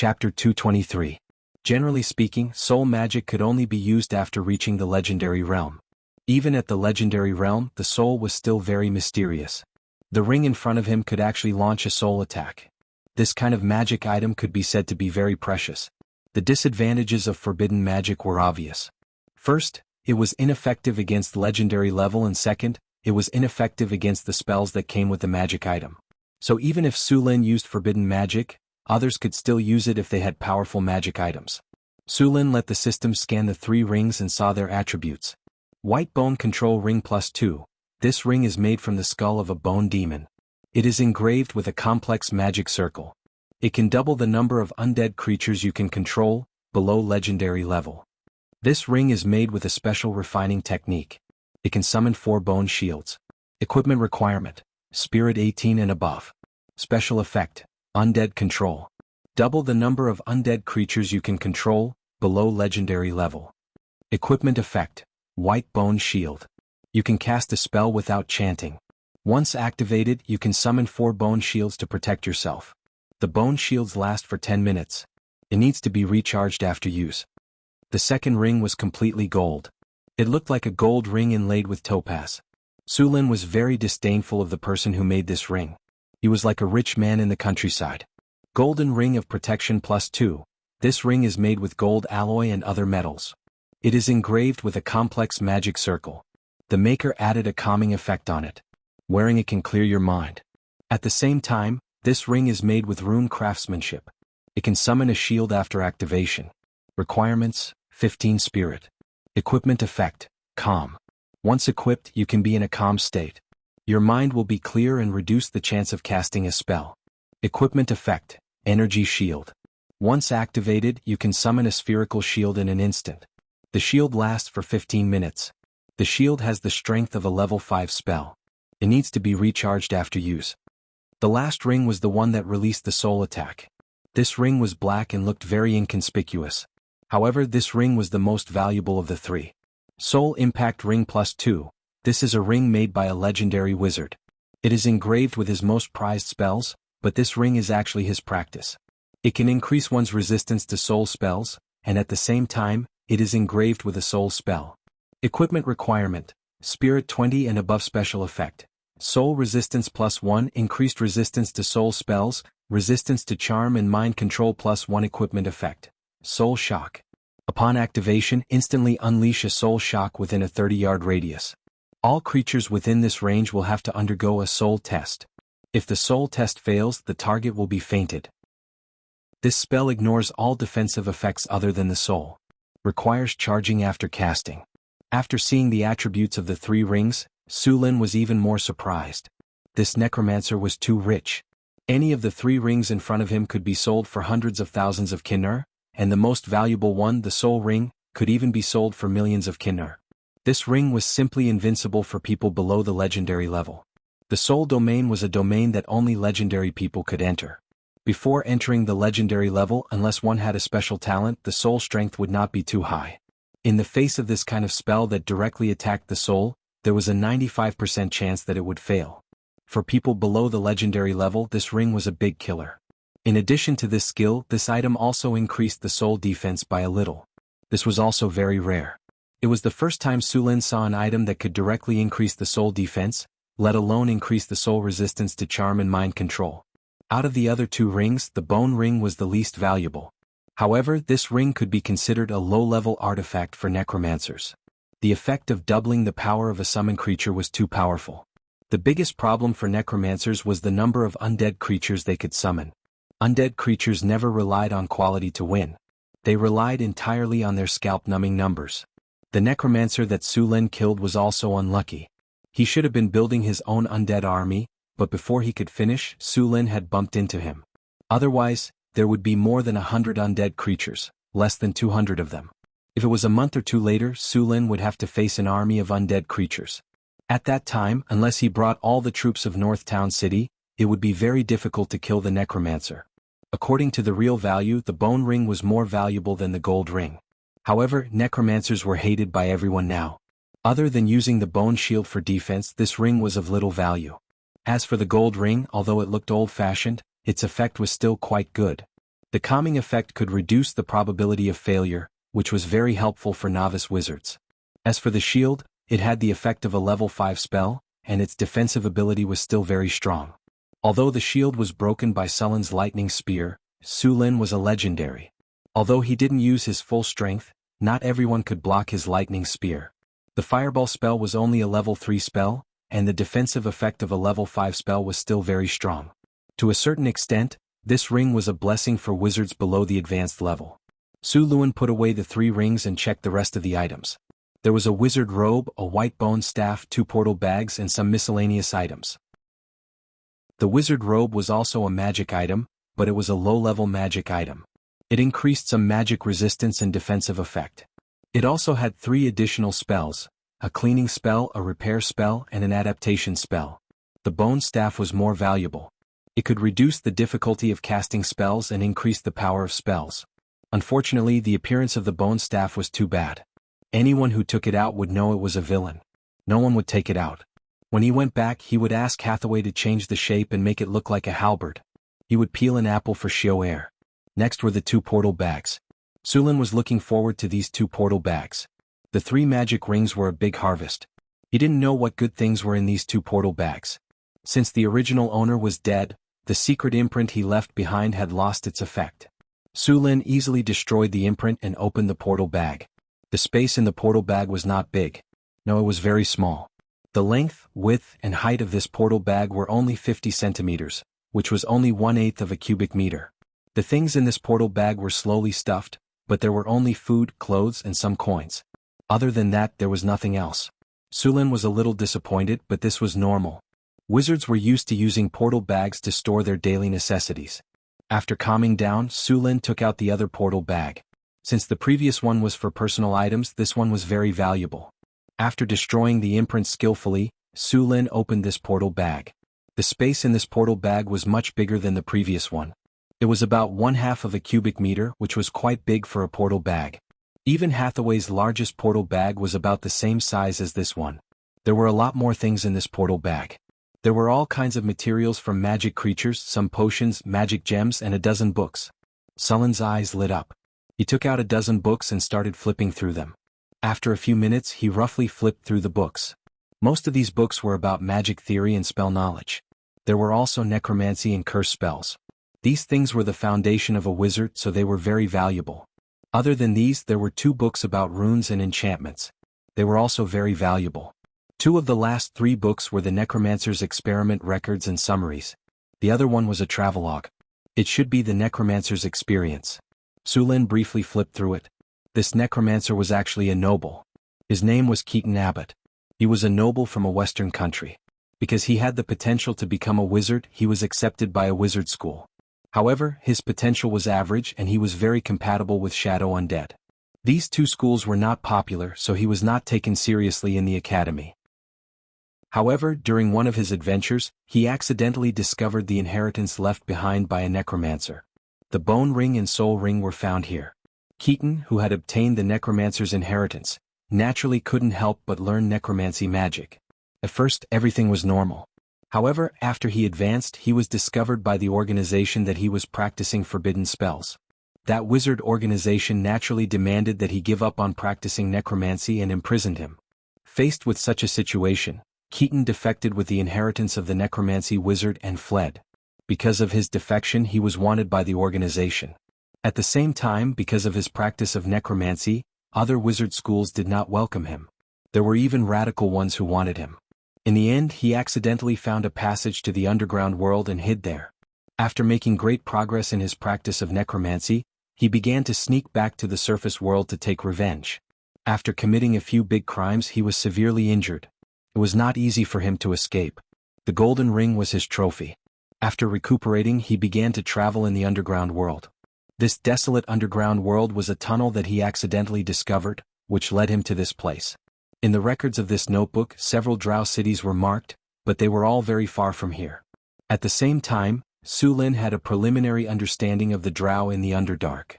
Chapter 223. Generally speaking, soul magic could only be used after reaching the legendary realm. Even at the legendary realm, the soul was still very mysterious. The ring in front of him could actually launch a soul attack. This kind of magic item could be said to be very precious. The disadvantages of forbidden magic were obvious. First, it was ineffective against legendary level, and second, it was ineffective against the spells that came with the magic item. So even if Su Lin used forbidden magic, others could still use it if they had powerful magic items. Su Lin let the system scan the 3 rings and saw their attributes. White Bone Control Ring +2. This ring is made from the skull of a bone demon. It is engraved with a complex magic circle. It can double the number of undead creatures you can control, below legendary level. This ring is made with a special refining technique. It can summon 4 bone shields. Equipment requirement: Spirit 18 and above. Special effect: Undead Control. Double the number of undead creatures you can control, below legendary level. Equipment effect: White Bone Shield. You can cast a spell without chanting. Once activated, you can summon 4 bone shields to protect yourself. The bone shields last for 10 minutes. It needs to be recharged after use. The second ring was completely gold. It looked like a gold ring inlaid with topaz. Su Lin was very disdainful of the person who made this ring. He was like a rich man in the countryside. Golden Ring of Protection +2. This ring is made with gold alloy and other metals. It is engraved with a complex magic circle. The maker added a calming effect on it. Wearing it can clear your mind. At the same time, this ring is made with rune craftsmanship. It can summon a shield after activation. Requirements: 15 spirit. Equipment effect: calm. Once equipped, you can be in a calm state. Your mind will be clear and reduce the chance of casting a spell. Equipment effect: energy shield. Once activated, you can summon a spherical shield in an instant. The shield lasts for 15 minutes. The shield has the strength of a level 5 spell. It needs to be recharged after use. The last ring was the one that released the soul attack. This ring was black and looked very inconspicuous. However, this ring was the most valuable of the 3. Soul Impact Ring +2. This is a ring made by a legendary wizard. It is engraved with his most prized spells, but this ring is actually his practice. It can increase one's resistance to soul spells, and at the same time, it is engraved with a soul spell. Equipment requirement: Spirit 20 and above. Special effect: Soul Resistance +1. Increased resistance to soul spells, resistance to charm and mind control +1. Equipment effect: Soul Shock. Upon activation, instantly unleash a soul shock within a 30-yard radius. All creatures within this range will have to undergo a soul test. If the soul test fails, the target will be fainted. This spell ignores all defensive effects other than the soul. Requires charging after casting. After seeing the attributes of the 3 rings, Su Lin was even more surprised. This necromancer was too rich. Any of the 3 rings in front of him could be sold for hundreds of thousands of kinner, and the most valuable one, the soul ring, could even be sold for millions of kinner. This ring was simply invincible for people below the legendary level. The soul domain was a domain that only legendary people could enter. Before entering the legendary level, unless one had a special talent, the soul strength would not be too high. In the face of this kind of spell that directly attacked the soul, there was a 95% chance that it would fail. For people below the legendary level, this ring was a big killer. In addition to this skill, this item also increased the soul defense by a little. This was also very rare. It was the first time Su Lin saw an item that could directly increase the soul defense, let alone increase the soul resistance to charm and mind control. Out of the other 2 rings, the bone ring was the least valuable. However, this ring could be considered a low-level artifact for necromancers. The effect of doubling the power of a summoned creature was too powerful. The biggest problem for necromancers was the number of undead creatures they could summon. Undead creatures never relied on quality to win. They relied entirely on their scalp-numbing numbers. The necromancer that Su Lin killed was also unlucky. He should have been building his own undead army, but before he could finish, Su Lin had bumped into him. Otherwise, there would be more than 100 undead creatures, less than 200 of them. If it was a month or 2 later, Su Lin would have to face an army of undead creatures. At that time, unless he brought all the troops of North Town City, it would be very difficult to kill the necromancer. According to the real value, the bone ring was more valuable than the gold ring. However, necromancers were hated by everyone now. Other than using the bone shield for defense, this ring was of little value. As for the gold ring, although it looked old-fashioned, its effect was still quite good. The calming effect could reduce the probability of failure, which was very helpful for novice wizards. As for the shield, it had the effect of a level 5 spell, and its defensive ability was still very strong. Although the shield was broken by Sullen's lightning spear, Su Lin was a legendary. Although he didn't use his full strength, not everyone could block his lightning spear. The fireball spell was only a level 3 spell, and the defensive effect of a level 5 spell was still very strong. To a certain extent, this ring was a blessing for wizards below the advanced level. Su Lin put away the 3 rings and checked the rest of the items. There was a wizard robe, a white bone staff, 2 portal bags, and some miscellaneous items. The wizard robe was also a magic item, but it was a low-level magic item. It increased some magic resistance and defensive effect. It also had 3 additional spells: a cleaning spell, a repair spell, and an adaptation spell. The bone staff was more valuable. It could reduce the difficulty of casting spells and increase the power of spells. Unfortunately, the appearance of the bone staff was too bad. Anyone who took it out would know it was a villain. No one would take it out. When he went back, he would ask Hathaway to change the shape and make it look like a halberd. He would peel an apple for Xiao Air. Next were the 2 portal bags. Su Lin was looking forward to these 2 portal bags. The 3 magic rings were a big harvest. He didn't know what good things were in these 2 portal bags. Since the original owner was dead, the secret imprint he left behind had lost its effect. Su Lin easily destroyed the imprint and opened the portal bag. The space in the portal bag was not big. No, it was very small. The length, width, and height of this portal bag were only 50 centimeters, which was only 1/8 of a cubic meter. The things in this portal bag were slowly stuffed, but there were only food, clothes, and some coins. Other than that, there was nothing else. Su Lin was a little disappointed, but this was normal. Wizards were used to using portal bags to store their daily necessities. After calming down, Su Lin took out the other portal bag. Since the previous one was for personal items, this one was very valuable. After destroying the imprint skillfully, Su Lin opened this portal bag. The space in this portal bag was much bigger than the previous one. It was about 1/2 of a cubic meter, which was quite big for a portal bag. Even Hathaway's largest portal bag was about the same size as this one. There were a lot more things in this portal bag. There were all kinds of materials from magic creatures, some potions, magic gems, and a dozen books. Sullen's eyes lit up. He took out a dozen books and started flipping through them. After a few minutes, he roughly flipped through the books. Most of these books were about magic theory and spell knowledge. There were also necromancy and curse spells. These things were the foundation of a wizard, so they were very valuable. Other than these, there were 2 books about runes and enchantments. They were also very valuable. 2 of the last 3 books were the necromancer's experiment records and summaries. The other one was a travelogue. It should be the necromancer's experience. Su Lin briefly flipped through it. This necromancer was actually a noble. His name was Keaton Abbott. He was a noble from a western country. Because he had the potential to become a wizard, he was accepted by a wizard school. However, his potential was average and he was very compatible with shadow undead. These 2 schools were not popular, so he was not taken seriously in the academy. However, during one of his adventures, he accidentally discovered the inheritance left behind by a necromancer. The bone ring and soul ring were found here. Keaton, who had obtained the necromancer's inheritance, naturally couldn't help but learn necromancy magic. At first, everything was normal. However, after he advanced, he was discovered by the organization that he was practicing forbidden spells. That wizard organization naturally demanded that he give up on practicing necromancy and imprisoned him. Faced with such a situation, Keaton defected with the inheritance of the necromancy wizard and fled. Because of his defection, he was wanted by the organization. At the same time, because of his practice of necromancy, other wizard schools did not welcome him. There were even radical ones who wanted him. In the end, he accidentally found a passage to the underground world and hid there. After making great progress in his practice of necromancy, he began to sneak back to the surface world to take revenge. After committing a few big crimes, he was severely injured. It was not easy for him to escape. The golden ring was his trophy. After recuperating, he began to travel in the underground world. This desolate underground world was a tunnel that he accidentally discovered, which led him to this place. In the records of this notebook, several drow cities were marked, but they were all very far from here. At the same time, Su Lin had a preliminary understanding of the drow in the Underdark.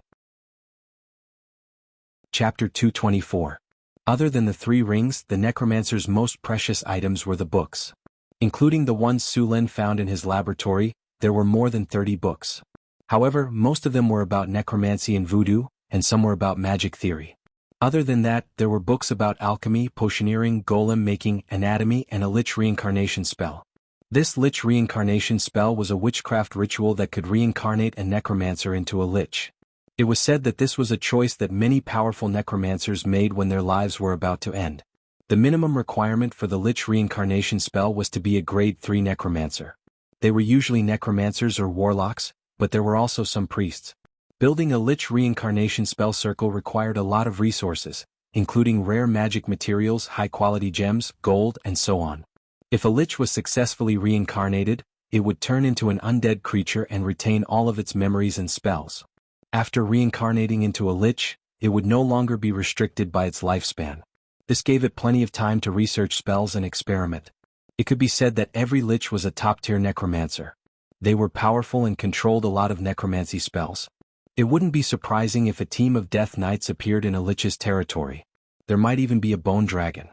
Chapter 224. Other than the 3 rings, the necromancer's most precious items were the books. Including the ones Su Lin found in his laboratory, there were more than 30 books. However, most of them were about necromancy and voodoo, and some were about magic theory. Other than that, there were books about alchemy, potioneering, golem making, anatomy, and a lich reincarnation spell. This lich reincarnation spell was a witchcraft ritual that could reincarnate a necromancer into a lich. It was said that this was a choice that many powerful necromancers made when their lives were about to end. The minimum requirement for the lich reincarnation spell was to be a grade 3 necromancer. They were usually necromancers or warlocks, but there were also some priests. Building a lich reincarnation spell circle required a lot of resources, including rare magic materials, high-quality gems, gold, and so on. If a lich was successfully reincarnated, it would turn into an undead creature and retain all of its memories and spells. After reincarnating into a lich, it would no longer be restricted by its lifespan. This gave it plenty of time to research spells and experiment. It could be said that every lich was a top-tier necromancer. They were powerful and controlled a lot of necromancy spells. It wouldn't be surprising if a team of death knights appeared in a lich's territory. There might even be a bone dragon.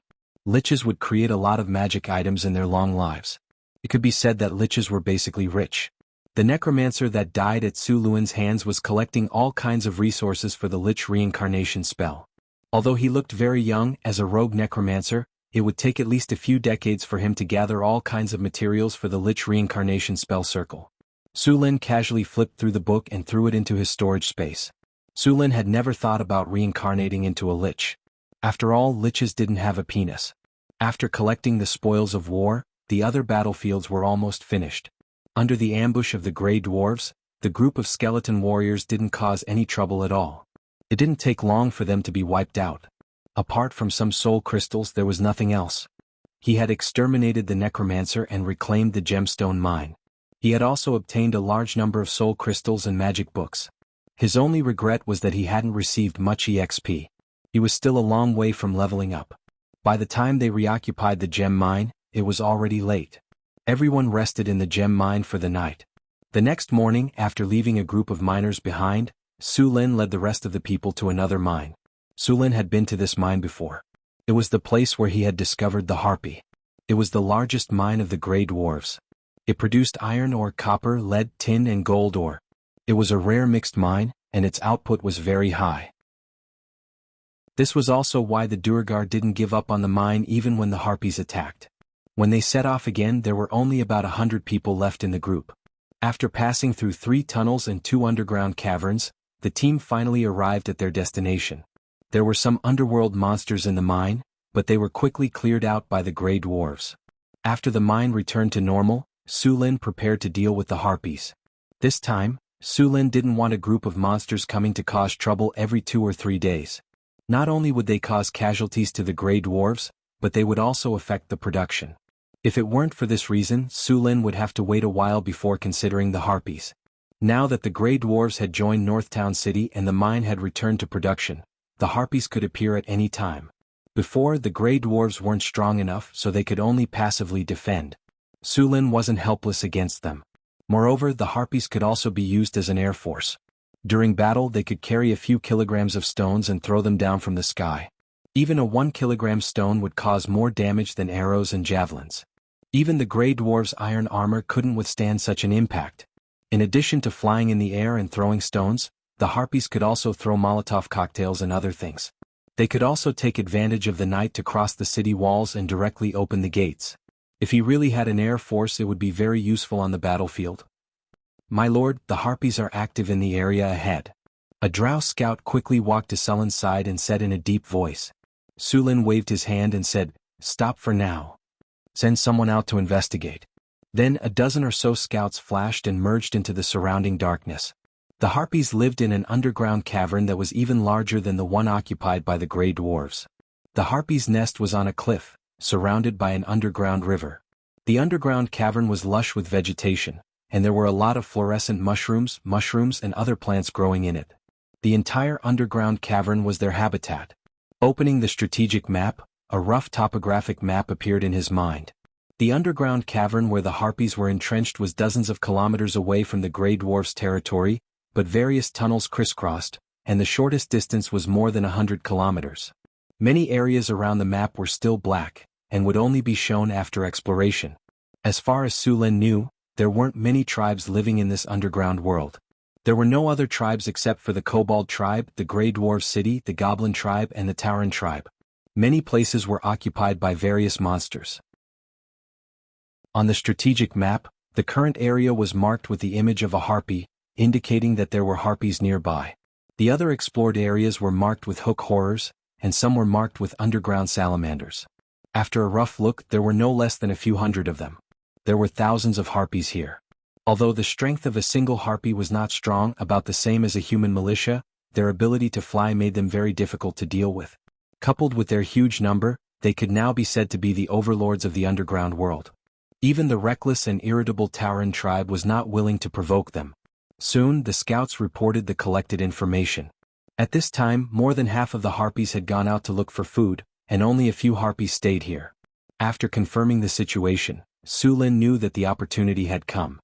Liches would create a lot of magic items in their long lives. It could be said that liches were basically rich. The necromancer that died at Su Luan's hands was collecting all kinds of resources for the lich reincarnation spell. Although he looked very young as a rogue necromancer, it would take at least a few decades for him to gather all kinds of materials for the lich reincarnation spell circle. Su Lin casually flipped through the book and threw it into his storage space. Su Lin had never thought about reincarnating into a lich. After all, liches didn't have a penis. After collecting the spoils of war, the other battlefields were almost finished. Under the ambush of the Grey Dwarves, the group of skeleton warriors didn't cause any trouble at all. It didn't take long for them to be wiped out. Apart from some soul crystals, there was nothing else. He had exterminated the necromancer and reclaimed the gemstone mine. He had also obtained a large number of soul crystals and magic books. His only regret was that he hadn't received much EXP. He was still a long way from leveling up. By the time they reoccupied the gem mine, it was already late. Everyone rested in the gem mine for the night. The next morning, after leaving a group of miners behind, Su Lin led the rest of the people to another mine. Su Lin had been to this mine before. It was the place where he had discovered the harpy. It was the largest mine of the Grey Dwarves. It produced iron ore, copper, lead, tin, and gold ore. It was a rare mixed mine, and its output was very high. This was also why the Duergar didn't give up on the mine even when the harpies attacked. When they set off again, there were only about 100 people left in the group. After passing through 3 tunnels and 2 underground caverns, the team finally arrived at their destination. There were some underworld monsters in the mine, but they were quickly cleared out by the Grey Dwarves. After the mine returned to normal, Su Lin prepared to deal with the harpies. This time, Su Lin didn't want a group of monsters coming to cause trouble every 2 or 3 days. Not only would they cause casualties to the Grey Dwarves, but they would also affect the production. If it weren't for this reason, Su Lin would have to wait a while before considering the harpies. Now that the Grey Dwarves had joined Northtown City and the mine had returned to production, the harpies could appear at any time. Before, the Grey Dwarves weren't strong enough, so they could only passively defend. Su Lin wasn't helpless against them. Moreover, the harpies could also be used as an air force. During battle, they could carry a few kilograms of stones and throw them down from the sky. Even a 1 kilogram stone would cause more damage than arrows and javelins. Even the Grey Dwarves' iron armor couldn't withstand such an impact. In addition to flying in the air and throwing stones, the harpies could also throw Molotov cocktails and other things. They could also take advantage of the night to cross the city walls and directly open the gates. If he really had an air force, it would be very useful on the battlefield. "My lord, the harpies are active in the area ahead." A drow scout quickly walked to Sullen's side and said in a deep voice. Su Lin waved his hand and said, "Stop for now. Send someone out to investigate." Then a dozen or so scouts flashed and merged into the surrounding darkness. The harpies lived in an underground cavern that was even larger than the one occupied by the Grey Dwarves. The harpies' nest was on a cliff, surrounded by an underground river. The underground cavern was lush with vegetation, and there were a lot of fluorescent mushrooms, and other plants growing in it. The entire underground cavern was their habitat. Opening the strategic map, a rough topographic map appeared in his mind. The underground cavern where the harpies were entrenched was dozens of kilometers away from the Grey Dwarfs' territory, but various tunnels crisscrossed, and the shortest distance was more than 100 kilometers. Many areas around the map were still black, and would only be shown after exploration. As far as Su Lin knew, there weren't many tribes living in this underground world. There were no other tribes except for the Kobold tribe, the Grey Dwarf city, the Goblin tribe and the Tauren tribe. Many places were occupied by various monsters. On the strategic map, the current area was marked with the image of a harpy, indicating that there were harpies nearby. The other explored areas were marked with hook horrors, and some were marked with underground salamanders. After a rough look, there were no less than a few hundred of them. There were thousands of harpies here. Although the strength of a single harpy was not strong, about the same as a human militia, their ability to fly made them very difficult to deal with. Coupled with their huge number, they could now be said to be the overlords of the underground world. Even the reckless and irritable Tauren tribe was not willing to provoke them. Soon, the scouts reported the collected information. At this time, more than half of the harpies had gone out to look for food, and only a few harpies stayed here. After confirming the situation, Su Lin knew that the opportunity had come.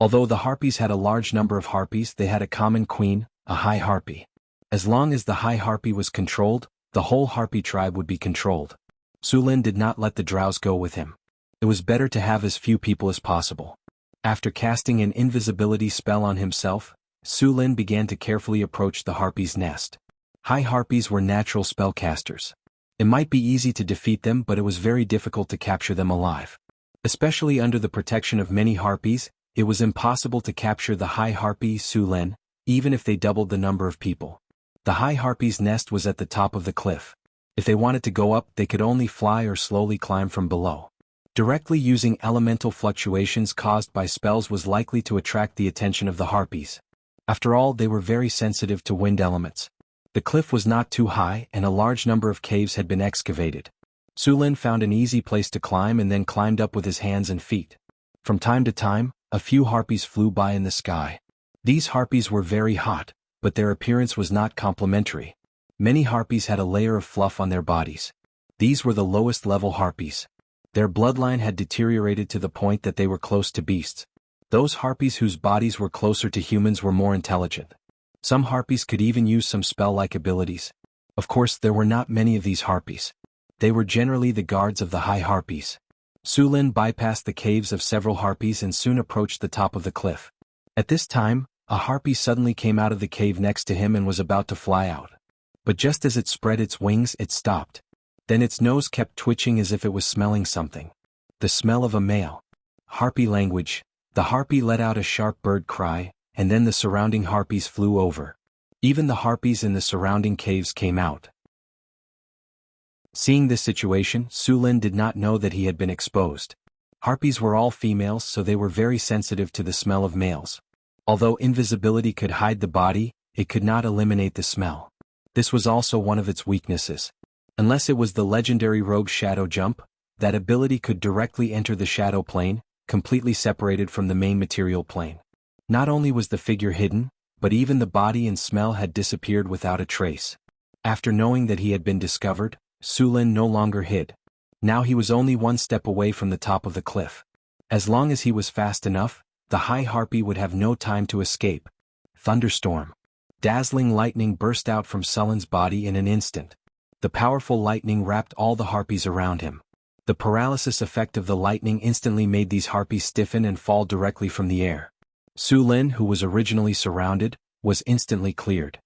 Although the harpies had a large number of harpies, they had a common queen, a high harpy. As long as the high harpy was controlled, the whole harpy tribe would be controlled. Su Lin did not let the drows go with him. It was better to have as few people as possible. After casting an invisibility spell on himself, Su Lin began to carefully approach the harpy's nest. High harpies were natural spellcasters. It might be easy to defeat them, but it was very difficult to capture them alive. Especially under the protection of many harpies, it was impossible to capture the high harpy Su Lin, even if they doubled the number of people. The high harpy's nest was at the top of the cliff. If they wanted to go up, they could only fly or slowly climb from below. Directly using elemental fluctuations caused by spells was likely to attract the attention of the harpies. After all, they were very sensitive to wind elements. The cliff was not too high, and a large number of caves had been excavated. Su Lin found an easy place to climb and then climbed up with his hands and feet. From time to time, a few harpies flew by in the sky. These harpies were very hot, but their appearance was not complimentary. Many harpies had a layer of fluff on their bodies. These were the lowest level harpies. Their bloodline had deteriorated to the point that they were close to beasts. Those harpies whose bodies were closer to humans were more intelligent. Some harpies could even use some spell-like abilities. Of course, there were not many of these harpies. They were generally the guards of the high harpies. Su Lin bypassed the caves of several harpies and soon approached the top of the cliff. At this time, a harpy suddenly came out of the cave next to him and was about to fly out. But just as it spread its wings, it stopped. Then its nose kept twitching as if it was smelling something. The smell of a male. Harpy language. The harpy let out a sharp bird cry, and then the surrounding harpies flew over. Even the harpies in the surrounding caves came out. Seeing this situation, Su Lin did not know that he had been exposed. Harpies were all females, so they were very sensitive to the smell of males. Although invisibility could hide the body, it could not eliminate the smell. This was also one of its weaknesses. Unless it was the legendary rogue Shadow Jump, that ability could directly enter the shadow plane, completely separated from the main material plane. Not only was the figure hidden, but even the body and smell had disappeared without a trace. After knowing that he had been discovered, Su Lin no longer hid. Now he was only one step away from the top of the cliff. As long as he was fast enough, the high harpy would have no time to escape. Thunderstorm. Dazzling lightning burst out from Sullen's body in an instant. The powerful lightning wrapped all the harpies around him. The paralysis effect of the lightning instantly made these harpies stiffen and fall directly from the air. Su Lin, who was originally surrounded, was instantly cleared.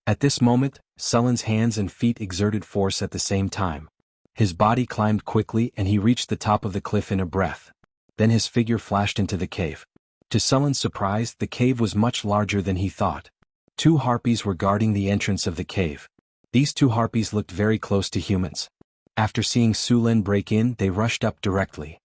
At this moment, Sullen's hands and feet exerted force at the same time. His body climbed quickly and he reached the top of the cliff in a breath. Then his figure flashed into the cave. To Sullen's surprise, the cave was much larger than he thought. 2 harpies were guarding the entrance of the cave. These 2 harpies looked very close to humans. After seeing Su Lin break in, they rushed up directly.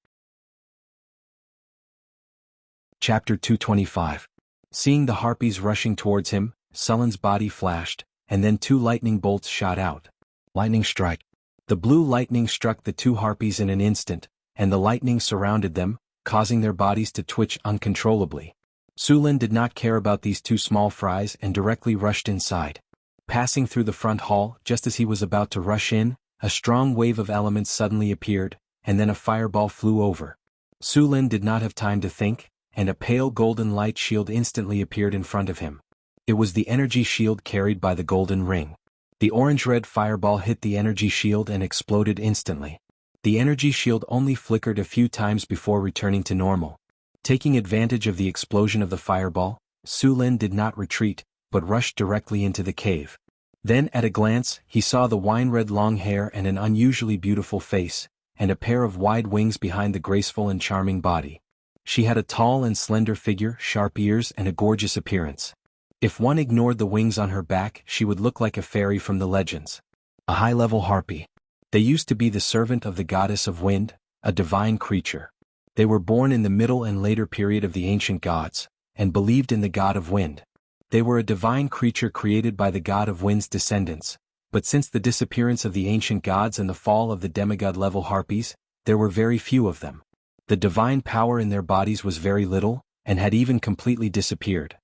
Chapter 225. Seeing the harpies rushing towards him, Sullen's body flashed, and then 2 lightning bolts shot out. Lightning strike. The blue lightning struck the 2 harpies in an instant, and the lightning surrounded them, causing their bodies to twitch uncontrollably. Su Lin did not care about these 2 small fries and directly rushed inside. Passing through the front hall, just as he was about to rush in, a strong wave of elements suddenly appeared, and then a fireball flew over. Su Lin did not have time to think, and a pale golden light shield instantly appeared in front of him. It was the energy shield carried by the golden ring. The orange-red fireball hit the energy shield and exploded instantly. The energy shield only flickered a few times before returning to normal. Taking advantage of the explosion of the fireball, Su Lin did not retreat, but rushed directly into the cave. Then at a glance, he saw the wine-red long hair and an unusually beautiful face, and a pair of wide wings behind the graceful and charming body. She had a tall and slender figure, sharp ears, and a gorgeous appearance. If one ignored the wings on her back, she would look like a fairy from the legends. A high-level harpy. They used to be the servant of the goddess of wind, a divine creature. They were born in the middle and later period of the ancient gods, and believed in the god of wind. They were a divine creature created by the god of wind's descendants, but since the disappearance of the ancient gods and the fall of the demigod-level harpies, there were very few of them. The divine power in their bodies was very little, and had even completely disappeared.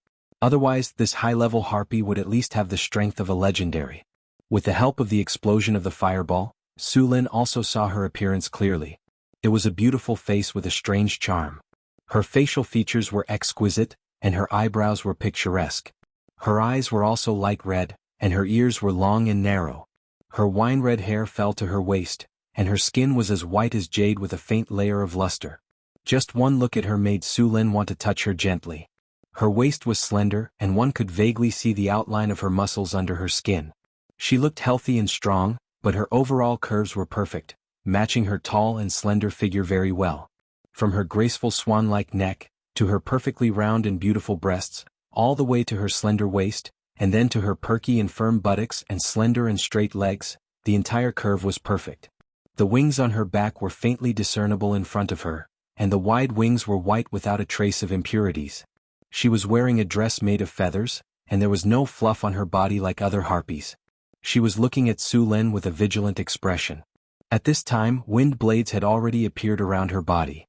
Otherwise, this high-level harpy would at least have the strength of a legendary. With the help of the explosion of the fireball, Su Lin also saw her appearance clearly. It was a beautiful face with a strange charm. Her facial features were exquisite, and her eyebrows were picturesque. Her eyes were also light red, and her ears were long and narrow. Her wine-red hair fell to her waist, and her skin was as white as jade with a faint layer of luster. Just one look at her made Su Lin want to touch her gently. Her waist was slender, and one could vaguely see the outline of her muscles under her skin. She looked healthy and strong, but her overall curves were perfect, matching her tall and slender figure very well. From her graceful swan-like neck, to her perfectly round and beautiful breasts, all the way to her slender waist, and then to her perky and firm buttocks and slender and straight legs, the entire curve was perfect. The wings on her back were faintly discernible in front of her, and the wide wings were white without a trace of impurities. She was wearing a dress made of feathers, and there was no fluff on her body like other harpies. She was looking at Su Lin with a vigilant expression. At this time, wind blades had already appeared around her body.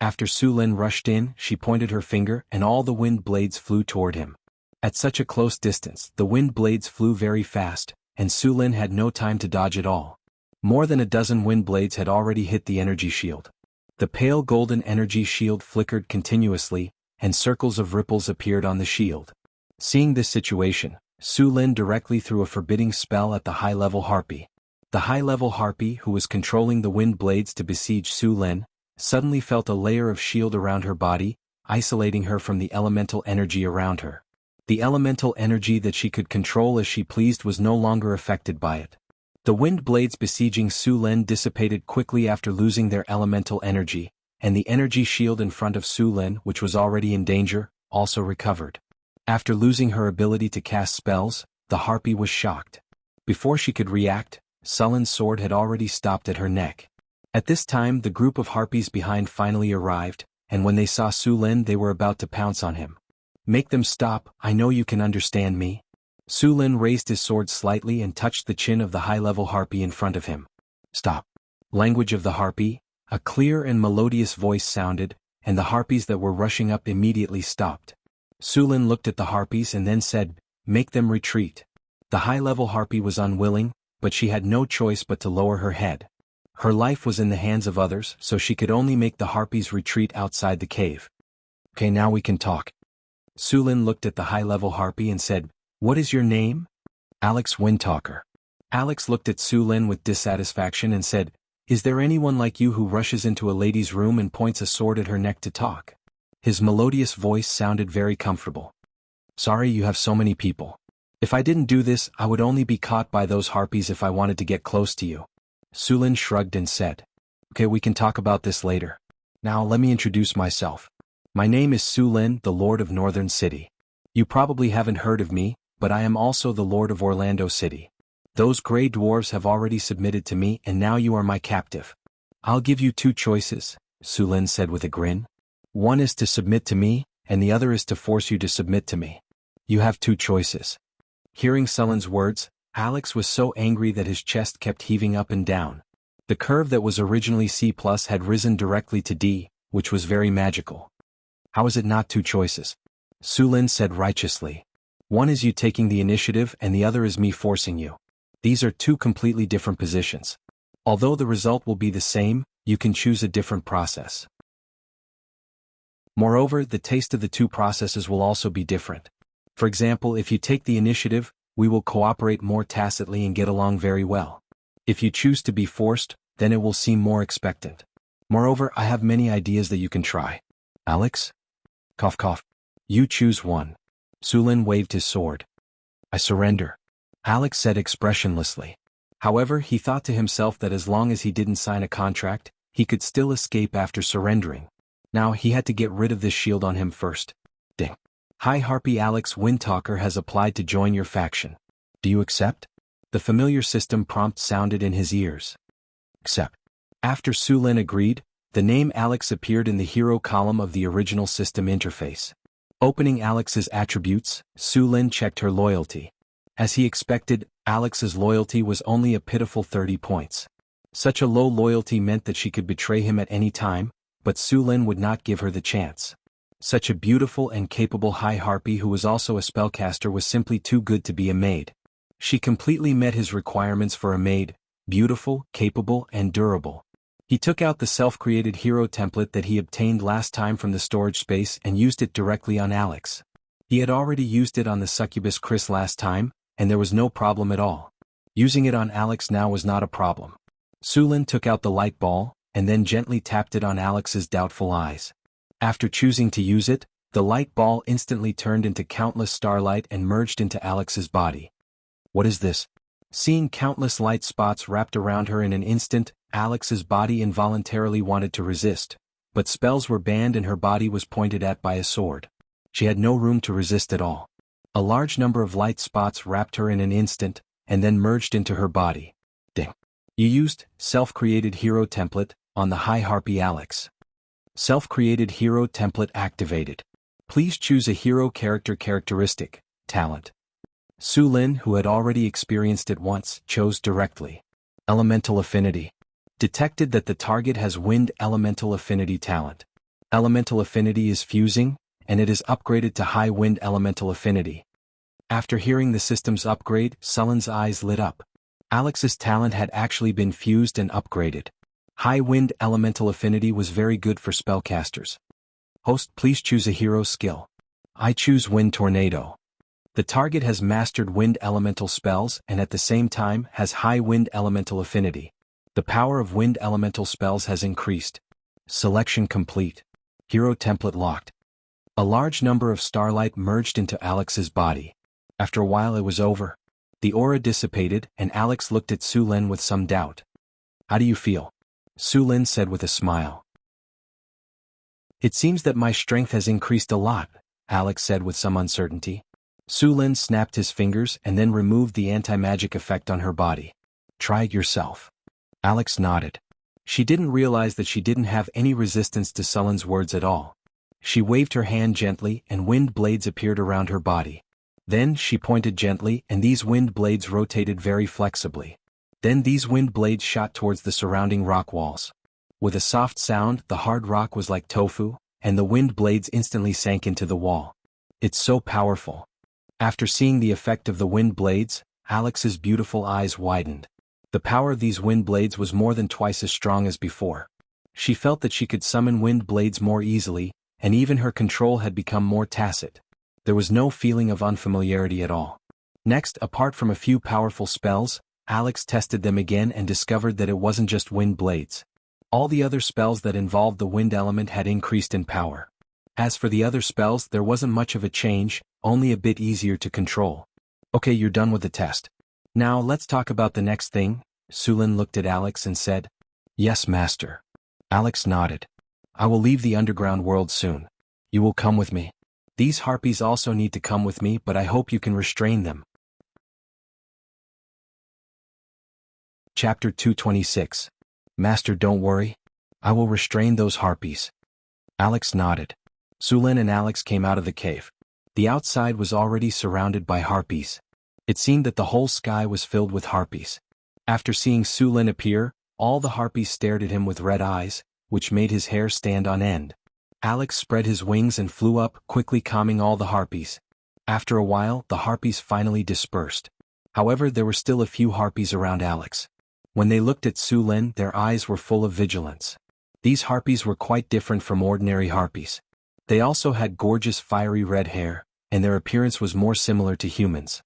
After Su Lin rushed in, she pointed her finger and all the wind blades flew toward him. At such a close distance, the wind blades flew very fast, and Su Lin had no time to dodge at all. More than a dozen wind blades had already hit the energy shield. The pale golden energy shield flickered continuously, and circles of ripples appeared on the shield. Seeing this situation, Su Lin directly threw a forbidding spell at the high-level harpy. The high-level harpy, who was controlling the wind blades to besiege Su Lin, suddenly felt a layer of shield around her body, isolating her from the elemental energy around her. The elemental energy that she could control as she pleased was no longer affected by it. The wind blades besieging Su Lin dissipated quickly after losing their elemental energy, and the energy shield in front of Su Lin, which was already in danger, also recovered. After losing her ability to cast spells, the harpy was shocked. Before she could react, Sullen's sword had already stopped at her neck. At this time the group of harpies behind finally arrived, and when they saw Su Lin they were about to pounce on him. "Make them stop, I know you can understand me." Su Lin raised his sword slightly and touched the chin of the high-level harpy in front of him. "Stop." Language of the harpy, a clear and melodious voice sounded, and the harpies that were rushing up immediately stopped. Su Lin looked at the harpies and then said, "Make them retreat." The high-level harpy was unwilling, but she had no choice but to lower her head. Her life was in the hands of others, so she could only make the harpies retreat outside the cave. "Okay, now we can talk." Su Lin looked at the high-level harpy and said, "What is your name?" "Alex Windtalker." Alex looked at Su Lin with dissatisfaction and said, "Is there anyone like you who rushes into a lady's room and points a sword at her neck to talk?" His melodious voice sounded very comfortable. "Sorry you have so many people. If I didn't do this, I would only be caught by those harpies if I wanted to get close to you." Su Lin shrugged and said, "Okay, we can talk about this later. Now let me introduce myself. My name is Su Lin, the Lord of Northern City. You probably haven't heard of me, but I am also the Lord of Orlando City. Those gray dwarves have already submitted to me and now you are my captive. I'll give you two choices," Su Lin said with a grin. "One is to submit to me, and the other is to force you to submit to me. You have two choices." Hearing Sullen's words, Alex was so angry that his chest kept heaving up and down. The curve that was originally C+ had risen directly to D, which was very magical. "How is it not two choices?" Su Lin said righteously. "One is you taking the initiative and the other is me forcing you. These are two completely different positions. Although the result will be the same, you can choose a different process. Moreover, the taste of the two processes will also be different. For example, if you take the initiative, we will cooperate more tacitly and get along very well. If you choose to be forced, then it will seem more expectant. Moreover, I have many ideas that you can try." "Alex?" Cough cough. You choose one. Sulin waved his sword. I surrender, Alex said expressionlessly. However, he thought to himself that as long as he didn't sign a contract, he could still escape after surrendering. Now he had to get rid of this shield on him first. Ding. Hi Harpy, Alex Windtalker has applied to join your faction. Do you accept? The familiar system prompt sounded in his ears. Accept. After Sulin agreed, the name Alex appeared in the hero column of the original system interface. Opening Alex's attributes, Sulin checked her loyalty. As he expected, Alex's loyalty was only a pitiful 30 points. Such a low loyalty meant that she could betray him at any time, but Sulin would not give her the chance. Such a beautiful and capable high harpy who was also a spellcaster was simply too good to be a maid. She completely met his requirements for a maid, beautiful, capable, and durable. He took out the self-created hero template that he obtained last time from the storage space and used it directly on Alex. He had already used it on the succubus Chris last time, and there was no problem at all. Using it on Alex now was not a problem. Sulin took out the light ball, and then gently tapped it on Alex's doubtful eyes. After choosing to use it, the light ball instantly turned into countless starlight and merged into Alex's body. What is this? Seeing countless light spots wrapped around her in an instant, Alex's body involuntarily wanted to resist, but spells were banned and her body was pointed at by a sword. She had no room to resist at all. A large number of light spots wrapped her in an instant, and then merged into her body. Ding. You used self-created hero template on the high harpy Alex. Self-created hero template activated. Please choose a hero character characteristic, talent. Sulin, who had already experienced it once, chose directly. Elemental affinity. Detected that the target has wind elemental affinity talent. Elemental affinity is fusing, and it is upgraded to high wind elemental affinity. After hearing the system's upgrade, Sulin's eyes lit up. Alex's talent had actually been fused and upgraded. High wind elemental affinity was very good for spellcasters. Host, please choose a hero skill. I choose Wind Tornado. The target has mastered wind elemental spells and at the same time has high wind elemental affinity. The power of wind elemental spells has increased. Selection complete. Hero template locked. A large number of starlight merged into Alex's body. After a while it was over. The aura dissipated and Alex looked at Sulin with some doubt. How do you feel? Sulin said with a smile. It seems that my strength has increased a lot, Alex said with some uncertainty. Sulin snapped his fingers and then removed the anti-magic effect on her body. Try it yourself. Alex nodded. She didn't realize that she didn't have any resistance to Sulin's words at all. She waved her hand gently and wind blades appeared around her body. Then she pointed gently and these wind blades rotated very flexibly. Then these wind blades shot towards the surrounding rock walls. With a soft sound, the hard rock was like tofu, and the wind blades instantly sank into the wall. It's so powerful. After seeing the effect of the wind blades, Alex's beautiful eyes widened. The power of these wind blades was more than twice as strong as before. She felt that she could summon wind blades more easily, and even her control had become more tacit. There was no feeling of unfamiliarity at all. Next, apart from a few powerful spells, Alex tested them again and discovered that it wasn't just wind blades. All the other spells that involved the wind element had increased in power. As for the other spells, there wasn't much of a change, only a bit easier to control. Okay, you're done with the test. Now let's talk about the next thing. Sulin looked at Alex and said, Yes, master. Alex nodded. I will leave the underground world soon. You will come with me. These harpies also need to come with me, but I hope you can restrain them. Chapter 226. Master, don't worry. I will restrain those harpies. Alex nodded. Sulin and Alex came out of the cave. The outside was already surrounded by harpies. It seemed that the whole sky was filled with harpies. After seeing Sulin appear, all the harpies stared at him with red eyes, which made his hair stand on end. Alex spread his wings and flew up, quickly calming all the harpies. After a while, the harpies finally dispersed. However, there were still a few harpies around Alex. When they looked at Sulin, their eyes were full of vigilance. These harpies were quite different from ordinary harpies. They also had gorgeous fiery red hair, and their appearance was more similar to humans.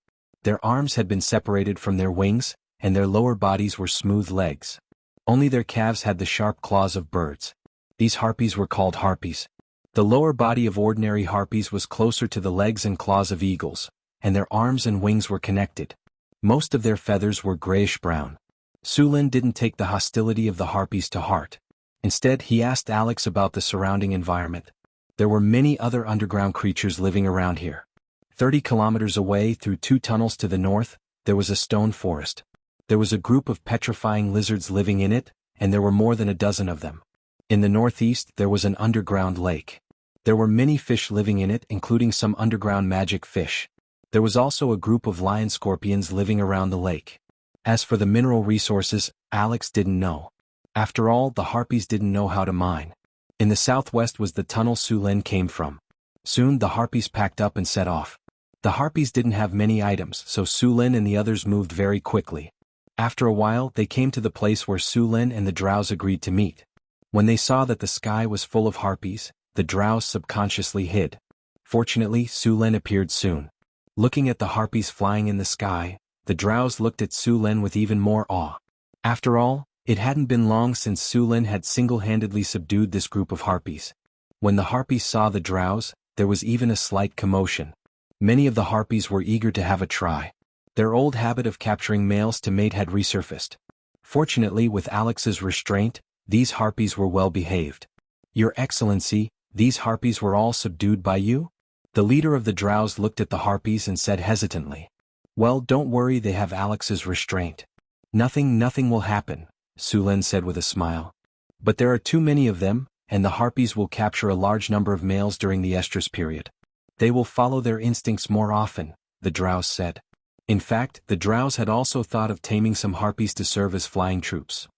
Their arms had been separated from their wings, and their lower bodies were smooth legs. Only their calves had the sharp claws of birds. These harpies were called harpies. The lower body of ordinary harpies was closer to the legs and claws of eagles, and their arms and wings were connected. Most of their feathers were grayish-brown. Sulin didn't take the hostility of the harpies to heart. Instead, he asked Alex about the surrounding environment. There were many other underground creatures living around here. 30 kilometers away, through 2 tunnels to the north, there was a stone forest. There was a group of petrifying lizards living in it, and there were more than a dozen of them. In the northeast, there was an underground lake. There were many fish living in it, including some underground magic fish. There was also a group of lion scorpions living around the lake. As for the mineral resources, Alex didn't know. After all, the harpies didn't know how to mine. In the southwest was the tunnel Sulin came from. Soon the harpies packed up and set off. The harpies didn't have many items, so Sulin and the others moved very quickly. After a while, they came to the place where Sulin and the drows agreed to meet. When they saw that the sky was full of harpies, the drows subconsciously hid. Fortunately, Sulin appeared soon. Looking at the harpies flying in the sky, the drows looked at Sulin with even more awe. After all, it hadn't been long since Sulin had single-handedly subdued this group of harpies. When the harpies saw the drows, there was even a slight commotion. Many of the harpies were eager to have a try. Their old habit of capturing males to mate had resurfaced. Fortunately, with Alex's restraint, these harpies were well behaved. "Your Excellency, these harpies were all subdued by you?" The leader of the drows looked at the harpies and said hesitantly. "Well, don't worry, they have Alex's restraint. Nothing will happen," Sulin said with a smile. "But there are too many of them, and the harpies will capture a large number of males during the estrus period. They will follow their instincts more often," the drows said. In fact, the drows had also thought of taming some harpies to serve as flying troops.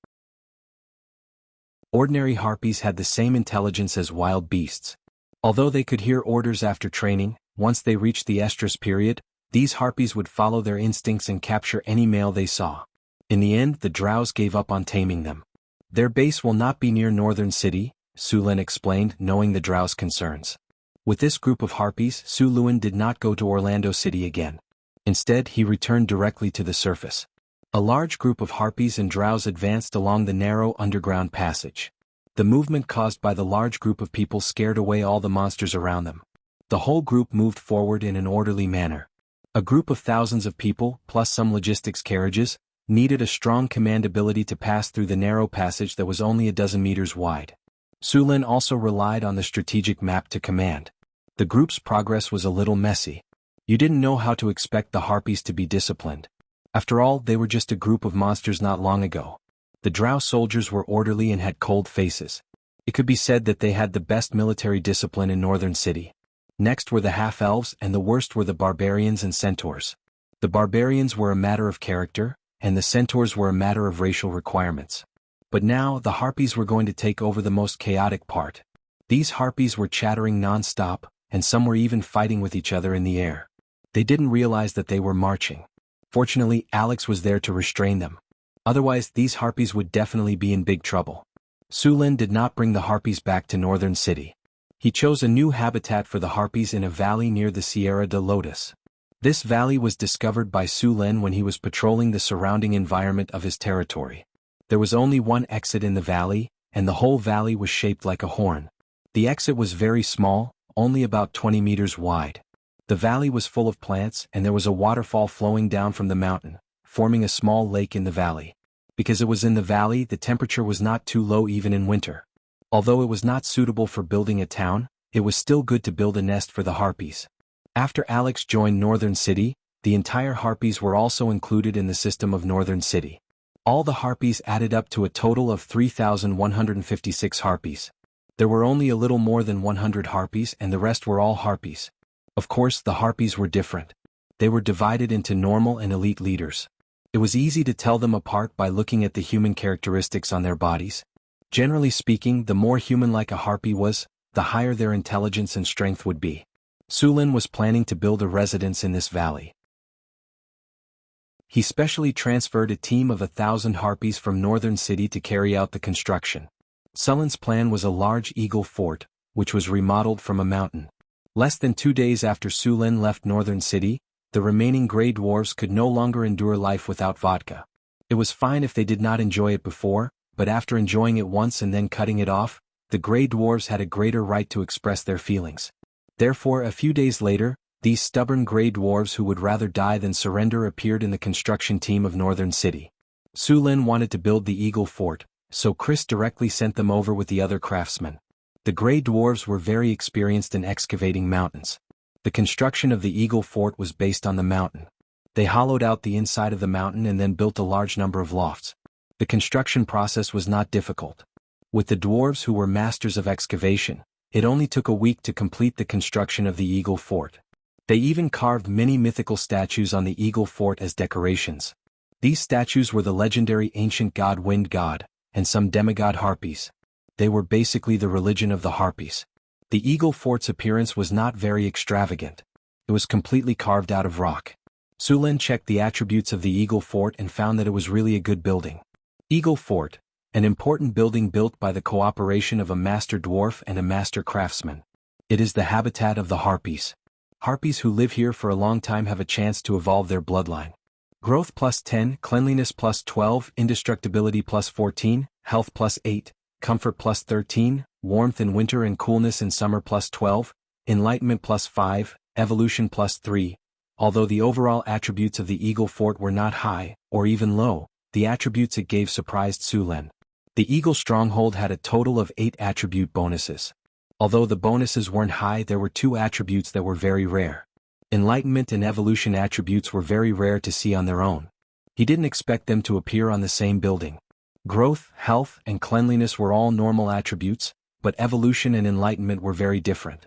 Ordinary harpies had the same intelligence as wild beasts. Although they could hear orders after training, once they reached the estrus period, these harpies would follow their instincts and capture any male they saw. In the end, the drows gave up on taming them. "Their base will not be near Northern City," Sulin explained, knowing the drows' concerns. With this group of harpies, Sulin did not go to Orlando City again. Instead, he returned directly to the surface. A large group of harpies and drows advanced along the narrow underground passage. The movement caused by the large group of people scared away all the monsters around them. The whole group moved forward in an orderly manner. A group of thousands of people, plus some logistics carriages, needed a strong command ability to pass through the narrow passage that was only a dozen meters wide. Sulin also relied on the strategic map to command. The group's progress was a little messy. You didn't know how to expect the harpies to be disciplined. After all, they were just a group of monsters not long ago. The drow soldiers were orderly and had cold faces. It could be said that they had the best military discipline in Northern City. Next were the half-elves, and the worst were the barbarians and centaurs. The barbarians were a matter of character, and the centaurs were a matter of racial requirements. But now, the harpies were going to take over the most chaotic part. These harpies were chattering non-stop, and some were even fighting with each other in the air. They didn't realize that they were marching. Fortunately, Alex was there to restrain them. Otherwise, these harpies would definitely be in big trouble. Sulin did not bring the harpies back to Northern City. He chose a new habitat for the harpies in a valley near the Sierra de Lotus. This valley was discovered by Sulin when he was patrolling the surrounding environment of his territory. There was only one exit in the valley, and the whole valley was shaped like a horn. The exit was very small, only about 20 meters wide. The valley was full of plants, and there was a waterfall flowing down from the mountain, forming a small lake in the valley. Because it was in the valley, the temperature was not too low even in winter. Although it was not suitable for building a town, it was still good to build a nest for the harpies. After Alex joined Northern City, the entire harpies were also included in the system of Northern City. All the harpies added up to a total of 3,156 harpies. There were only a little more than 100 harpies, and the rest were all harpies. Of course, the harpies were different. They were divided into normal and elite leaders. It was easy to tell them apart by looking at the human characteristics on their bodies. Generally speaking, the more human-like a harpy was, the higher their intelligence and strength would be. Sulin was planning to build a residence in this valley. He specially transferred a team of 1,000 harpies from Northern City to carry out the construction. Sulin's plan was a large eagle fort, which was remodeled from a mountain. Less than 2 days after Sulin left Northern City, the remaining Grey Dwarves could no longer endure life without vodka. It was fine if they did not enjoy it before, but after enjoying it once and then cutting it off, the Grey Dwarves had a greater right to express their feelings. Therefore, a few days later, these stubborn Grey Dwarves who would rather die than surrender appeared in the construction team of Northern City. Su Lin wanted to build the Eagle Fort, so Chris directly sent them over with the other craftsmen. The Grey Dwarves were very experienced in excavating mountains. The construction of the Eagle Fort was based on the mountain. They hollowed out the inside of the mountain and then built a large number of lofts. The construction process was not difficult. With the dwarves who were masters of excavation, it only took a week to complete the construction of the Eagle Fort. They even carved many mythical statues on the Eagle Fort as decorations. These statues were the legendary ancient god Wind God, and some demigod harpies. They were basically the religion of the harpies. The Eagle Fort's appearance was not very extravagant. It was completely carved out of rock. Su Lin checked the attributes of the Eagle Fort and found that it was really a good building. Eagle Fort, an important building built by the cooperation of a master dwarf and a master craftsman. It is the habitat of the harpies. Harpies who live here for a long time have a chance to evolve their bloodline. Growth plus 10, cleanliness plus 12, indestructibility plus 14, health plus 8, comfort plus 13, warmth in winter and coolness in summer plus 12, enlightenment plus 5, evolution plus 3. Although the overall attributes of the Eagle Fort were not high, or even low, the attributes it gave surprised Su Lin. The Eagle Stronghold had a total of 8 attribute bonuses. Although the bonuses weren't high, there were 2 attributes that were very rare. Enlightenment and evolution attributes were very rare to see on their own. He didn't expect them to appear on the same building. Growth, health, and cleanliness were all normal attributes, but evolution and enlightenment were very different.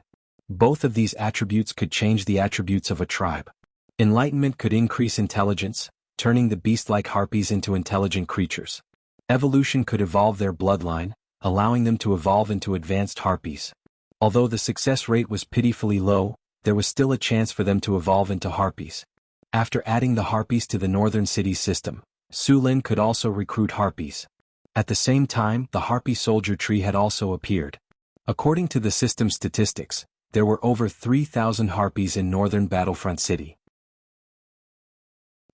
Both of these attributes could change the attributes of a tribe. Enlightenment could increase intelligence, turning the beast-like harpies into intelligent creatures. Evolution could evolve their bloodline, allowing them to evolve into advanced harpies. Although the success rate was pitifully low, there was still a chance for them to evolve into harpies. After adding the harpies to the Northern City system, Su Lin could also recruit harpies. At the same time, the harpy soldier tree had also appeared. According to the system statistics, there were over 3,000 harpies in Northern Battlefront City.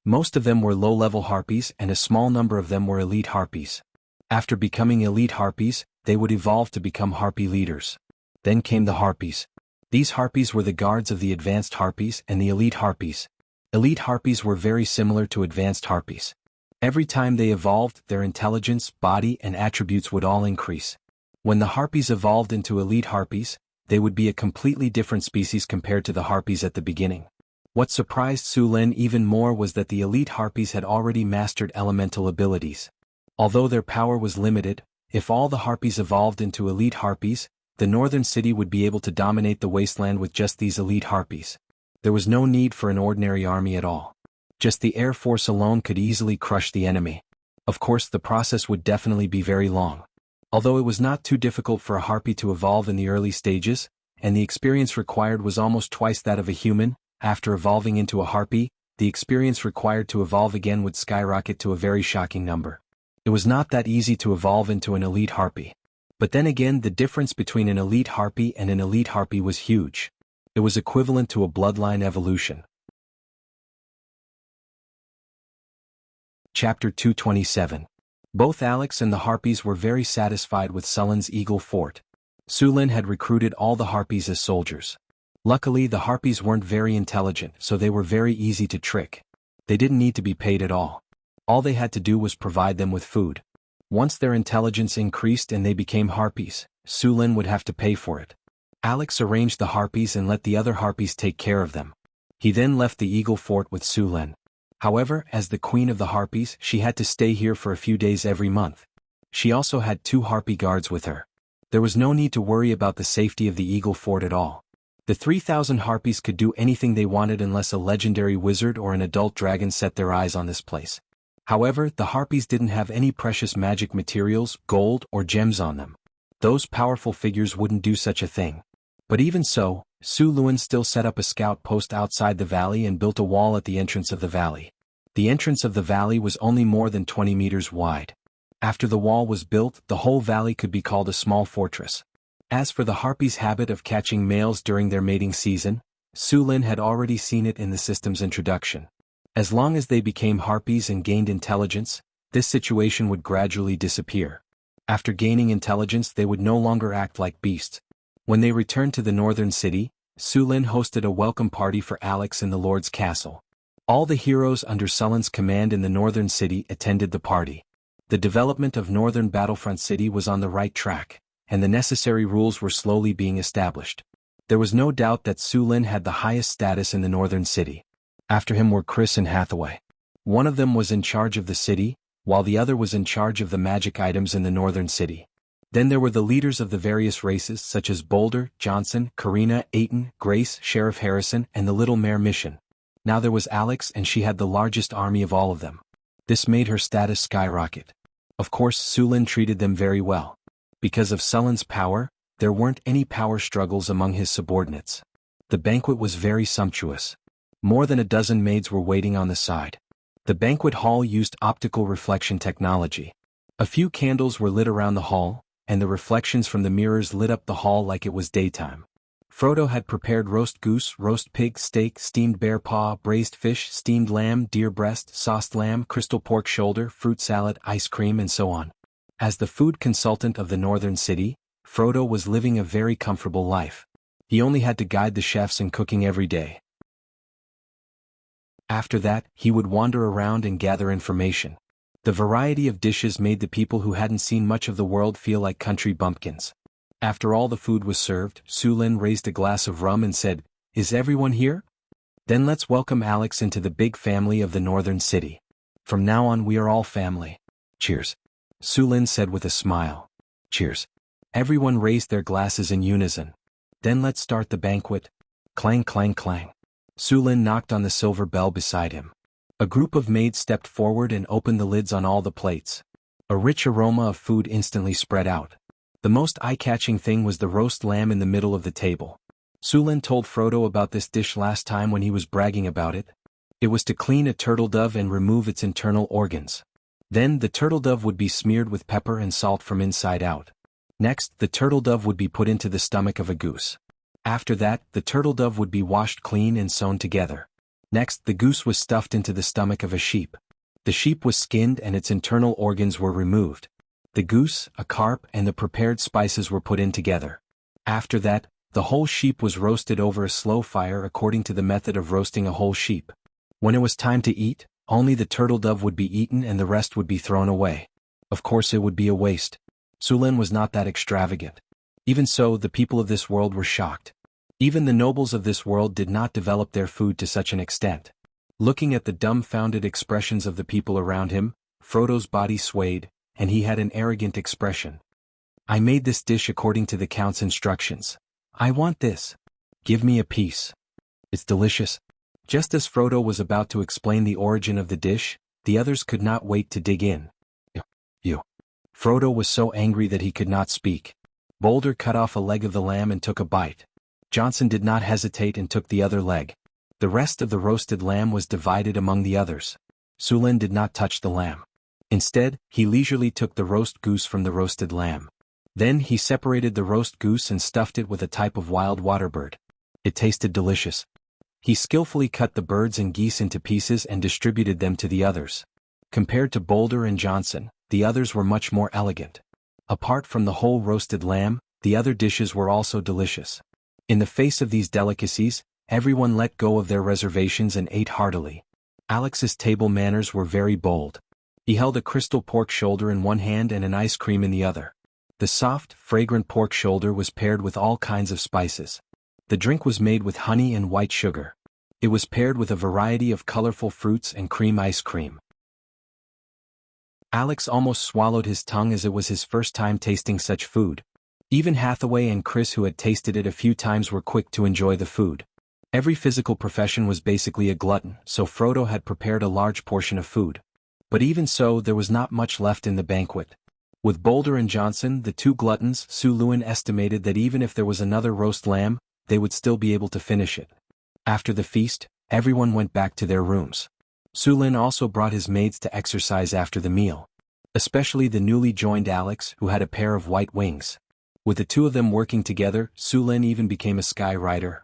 Most of them were low-level harpies and a small number of them were elite harpies. After becoming elite harpies, they would evolve to become harpy leaders. Then came the harpies. These harpies were the guards of the advanced harpies and the elite harpies. Elite harpies were very similar to advanced harpies. Every time they evolved, their intelligence, body, and attributes would all increase. When the harpies evolved into elite harpies, they would be a completely different species compared to the harpies at the beginning. What surprised Su Lin even more was that the elite harpies had already mastered elemental abilities. Although their power was limited, if all the harpies evolved into elite harpies, the Northern City would be able to dominate the wasteland with just these elite harpies. There was no need for an ordinary army at all. Just the Air Force alone could easily crush the enemy. Of course, the process would definitely be very long. Although it was not too difficult for a harpy to evolve in the early stages, and the experience required was almost twice that of a human, after evolving into a harpy, the experience required to evolve again would skyrocket to a very shocking number. It was not that easy to evolve into an elite harpy. But then again, the difference between an elite harpy and an elite harpy was huge. It was equivalent to a bloodline evolution. Chapter 227. Both Alex and the harpies were very satisfied with Sulin's Eagle Fort. Su Lin had recruited all the harpies as soldiers. Luckily, the harpies weren't very intelligent, so they were very easy to trick. They didn't need to be paid at all. All they had to do was provide them with food. Once their intelligence increased and they became harpies, Su Lin would have to pay for it. Alex arranged the harpies and let the other harpies take care of them. He then left the Eagle Fort with Su Lin. However, as the queen of the harpies, she had to stay here for a few days every month. She also had 2 harpy guards with her. There was no need to worry about the safety of the Eagle Fort at all. The 3,000 harpies could do anything they wanted unless a legendary wizard or an adult dragon set their eyes on this place. However, the harpies didn't have any precious magic materials, gold, or gems on them. Those powerful figures wouldn't do such a thing. But even so, Su Lin still set up a scout post outside the valley and built a wall at the entrance of the valley. The entrance of the valley was only more than 20 meters wide. After the wall was built, the whole valley could be called a small fortress. As for the harpies' habit of catching males during their mating season, Su Lin had already seen it in the system's introduction. As long as they became harpies and gained intelligence, this situation would gradually disappear. After gaining intelligence, they would no longer act like beasts. When they returned to the northern city, Su Lin hosted a welcome party for Alex in the Lord's castle. All the heroes under Sullen's command in the northern city attended the party. The development of northern Battlefront City was on the right track, and the necessary rules were slowly being established. There was no doubt that Su Lin had the highest status in the northern city. After him were Chris and Hathaway. One of them was in charge of the city, while the other was in charge of the magic items in the northern city. Then there were the leaders of the various races such as Boulder, Johnson, Karina, Aiton, Grace, Sheriff Harrison, and the Little Mare Mission. Now there was Alex, and she had the largest army of all of them. This made her status skyrocket. Of course, Su Lin treated them very well. Because of Sullen's power, there weren't any power struggles among his subordinates. The banquet was very sumptuous. More than a dozen maids were waiting on the side. The banquet hall used optical reflection technology. A few candles were lit around the hall, and the reflections from the mirrors lit up the hall like it was daytime. Frodo had prepared roast goose, roast pig, steak, steamed bear paw, braised fish, steamed lamb, deer breast, sauced lamb, crystal pork shoulder, fruit salad, ice cream, and so on. As the food consultant of the northern city, Frodo was living a very comfortable life. He only had to guide the chefs in cooking every day. After that, he would wander around and gather information. The variety of dishes made the people who hadn't seen much of the world feel like country bumpkins. After all the food was served, Su Lin raised a glass of rum and said, "Is everyone here? Then let's welcome Alex into the big family of the northern city. From now on we are all family. Cheers." Su Lin said with a smile. "Cheers." Everyone raised their glasses in unison. "Then let's start the banquet." Clang, clang, clang. Su Lin knocked on the silver bell beside him. A group of maids stepped forward and opened the lids on all the plates. A rich aroma of food instantly spread out. The most eye-catching thing was the roast lamb in the middle of the table. Su Lin told Frodo about this dish last time when he was bragging about it. It was to clean a turtle dove and remove its internal organs. Then the turtle dove would be smeared with pepper and salt from inside out. Next, the turtle dove would be put into the stomach of a goose. After that, the turtle dove would be washed clean and sewn together. Next, the goose was stuffed into the stomach of a sheep. The sheep was skinned and its internal organs were removed. The goose, a carp, and the prepared spices were put in together. After that, the whole sheep was roasted over a slow fire according to the method of roasting a whole sheep. When it was time to eat, only the turtle dove would be eaten and the rest would be thrown away. Of course it would be a waste. Su Lin was not that extravagant. Even so, the people of this world were shocked. Even the nobles of this world did not develop their food to such an extent. Looking at the dumbfounded expressions of the people around him, Frodo's body swayed, and he had an arrogant expression. "I made this dish according to the Count's instructions. I want this. Give me a piece. It's delicious." Just as Frodo was about to explain the origin of the dish, the others could not wait to dig in. You. Frodo was so angry that he could not speak. Boulder cut off a leg of the lamb and took a bite. Johnson did not hesitate and took the other leg. The rest of the roasted lamb was divided among the others. Su Lin did not touch the lamb. Instead, he leisurely took the roast goose from the roasted lamb. Then he separated the roast goose and stuffed it with a type of wild water bird. It tasted delicious. He skillfully cut the birds and geese into pieces and distributed them to the others. Compared to Boulder and Johnson, the others were much more elegant. Apart from the whole roasted lamb, the other dishes were also delicious. In the face of these delicacies, everyone let go of their reservations and ate heartily. Alex's table manners were very bold. He held a crystal pork shoulder in one hand and an ice cream in the other. The soft, fragrant pork shoulder was paired with all kinds of spices. The drink was made with honey and white sugar. It was paired with a variety of colorful fruits and cream ice cream. Alex almost swallowed his tongue as it was his first time tasting such food. Even Hathaway and Chris, who had tasted it a few times, were quick to enjoy the food. Every physical profession was basically a glutton, so Frodo had prepared a large portion of food. But even so, there was not much left in the banquet. With Boulder and Johnson, the two gluttons, Su Lin estimated that even if there was another roast lamb, they would still be able to finish it. After the feast, everyone went back to their rooms. Su Lin also brought his maids to exercise after the meal. Especially the newly joined Alex, who had a pair of white wings. With the two of them working together, Su Lin even became a sky rider.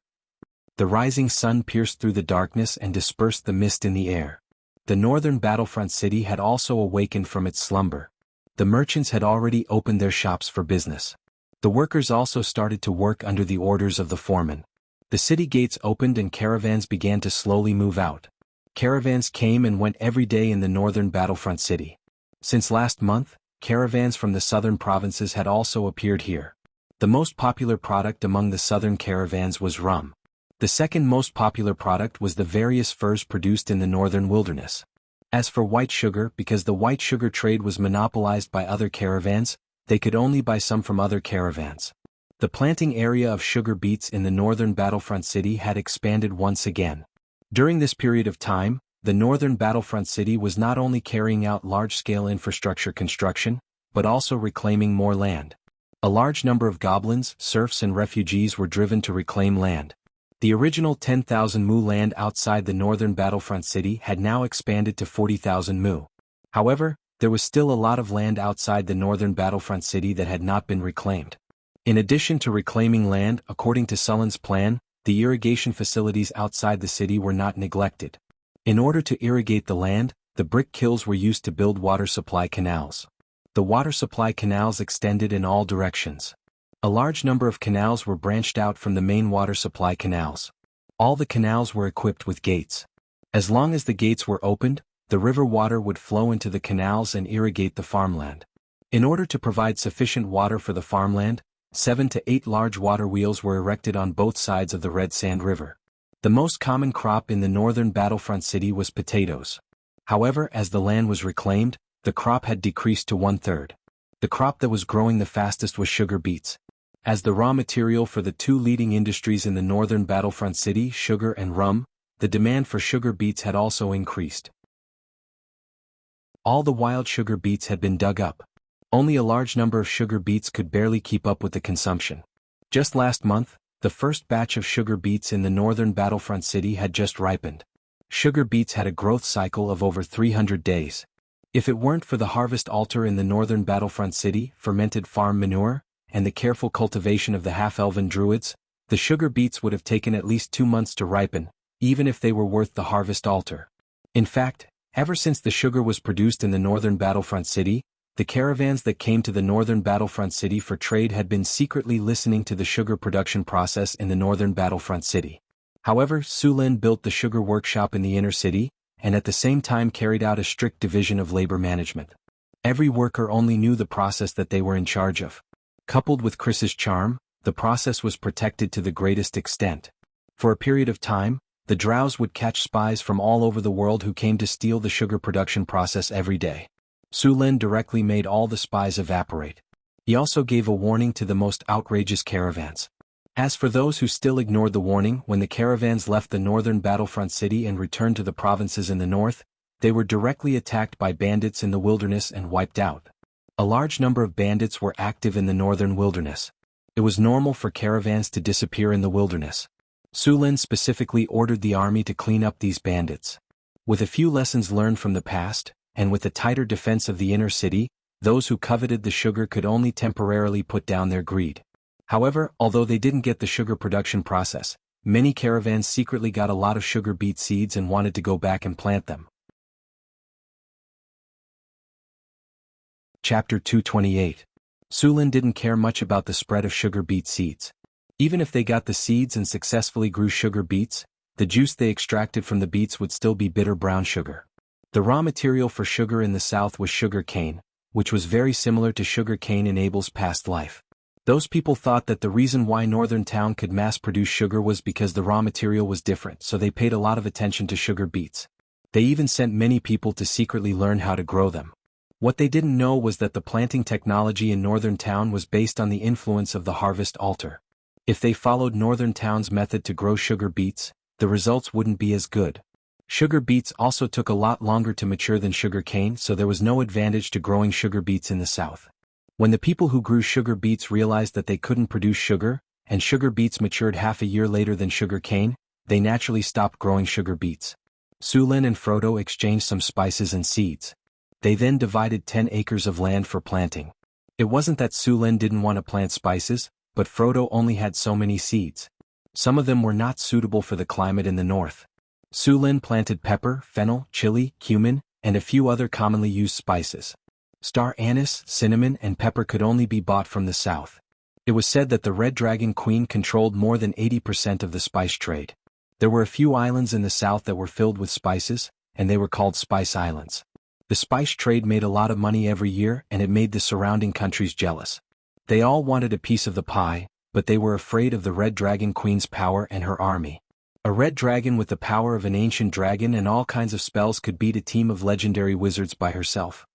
The rising sun pierced through the darkness and dispersed the mist in the air. The northern battlefront city had also awakened from its slumber. The merchants had already opened their shops for business. The workers also started to work under the orders of the foreman. The city gates opened and caravans began to slowly move out. Caravans came and went every day in the northern battlefront city. Since last month, caravans from the southern provinces had also appeared here. The most popular product among the southern caravans was rum. The second most popular product was the various furs produced in the northern wilderness. As for white sugar, because the white sugar trade was monopolized by other caravans, they could only buy some from other caravans. The planting area of sugar beets in the northern battlefront city had expanded once again. During this period of time, the northern battlefront city was not only carrying out large-scale infrastructure construction, but also reclaiming more land. A large number of goblins, serfs and refugees were driven to reclaim land. The original 10,000 mu land outside the northern battlefront city had now expanded to 40,000 mu. However, there was still a lot of land outside the northern battlefront city that had not been reclaimed. In addition to reclaiming land, according to Sullen's plan, the irrigation facilities outside the city were not neglected. In order to irrigate the land, the brick kilns were used to build water supply canals. The water supply canals extended in all directions. A large number of canals were branched out from the main water supply canals. All the canals were equipped with gates. As long as the gates were opened, the river water would flow into the canals and irrigate the farmland. In order to provide sufficient water for the farmland, 7 to 8 large water wheels were erected on both sides of the Red Sand River. The most common crop in the northern battlefront city was potatoes. However, as the land was reclaimed, the crop had decreased to 1/3. The crop that was growing the fastest was sugar beets. As the raw material for the two leading industries in the northern battlefront city, sugar and rum, the demand for sugar beets had also increased. All the wild sugar beets had been dug up. Only a large number of sugar beets could barely keep up with the consumption. Just last month, the first batch of sugar beets in the northern battlefront city had just ripened. Sugar beets had a growth cycle of over 300 days. If it weren't for the harvest altar in the northern battlefront city, fermented farm manure, and the careful cultivation of the half-elven druids, the sugar beets would have taken at least 2 months to ripen, even if they were worth the harvest altar. In fact, ever since the sugar was produced in the northern battlefront city, the caravans that came to the northern battlefront city for trade had been secretly listening to the sugar production process in the northern battlefront city. However, Su Lin built the sugar workshop in the inner city, and at the same time carried out a strict division of labor management. Every worker only knew the process that they were in charge of. Coupled with Chris's charm, the process was protected to the greatest extent. For a period of time, the drows would catch spies from all over the world who came to steal the sugar production process every day. Su Lin directly made all the spies evaporate. He also gave a warning to the most outrageous caravans. As for those who still ignored the warning, when the caravans left the northern battlefront city and returned to the provinces in the north, they were directly attacked by bandits in the wilderness and wiped out. A large number of bandits were active in the northern wilderness. It was normal for caravans to disappear in the wilderness. Su Lin specifically ordered the army to clean up these bandits. With a few lessons learned from the past, and with the tighter defense of the inner city, those who coveted the sugar could only temporarily put down their greed. However, although they didn't get the sugar production process, many caravans secretly got a lot of sugar beet seeds and wanted to go back and plant them. Chapter 228. Su Lin didn't care much about the spread of sugar beet seeds. Even if they got the seeds and successfully grew sugar beets, the juice they extracted from the beets would still be bitter brown sugar. The raw material for sugar in the south was sugar cane, which was very similar to sugar cane in Abel's past life. Those people thought that the reason why Northern Town could mass-produce sugar was because the raw material was different, so they paid a lot of attention to sugar beets. They even sent many people to secretly learn how to grow them. What they didn't know was that the planting technology in Northern Town was based on the influence of the harvest altar. If they followed Northern Town's method to grow sugar beets, the results wouldn't be as good. Sugar beets also took a lot longer to mature than sugar cane, so there was no advantage to growing sugar beets in the south. When the people who grew sugar beets realized that they couldn't produce sugar, and sugar beets matured half a year later than sugar cane, they naturally stopped growing sugar beets. Su Lin and Frodo exchanged some spices and seeds. They then divided 10 acres of land for planting. It wasn't that Su Lin didn't want to plant spices, but Frodo only had so many seeds. Some of them were not suitable for the climate in the north. Su Lin planted pepper, fennel, chili, cumin, and a few other commonly used spices. Star anise, cinnamon, and pepper could only be bought from the south. It was said that the Red Dragon Queen controlled more than 80% of the spice trade. There were a few islands in the south that were filled with spices, and they were called Spice Islands. The spice trade made a lot of money every year, and it made the surrounding countries jealous. They all wanted a piece of the pie, but they were afraid of the Red Dragon Queen's power and her army. A red dragon with the power of an ancient dragon and all kinds of spells could beat a team of legendary wizards by herself.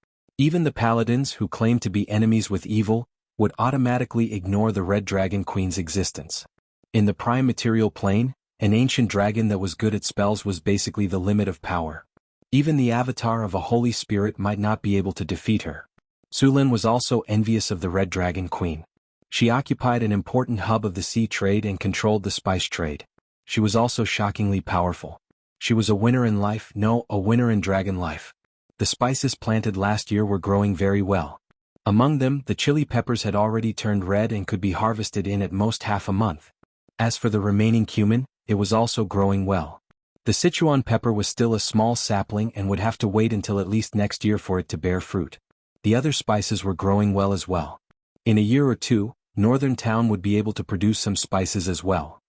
Even the paladins, who claimed to be enemies with evil, would automatically ignore the Red Dragon Queen's existence. In the prime material plane, an ancient dragon that was good at spells was basically the limit of power. Even the avatar of a holy spirit might not be able to defeat her. Sulin was also envious of the Red Dragon Queen. She occupied an important hub of the sea trade and controlled the spice trade. She was also shockingly powerful. She was a winner in life, a winner in dragon life. The spices planted last year were growing very well. Among them, the chili peppers had already turned red and could be harvested in at most half a month. As for the remaining cumin, it was also growing well. The Sichuan pepper was still a small sapling and would have to wait until at least next year for it to bear fruit. The other spices were growing well as well. In a year or two, Northern Town would be able to produce some spices as well.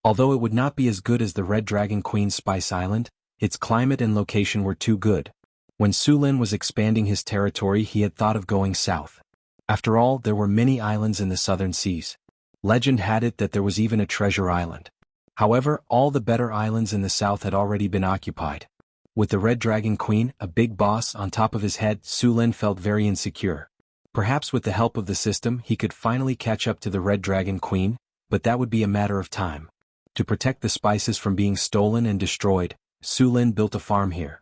Although it would not be as good as the Red Dragon Queen's Spice Island, its climate and location were too good. When Sulin was expanding his territory, he had thought of going south. After all, there were many islands in the southern seas. Legend had it that there was even a treasure island. However, all the better islands in the south had already been occupied. With the Red Dragon Queen, a big boss, on top of his head, Sulin felt very insecure. Perhaps with the help of the system he could finally catch up to the Red Dragon Queen, but that would be a matter of time. To protect the spices from being stolen and destroyed, Sulin built a farm here.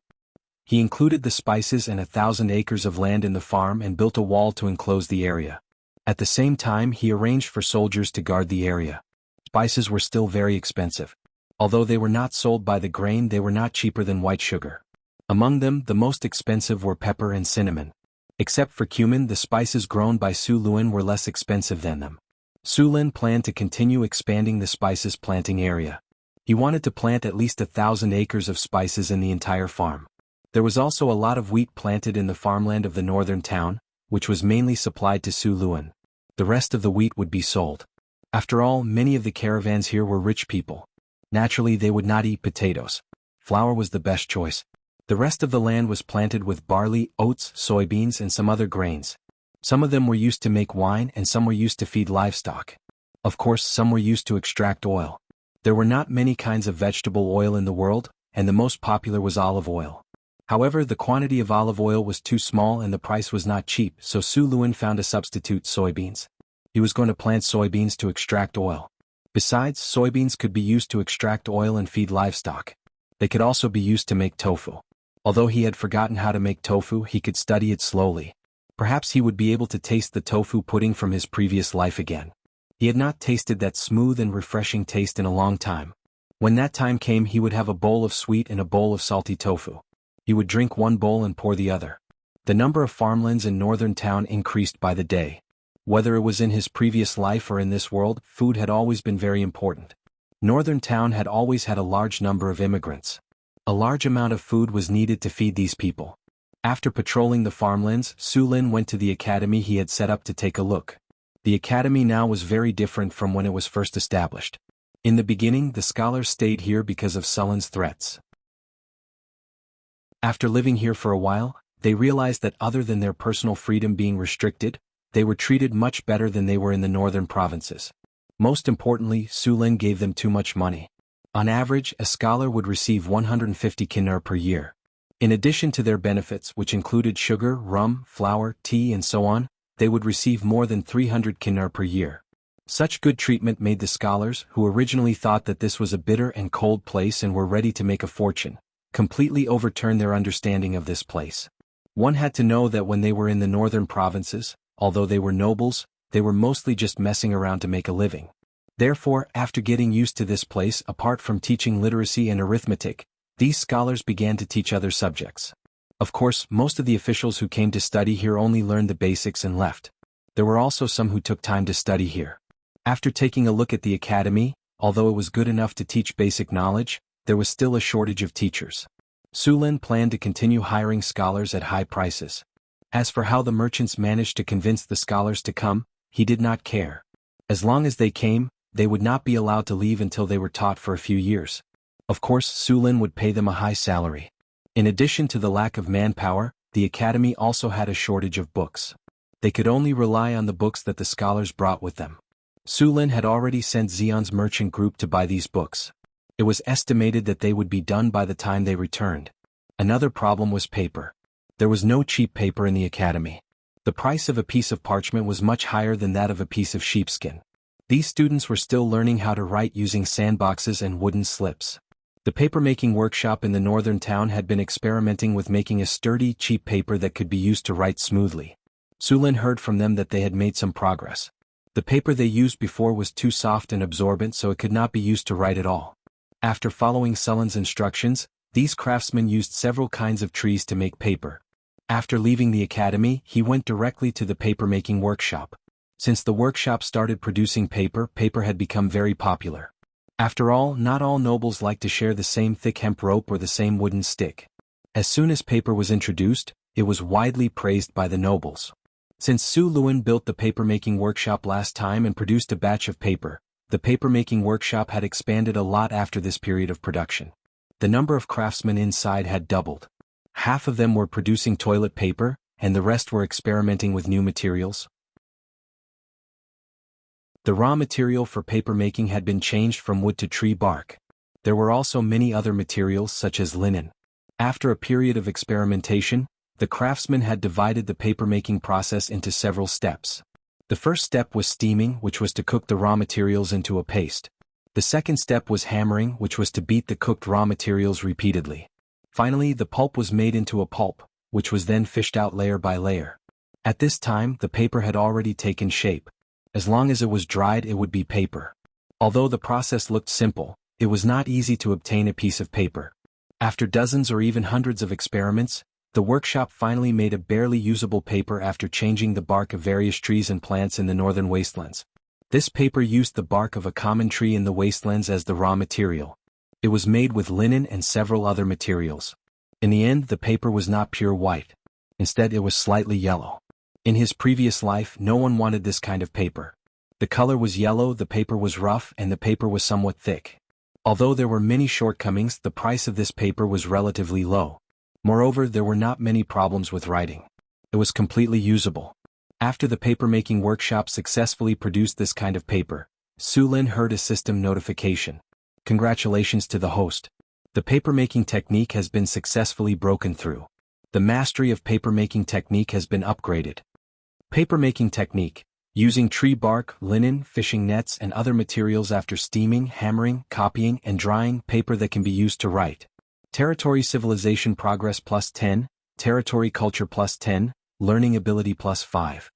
He included the spices and 1,000 acres of land in the farm and built a wall to enclose the area. At the same time, he arranged for soldiers to guard the area. Spices were still very expensive. Although they were not sold by the grain, they were not cheaper than white sugar. Among them, the most expensive were pepper and cinnamon. Except for cumin, the spices grown by Sulin were less expensive than them. Sulin planned to continue expanding the spices planting area. He wanted to plant at least 1,000 acres of spices in the entire farm. There was also a lot of wheat planted in the farmland of the northern town, which was mainly supplied to Sulin. The rest of the wheat would be sold. After all, many of the caravans here were rich people. Naturally, they would not eat potatoes. Flour was the best choice. The rest of the land was planted with barley, oats, soybeans, and some other grains. Some of them were used to make wine and some were used to feed livestock. Of course, some were used to extract oil. There were not many kinds of vegetable oil in the world, and the most popular was olive oil. However, the quantity of olive oil was too small and the price was not cheap, so Sulin found a substitute: soybeans. He was going to plant soybeans to extract oil. Besides, soybeans could be used to extract oil and feed livestock. They could also be used to make tofu. Although he had forgotten how to make tofu, he could study it slowly. Perhaps he would be able to taste the tofu pudding from his previous life again. He had not tasted that smooth and refreshing taste in a long time. When that time came, he would have a bowl of sweet and a bowl of salty tofu. He would drink one bowl and pour the other. The number of farmlands in northern town increased by the day. Whether it was in his previous life or in this world, food had always been very important. Northern town had always had a large number of immigrants. A large amount of food was needed to feed these people. After patrolling the farmlands, Sulin went to the academy he had set up to take a look. The academy now was very different from when it was first established. In the beginning, the scholars stayed here because of Sulin's threats. After living here for a while, they realized that other than their personal freedom being restricted, they were treated much better than they were in the northern provinces. Most importantly, Sulin gave them too much money. On average, a scholar would receive 150 kinnur per year. In addition to their benefits, which included sugar, rum, flour, tea and so on, they would receive more than 300 kinnur per year. Such good treatment made the scholars, who originally thought that this was a bitter and cold place and were ready to make a fortune, completely overturn their understanding of this place. One had to know that when they were in the northern provinces, although they were nobles, they were mostly just messing around to make a living. Therefore, after getting used to this place, apart from teaching literacy and arithmetic, these scholars began to teach other subjects. Of course, most of the officials who came to study here only learned the basics and left. There were also some who took time to study here. After taking a look at the academy, although it was good enough to teach basic knowledge, there was still a shortage of teachers. Sulin planned to continue hiring scholars at high prices. As for how the merchants managed to convince the scholars to come, he did not care. As long as they came, they would not be allowed to leave until they were taught for a few years. Of course, Sulin would pay them a high salary. In addition to the lack of manpower, the academy also had a shortage of books. They could only rely on the books that the scholars brought with them. Sulin had already sent Xion's merchant group to buy these books. It was estimated that they would be done by the time they returned. Another problem was paper. There was no cheap paper in the academy. The price of a piece of parchment was much higher than that of a piece of sheepskin. These students were still learning how to write using sandboxes and wooden slips. The papermaking workshop in the northern town had been experimenting with making a sturdy, cheap paper that could be used to write smoothly. Sulin heard from them that they had made some progress. The paper they used before was too soft and absorbent, so it could not be used to write at all. After following Sulin's instructions, these craftsmen used several kinds of trees to make paper. After leaving the academy, he went directly to the papermaking workshop. Since the workshop started producing paper, paper had become very popular. After all, not all nobles like to share the same thick hemp rope or the same wooden stick. As soon as paper was introduced, it was widely praised by the nobles. Since Su Luan built the papermaking workshop last time and produced a batch of paper, the papermaking workshop had expanded a lot after this period of production. The number of craftsmen inside had doubled. Half of them were producing toilet paper, and the rest were experimenting with new materials. The raw material for papermaking had been changed from wood to tree bark. There were also many other materials such as linen. After a period of experimentation, the craftsmen had divided the papermaking process into several steps. The first step was steaming, which was to cook the raw materials into a paste. The second step was hammering, which was to beat the cooked raw materials repeatedly. Finally, the pulp was made into a pulp, which was then fished out layer by layer. At this time, the paper had already taken shape. As long as it was dried, it would be paper. Although the process looked simple, it was not easy to obtain a piece of paper. After dozens or even hundreds of experiments, the workshop finally made a barely usable paper after changing the bark of various trees and plants in the northern wastelands. This paper used the bark of a common tree in the wastelands as the raw material. It was made with linen and several other materials. In the end, the paper was not pure white. Instead, it was slightly yellow. In his previous life, no one wanted this kind of paper. The color was yellow, the paper was rough, and the paper was somewhat thick. Although there were many shortcomings, the price of this paper was relatively low. Moreover, there were not many problems with writing. It was completely usable. After the papermaking workshop successfully produced this kind of paper, Sulin heard a system notification. Congratulations to the host. The papermaking technique has been successfully broken through. The mastery of papermaking technique has been upgraded. Papermaking technique, using tree bark, linen, fishing nets and other materials after steaming, hammering, copying and drying paper that can be used to write. Territory civilization progress plus 10, territory culture plus 10, learning ability plus 5.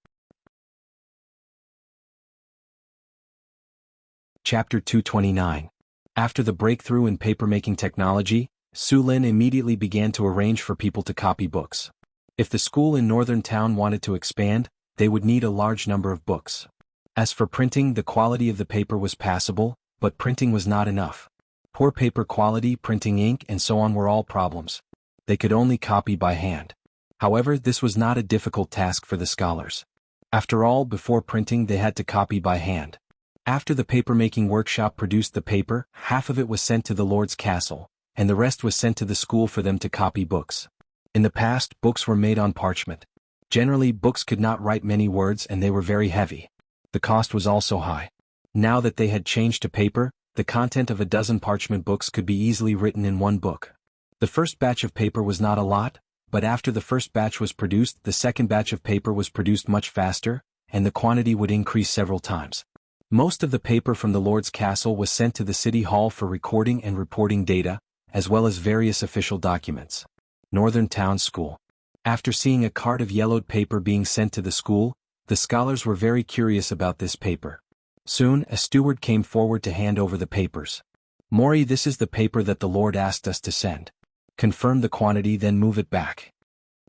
Chapter 229. After the breakthrough in papermaking technology, Sulin immediately began to arrange for people to copy books. If the school in northern town wanted to expand, they would need a large number of books. As for printing, the quality of the paper was passable, but printing was not enough. Poor paper quality, printing ink, and so on were all problems. They could only copy by hand. However, this was not a difficult task for the scholars. After all, before printing they had to copy by hand. After the papermaking workshop produced the paper, half of it was sent to the Lord's castle, and the rest was sent to the school for them to copy books. In the past, books were made on parchment. Generally, books could not write many words and they were very heavy. The cost was also high. Now that they had changed to paper, the content of a dozen parchment books could be easily written in one book. The first batch of paper was not a lot, but after the first batch was produced, the second batch of paper was produced much faster, and the quantity would increase several times. Most of the paper from the Lord's castle was sent to the city hall for recording and reporting data, as well as various official documents. Northern Town School. After seeing a cart of yellowed paper being sent to the school, the scholars were very curious about this paper. Soon, a steward came forward to hand over the papers. Mori, this is the paper that the Lord asked us to send. Confirm the quantity, then move it back.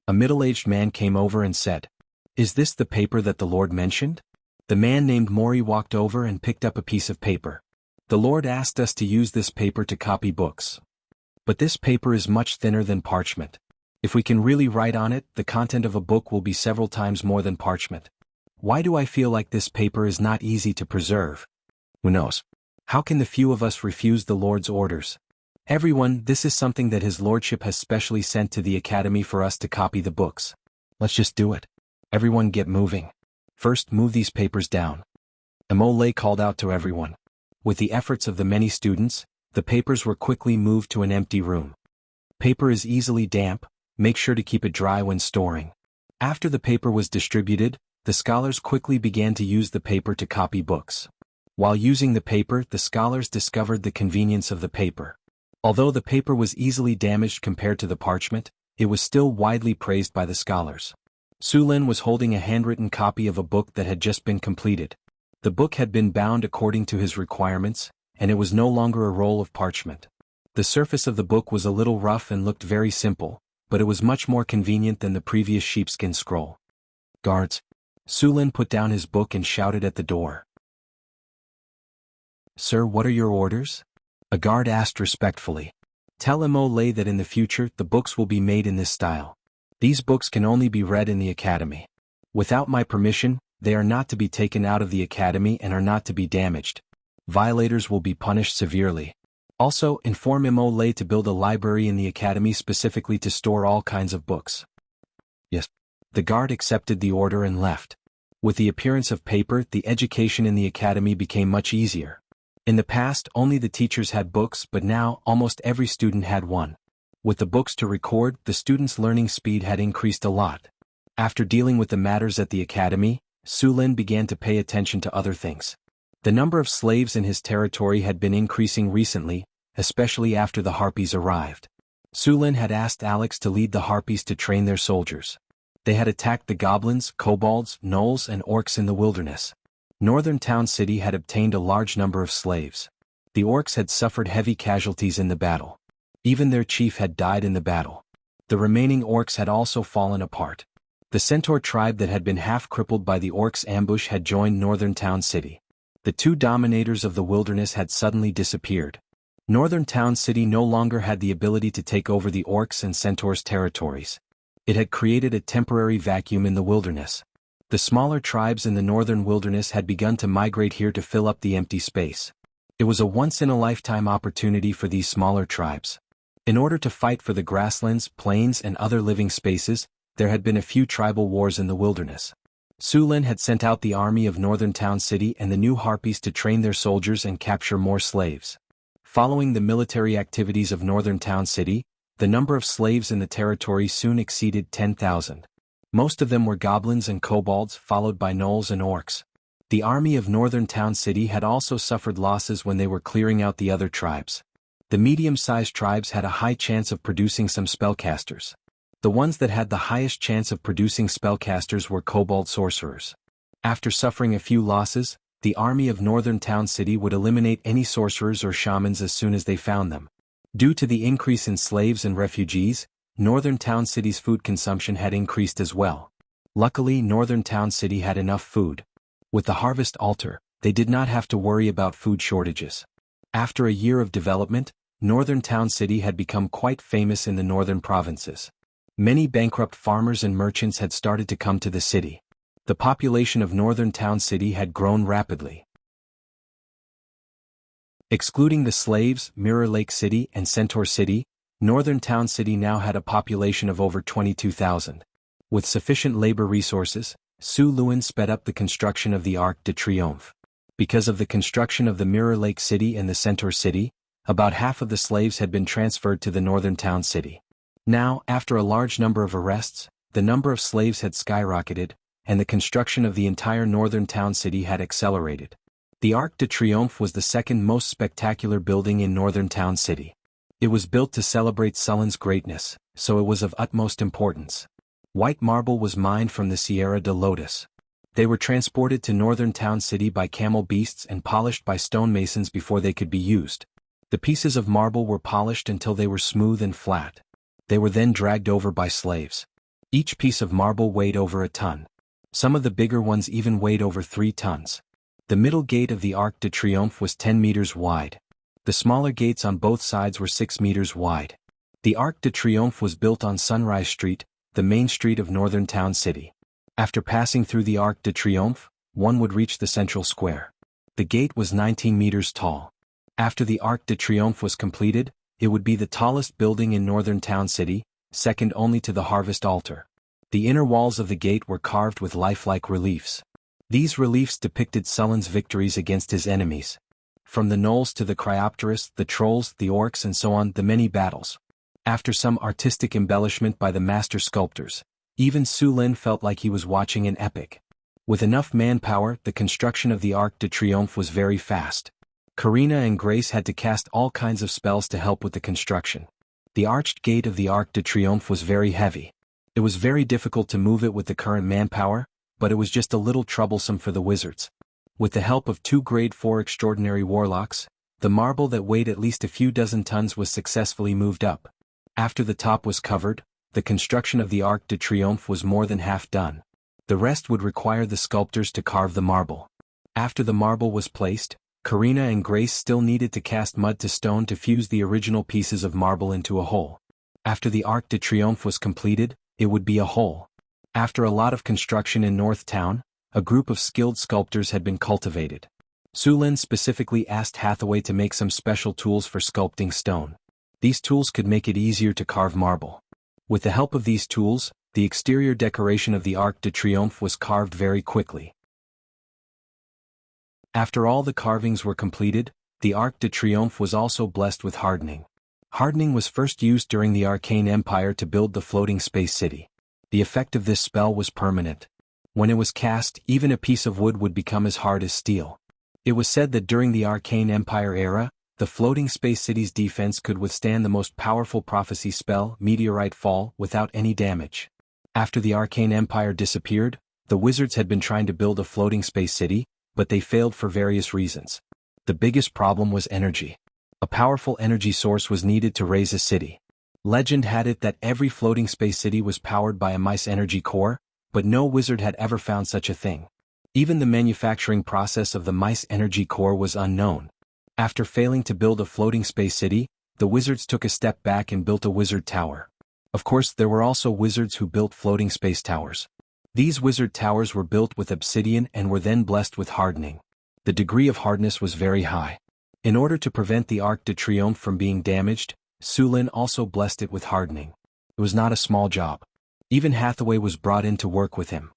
A middle-aged man came over and said, Is this the paper that the Lord mentioned? The man named Mori walked over and picked up a piece of paper. The Lord asked us to use this paper to copy books. But this paper is much thinner than parchment. If we can really write on it, the content of a book will be several times more than parchment. Why do I feel like this paper is not easy to preserve? Who knows? How can the few of us refuse the Lord's orders? Everyone, this is something that His Lordship has specially sent to the Academy for us to copy the books. Let's just do it. Everyone get moving. First, move these papers down. Imole called out to everyone. With the efforts of the many students, the papers were quickly moved to an empty room. Paper is easily damp, make sure to keep it dry when storing. After the paper was distributed, the scholars quickly began to use the paper to copy books. While using the paper, the scholars discovered the convenience of the paper. Although the paper was easily damaged compared to the parchment, it was still widely praised by the scholars. Sulin was holding a handwritten copy of a book that had just been completed. The book had been bound according to his requirements, and it was no longer a roll of parchment. The surface of the book was a little rough and looked very simple, but it was much more convenient than the previous sheepskin scroll. Guards. Sulin put down his book and shouted at the door. Sir, what are your orders? A guard asked respectfully. Tell Imole that in the future the books will be made in this style. These books can only be read in the academy. Without my permission, they are not to be taken out of the academy and are not to be damaged. Violators will be punished severely. Also, inform Imole to build a library in the academy specifically to store all kinds of books. Yes. The guard accepted the order and left. With the appearance of paper, the education in the academy became much easier. In the past, only the teachers had books, but now, almost every student had one. With the books to record, the students' learning speed had increased a lot. After dealing with the matters at the academy, Sulin began to pay attention to other things. The number of slaves in his territory had been increasing recently, especially after the Harpies arrived. Sulin had asked Alex to lead the Harpies to train their soldiers. They had attacked the goblins, kobolds, gnolls, and orcs in the wilderness. Northern Town City had obtained a large number of slaves. The orcs had suffered heavy casualties in the battle. Even their chief had died in the battle. The remaining orcs had also fallen apart. The centaur tribe that had been half crippled by the orcs' ambush had joined Northern Town City. The two dominators of the wilderness had suddenly disappeared. Northern Town City no longer had the ability to take over the orcs and centaurs' territories. It had created a temporary vacuum in the wilderness. The smaller tribes in the northern wilderness had begun to migrate here to fill up the empty space. It was a once-in-a-lifetime opportunity for these smaller tribes. In order to fight for the grasslands, plains, and other living spaces, there had been a few tribal wars in the wilderness. Sulin had sent out the army of Northern Town City and the new Harpies to train their soldiers and capture more slaves. Following the military activities of Northern Town City, the number of slaves in the territory soon exceeded 10,000. Most of them were goblins and kobolds, followed by gnolls and orcs. The army of Northern Town City had also suffered losses when they were clearing out the other tribes. The medium-sized tribes had a high chance of producing some spellcasters. The ones that had the highest chance of producing spellcasters were kobold sorcerers. After suffering a few losses, the army of Northern Town City would eliminate any sorcerers or shamans as soon as they found them. Due to the increase in slaves and refugees, Northern Town City's food consumption had increased as well. Luckily, Northern Town City had enough food. With the harvest altar, they did not have to worry about food shortages. After a year of development, Northern Town City had become quite famous in the northern provinces. Many bankrupt farmers and merchants had started to come to the city. The population of Northern Town City had grown rapidly. Excluding the slaves, Mirror Lake City, and Centaur City, Northern Town City now had a population of over 22,000. With sufficient labor resources, Sulin sped up the construction of the Arc de Triomphe. Because of the construction of the Mirror Lake City and the Centaur City, about half of the slaves had been transferred to the Northern Town City. Now, after a large number of arrests, the number of slaves had skyrocketed, and the construction of the entire Northern Town City had accelerated. The Arc de Triomphe was the second most spectacular building in Northern Town City. It was built to celebrate Sulin's greatness, so it was of utmost importance. White marble was mined from the Sierra de Lotus. They were transported to Northern Town City by camel beasts and polished by stonemasons before they could be used. The pieces of marble were polished until they were smooth and flat. They were then dragged over by slaves. Each piece of marble weighed over a ton. Some of the bigger ones even weighed over 3 tons. The middle gate of the Arc de Triomphe was 10 meters wide. The smaller gates on both sides were 6 meters wide. The Arc de Triomphe was built on Sunrise Street, the main street of northern town city. After passing through the Arc de Triomphe, one would reach the central square. The gate was 19 meters tall. After the Arc de Triomphe was completed, it would be the tallest building in northern town city, second only to the Harvest Altar. The inner walls of the gate were carved with lifelike reliefs. These reliefs depicted Sullen's victories against his enemies. From the gnolls to the Cryopteris, the trolls, the orcs and so on, the many battles. After some artistic embellishment by the master sculptors, even Su Lin felt like he was watching an epic. With enough manpower, the construction of the Arc de Triomphe was very fast. Karina and Grace had to cast all kinds of spells to help with the construction. The arched gate of the Arc de Triomphe was very heavy. It was very difficult to move it with the current manpower, but it was just a little troublesome for the wizards. With the help of 2 grade 4 extraordinary warlocks, the marble that weighed at least a few dozen tons was successfully moved up. After the top was covered, the construction of the Arc de Triomphe was more than half done. The rest would require the sculptors to carve the marble. After the marble was placed, Karina and Grace still needed to cast mud to stone to fuse the original pieces of marble into a hole. After the Arc de Triomphe was completed, it would be a hole. After a lot of construction in North Town, a group of skilled sculptors had been cultivated. Su Lin specifically asked Hathaway to make some special tools for sculpting stone. These tools could make it easier to carve marble. With the help of these tools, the exterior decoration of the Arc de Triomphe was carved very quickly. After all the carvings were completed, the Arc de Triomphe was also blessed with hardening. Hardening was first used during the Arcane Empire to build the floating space city. The effect of this spell was permanent. When it was cast, even a piece of wood would become as hard as steel. It was said that during the Arcane Empire era, the floating space city's defense could withstand the most powerful prophecy spell, Meteorite Fall, without any damage. After the Arcane Empire disappeared, the wizards had been trying to build a floating space city, but they failed for various reasons. The biggest problem was energy. A powerful energy source was needed to raise a city. Legend had it that every floating space city was powered by a mice energy core, but no wizard had ever found such a thing. Even the manufacturing process of the mice energy core was unknown. After failing to build a floating space city, the wizards took a step back and built a wizard tower. Of course, there were also wizards who built floating space towers. These wizard towers were built with obsidian and were then blessed with hardening. The degree of hardness was very high. In order to prevent the Arc de Triomphe from being damaged, Su Lin also blessed it with hardening. It was not a small job. Even Hathaway was brought in to work with him.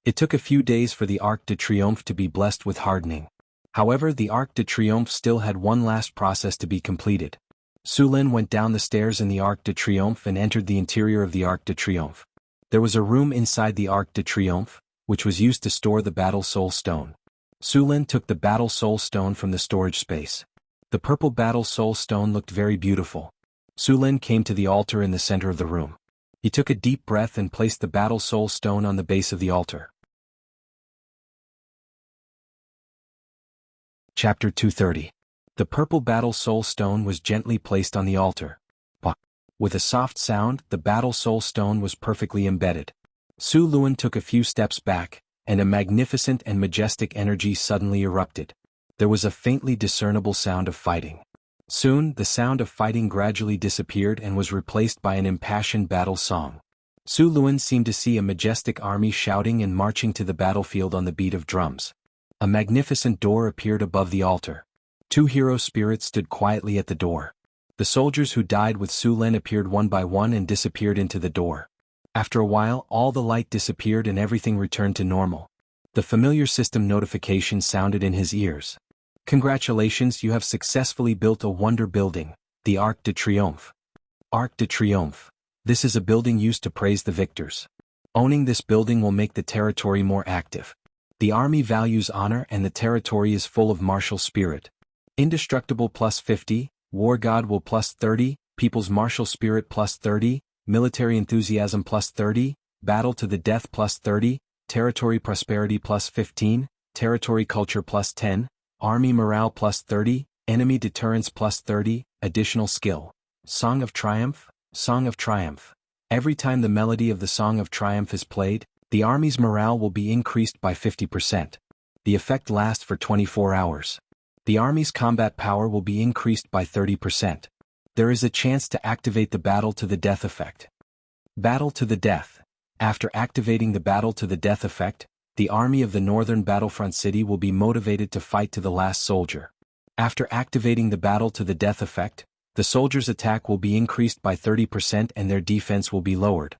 It took a few days for the Arc de Triomphe to be blessed with hardening. However, the Arc de Triomphe still had one last process to be completed. Su Lin went down the stairs in the Arc de Triomphe and entered the interior of the Arc de Triomphe. There was a room inside the Arc de Triomphe, which was used to store the Battle Soul Stone. Su Lin took the Battle Soul Stone from the storage space. The purple Battle Soul Stone looked very beautiful. Su Lin came to the altar in the center of the room. He took a deep breath and placed the Battle Soul Stone on the base of the altar. Chapter 230. The purple Battle Soul Stone was gently placed on the altar. With a soft sound, the Battle Soul Stone was perfectly embedded. Su Lin took a few steps back, and a magnificent and majestic energy suddenly erupted. There was a faintly discernible sound of fighting. Soon, the sound of fighting gradually disappeared and was replaced by an impassioned battle song. Su Lin seemed to see a majestic army shouting and marching to the battlefield on the beat of drums. A magnificent door appeared above the altar. 2 hero spirits stood quietly at the door. The soldiers who died with Su Lin appeared one by one and disappeared into the door. After a while, all the light disappeared and everything returned to normal. The familiar system notification sounded in his ears. Congratulations, you have successfully built a wonder building, the Arc de Triomphe. Arc de Triomphe. This is a building used to praise the victors. Owning this building will make the territory more active. The army values honor and the territory is full of martial spirit. Indestructible plus 50, War God will plus 30, People's martial spirit plus 30, Military enthusiasm plus 30, Battle to the death plus 30, Territory prosperity plus 15, Territory culture plus 10, Army morale plus 30, Enemy deterrence plus 30, Additional skill. Song of Triumph, Song of Triumph. Every time the melody of the Song of Triumph is played, the army's morale will be increased by 50%. The effect lasts for 24 hours. The army's combat power will be increased by 30%. There is a chance to activate the battle to the death effect. Battle to the death. After activating the battle to the death effect, the army of the northern battlefront city will be motivated to fight to the last soldier. After activating the battle to the death effect, the soldiers' attack will be increased by 30% and their defense will be lowered.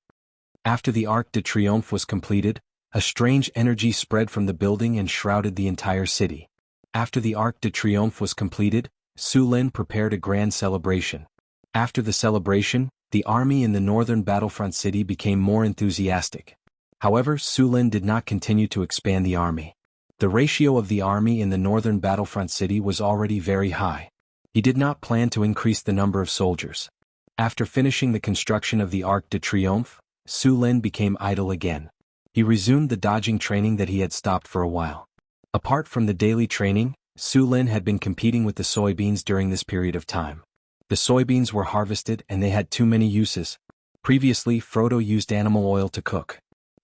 After the Arc de Triomphe was completed, a strange energy spread from the building and shrouded the entire city. After the Arc de Triomphe was completed, Su Lin prepared a grand celebration. After the celebration, the army in the northern battlefront city became more enthusiastic. However, Su Lin did not continue to expand the army. The ratio of the army in the northern battlefront city was already very high. He did not plan to increase the number of soldiers. After finishing the construction of the Arc de Triomphe, Su Lin became idle again. He resumed the dodging training that he had stopped for a while. Apart from the daily training, Su Lin had been competing with the soybeans during this period of time. The soybeans were harvested and they had too many uses. Previously, Frodo used animal oil to cook.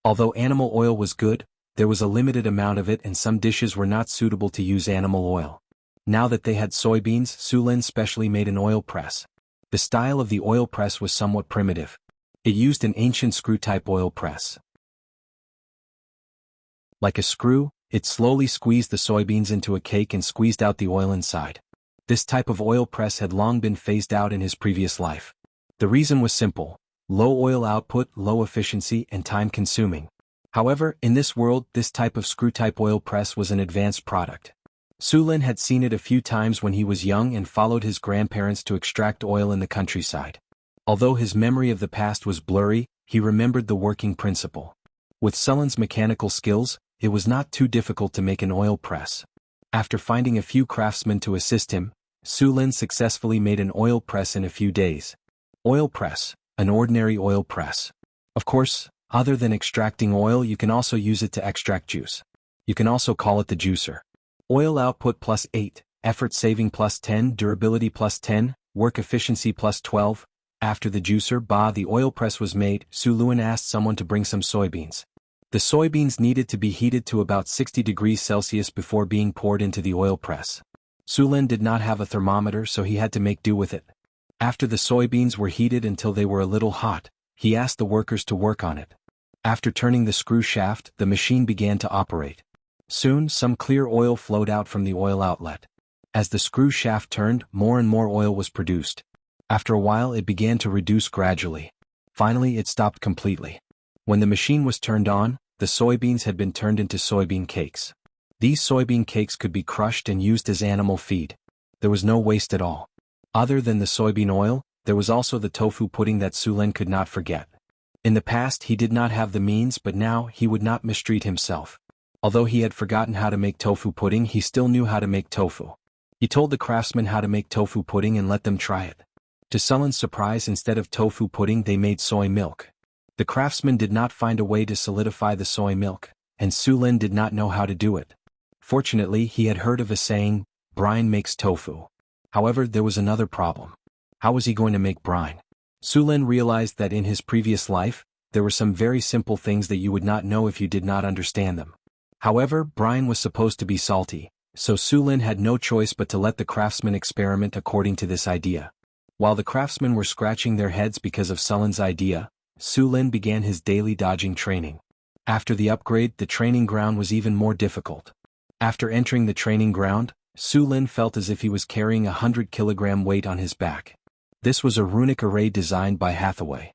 Although animal oil was good, there was a limited amount of it and some dishes were not suitable to use animal oil. Now that they had soybeans, Su Lin specially made an oil press. The style of the oil press was somewhat primitive. It used an ancient screw-type oil press. Like a screw, it slowly squeezed the soybeans into a cake and squeezed out the oil inside. This type of oil press had long been phased out in his previous life. The reason was simple: low oil output, low efficiency, and time-consuming. However, in this world, this type of screw-type oil press was an advanced product. Su Lin had seen it a few times when he was young and followed his grandparents to extract oil in the countryside. Although his memory of the past was blurry, he remembered the working principle. With Su Lin's mechanical skills, it was not too difficult to make an oil press. After finding a few craftsmen to assist him, Su Lin successfully made an oil press in a few days. Oil press, an ordinary oil press. Of course, other than extracting oil, you can also use it to extract juice. You can also call it the juicer. Oil output +8, effort saving +10, durability +10, work efficiency +12. After the juicer, the oil press was made, Su Lin asked someone to bring some soybeans. The soybeans needed to be heated to about 60 degrees Celsius before being poured into the oil press. Su Lin did not have a thermometer, so he had to make do with it. After the soybeans were heated until they were a little hot, he asked the workers to work on it. After turning the screw shaft, the machine began to operate. Soon, some clear oil flowed out from the oil outlet. As the screw shaft turned, more and more oil was produced. After a while, it began to reduce gradually. Finally, it stopped completely. When the machine was turned on, the soybeans had been turned into soybean cakes. These soybean cakes could be crushed and used as animal feed. There was no waste at all. Other than the soybean oil, there was also the tofu pudding that Su Lin could not forget. In the past, he did not have the means, but now he would not mistreat himself. Although he had forgotten how to make tofu pudding, he still knew how to make tofu. He told the craftsmen how to make tofu pudding and let them try it. To Su Lin's surprise, instead of tofu pudding, they made soy milk. The craftsman did not find a way to solidify the soy milk, and Su Lin did not know how to do it. Fortunately, he had heard of a saying, brine makes tofu. However, there was another problem. How was he going to make brine? Su Lin realized that in his previous life, there were some very simple things that you would not know if you did not understand them. However, brine was supposed to be salty, so Su Lin had no choice but to let the craftsmen experiment according to this idea. While the craftsmen were scratching their heads because of Su Lin's idea, Su Lin began his daily dodging training. After the upgrade, the training ground was even more difficult. After entering the training ground, Su Lin felt as if he was carrying a 100-kilogram weight on his back. This was a runic array designed by Hathaway.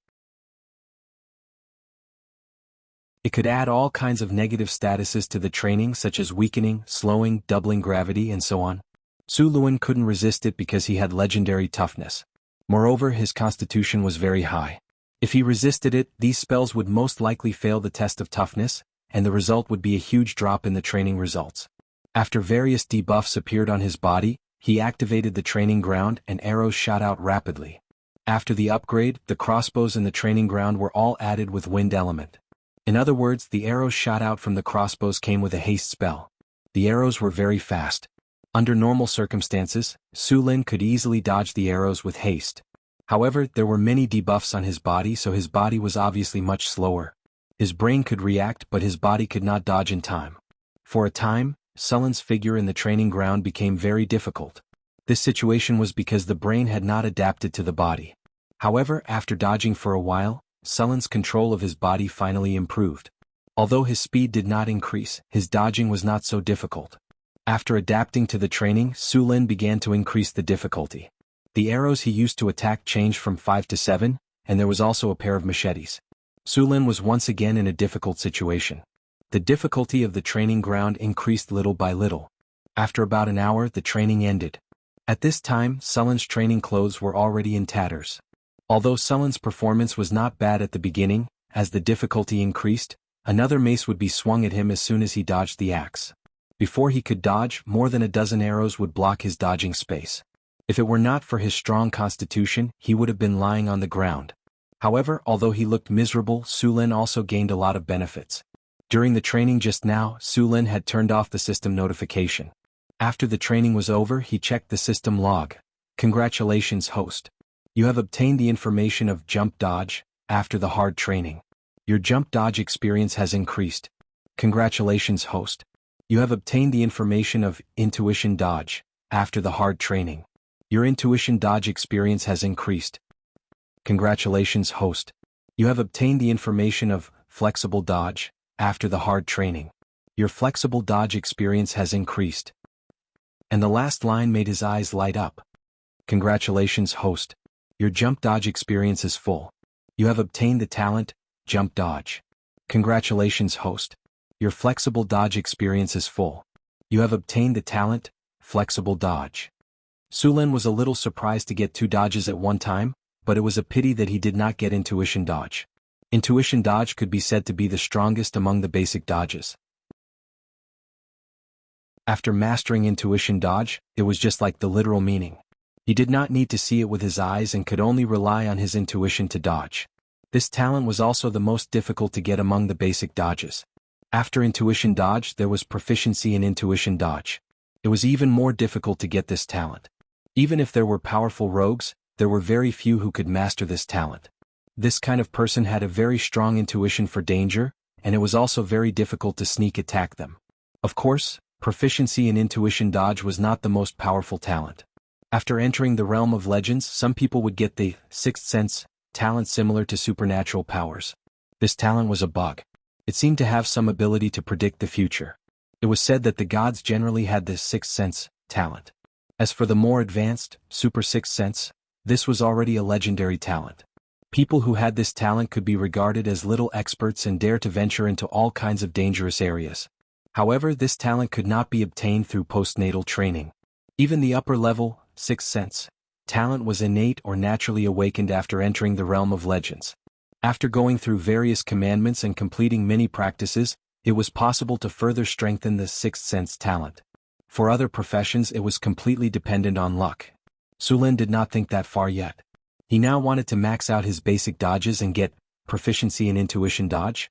It could add all kinds of negative statuses to the training, such as weakening, slowing, doubling gravity, and so on. Su Lin couldn't resist it because he had legendary toughness. Moreover, his constitution was very high. If he resisted it, these spells would most likely fail the test of toughness, and the result would be a huge drop in the training results. After various debuffs appeared on his body, he activated the training ground and arrows shot out rapidly. After the upgrade, the crossbows in the training ground were all added with wind element. In other words, the arrows shot out from the crossbows came with a haste spell. The arrows were very fast. Under normal circumstances, Su Lin could easily dodge the arrows with haste. However, there were many debuffs on his body, so his body was obviously much slower. His brain could react, but his body could not dodge in time. For a time, Sullen's figure in the training ground became very difficult. This situation was because the brain had not adapted to the body. However, after dodging for a while, Sullen's control of his body finally improved. Although his speed did not increase, his dodging was not so difficult. After adapting to the training, Sulin began to increase the difficulty. The arrows he used to attack changed from 5 to 7, and there was also a pair of machetes. Sulin was once again in a difficult situation. The difficulty of the training ground increased little by little. After about an hour, the training ended. At this time, Sullen's training clothes were already in tatters. Although Sullen's performance was not bad at the beginning, as the difficulty increased, another mace would be swung at him as soon as he dodged the axe. Before he could dodge, more than a dozen arrows would block his dodging space. If it were not for his strong constitution, he would have been lying on the ground. However, although he looked miserable, Sulin also gained a lot of benefits. During the training just now, Sulin had turned off the system notification. After the training was over, he checked the system log. Congratulations, host. You have obtained the information of jump dodge after the hard training. Your jump dodge experience has increased. Congratulations, host. You have obtained the information of intuition dodge after the hard training. Your intuition dodge experience has increased. Congratulations, host. You have obtained the information of flexible dodge after the hard training. Your flexible dodge experience has increased. And the last line made his eyes light up. Congratulations, host. Your jump dodge experience is full. You have obtained the talent, jump dodge. Congratulations, host. Your flexible dodge experience is full. You have obtained the talent, flexible dodge. Sulin was a little surprised to get 2 dodges at one time, but it was a pity that he did not get intuition dodge. Intuition dodge could be said to be the strongest among the basic dodges. After mastering intuition dodge, it was just like the literal meaning. He did not need to see it with his eyes and could only rely on his intuition to dodge. This talent was also the most difficult to get among the basic dodges. After intuition dodge, there was proficiency in intuition dodge. It was even more difficult to get this talent. Even if there were powerful rogues, there were very few who could master this talent. This kind of person had a very strong intuition for danger, and it was also very difficult to sneak attack them. Of course, proficiency in intuition dodge was not the most powerful talent. After entering the realm of legends, some people would get the sixth sense talent similar to supernatural powers. This talent was a bug. It seemed to have some ability to predict the future. It was said that the gods generally had this sixth sense talent. As for the more advanced, super sixth sense, this was already a legendary talent. People who had this talent could be regarded as little experts and dare to venture into all kinds of dangerous areas. However, this talent could not be obtained through postnatal training. Even the upper level, sixth sense talent was innate or naturally awakened after entering the realm of legends. After going through various commandments and completing many practices, it was possible to further strengthen the sixth sense talent. For other professions, it was completely dependent on luck. Sulin did not think that far yet. He now wanted to max out his basic dodges and get proficiency in intuition dodge.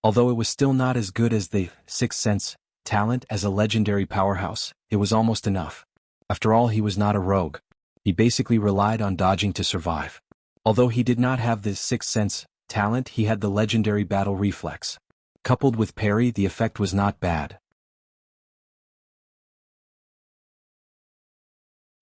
Although it was still not as good as the sixth sense talent as a legendary powerhouse, it was almost enough. After all, he was not a rogue. He basically relied on dodging to survive. Although he did not have the sixth sense talent, he had the legendary battle reflex. Coupled with parry, the effect was not bad.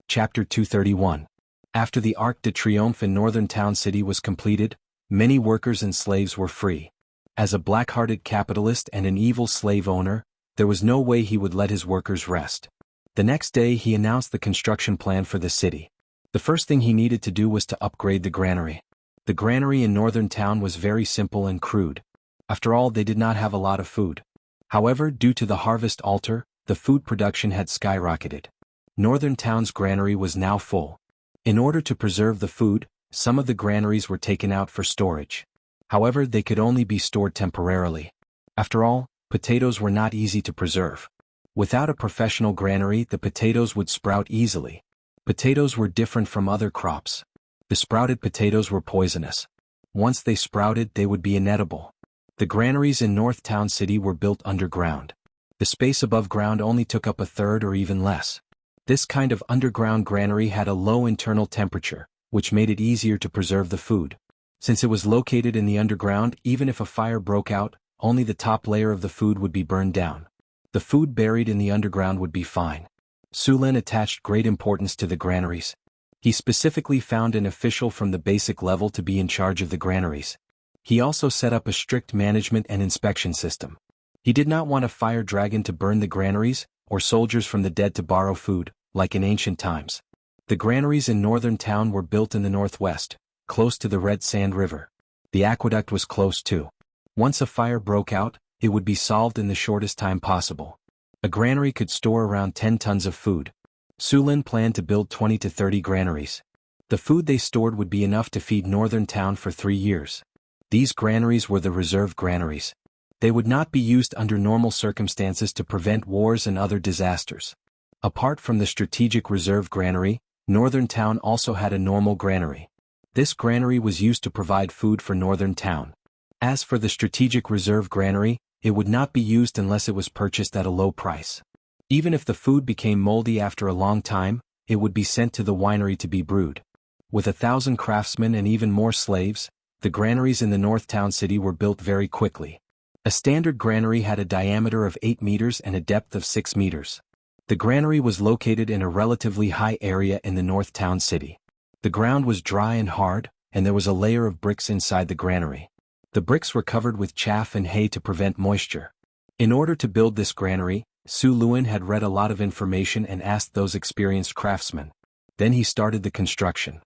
Chapter 231. After the Arc de Triomphe in Northern Town City was completed, many workers and slaves were free. As a black-hearted capitalist and an evil slave owner, there was no way he would let his workers rest. The next day he announced the construction plan for the city. The first thing he needed to do was to upgrade the granary. The granary in Northern Town was very simple and crude. After all, they did not have a lot of food. However, due to the harvest altar, the food production had skyrocketed. Northern Town's granary was now full. In order to preserve the food, some of the granaries were taken out for storage. However, they could only be stored temporarily. After all, potatoes were not easy to preserve. Without a professional granary, the potatoes would sprout easily. Potatoes were different from other crops. The sprouted potatoes were poisonous. Once they sprouted, they would be inedible. The granaries in North Town City were built underground. The space above ground only took up a third or even less. This kind of underground granary had a low internal temperature, which made it easier to preserve the food. Since it was located in the underground, even if a fire broke out, only the top layer of the food would be burned down. The food buried in the underground would be fine. Su Lin attached great importance to the granaries. He specifically found an official from the basic level to be in charge of the granaries. He also set up a strict management and inspection system. He did not want a fire dragon to burn the granaries, or soldiers from the dead to borrow food, like in ancient times. The granaries in northern town were built in the northwest, close to the Red Sand River. The aqueduct was close too. Once a fire broke out, it would be solved in the shortest time possible. A granary could store around 10 tons of food. Su Lin planned to build 20 to 30 granaries. The food they stored would be enough to feed northern town for 3 years. These granaries were the reserve granaries. They would not be used under normal circumstances to prevent wars and other disasters. Apart from the strategic reserve granary, northern town also had a normal granary. This granary was used to provide food for northern town. As for the strategic reserve granary, it would not be used unless it was purchased at a low price. Even if the food became moldy after a long time, it would be sent to the winery to be brewed. With 1,000 craftsmen and even more slaves, the granaries in the North Town city were built very quickly. A standard granary had a diameter of 8 meters and a depth of 6 meters. The granary was located in a relatively high area in the North Town city. The ground was dry and hard, and there was a layer of bricks inside the granary. The bricks were covered with chaff and hay to prevent moisture. In order to build this granary, Su Lin had read a lot of information and asked those experienced craftsmen. Then he started the construction.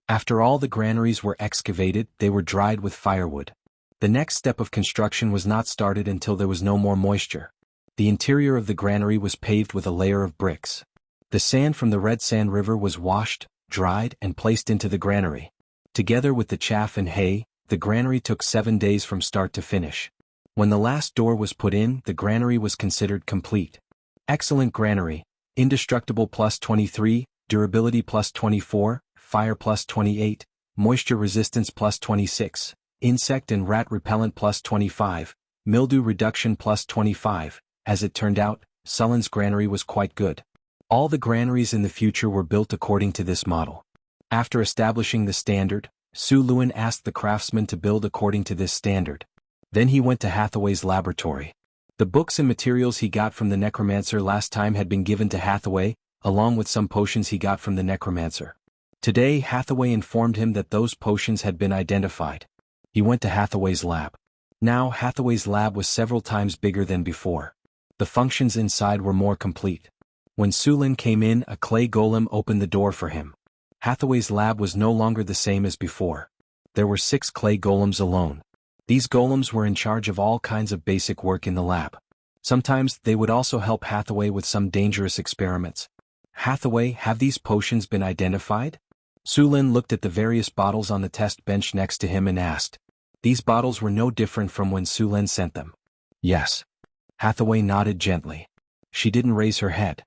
After all the granaries were excavated, they were dried with firewood. The next step of construction was not started until there was no more moisture. The interior of the granary was paved with a layer of bricks. The sand from the Red Sand River was washed, dried, and placed into the granary. Together with the chaff and hay, the granary took 7 days from start to finish. When the last door was put in, the granary was considered complete. Excellent granary, indestructible plus 23, durability plus 24, fire plus 28, moisture resistance plus 26, insect and rat repellent plus 25, mildew reduction plus 25. As it turned out, Su Lin's granary was quite good. All the granaries in the future were built according to this model. After establishing the standard, Su Lin asked the craftsman to build according to this standard. Then he went to Hathaway's laboratory. The books and materials he got from the necromancer last time had been given to Hathaway, along with some potions he got from the necromancer. Today Hathaway informed him that those potions had been identified. He went to Hathaway's lab. Now Hathaway's lab was several times bigger than before. The functions inside were more complete. When Su Lin came in, a clay golem opened the door for him. Hathaway's lab was no longer the same as before. There were 6 clay golems alone. These golems were in charge of all kinds of basic work in the lab. Sometimes they would also help Hathaway with some dangerous experiments. Hathaway, have these potions been identified? Su Lin looked at the various bottles on the test bench next to him and asked. These bottles were no different from when Su Lin sent them. Yes. Hathaway nodded gently. She didn't raise her head.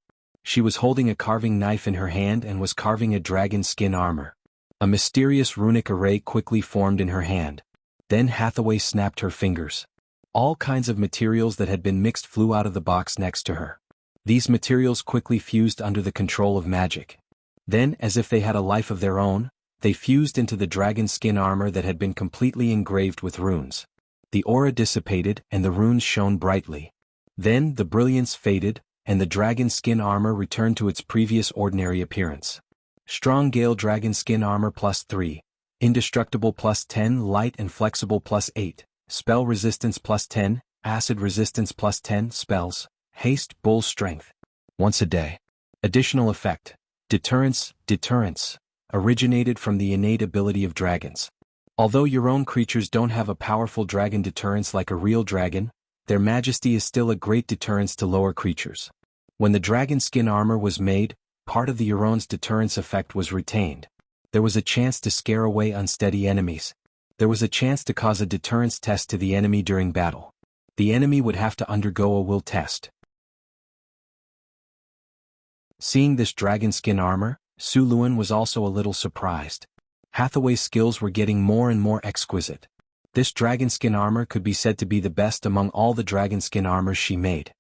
She was holding a carving knife in her hand and was carving a dragon skin armor. A mysterious runic array quickly formed in her hand. Then Hathaway snapped her fingers. All kinds of materials that had been mixed flew out of the box next to her. These materials quickly fused under the control of magic. Then, as if they had a life of their own, they fused into the dragon skin armor that had been completely engraved with runes. The aura dissipated and the runes shone brightly. Then the brilliance faded, and the dragon skin armor returned to its previous ordinary appearance. Strong Gale Dragon Skin Armor plus 3. Indestructible plus 10, Light and Flexible plus 8. Spell Resistance plus 10, Acid Resistance plus 10, Spells, Haste, Bull Strength. Once a day. Additional effect. Deterrence, originated from the innate ability of dragons. Although your own creatures don't have a powerful dragon deterrence like a real dragon, their majesty is still a great deterrence to lower creatures. When the dragon skin armor was made, part of the Euron's deterrence effect was retained. There was a chance to scare away unsteady enemies. There was a chance to cause a deterrence test to the enemy during battle. The enemy would have to undergo a will test. Seeing this dragon skin armor, Su Lin was also a little surprised. Hathaway's skills were getting more and more exquisite. This dragon skin armor could be said to be the best among all the dragon skin armors she made.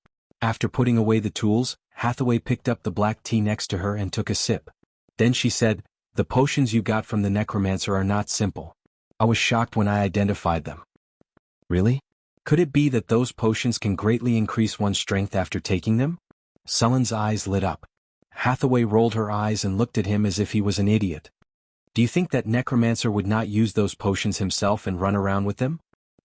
After putting away the tools, Hathaway picked up the black tea next to her and took a sip. Then she said, "The potions you got from the necromancer are not simple. I was shocked when I identified them." "Really?" Could it be that those potions can greatly increase one's strength after taking them? Sullen's eyes lit up. Hathaway rolled her eyes and looked at him as if he was an idiot. Do you think that necromancer would not use those potions himself and run around with them?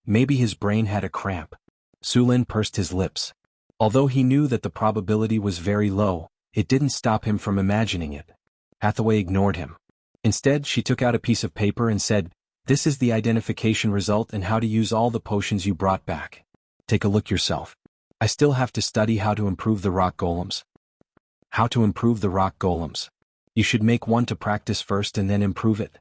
Maybe his brain had a cramp. Sulin pursed his lips. Although he knew that the probability was very low, it didn't stop him from imagining it. Hathaway ignored him. Instead, she took out a piece of paper and said, "This is the identification result and how to use all the potions you brought back. Take a look yourself. I still have to study how to improve the rock golems." How to improve the rock golems? You should make one to practice first and then improve it.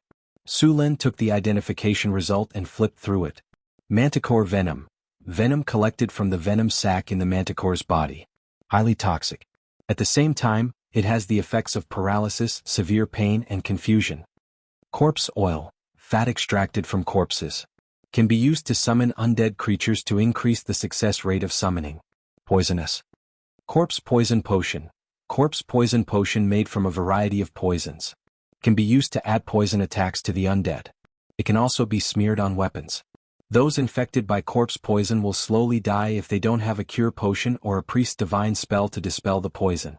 Sulin took the identification result and flipped through it. Manticore venom. Venom collected from the venom sac in the manticore's body. Highly toxic. At the same time, it has the effects of paralysis, severe pain, and confusion. Corpse oil. Fat extracted from corpses. Can be used to summon undead creatures to increase the success rate of summoning. Poisonous. Corpse poison potion. Corpse poison potion made from a variety of poisons. Can be used to add poison attacks to the undead. It can also be smeared on weapons. Those infected by corpse poison will slowly die if they don't have a cure potion or a priest's divine spell to dispel the poison.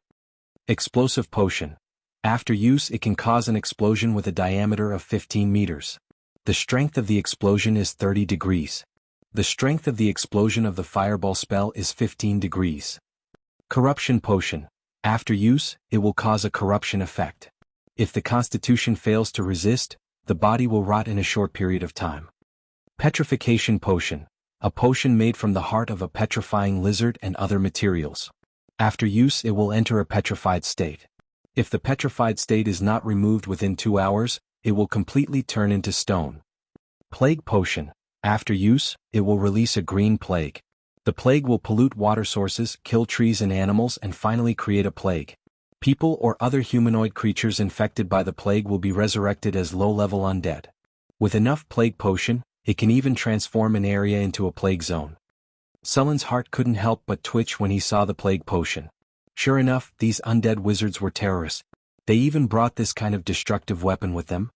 Explosive potion. After use, it can cause an explosion with a diameter of 15 meters. The strength of the explosion is 30 degrees. The strength of the explosion of the fireball spell is 15 degrees. Corruption potion. After use, it will cause a corruption effect. If the constitution fails to resist, the body will rot in a short period of time. Petrification potion. A potion made from the heart of a petrifying lizard and other materials. After use, it will enter a petrified state. If the petrified state is not removed within 2 hours, it will completely turn into stone. Plague potion. After use, it will release a green plague. The plague will pollute water sources, kill trees and animals, and finally create a plague. People or other humanoid creatures infected by the plague will be resurrected as low-level undead. With enough plague potion, it can even transform an area into a plague zone. Sullen's heart couldn't help but twitch when he saw the plague potion. Sure enough, these undead wizards were terrorists. They even brought this kind of destructive weapon with them.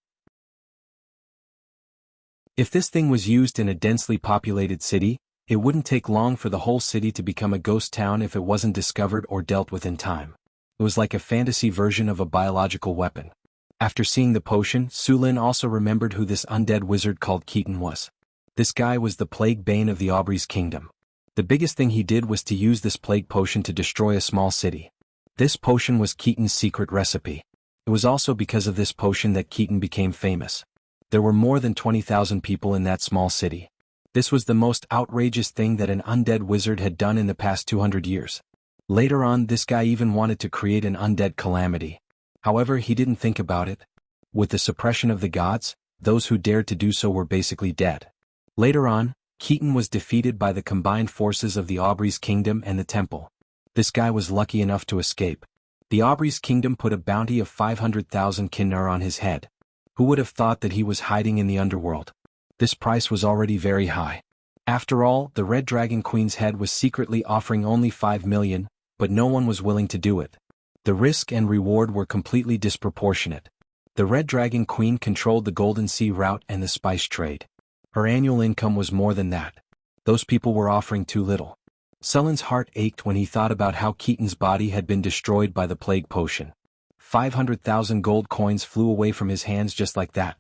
If this thing was used in a densely populated city, it wouldn't take long for the whole city to become a ghost town if it wasn't discovered or dealt with in time. It was like a fantasy version of a biological weapon. After seeing the potion, Sulin also remembered who this undead wizard called Keaton was. This guy was the plague bane of the Aubrey's kingdom. The biggest thing he did was to use this plague potion to destroy a small city. This potion was Keaton's secret recipe. It was also because of this potion that Keaton became famous. There were more than 20,000 people in that small city. This was the most outrageous thing that an undead wizard had done in the past 200 years. Later on, this guy even wanted to create an undead calamity. However, he didn't think about it. With the suppression of the gods, those who dared to do so were basically dead. Later on, Keaton was defeated by the combined forces of the Aubrey's kingdom and the temple. This guy was lucky enough to escape. The Aubrey's kingdom put a bounty of 500,000 kinnar on his head. Who would have thought that he was hiding in the underworld? This price was already very high. After all, the Red Dragon Queen's head was secretly offering only 5 million, but no one was willing to do it. The risk and reward were completely disproportionate. The Red Dragon Queen controlled the Golden Sea route and the spice trade. Her annual income was more than that. Those people were offering too little. Sullen's heart ached when he thought about how Keaton's body had been destroyed by the plague potion. 500,000 gold coins flew away from his hands just like that.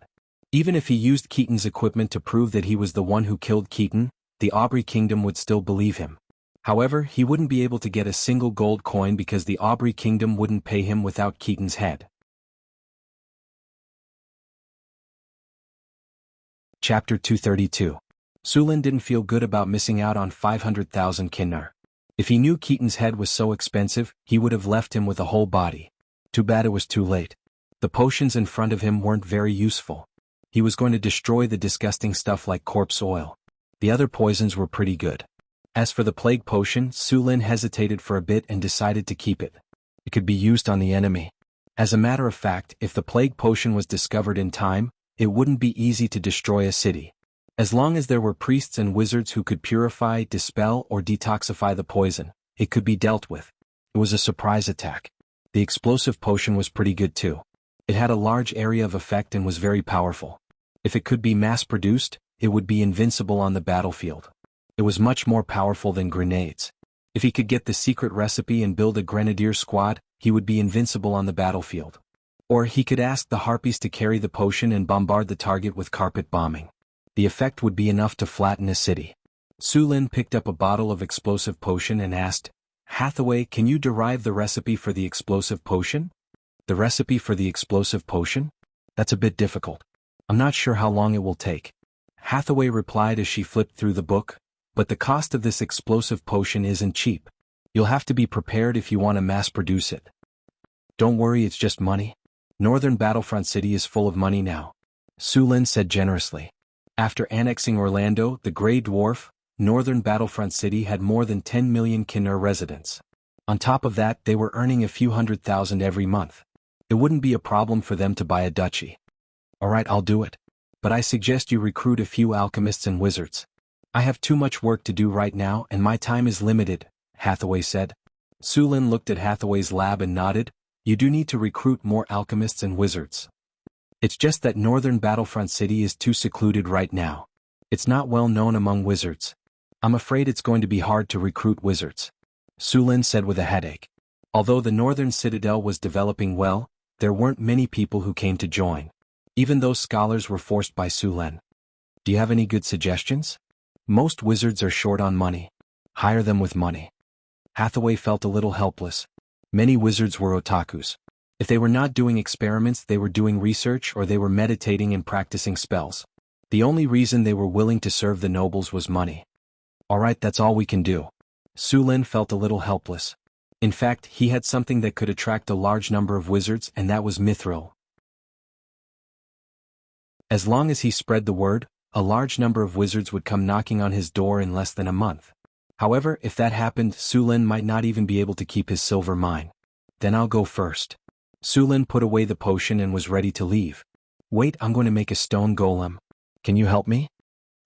Even if he used Keaton's equipment to prove that he was the one who killed Keaton, the Aubrey kingdom would still believe him. However, he wouldn't be able to get a single gold coin because the Aubrey kingdom wouldn't pay him without Keaton's head. Chapter 232. Sulin didn't feel good about missing out on 500,000 kinnar. If he knew Keaton's head was so expensive, he would have left him with a whole body. Too bad it was too late. The potions in front of him weren't very useful. He was going to destroy the disgusting stuff like corpse oil. The other poisons were pretty good. As for the plague potion, Sulin hesitated for a bit and decided to keep it. It could be used on the enemy. As a matter of fact, if the plague potion was discovered in time, it wouldn't be easy to destroy a city. As long as there were priests and wizards who could purify, dispel, or detoxify the poison, it could be dealt with. It was a surprise attack. The explosive potion was pretty good too. It had a large area of effect and was very powerful. If it could be mass-produced, it would be invincible on the battlefield. It was much more powerful than grenades. If he could get the secret recipe and build a grenadier squad, he would be invincible on the battlefield. Or he could ask the harpies to carry the potion and bombard the target with carpet bombing. The effect would be enough to flatten a city. Su Lin picked up a bottle of explosive potion and asked, "Hathaway, can you derive the recipe for the explosive potion?" "The recipe for the explosive potion? That's a bit difficult. I'm not sure how long it will take," Hathaway replied as she flipped through the book, "but the cost of this explosive potion isn't cheap. You'll have to be prepared if you want to mass-produce it." "Don't worry, it's just money. Northern Battlefront City is full of money now," Su Lin said generously. After annexing Orlando, the Grey Dwarf, Northern Battlefront City had more than 10 million Kinner residents. On top of that, they were earning a few $100,000 every month. It wouldn't be a problem for them to buy a duchy. "Alright, I'll do it. But I suggest you recruit a few alchemists and wizards. I have too much work to do right now and my time is limited," Hathaway said. Su Lin looked at Hathaway's lab and nodded. "You do need to recruit more alchemists and wizards. It's just that Northern Battlefront City is too secluded right now. It's not well known among wizards. I'm afraid it's going to be hard to recruit wizards," Su Lin said with a headache. Although the Northern Citadel was developing well, there weren't many people who came to join. Even those scholars were forced by Su Lin. "Do you have any good suggestions?" "Most wizards are short on money. Hire them with money." Hathaway felt a little helpless. Many wizards were otakus. If they were not doing experiments, they were doing research or they were meditating and practicing spells. The only reason they were willing to serve the nobles was money. "Alright, that's all we can do." Su Lin felt a little helpless. In fact, he had something that could attract a large number of wizards, and that was mithril. As long as he spread the word, a large number of wizards would come knocking on his door in less than a month. However, if that happened, Su Lin might not even be able to keep his silver mine. "Then I'll go first." Su Lin put away the potion and was ready to leave. "Wait, I'm going to make a stone golem. Can you help me?"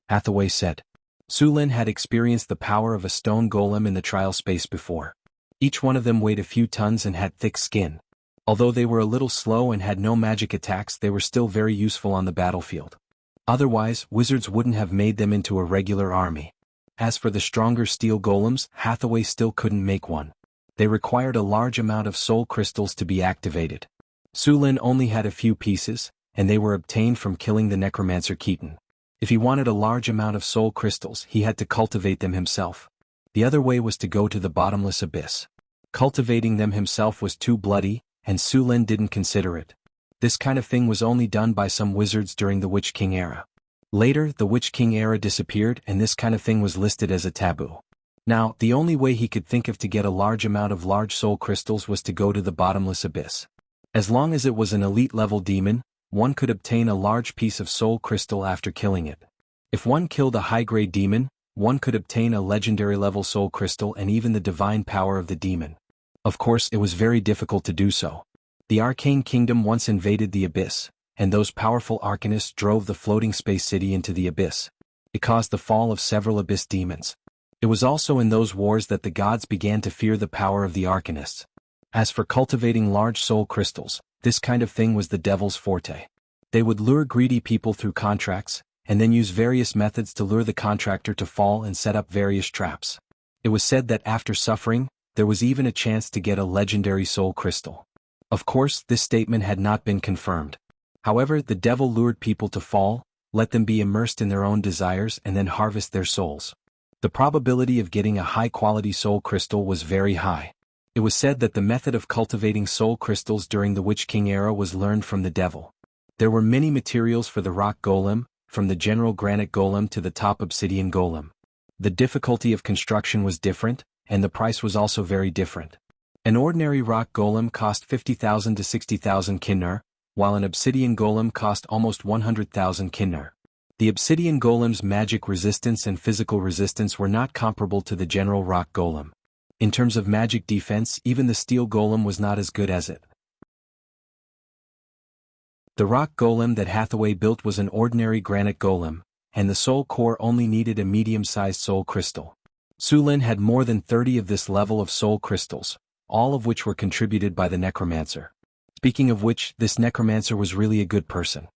Hathaway said. Su Lin had experienced the power of a stone golem in the trial space before. Each one of them weighed a few tons and had thick skin. Although they were a little slow and had no magic attacks, they were still very useful on the battlefield. Otherwise, wizards wouldn't have made them into a regular army. As for the stronger steel golems, Hathaway still couldn't make one. They required a large amount of soul crystals to be activated. Su Lin only had a few pieces, and they were obtained from killing the necromancer Keaton. If he wanted a large amount of soul crystals, he had to cultivate them himself. The other way was to go to the bottomless abyss. Cultivating them himself was too bloody, and Su Lin didn't consider it. This kind of thing was only done by some wizards during the Witch King era. Later, the Witch King era disappeared and this kind of thing was listed as a taboo. Now, the only way he could think of to get a large amount of large soul crystals was to go to the bottomless abyss. As long as it was an elite-level demon, one could obtain a large piece of soul crystal after killing it. If one killed a high-grade demon, one could obtain a legendary-level soul crystal and even the divine power of the demon. Of course, it was very difficult to do so. The Arcane Kingdom once invaded the abyss, and those powerful arcanists drove the floating space city into the abyss. It caused the fall of several abyss demons. It was also in those wars that the gods began to fear the power of the arcanists. As for cultivating large soul crystals, this kind of thing was the devil's forte. They would lure greedy people through contracts, and then use various methods to lure the contractor to fall and set up various traps. It was said that after suffering, there was even a chance to get a legendary soul crystal. Of course, this statement had not been confirmed. However, the devil lured people to fall, let them be immersed in their own desires and then harvest their souls. The probability of getting a high-quality soul crystal was very high. It was said that the method of cultivating soul crystals during the Witch King era was learned from the devil. There were many materials for the rock golem, from the general granite golem to the top obsidian golem. The difficulty of construction was different, and the price was also very different. An ordinary rock golem cost 50,000 to 60,000 kinnar, while an obsidian golem cost almost 100,000 kinnar. The obsidian golem's magic resistance and physical resistance were not comparable to the general rock golem. In terms of magic defense, even the steel golem was not as good as it. The rock golem that Hathaway built was an ordinary granite golem, and the soul core only needed a medium-sized soul crystal. Su Lin had more than 30 of this level of soul crystals, all of which were contributed by the necromancer. Speaking of which, this necromancer was really a good person.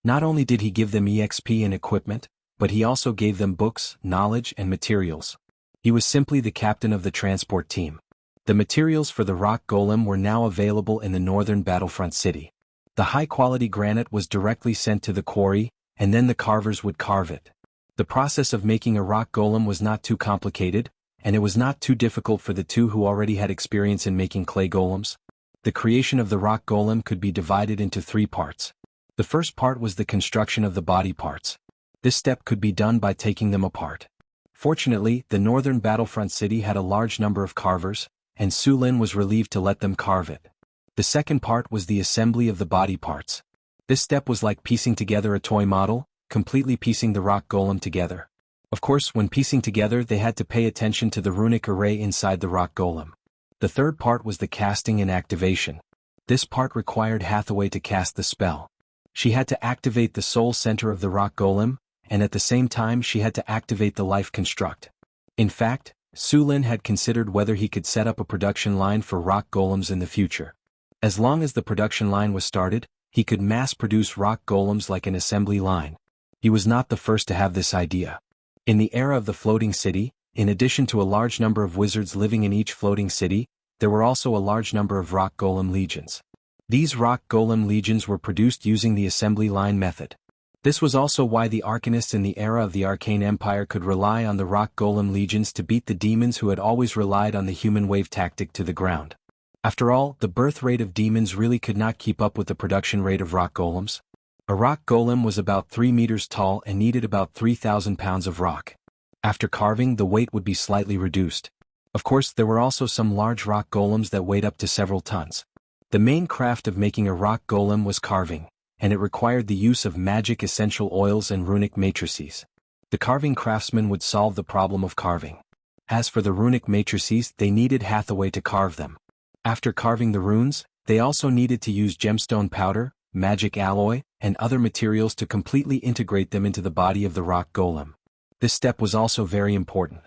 Not only did he give them EXP and equipment, but he also gave them books, knowledge, and materials. He was simply the captain of the transport team. The materials for the rock golem were now available in the northern battlefront city. The high-quality granite was directly sent to the quarry, and then the carvers would carve it. The process of making a rock golem was not too complicated, and it was not too difficult for the two who already had experience in making clay golems. The creation of the rock golem could be divided into 3 parts. The first part was the construction of the body parts. This step could be done by taking them apart. Fortunately, the northern battlefront city had a large number of carvers, and Su Lin was relieved to let them carve it. The second part was the assembly of the body parts. This step was like piecing together a toy model, completely piecing the rock golem together. Of course, when piecing together they had to pay attention to the runic array inside the rock golem. The third part was the casting and activation. This part required Hathaway to cast the spell. She had to activate the soul center of the rock golem, and at the same time she had to activate the life construct. In fact, Su Lin had considered whether he could set up a production line for rock golems in the future. As long as the production line was started, he could mass-produce rock golems like an assembly line. He was not the first to have this idea. In the era of the floating city, in addition to a large number of wizards living in each floating city, there were also a large number of rock golem legions. These rock golem legions were produced using the assembly line method. This was also why the arcanists in the era of the Arcane Empire could rely on the rock golem legions to beat the demons who had always relied on the human wave tactic to the ground. After all, the birth rate of demons really could not keep up with the production rate of rock golems. A rock golem was about 3 meters tall and needed about 3,000 pounds of rock. After carving, the weight would be slightly reduced. Of course, there were also some large rock golems that weighed up to several tons. The main craft of making a rock golem was carving, and it required the use of magic essential oils and runic matrices. The carving craftsman would solve the problem of carving. As for the runic matrices, they needed Hathaway to carve them. After carving the runes, they also needed to use gemstone powder, magic alloy, and other materials to completely integrate them into the body of the rock golem. This step was also very important.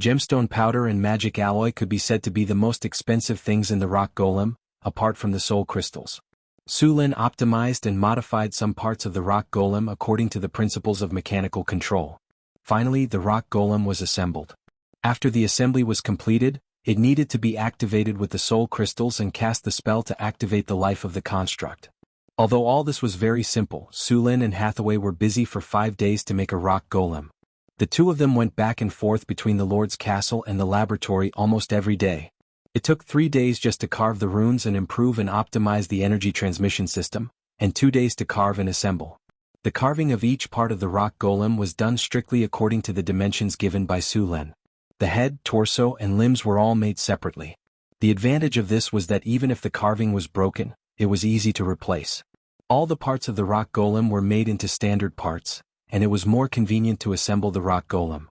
Gemstone powder and magic alloy could be said to be the most expensive things in the rock golem, apart from the soul crystals. Su Lin optimized and modified some parts of the rock golem according to the principles of mechanical control. Finally, the rock golem was assembled. After the assembly was completed, it needed to be activated with the soul crystals and cast the spell to activate the life of the construct. Although all this was very simple, Su Lin and Hathaway were busy for 5 days to make a rock golem. The two of them went back and forth between the Lord's castle and the laboratory almost every day. It took 3 days just to carve the runes and improve and optimize the energy transmission system, and 2 days to carve and assemble. The carving of each part of the rock golem was done strictly according to the dimensions given by Su Lin. The head, torso, and limbs were all made separately. The advantage of this was that even if the carving was broken, it was easy to replace. All the parts of the rock golem were made into standard parts, and it was more convenient to assemble the rock golem.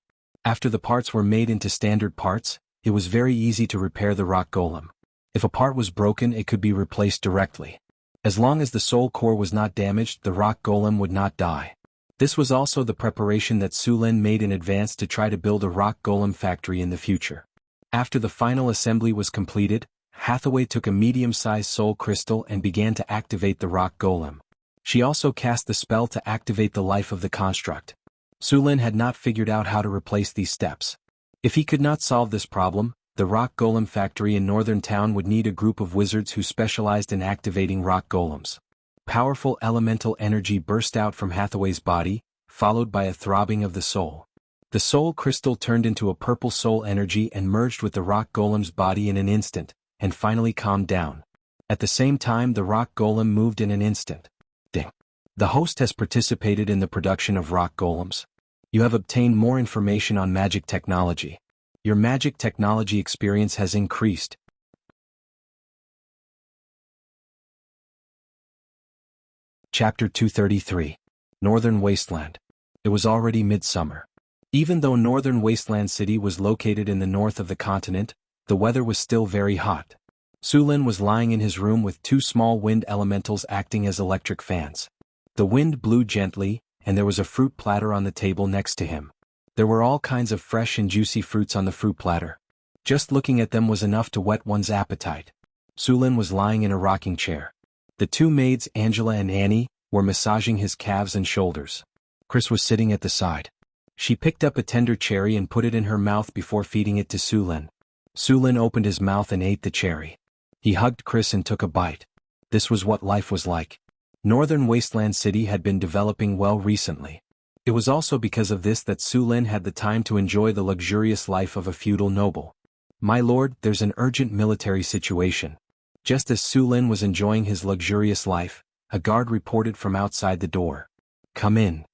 After the parts were made into standard parts, it was very easy to repair the rock golem. If a part was broken, it could be replaced directly. As long as the soul core was not damaged, the rock golem would not die. This was also the preparation that Su Lin made in advance to try to build a rock golem factory in the future. After the final assembly was completed, Hathaway took a medium-sized soul crystal and began to activate the rock golem. She also cast the spell to activate the life of the construct. Su Lin had not figured out how to replace these steps. If he could not solve this problem, the rock golem factory in Northern Town would need a group of wizards who specialized in activating rock golems. Powerful elemental energy burst out from Hathaway's body, followed by a throbbing of the soul. The soul crystal turned into a purple soul energy and merged with the rock golem's body in an instant, and finally calmed down. At the same time, the rock golem moved in an instant. Ding. The host has participated in the production of rock golems. You have obtained more information on magic technology. Your magic technology experience has increased. Chapter 233. Northern Wasteland. It was already midsummer. Even though Northern Wasteland City was located in the north of the continent, the weather was still very hot. Su Lin was lying in his room with 2 small wind elementals acting as electric fans. The wind blew gently, and there was a fruit platter on the table next to him. There were all kinds of fresh and juicy fruits on the fruit platter. Just looking at them was enough to whet one's appetite. Su Lin was lying in a rocking chair. The 2 maids, Angela and Annie, were massaging his calves and shoulders. Chris was sitting at the side. She picked up a tender cherry and put it in her mouth before feeding it to Sulin. Sulin opened his mouth and ate the cherry. He hugged Chris and took a bite. This was what life was like. Northern Wasteland City had been developing well recently. It was also because of this that Sulin had the time to enjoy the luxurious life of a feudal noble. "My lord, there's an urgent military situation." Just as Sulin was enjoying his luxurious life, a guard reported from outside the door. "Come in,"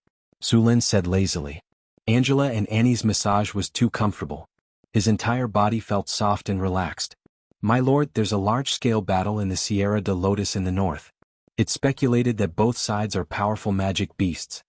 Sulin said lazily. Angela and Annie's massage was too comfortable. His entire body felt soft and relaxed. "My lord, there's a large-scale battle in the Sierra de Lotus in the north. It's speculated that both sides are powerful magic beasts."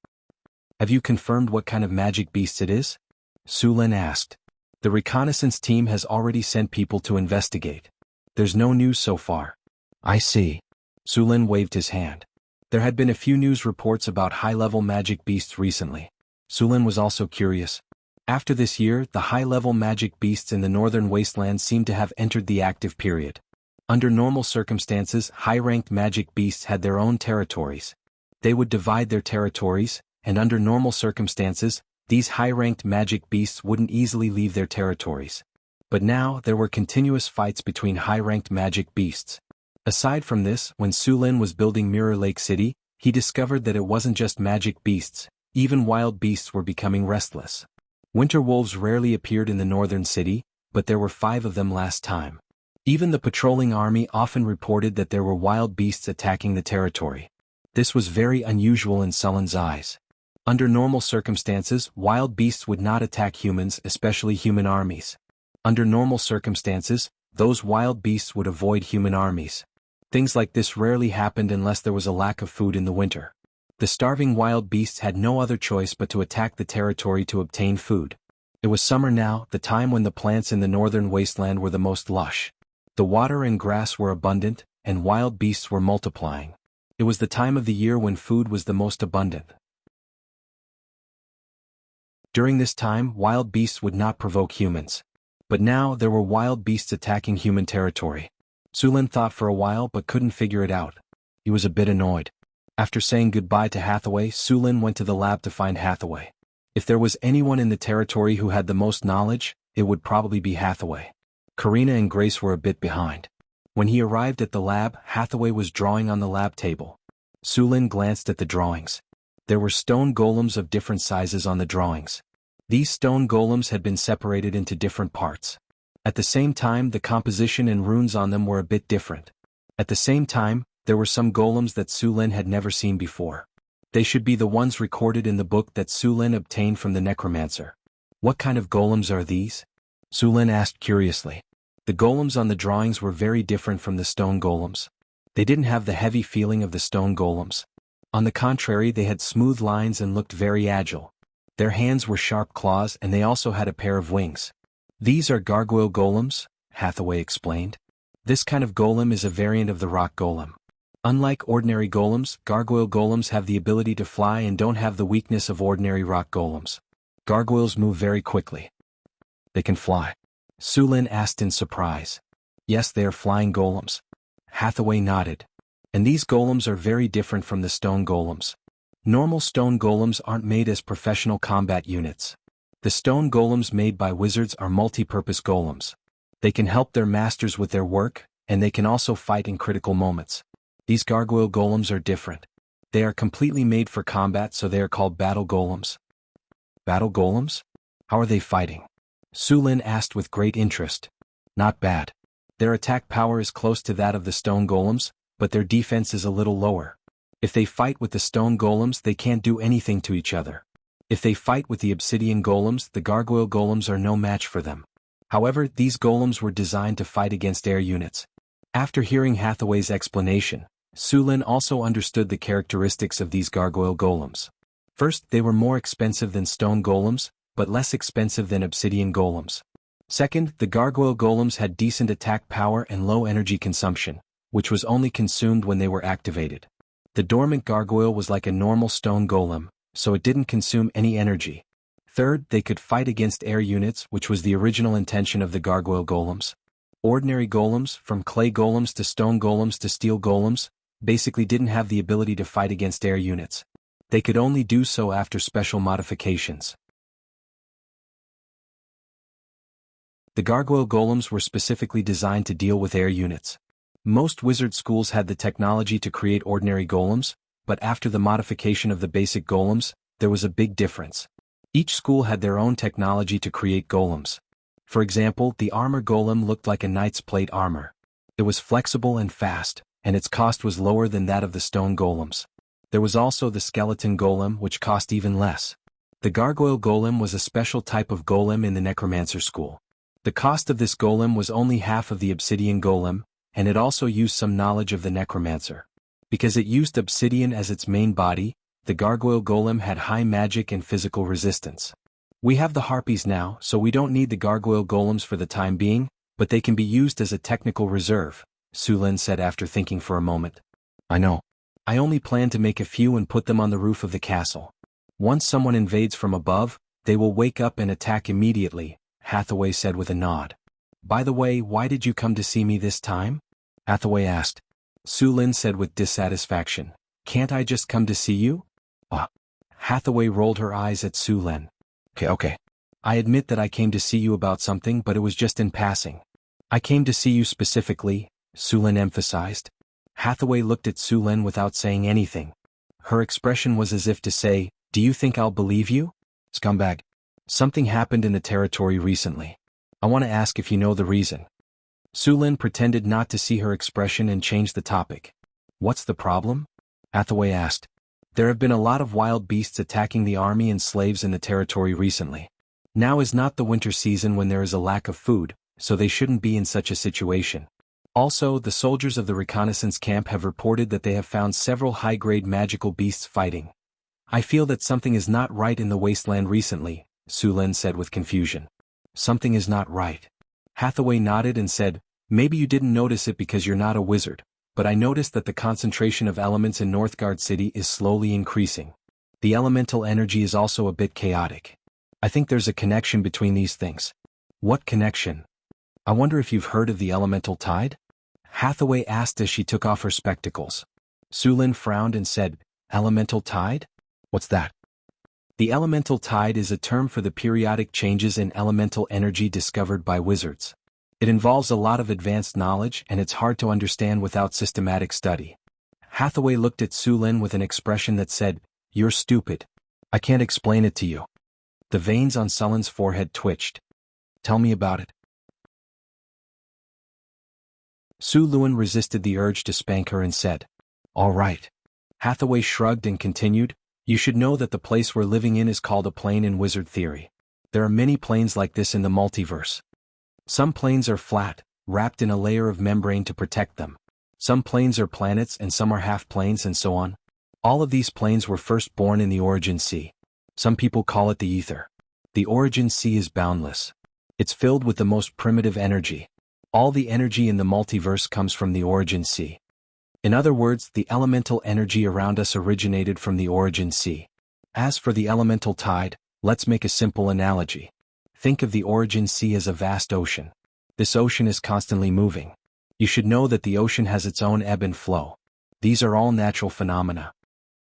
"Have you confirmed what kind of magic beasts it is?" Sulin asked. "The reconnaissance team has already sent people to investigate. There's no news so far." "I see." Sulin waved his hand. There had been a few news reports about high-level magic beasts recently. Sulin was also curious. After this year, the high-level magic beasts in the northern wasteland seemed to have entered the active period. Under normal circumstances, high-ranked magic beasts had their own territories. They would divide their territories, and under normal circumstances, these high-ranked magic beasts wouldn't easily leave their territories. But now, there were continuous fights between high-ranked magic beasts. Aside from this, when Sulin was building Mirror Lake City, he discovered that it wasn't just magic beasts, even wild beasts were becoming restless. Winter wolves rarely appeared in the northern city, but there were 5 of them last time. Even the patrolling army often reported that there were wild beasts attacking the territory. This was very unusual in Sulin's eyes. Under normal circumstances, wild beasts would not attack humans, especially human armies. Under normal circumstances, those wild beasts would avoid human armies. Things like this rarely happened unless there was a lack of food in the winter. The starving wild beasts had no other choice but to attack the territory to obtain food. It was summer now, the time when the plants in the northern wasteland were the most lush. The water and grass were abundant, and wild beasts were multiplying. It was the time of the year when food was the most abundant. During this time, wild beasts would not provoke humans. But now, there were wild beasts attacking human territory. Sulin thought for a while but couldn't figure it out. He was a bit annoyed. After saying goodbye to Hathaway, Sulin went to the lab to find Hathaway. If there was anyone in the territory who had the most knowledge, it would probably be Hathaway. Karina and Grace were a bit behind. When he arrived at the lab, Hathaway was drawing on the lab table. Sulin glanced at the drawings. There were stone golems of different sizes on the drawings. These stone golems had been separated into different parts. At the same time, the composition and runes on them were a bit different. At the same time, there were some golems that Sulin had never seen before. They should be the ones recorded in the book that Sulin obtained from the necromancer. "What kind of golems are these?" Sulin asked curiously. The golems on the drawings were very different from the stone golems. They didn't have the heavy feeling of the stone golems. On the contrary, they had smooth lines and looked very agile. Their hands were sharp claws and they also had a pair of wings. "These are gargoyle golems," Hathaway explained. "This kind of golem is a variant of the rock golem. Unlike ordinary golems, gargoyle golems have the ability to fly and don't have the weakness of ordinary rock golems. Gargoyles move very quickly." "They can fly?" Sulin asked in surprise. "Yes, they are flying golems." Hathaway nodded. "And these golems are very different from the stone golems. Normal stone golems aren't made as professional combat units. The stone golems made by wizards are multi-purpose golems. They can help their masters with their work, and they can also fight in critical moments. These gargoyle golems are different. They are completely made for combat, so they are called battle golems." "Battle golems? How are they fighting?" Sulin asked with great interest. "Not bad. Their attack power is close to that of the stone golems, but their defense is a little lower. If they fight with the stone golems, they can't do anything to each other. If they fight with the obsidian golems, the gargoyle golems are no match for them. However, these golems were designed to fight against air units." After hearing Hathaway's explanation, Sulin also understood the characteristics of these gargoyle golems. First, they were more expensive than stone golems, but less expensive than obsidian golems. Second, the gargoyle golems had decent attack power and low energy consumption, which was only consumed when they were activated. The dormant gargoyle was like a normal stone golem, so it didn't consume any energy. Third, they could fight against air units, which was the original intention of the gargoyle golems. Ordinary golems, from clay golems to stone golems to steel golems, basically didn't have the ability to fight against air units. They could only do so after special modifications. The gargoyle golems were specifically designed to deal with air units. Most wizard schools had the technology to create ordinary golems, but after the modification of the basic golems, there was a big difference. Each school had their own technology to create golems. For example, the armor golem looked like a knight's plate armor. It was flexible and fast, and its cost was lower than that of the stone golems. There was also the skeleton golem, which cost even less. The gargoyle golem was a special type of golem in the necromancer school. The cost of this golem was only half of the obsidian golem, and it also used some knowledge of the necromancer. Because it used obsidian as its main body, the gargoyle golem had high magic and physical resistance. We have the harpies now, so we don't need the gargoyle golems for the time being, but they can be used as a technical reserve, Sulin said after thinking for a moment. I know. I only plan to make a few and put them on the roof of the castle. Once someone invades from above, they will wake up and attack immediately, Hathaway said with a nod. By the way, why did you come to see me this time? Hathaway asked. Sulin said with dissatisfaction. Can't I just come to see you? Hathaway rolled her eyes at Sulin. Okay. I admit that I came to see you about something, but it was just in passing. I came to see you specifically, Sulin emphasized. Hathaway looked at Sulin without saying anything. Her expression was as if to say, do you think I'll believe you? Scumbag. Something happened in the territory recently. I want to ask if you know the reason. Sulin pretended not to see her expression and changed the topic. What's the problem? Hathaway asked. There have been a lot of wild beasts attacking the army and slaves in the territory recently. Now is not the winter season when there is a lack of food, so they shouldn't be in such a situation. Also, the soldiers of the reconnaissance camp have reported that they have found several high-grade magical beasts fighting. I feel that something is not right in the wasteland recently, Sulin said with confusion. Something is not right. Hathaway nodded and said, maybe you didn't notice it because you're not a wizard, but I noticed that the concentration of elements in Northgard City is slowly increasing. The elemental energy is also a bit chaotic. I think there's a connection between these things. What connection? I wonder if you've heard of the elemental tide? Hathaway asked as she took off her spectacles. Sulin frowned and said, elemental tide? What's that? The elemental tide is a term for the periodic changes in elemental energy discovered by wizards. It involves a lot of advanced knowledge and it's hard to understand without systematic study. Hathaway looked at Sulin with an expression that said, you're stupid. I can't explain it to you. The veins on Sulin's forehead twitched. Tell me about it. Sulin resisted the urge to spank her and said, all right. Hathaway shrugged and continued, you should know that the place we're living in is called a plane in wizard theory. There are many planes like this in the multiverse. Some planes are flat, wrapped in a layer of membrane to protect them. Some planes are planets and some are half-planes and so on. All of these planes were first born in the origin sea. Some people call it the ether. The origin sea is boundless. It's filled with the most primitive energy. All the energy in the multiverse comes from the origin sea. In other words, the elemental energy around us originated from the origin sea. As for the elemental tide, let's make a simple analogy. Think of the origin sea as a vast ocean. This ocean is constantly moving. You should know that the ocean has its own ebb and flow. These are all natural phenomena.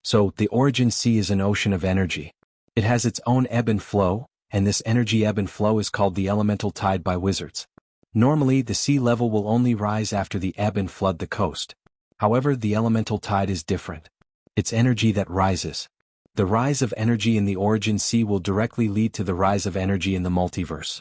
So, the origin sea is an ocean of energy. It has its own ebb and flow, and this energy ebb and flow is called the elemental tide by wizards. Normally, the sea level will only rise after the ebb and flood the coast. However, the elemental tide is different. It's energy that rises. The rise of energy in the origin sea will directly lead to the rise of energy in the multiverse.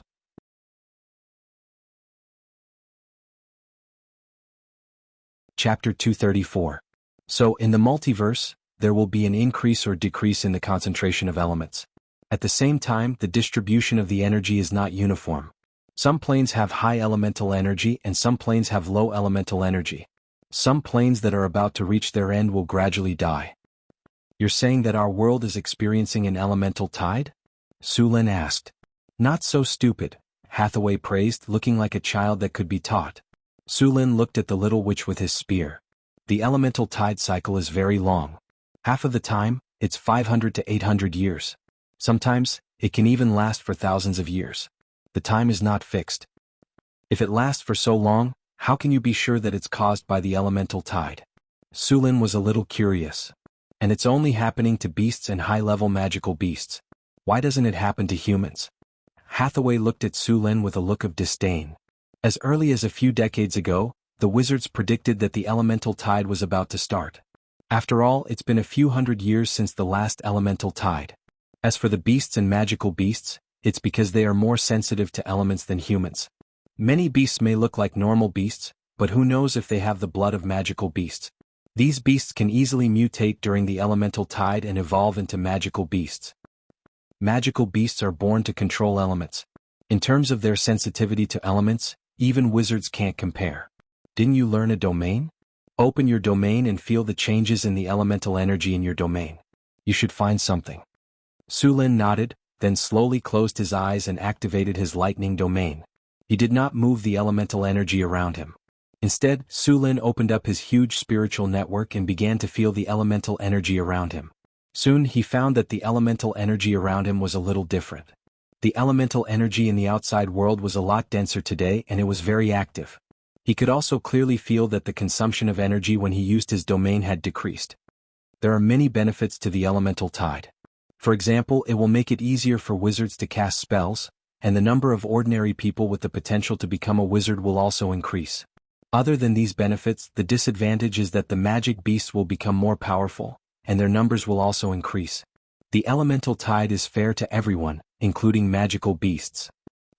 Chapter 234. So, in the multiverse, there will be an increase or decrease in the concentration of elements. At the same time, the distribution of the energy is not uniform. Some planes have high elemental energy and some planes have low elemental energy. Some planes that are about to reach their end will gradually die. You're saying that our world is experiencing an elemental tide? Sulin asked. Not so stupid, Hathaway praised, looking like a child that could be taught. Sulin looked at the little witch with his spear. The elemental tide cycle is very long. Half of the time, it's 500 to 800 years. Sometimes, it can even last for thousands of years. The time is not fixed. If it lasts for so long, how can you be sure that it's caused by the elemental tide? Su Lin was a little curious. And it's only happening to beasts and high-level magical beasts. Why doesn't it happen to humans? Hathaway looked at Su Lin with a look of disdain. As early as a few decades ago, the wizards predicted that the elemental tide was about to start. After all, it's been a few hundred years since the last elemental tide. As for the beasts and magical beasts, it's because they are more sensitive to elements than humans. Many beasts may look like normal beasts, but who knows if they have the blood of magical beasts. These beasts can easily mutate during the elemental tide and evolve into magical beasts. Magical beasts are born to control elements. In terms of their sensitivity to elements, even wizards can't compare. Didn't you learn a domain? Open your domain and feel the changes in the elemental energy in your domain. You should find something. Su Lin nodded, then slowly closed his eyes and activated his lightning domain. He did not move the elemental energy around him. Instead, Su Lin opened up his huge spiritual network and began to feel the elemental energy around him. Soon he found that the elemental energy around him was a little different. The elemental energy in the outside world was a lot denser today and it was very active. He could also clearly feel that the consumption of energy when he used his domain had decreased. There are many benefits to the elemental tide. For example, it will make it easier for wizards to cast spells, and the number of ordinary people with the potential to become a wizard will also increase. Other than these benefits, the disadvantage is that the magic beasts will become more powerful, and their numbers will also increase. The elemental tide is fair to everyone, including magical beasts.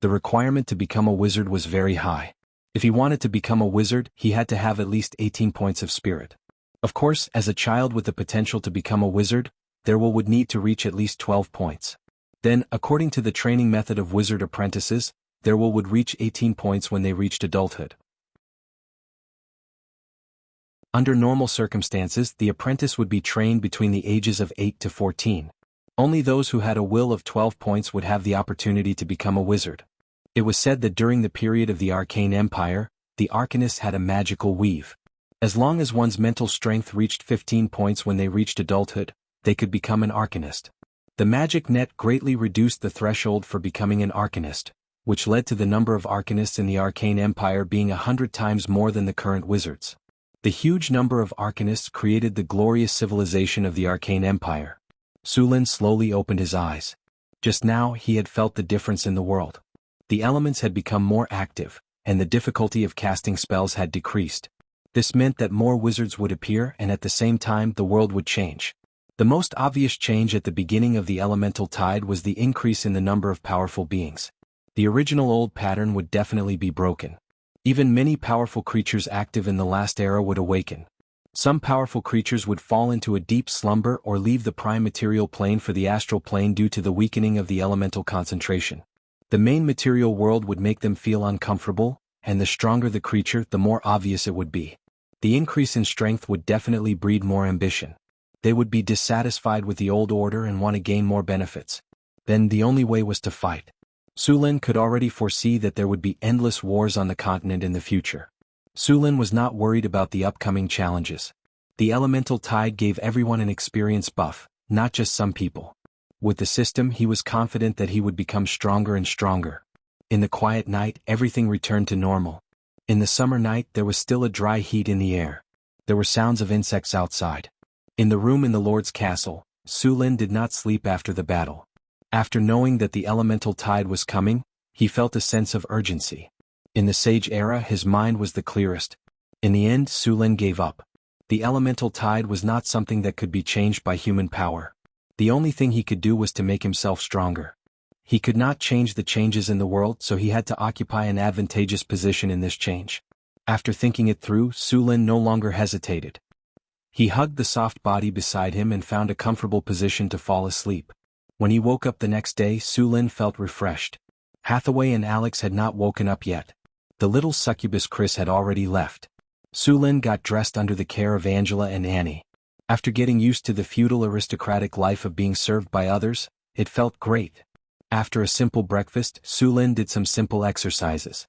The requirement to become a wizard was very high. If he wanted to become a wizard, he had to have at least 18 points of spirit. Of course, as a child with the potential to become a wizard, there would need to reach at least 12 points. Then, according to the training method of wizard apprentices, there would reach 18 points when they reached adulthood. Under normal circumstances, the apprentice would be trained between the ages of 8 to 14. Only those who had a will of 12 points would have the opportunity to become a wizard. It was said that during the period of the Arcane Empire, the arcanists had a magical weave. As long as one's mental strength reached 15 points when they reached adulthood, they could become an arcanist. The magic net greatly reduced the threshold for becoming an arcanist, which led to the number of arcanists in the Arcane Empire being 100 times more than the current wizards. The huge number of arcanists created the glorious civilization of the Arcane Empire. Su Lin slowly opened his eyes. Just now he had felt the difference in the world. The elements had become more active, and the difficulty of casting spells had decreased. This meant that more wizards would appear and at the same time the world would change. The most obvious change at the beginning of the elemental tide was the increase in the number of powerful beings. The original old pattern would definitely be broken. Even many powerful creatures active in the last era would awaken. Some powerful creatures would fall into a deep slumber or leave the prime material plane for the astral plane due to the weakening of the elemental concentration. The main material world would make them feel uncomfortable, and the stronger the creature, the more obvious it would be. The increase in strength would definitely breed more ambition. They would be dissatisfied with the old order and want to gain more benefits. Then the only way was to fight. Su Lin could already foresee that there would be endless wars on the continent in the future. Su Lin was not worried about the upcoming challenges. The elemental tide gave everyone an experience buff, not just some people. With the system, he was confident that he would become stronger and stronger. In the quiet night, everything returned to normal. In the summer night, there was still a dry heat in the air. There were sounds of insects outside. In the room in the Lord's castle, Su Lin did not sleep after the battle. After knowing that the elemental tide was coming, he felt a sense of urgency. In the Sage era, his mind was the clearest. In the end, Su Lin gave up. The elemental tide was not something that could be changed by human power. The only thing he could do was to make himself stronger. He could not change the changes in the world, so he had to occupy an advantageous position in this change. After thinking it through, Su Lin no longer hesitated. He hugged the soft body beside him and found a comfortable position to fall asleep. When he woke up the next day, Su Lin felt refreshed. Hathaway and Alex had not woken up yet. The little succubus Chris had already left. Su Lin got dressed under the care of Angela and Annie. After getting used to the feudal aristocratic life of being served by others, it felt great. After a simple breakfast, Su Lin did some simple exercises.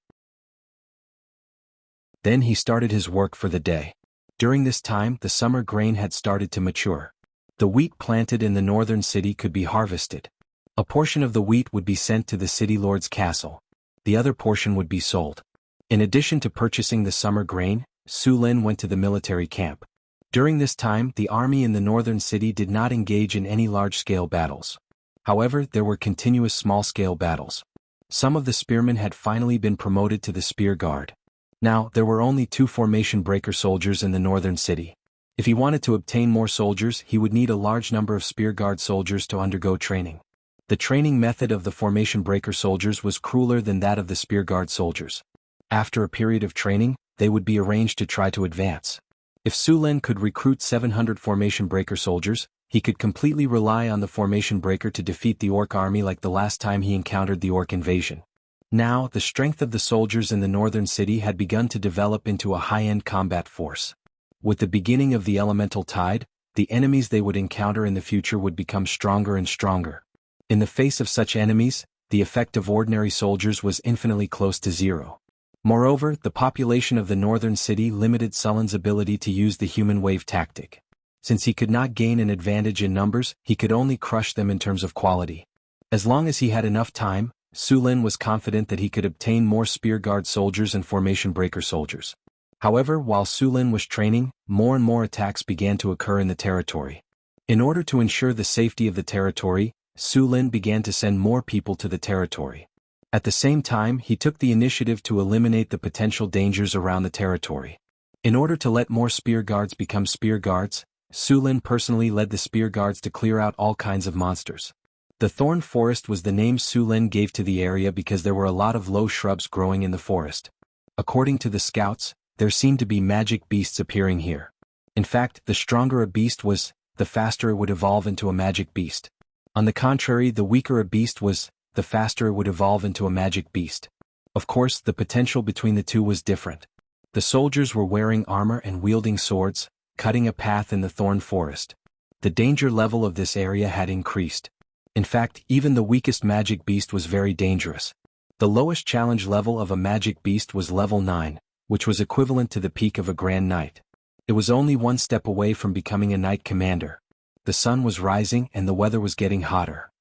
Then he started his work for the day. During this time, the summer grain had started to mature. The wheat planted in the northern city could be harvested. A portion of the wheat would be sent to the city lord's castle. The other portion would be sold. In addition to purchasing the summer grain, Su Lin went to the military camp. During this time, the army in the northern city did not engage in any large-scale battles. However, there were continuous small-scale battles. Some of the spearmen had finally been promoted to the spear guard. Now, there were only 2 formation breaker soldiers in the northern city. If he wanted to obtain more soldiers, he would need a large number of spear guard soldiers to undergo training. The training method of the formation breaker soldiers was crueler than that of the spear guard soldiers. After a period of training, they would be arranged to try to advance. If Su Lin could recruit 700 formation breaker soldiers, he could completely rely on the formation breaker to defeat the orc army like the last time he encountered the orc invasion. Now, the strength of the soldiers in the northern city had begun to develop into a high-end combat force. With the beginning of the elemental tide, the enemies they would encounter in the future would become stronger and stronger. In the face of such enemies, the effect of ordinary soldiers was infinitely close to zero. Moreover, the population of the northern city limited Sullin's ability to use the human wave tactic. Since he could not gain an advantage in numbers, he could only crush them in terms of quality. As long as he had enough time, Su Lin was confident that he could obtain more spear guard soldiers and formation breaker soldiers. However, while Su Lin was training, more and more attacks began to occur in the territory. In order to ensure the safety of the territory, Su Lin began to send more people to the territory. At the same time, he took the initiative to eliminate the potential dangers around the territory. In order to let more spear guards become spear guards, Su Lin personally led the spear guards to clear out all kinds of monsters. The Thorn Forest was the name Su Lin gave to the area because there were a lot of low shrubs growing in the forest. According to the scouts, there seemed to be magic beasts appearing here. In fact, the stronger a beast was, the faster it would evolve into a magic beast. On the contrary, the weaker a beast was, the faster it would evolve into a magic beast. Of course, the potential between the two was different. The soldiers were wearing armor and wielding swords, cutting a path in the thorn forest. The danger level of this area had increased. In fact, even the weakest magic beast was very dangerous. The lowest challenge level of a magic beast was level 9, which was equivalent to the peak of a Grand Knight. It was only one step away from becoming a Knight Commander. The sun was rising and the weather was getting hotter.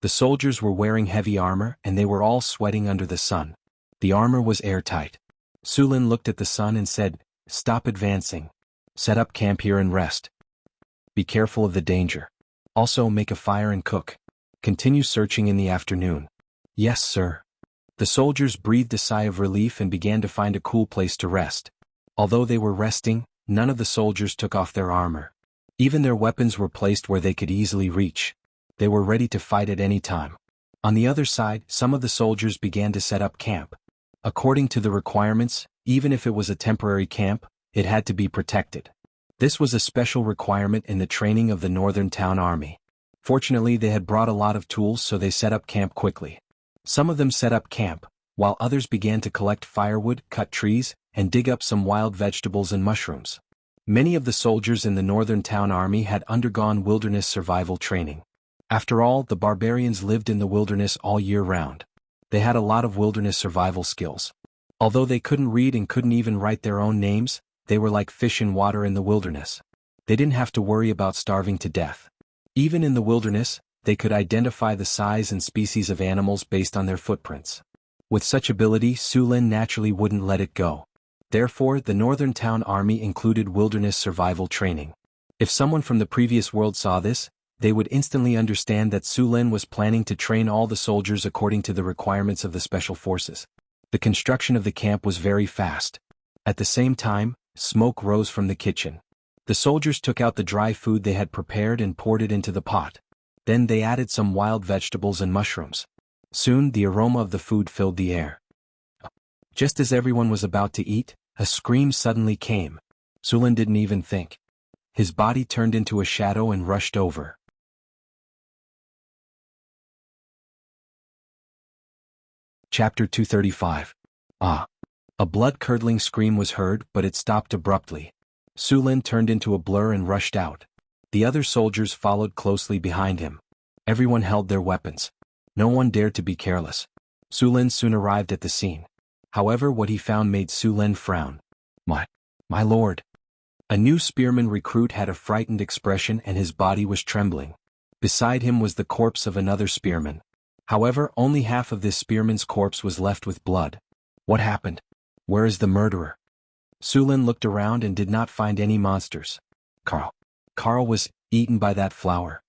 The soldiers were wearing heavy armor and they were all sweating under the sun. The armor was airtight. Su Lin looked at the sun and said, "Stop advancing. Set up camp here and rest. Be careful of the danger. Also make a fire and cook. Continue searching in the afternoon." "Yes, sir." The soldiers breathed a sigh of relief and began to find a cool place to rest. Although they were resting, none of the soldiers took off their armor. Even their weapons were placed where they could easily reach. They were ready to fight at any time. On the other side, some of the soldiers began to set up camp. According to the requirements, even if it was a temporary camp, it had to be protected. This was a special requirement in the training of the Northern Town Army. Fortunately, they had brought a lot of tools, so they set up camp quickly. Some of them set up camp, while others began to collect firewood, cut trees, and dig up some wild vegetables and mushrooms. Many of the soldiers in the Northern Town Army had undergone wilderness survival training. After all, the barbarians lived in the wilderness all year round. They had a lot of wilderness survival skills. Although they couldn't read and couldn't even write their own names, they were like fish in water in the wilderness. They didn't have to worry about starving to death. Even in the wilderness, they could identify the size and species of animals based on their footprints. With such ability, Su Lin naturally wouldn't let it go. Therefore, the Northern Town Army included wilderness survival training. If someone from the previous world saw this, they would instantly understand that Su Lin was planning to train all the soldiers according to the requirements of the special forces. The construction of the camp was very fast. At the same time, smoke rose from the kitchen. The soldiers took out the dry food they had prepared and poured it into the pot. Then they added some wild vegetables and mushrooms. Soon the aroma of the food filled the air. Just as everyone was about to eat, a scream suddenly came. Su Lin didn't even think. His body turned into a shadow and rushed over. Chapter 235. Ah! A blood-curdling scream was heard, but it stopped abruptly. Su Lin turned into a blur and rushed out. The other soldiers followed closely behind him. Everyone held their weapons. No one dared to be careless. Su Lin soon arrived at the scene. However, what he found made Su Lin frown. My lord. A new spearman recruit had a frightened expression and his body was trembling. Beside him was the corpse of another spearman. However, only half of this spearman's corpse was left with blood. What happened? Where is the murderer? Sulin looked around and did not find any monsters. Carl was eaten by that flower.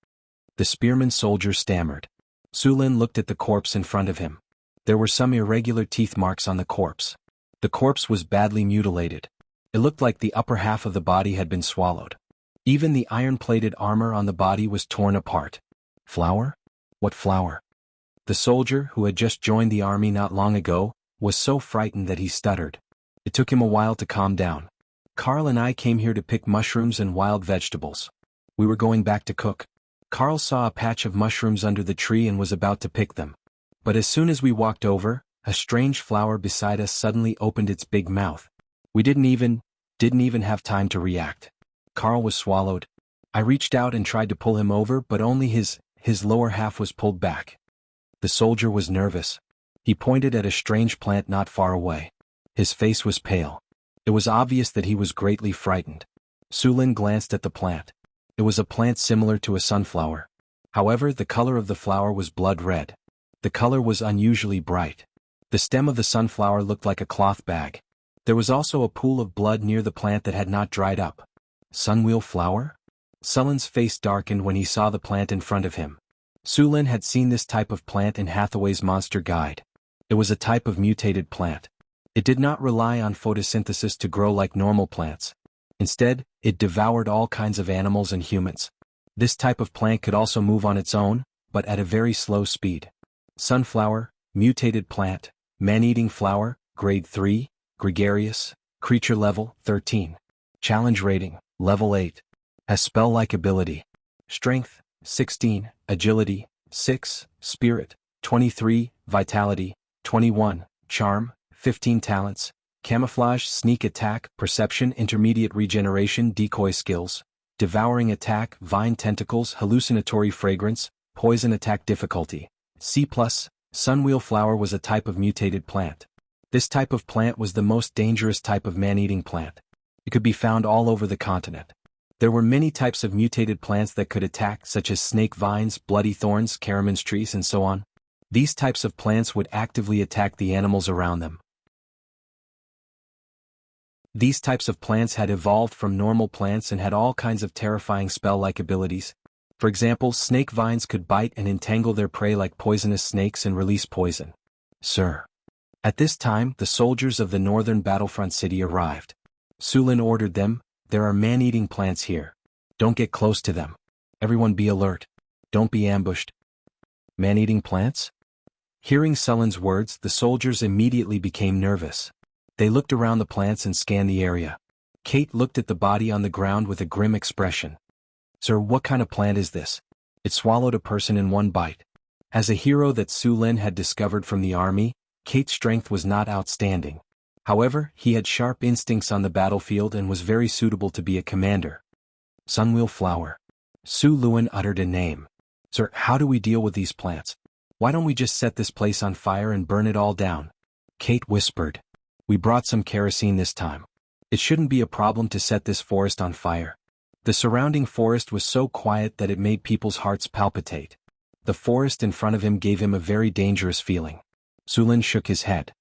The spearman soldier stammered. Sulin looked at the corpse in front of him. There were some irregular teeth marks on the corpse. The corpse was badly mutilated. It looked like the upper half of the body had been swallowed. Even the iron-plated armor on the body was torn apart. Flower? What flower? The soldier, who had just joined the army not long ago, was so frightened that he stuttered. It took him a while to calm down. Carl and I came here to pick mushrooms and wild vegetables. We were going back to cook. Carl saw a patch of mushrooms under the tree and was about to pick them. But as soon as we walked over, a strange flower beside us suddenly opened its big mouth. We didn't even have time to react. Carl was swallowed. I reached out and tried to pull him over, but only his lower half was pulled back. The soldier was nervous. He pointed at a strange plant not far away. His face was pale. It was obvious that he was greatly frightened. Sulin glanced at the plant. It was a plant similar to a sunflower. However, the color of the flower was blood red. The color was unusually bright. The stem of the sunflower looked like a cloth bag. There was also a pool of blood near the plant that had not dried up. Sunwheel flower? Sulin's face darkened when he saw the plant in front of him. Sulin had seen this type of plant in Hathaway's Monster Guide. It was a type of mutated plant. It did not rely on photosynthesis to grow like normal plants. Instead, it devoured all kinds of animals and humans. This type of plant could also move on its own, but at a very slow speed. Sunflower, mutated plant, man-eating flower, grade 3, gregarious, creature level, 13. Challenge rating, level 8. Has spell-like ability. Strength, 16, agility, 6, spirit, 23, vitality, 21, charm, 15 talents, camouflage, sneak attack, perception, intermediate regeneration, decoy skills, devouring attack, vine tentacles, hallucinatory fragrance, poison attack difficulty, C+. Sunwheel flower was a type of mutated plant. This type of plant was the most dangerous type of man-eating plant. It could be found all over the continent. There were many types of mutated plants that could attack, such as snake vines, bloody thorns, caraman's trees, and so on. These types of plants would actively attack the animals around them. These types of plants had evolved from normal plants and had all kinds of terrifying spell-like abilities. For example, snake vines could bite and entangle their prey like poisonous snakes and release poison. Sir. At this time, the soldiers of the northern battlefront city arrived. Sulin ordered them, "There are man-eating plants here. Don't get close to them. Everyone be alert. Don't be ambushed." Man-eating plants? Hearing Sulin's words, the soldiers immediately became nervous. They looked around the plants and scanned the area. Kate looked at the body on the ground with a grim expression. "Sir, what kind of plant is this? It swallowed a person in one bite." As a hero that Sulin had discovered from the army, Kate's strength was not outstanding. However, he had sharp instincts on the battlefield and was very suitable to be a commander. Sunwheel flower. Sulin uttered a name. "Sir, how do we deal with these plants? Why don't we just set this place on fire and burn it all down?" Kate whispered. "We brought some kerosene this time. It shouldn't be a problem to set this forest on fire." The surrounding forest was so quiet that it made people's hearts palpitate. The forest in front of him gave him a very dangerous feeling. Sulin shook his head.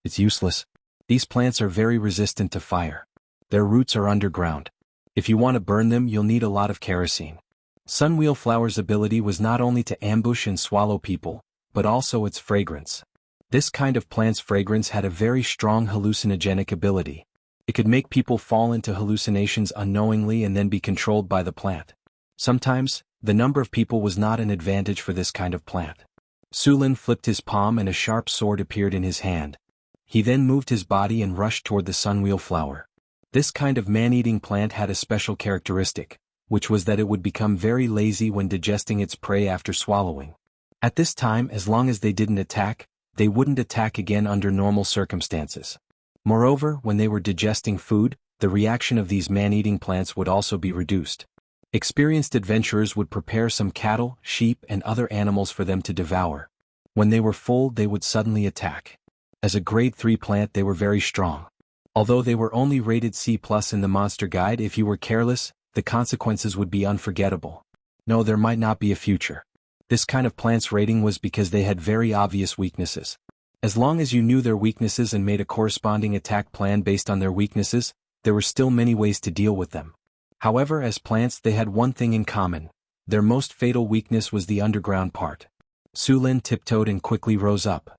"It's useless. These plants are very resistant to fire. Their roots are underground. If you want to burn them, you'll need a lot of kerosene." Sunwheel flower's ability was not only to ambush and swallow people, but also its fragrance. This kind of plant's fragrance had a very strong hallucinogenic ability. It could make people fall into hallucinations unknowingly and then be controlled by the plant. Sometimes, the number of people was not an advantage for this kind of plant. Sulin flipped his palm and a sharp sword appeared in his hand. He then moved his body and rushed toward the sunwheel flower. This kind of man-eating plant had a special characteristic, which was that it would become very lazy when digesting its prey after swallowing. At this time, as long as they didn't attack, they wouldn't attack again under normal circumstances. Moreover, when they were digesting food, the reaction of these man-eating plants would also be reduced. Experienced adventurers would prepare some cattle, sheep, and other animals for them to devour. When they were full, they would suddenly attack. As a grade 3 plant, they were very strong. Although they were only rated C+ in the Monster Guide, if you were careless, the consequences would be unforgettable. No, there might not be a future. This kind of plant's rating was because they had very obvious weaknesses. As long as you knew their weaknesses and made a corresponding attack plan based on their weaknesses, there were still many ways to deal with them. However, as plants they had one thing in common. Their most fatal weakness was the underground part. Su Lin tiptoed and quickly rose up.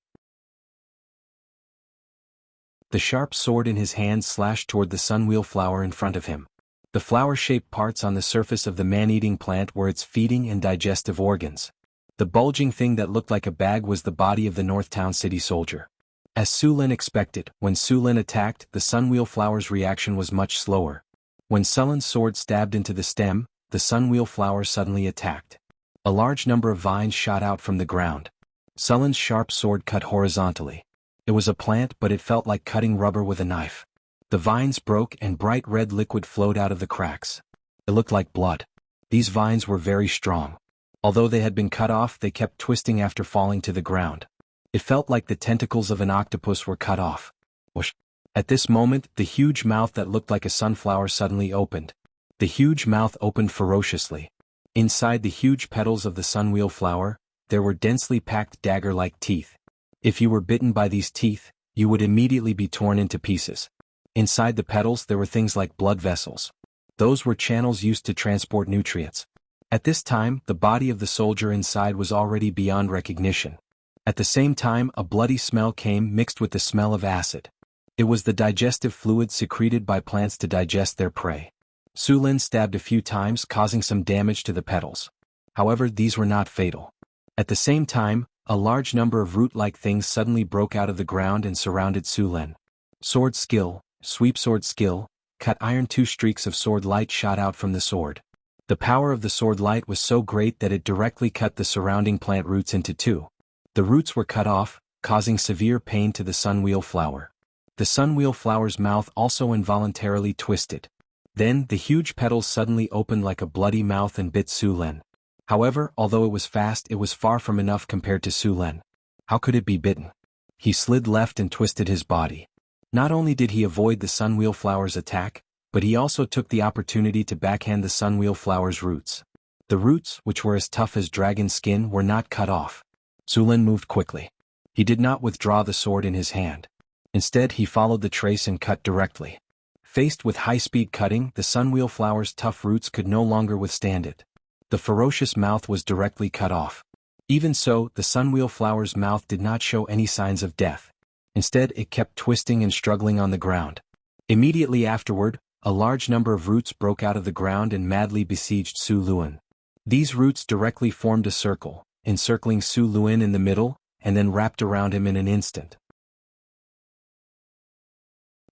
The sharp sword in his hand slashed toward the sunwheel flower in front of him. The flower-shaped parts on the surface of the man-eating plant were its feeding and digestive organs. The bulging thing that looked like a bag was the body of the Northtown city soldier. As Su Lin expected, when Su Lin attacked, the sunwheel flower's reaction was much slower. When Su Lin's sword stabbed into the stem, the sunwheel flower suddenly attacked. A large number of vines shot out from the ground. Su Lin's sharp sword cut horizontally. It was a plant, but it felt like cutting rubber with a knife. The vines broke and bright red liquid flowed out of the cracks. It looked like blood. These vines were very strong. Although they had been cut off, they kept twisting after falling to the ground. It felt like the tentacles of an octopus were cut off. Whoosh. At this moment, the huge mouth that looked like a sunflower suddenly opened. The huge mouth opened ferociously. Inside the huge petals of the sunwheel flower, there were densely packed dagger-like teeth. If you were bitten by these teeth, you would immediately be torn into pieces. Inside the petals there were things like blood vessels. Those were channels used to transport nutrients. At this time, the body of the soldier inside was already beyond recognition. At the same time, a bloody smell came mixed with the smell of acid. It was the digestive fluid secreted by plants to digest their prey. Su Lin stabbed a few times, causing some damage to the petals. However, these were not fatal. At the same time, a large number of root-like things suddenly broke out of the ground and surrounded Su Lin. Sword skill, sweep sword skill, cut iron. 2 streaks of sword light shot out from the sword. The power of the sword light was so great that it directly cut the surrounding plant roots into 2. The roots were cut off, causing severe pain to the sunwheel flower. The sunwheel flower's mouth also involuntarily twisted. Then, the huge petals suddenly opened like a bloody mouth and bit Su Lin. However, although it was fast, it was far from enough compared to Su Lin. How could it be bitten? He slid left and twisted his body. Not only did he avoid the sunwheel flower's attack, but he also took the opportunity to backhand the sunwheel flower's roots. The roots, which were as tough as dragon skin, were not cut off. Su Lin moved quickly. He did not withdraw the sword in his hand. Instead, he followed the trace and cut directly. Faced with high-speed cutting, the sunwheel flower's tough roots could no longer withstand it. The ferocious mouth was directly cut off. Even so, the sunwheel flower's mouth did not show any signs of death. Instead, it kept twisting and struggling on the ground. Immediately afterward, a large number of roots broke out of the ground and madly besieged Su Lin. These roots directly formed a circle, encircling Su Lin in the middle, and then wrapped around him in an instant.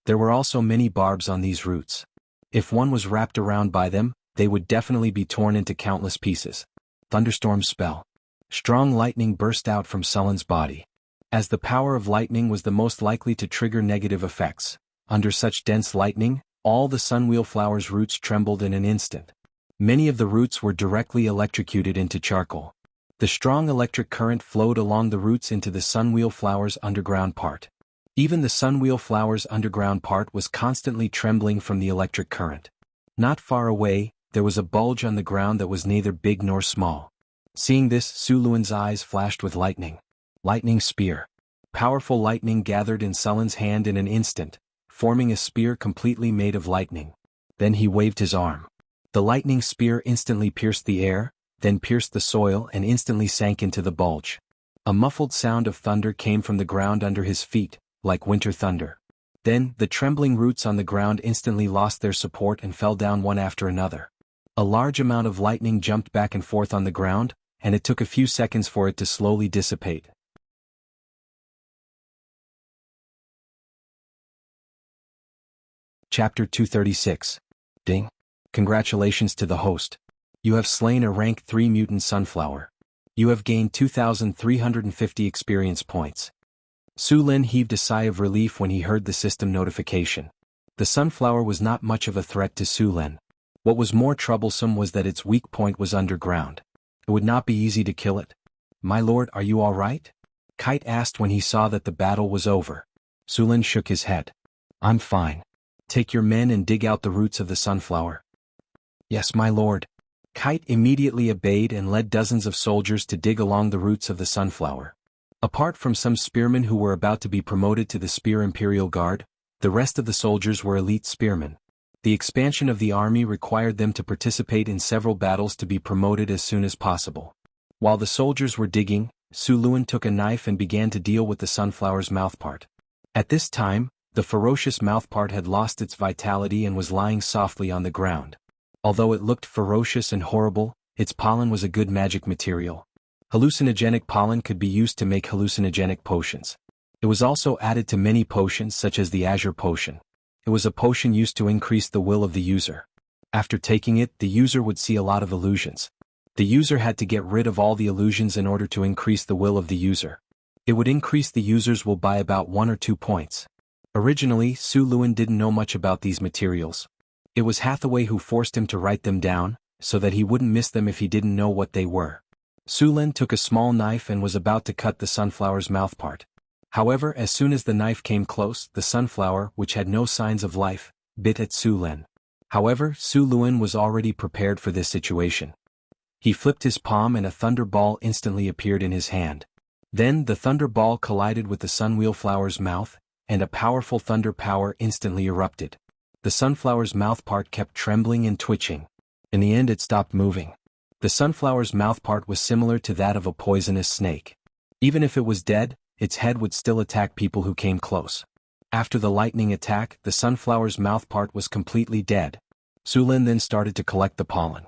There were also many barbs on these roots. If one was wrapped around by them, they would definitely be torn into countless pieces. Thunderstorm spell. Strong lightning burst out from Su Lin's body. As the power of lightning was the most likely to trigger negative effects, under such dense lightning, all the sunwheel flower's roots trembled in an instant. Many of the roots were directly electrocuted into charcoal. The strong electric current flowed along the roots into the sunwheel flower's underground part. Even the sunwheel flower's underground part was constantly trembling from the electric current. Not far away, there was a bulge on the ground that was neither big nor small. Seeing this, Su Lin's eyes flashed with lightning. Lightning spear. Powerful lightning gathered in Su Lin's hand in an instant, forming a spear completely made of lightning. Then he waved his arm. The lightning spear instantly pierced the air, then pierced the soil and instantly sank into the bulge. A muffled sound of thunder came from the ground under his feet, like winter thunder. Then, the trembling roots on the ground instantly lost their support and fell down one after another. A large amount of lightning jumped back and forth on the ground, and it took a few seconds for it to slowly dissipate. Chapter 236. Ding. Congratulations to the host. You have slain a rank 3 mutant sunflower. You have gained 2,350 experience points. Su Lin heaved a sigh of relief when he heard the system notification. The sunflower was not much of a threat to Su Lin. What was more troublesome was that its weak point was underground. It would not be easy to kill it. My lord, are you all right? Kite asked when he saw that the battle was over. Su Lin shook his head. I'm fine. Take your men and dig out the roots of the sunflower. Yes, my lord. Kite immediately obeyed and led dozens of soldiers to dig along the roots of the sunflower. Apart from some spearmen who were about to be promoted to the Spear Imperial Guard, the rest of the soldiers were elite spearmen. The expansion of the army required them to participate in several battles to be promoted as soon as possible. While the soldiers were digging, Su Luan took a knife and began to deal with the sunflower's mouthpart. At this time, the ferocious mouthpart had lost its vitality and was lying softly on the ground. Although it looked ferocious and horrible, its pollen was a good magic material. Hallucinogenic pollen could be used to make hallucinogenic potions. It was also added to many potions such as the Azure Potion. It was a potion used to increase the will of the user. After taking it, the user would see a lot of illusions. The user had to get rid of all the illusions in order to increase the will of the user. It would increase the user's will by about 1 or 2 points. Originally, Su Luan didn't know much about these materials. It was Hathaway who forced him to write them down, so that he wouldn't miss them if he didn't know what they were. Su Luan took a small knife and was about to cut the sunflower's mouthpart. However, as soon as the knife came close, the sunflower, which had no signs of life, bit at Su Luan. However, Su Luan was already prepared for this situation. He flipped his palm and a thunder ball instantly appeared in his hand. Then the thunder ball collided with the sunwheel flower's mouth, and a powerful thunder power instantly erupted. The sunflower's mouthpart kept trembling and twitching. In the end it stopped moving. The sunflower's mouthpart was similar to that of a poisonous snake. Even if it was dead, its head would still attack people who came close. After the lightning attack, the sunflower's mouthpart was completely dead. Su Luan then started to collect the pollen.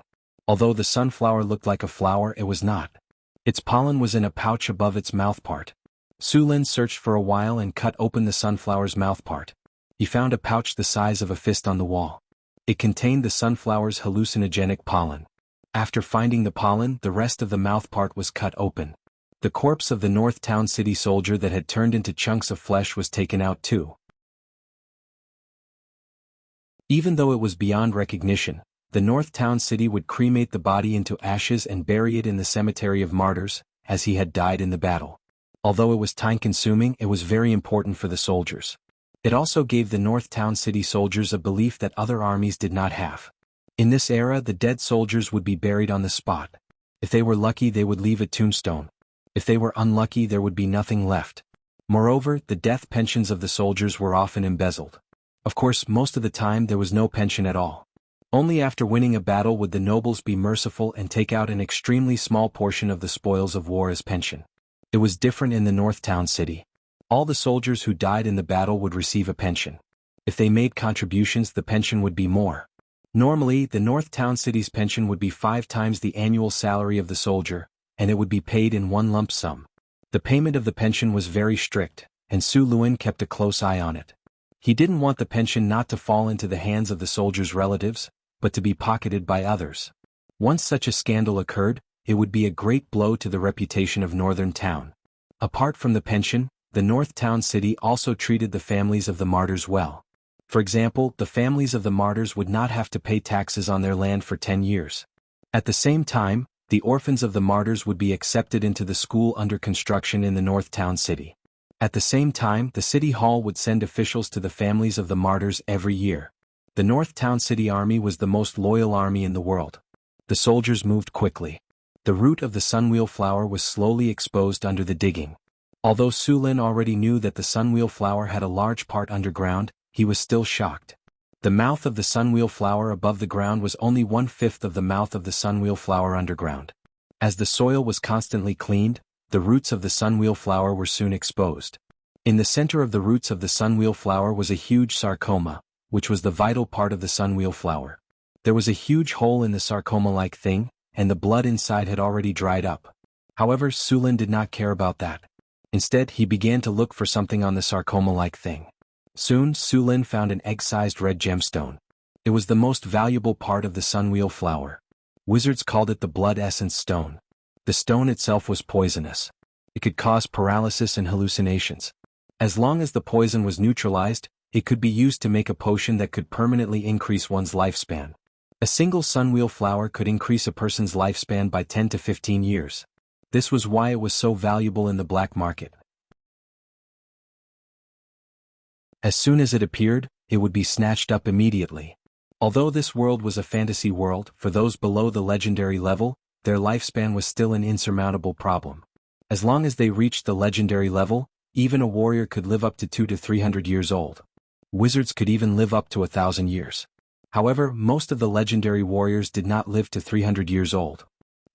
Although the sunflower looked like a flower, it was not. Its pollen was in a pouch above its mouthpart. Su Luan searched for a while and cut open the sunflower's mouthpart. He found a pouch the size of a fist on the wall. It contained the sunflower's hallucinogenic pollen. After finding the pollen, the rest of the mouthpart was cut open. The corpse of the North Town City soldier that had turned into chunks of flesh was taken out too. Even though it was beyond recognition, the North Town City would cremate the body into ashes and bury it in the cemetery of martyrs, as he had died in the battle. Although it was time-consuming, it was very important for the soldiers. It also gave the North Town City soldiers a belief that other armies did not have. In this era, the dead soldiers would be buried on the spot. If they were lucky, they would leave a tombstone. If they were unlucky, there would be nothing left. Moreover, the death pensions of the soldiers were often embezzled. Of course, most of the time there was no pension at all. Only after winning a battle would the nobles be merciful and take out an extremely small portion of the spoils of war as pension. It was different in the North Town City. All the soldiers who died in the battle would receive a pension. If they made contributions, the pension would be more. Normally, the North Town City's pension would be 5 times the annual salary of the soldier, and it would be paid in one lump sum. The payment of the pension was very strict, and Su Luan kept a close eye on it. He didn't want the pension not to fall into the hands of the soldiers' relatives, but to be pocketed by others. Once such a scandal occurred, it would be a great blow to the reputation of Northern Town. Apart from the pension, the North Town City also treated the families of the martyrs well. For example, the families of the martyrs would not have to pay taxes on their land for 10 years. At the same time, the orphans of the martyrs would be accepted into the school under construction in the North Town City. At the same time, the city hall would send officials to the families of the martyrs every year. The North Town City Army was the most loyal army in the world. The soldiers moved quickly. The root of the sunwheel flower was slowly exposed under the digging. Although Su Luan already knew that the sunwheel flower had a large part underground, he was still shocked. The mouth of the sunwheel flower above the ground was only 1/5 of the mouth of the sunwheel flower underground. As the soil was constantly cleaned, the roots of the sunwheel flower were soon exposed. In the center of the roots of the sunwheel flower was a huge sarcoma, which was the vital part of the sunwheel flower. There was a huge hole in the sarcoma-like thing, and the blood inside had already dried up. However, Su Luan did not care about that. Instead, he began to look for something on the sarcoma-like thing. Soon, Su Luan found an egg-sized red gemstone. It was the most valuable part of the sunwheel flower. Wizards called it the blood essence stone. The stone itself was poisonous. It could cause paralysis and hallucinations. As long as the poison was neutralized, it could be used to make a potion that could permanently increase one's lifespan. A single sunwheel flower could increase a person's lifespan by 10 to 15 years. This was why it was so valuable in the black market. As soon as it appeared, it would be snatched up immediately. Although this world was a fantasy world, for those below the legendary level, their lifespan was still an insurmountable problem. As long as they reached the legendary level, even a warrior could live up to 200 to 300 years old. Wizards could even live up to 1,000 years. However, most of the legendary warriors did not live to 300 years old.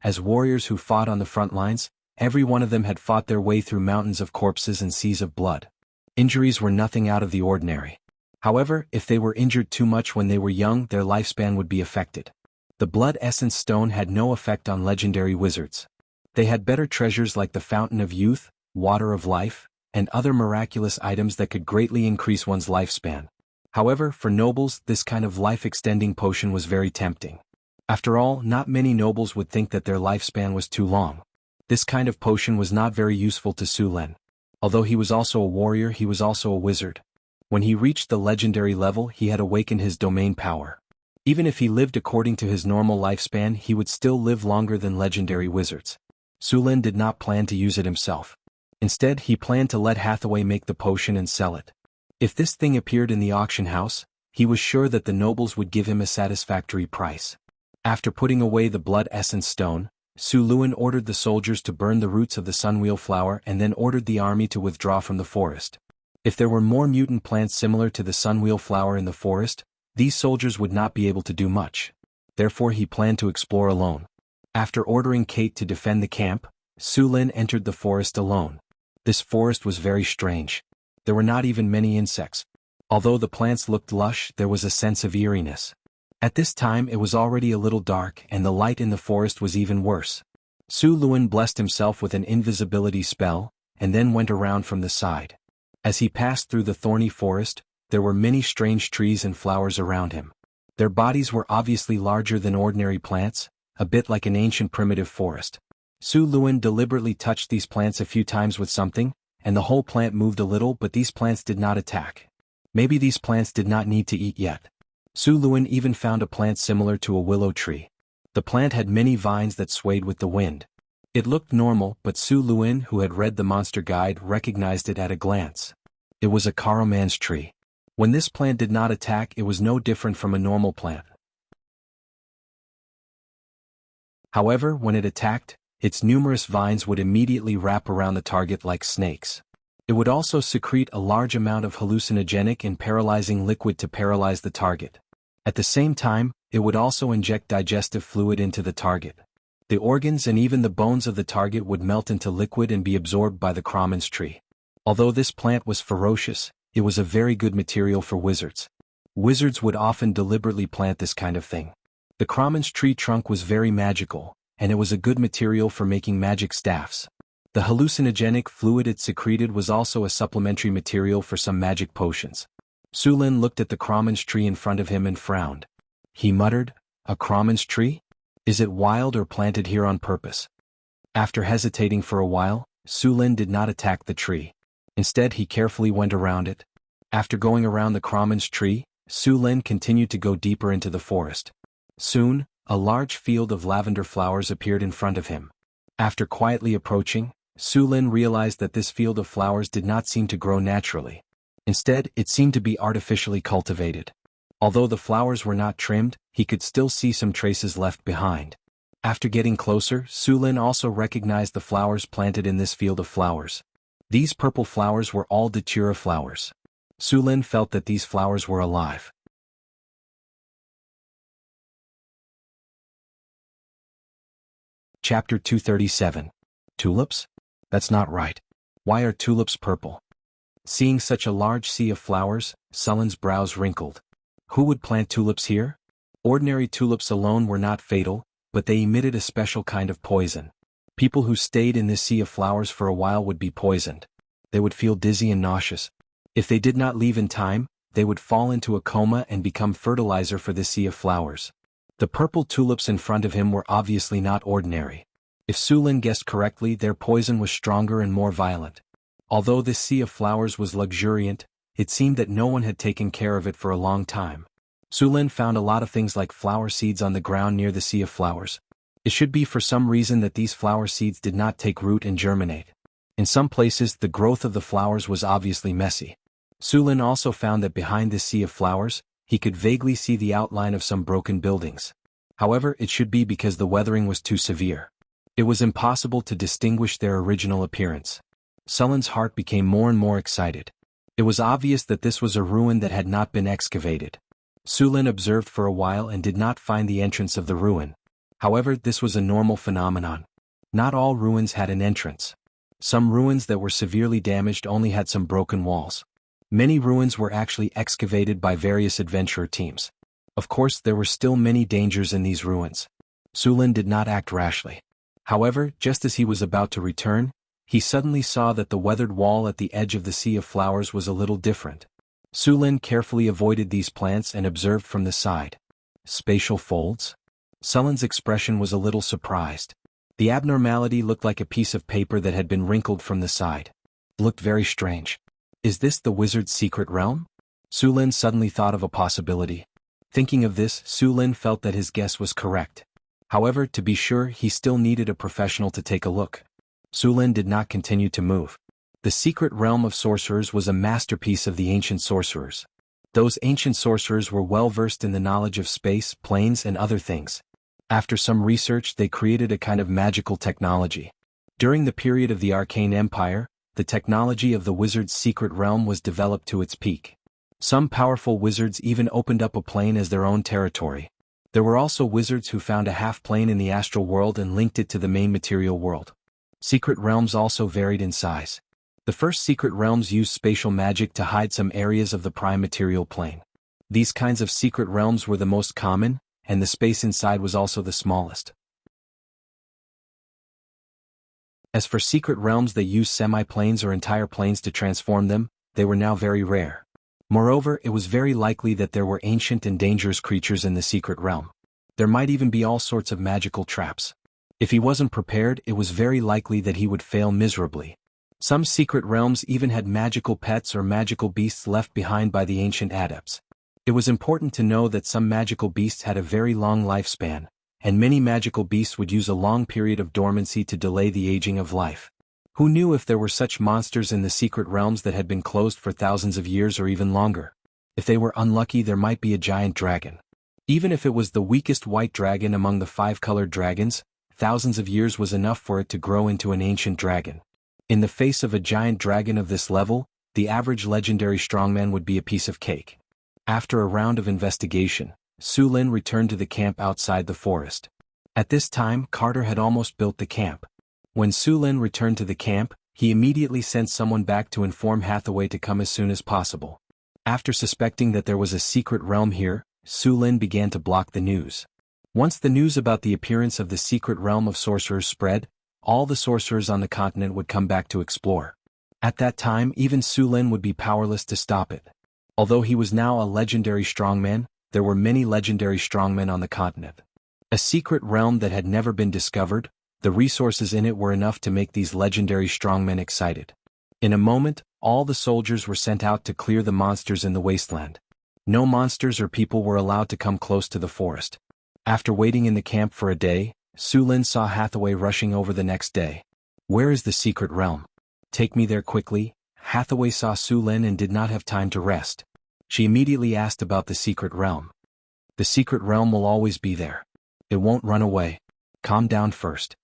As warriors who fought on the front lines, every one of them had fought their way through mountains of corpses and seas of blood. Injuries were nothing out of the ordinary. However, if they were injured too much when they were young, their lifespan would be affected. The Blood Essence Stone had no effect on legendary wizards. They had better treasures like the Fountain of Youth, Water of Life, and other miraculous items that could greatly increase one's lifespan. However, for nobles, this kind of life-extending potion was very tempting. After all, not many nobles would think that their lifespan was too long. This kind of potion was not very useful to Su Lin. Although he was also a warrior, he was also a wizard. When he reached the legendary level, he had awakened his domain power. Even if he lived according to his normal lifespan, he would still live longer than legendary wizards. Su Lin did not plan to use it himself. Instead, he planned to let Hathaway make the potion and sell it. If this thing appeared in the auction house, he was sure that the nobles would give him a satisfactory price. After putting away the Blood Essence Stone, Su Lin ordered the soldiers to burn the roots of the Sunwheel Flower and then ordered the army to withdraw from the forest. If there were more mutant plants similar to the Sunwheel Flower in the forest, these soldiers would not be able to do much. Therefore he planned to explore alone. After ordering Kate to defend the camp, Su Lin entered the forest alone. This forest was very strange. There were not even many insects. Although the plants looked lush, there was a sense of eeriness. At this time it was already a little dark and the light in the forest was even worse. Su Lin blessed himself with an invisibility spell, and then went around from the side. As he passed through the thorny forest, there were many strange trees and flowers around him. Their bodies were obviously larger than ordinary plants, a bit like an ancient primitive forest. Su Lin deliberately touched these plants a few times with something, and the whole plant moved a little, but these plants did not attack. Maybe these plants did not need to eat yet. Su Lin even found a plant similar to a willow tree. The plant had many vines that swayed with the wind. It looked normal, but Su Lin, who had read the monster guide, recognized it at a glance. It was a Karaman's tree. When this plant did not attack, it was no different from a normal plant. However, when it attacked, its numerous vines would immediately wrap around the target like snakes. It would also secrete a large amount of hallucinogenic and paralyzing liquid to paralyze the target. At the same time, it would also inject digestive fluid into the target. The organs and even the bones of the target would melt into liquid and be absorbed by the Karaman's tree. Although this plant was ferocious, it was a very good material for wizards. Wizards would often deliberately plant this kind of thing. The Karaman's tree trunk was very magical, and it was a good material for making magic staffs. The hallucinogenic fluid it secreted was also a supplementary material for some magic potions. Su Lin looked at the Karaman's tree in front of him and frowned. He muttered, "A Karaman's tree? Is it wild or planted here on purpose?" After hesitating for a while, Su Lin did not attack the tree. Instead, he carefully went around it. After going around the Karaman's tree, Su Lin continued to go deeper into the forest. Soon, a large field of lavender flowers appeared in front of him. After quietly approaching, Su Lin realized that this field of flowers did not seem to grow naturally. Instead, it seemed to be artificially cultivated. Although the flowers were not trimmed, he could still see some traces left behind. After getting closer, Su Lin also recognized the flowers planted in this field of flowers. These purple flowers were all datura flowers. Su Lin felt that these flowers were alive. Chapter 237. Tulips? That's not right. Why are tulips purple? Seeing such a large sea of flowers, Su Lin's brows wrinkled. Who would plant tulips here? Ordinary tulips alone were not fatal, but they emitted a special kind of poison. People who stayed in this sea of flowers for a while would be poisoned. They would feel dizzy and nauseous. If they did not leave in time, they would fall into a coma and become fertilizer for this sea of flowers. The purple tulips in front of him were obviously not ordinary. If Su Lin guessed correctly, their poison was stronger and more violent. Although this sea of flowers was luxuriant, it seemed that no one had taken care of it for a long time. Su Lin found a lot of things like flower seeds on the ground near the sea of flowers. It should be for some reason that these flower seeds did not take root and germinate. In some places, the growth of the flowers was obviously messy. Su Lin also found that behind this sea of flowers, he could vaguely see the outline of some broken buildings. However, it should be because the weathering was too severe. It was impossible to distinguish their original appearance. Sullen's heart became more and more excited. It was obvious that this was a ruin that had not been excavated. Sulin observed for a while and did not find the entrance of the ruin. However, this was a normal phenomenon. Not all ruins had an entrance. Some ruins that were severely damaged only had some broken walls. Many ruins were actually excavated by various adventurer teams. Of course, there were still many dangers in these ruins. Sulin did not act rashly. However, just as he was about to return, he suddenly saw that the weathered wall at the edge of the Sea of Flowers was a little different. Sulin carefully avoided these plants and observed from the side. Spatial folds? Sullin's expression was a little surprised. The abnormality looked like a piece of paper that had been wrinkled from the side. It looked very strange. Is this the wizard's secret realm? Sulin suddenly thought of a possibility. Thinking of this, Sulin felt that his guess was correct. However, to be sure, he still needed a professional to take a look. Sulin did not continue to move. The secret realm of sorcerers was a masterpiece of the ancient sorcerers. Those ancient sorcerers were well versed in the knowledge of space, planes, and other things. After some research, they created a kind of magical technology. During the period of the Arcane Empire, the technology of the wizard's secret realm was developed to its peak. Some powerful wizards even opened up a plane as their own territory. There were also wizards who found a half-plane in the astral world and linked it to the main material world. Secret realms also varied in size. The first secret realms used spatial magic to hide some areas of the prime material plane. These kinds of secret realms were the most common, and the space inside was also the smallest. As for secret realms that used semi-planes or entire planes to transform them, they were now very rare. Moreover, it was very likely that there were ancient and dangerous creatures in the secret realm. There might even be all sorts of magical traps. If he wasn't prepared, it was very likely that he would fail miserably. Some secret realms even had magical pets or magical beasts left behind by the ancient adepts. It was important to know that some magical beasts had a very long lifespan, and many magical beasts would use a long period of dormancy to delay the aging of life. Who knew if there were such monsters in the secret realms that had been closed for thousands of years or even longer? If they were unlucky, there might be a giant dragon. Even if it was the weakest white dragon among the 5-colored dragons, thousands of years was enough for it to grow into an ancient dragon. In the face of a giant dragon of this level, the average legendary strongman would be a piece of cake. After a round of investigation, Sulin returned to the camp outside the forest. At this time, Carter had almost built the camp. When Sulin returned to the camp, he immediately sent someone back to inform Hathaway to come as soon as possible. After suspecting that there was a secret realm here, Sulin began to block the news. Once the news about the appearance of the secret realm of sorcerers spread, all the sorcerers on the continent would come back to explore. At that time, even Sulin would be powerless to stop it. Although he was now a legendary strongman, there were many legendary strongmen on the continent. A secret realm that had never been discovered, the resources in it were enough to make these legendary strongmen excited. In a moment, all the soldiers were sent out to clear the monsters in the wasteland. No monsters or people were allowed to come close to the forest. After waiting in the camp for a day, Sulin saw Hathaway rushing over the next day. "Where is the secret realm? Take me there quickly." Hathaway saw Sulin and did not have time to rest. She immediately asked about the secret realm. "The secret realm will always be there. It won't run away. Calm down first."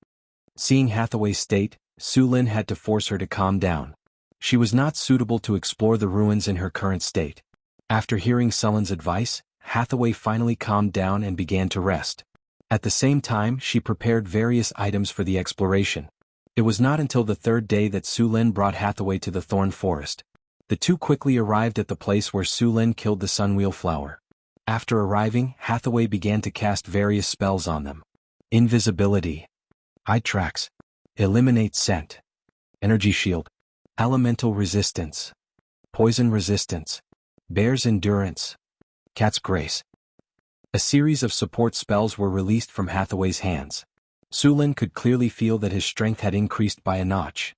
Seeing Hathaway's state, Sulin had to force her to calm down. She was not suitable to explore the ruins in her current state. After hearing Sulin's advice, Hathaway finally calmed down and began to rest. At the same time, she prepared various items for the exploration. It was not until the third day that Sulin brought Hathaway to the thorn forest. The two quickly arrived at the place where Sulin killed the sunwheel flower. After arriving, Hathaway began to cast various spells on them. Invisibility, eye tracks, eliminate scent, energy shield, elemental resistance, poison resistance, bear's endurance, cat's grace. A series of support spells were released from Hathaway's hands. Sulin could clearly feel that his strength had increased by a notch.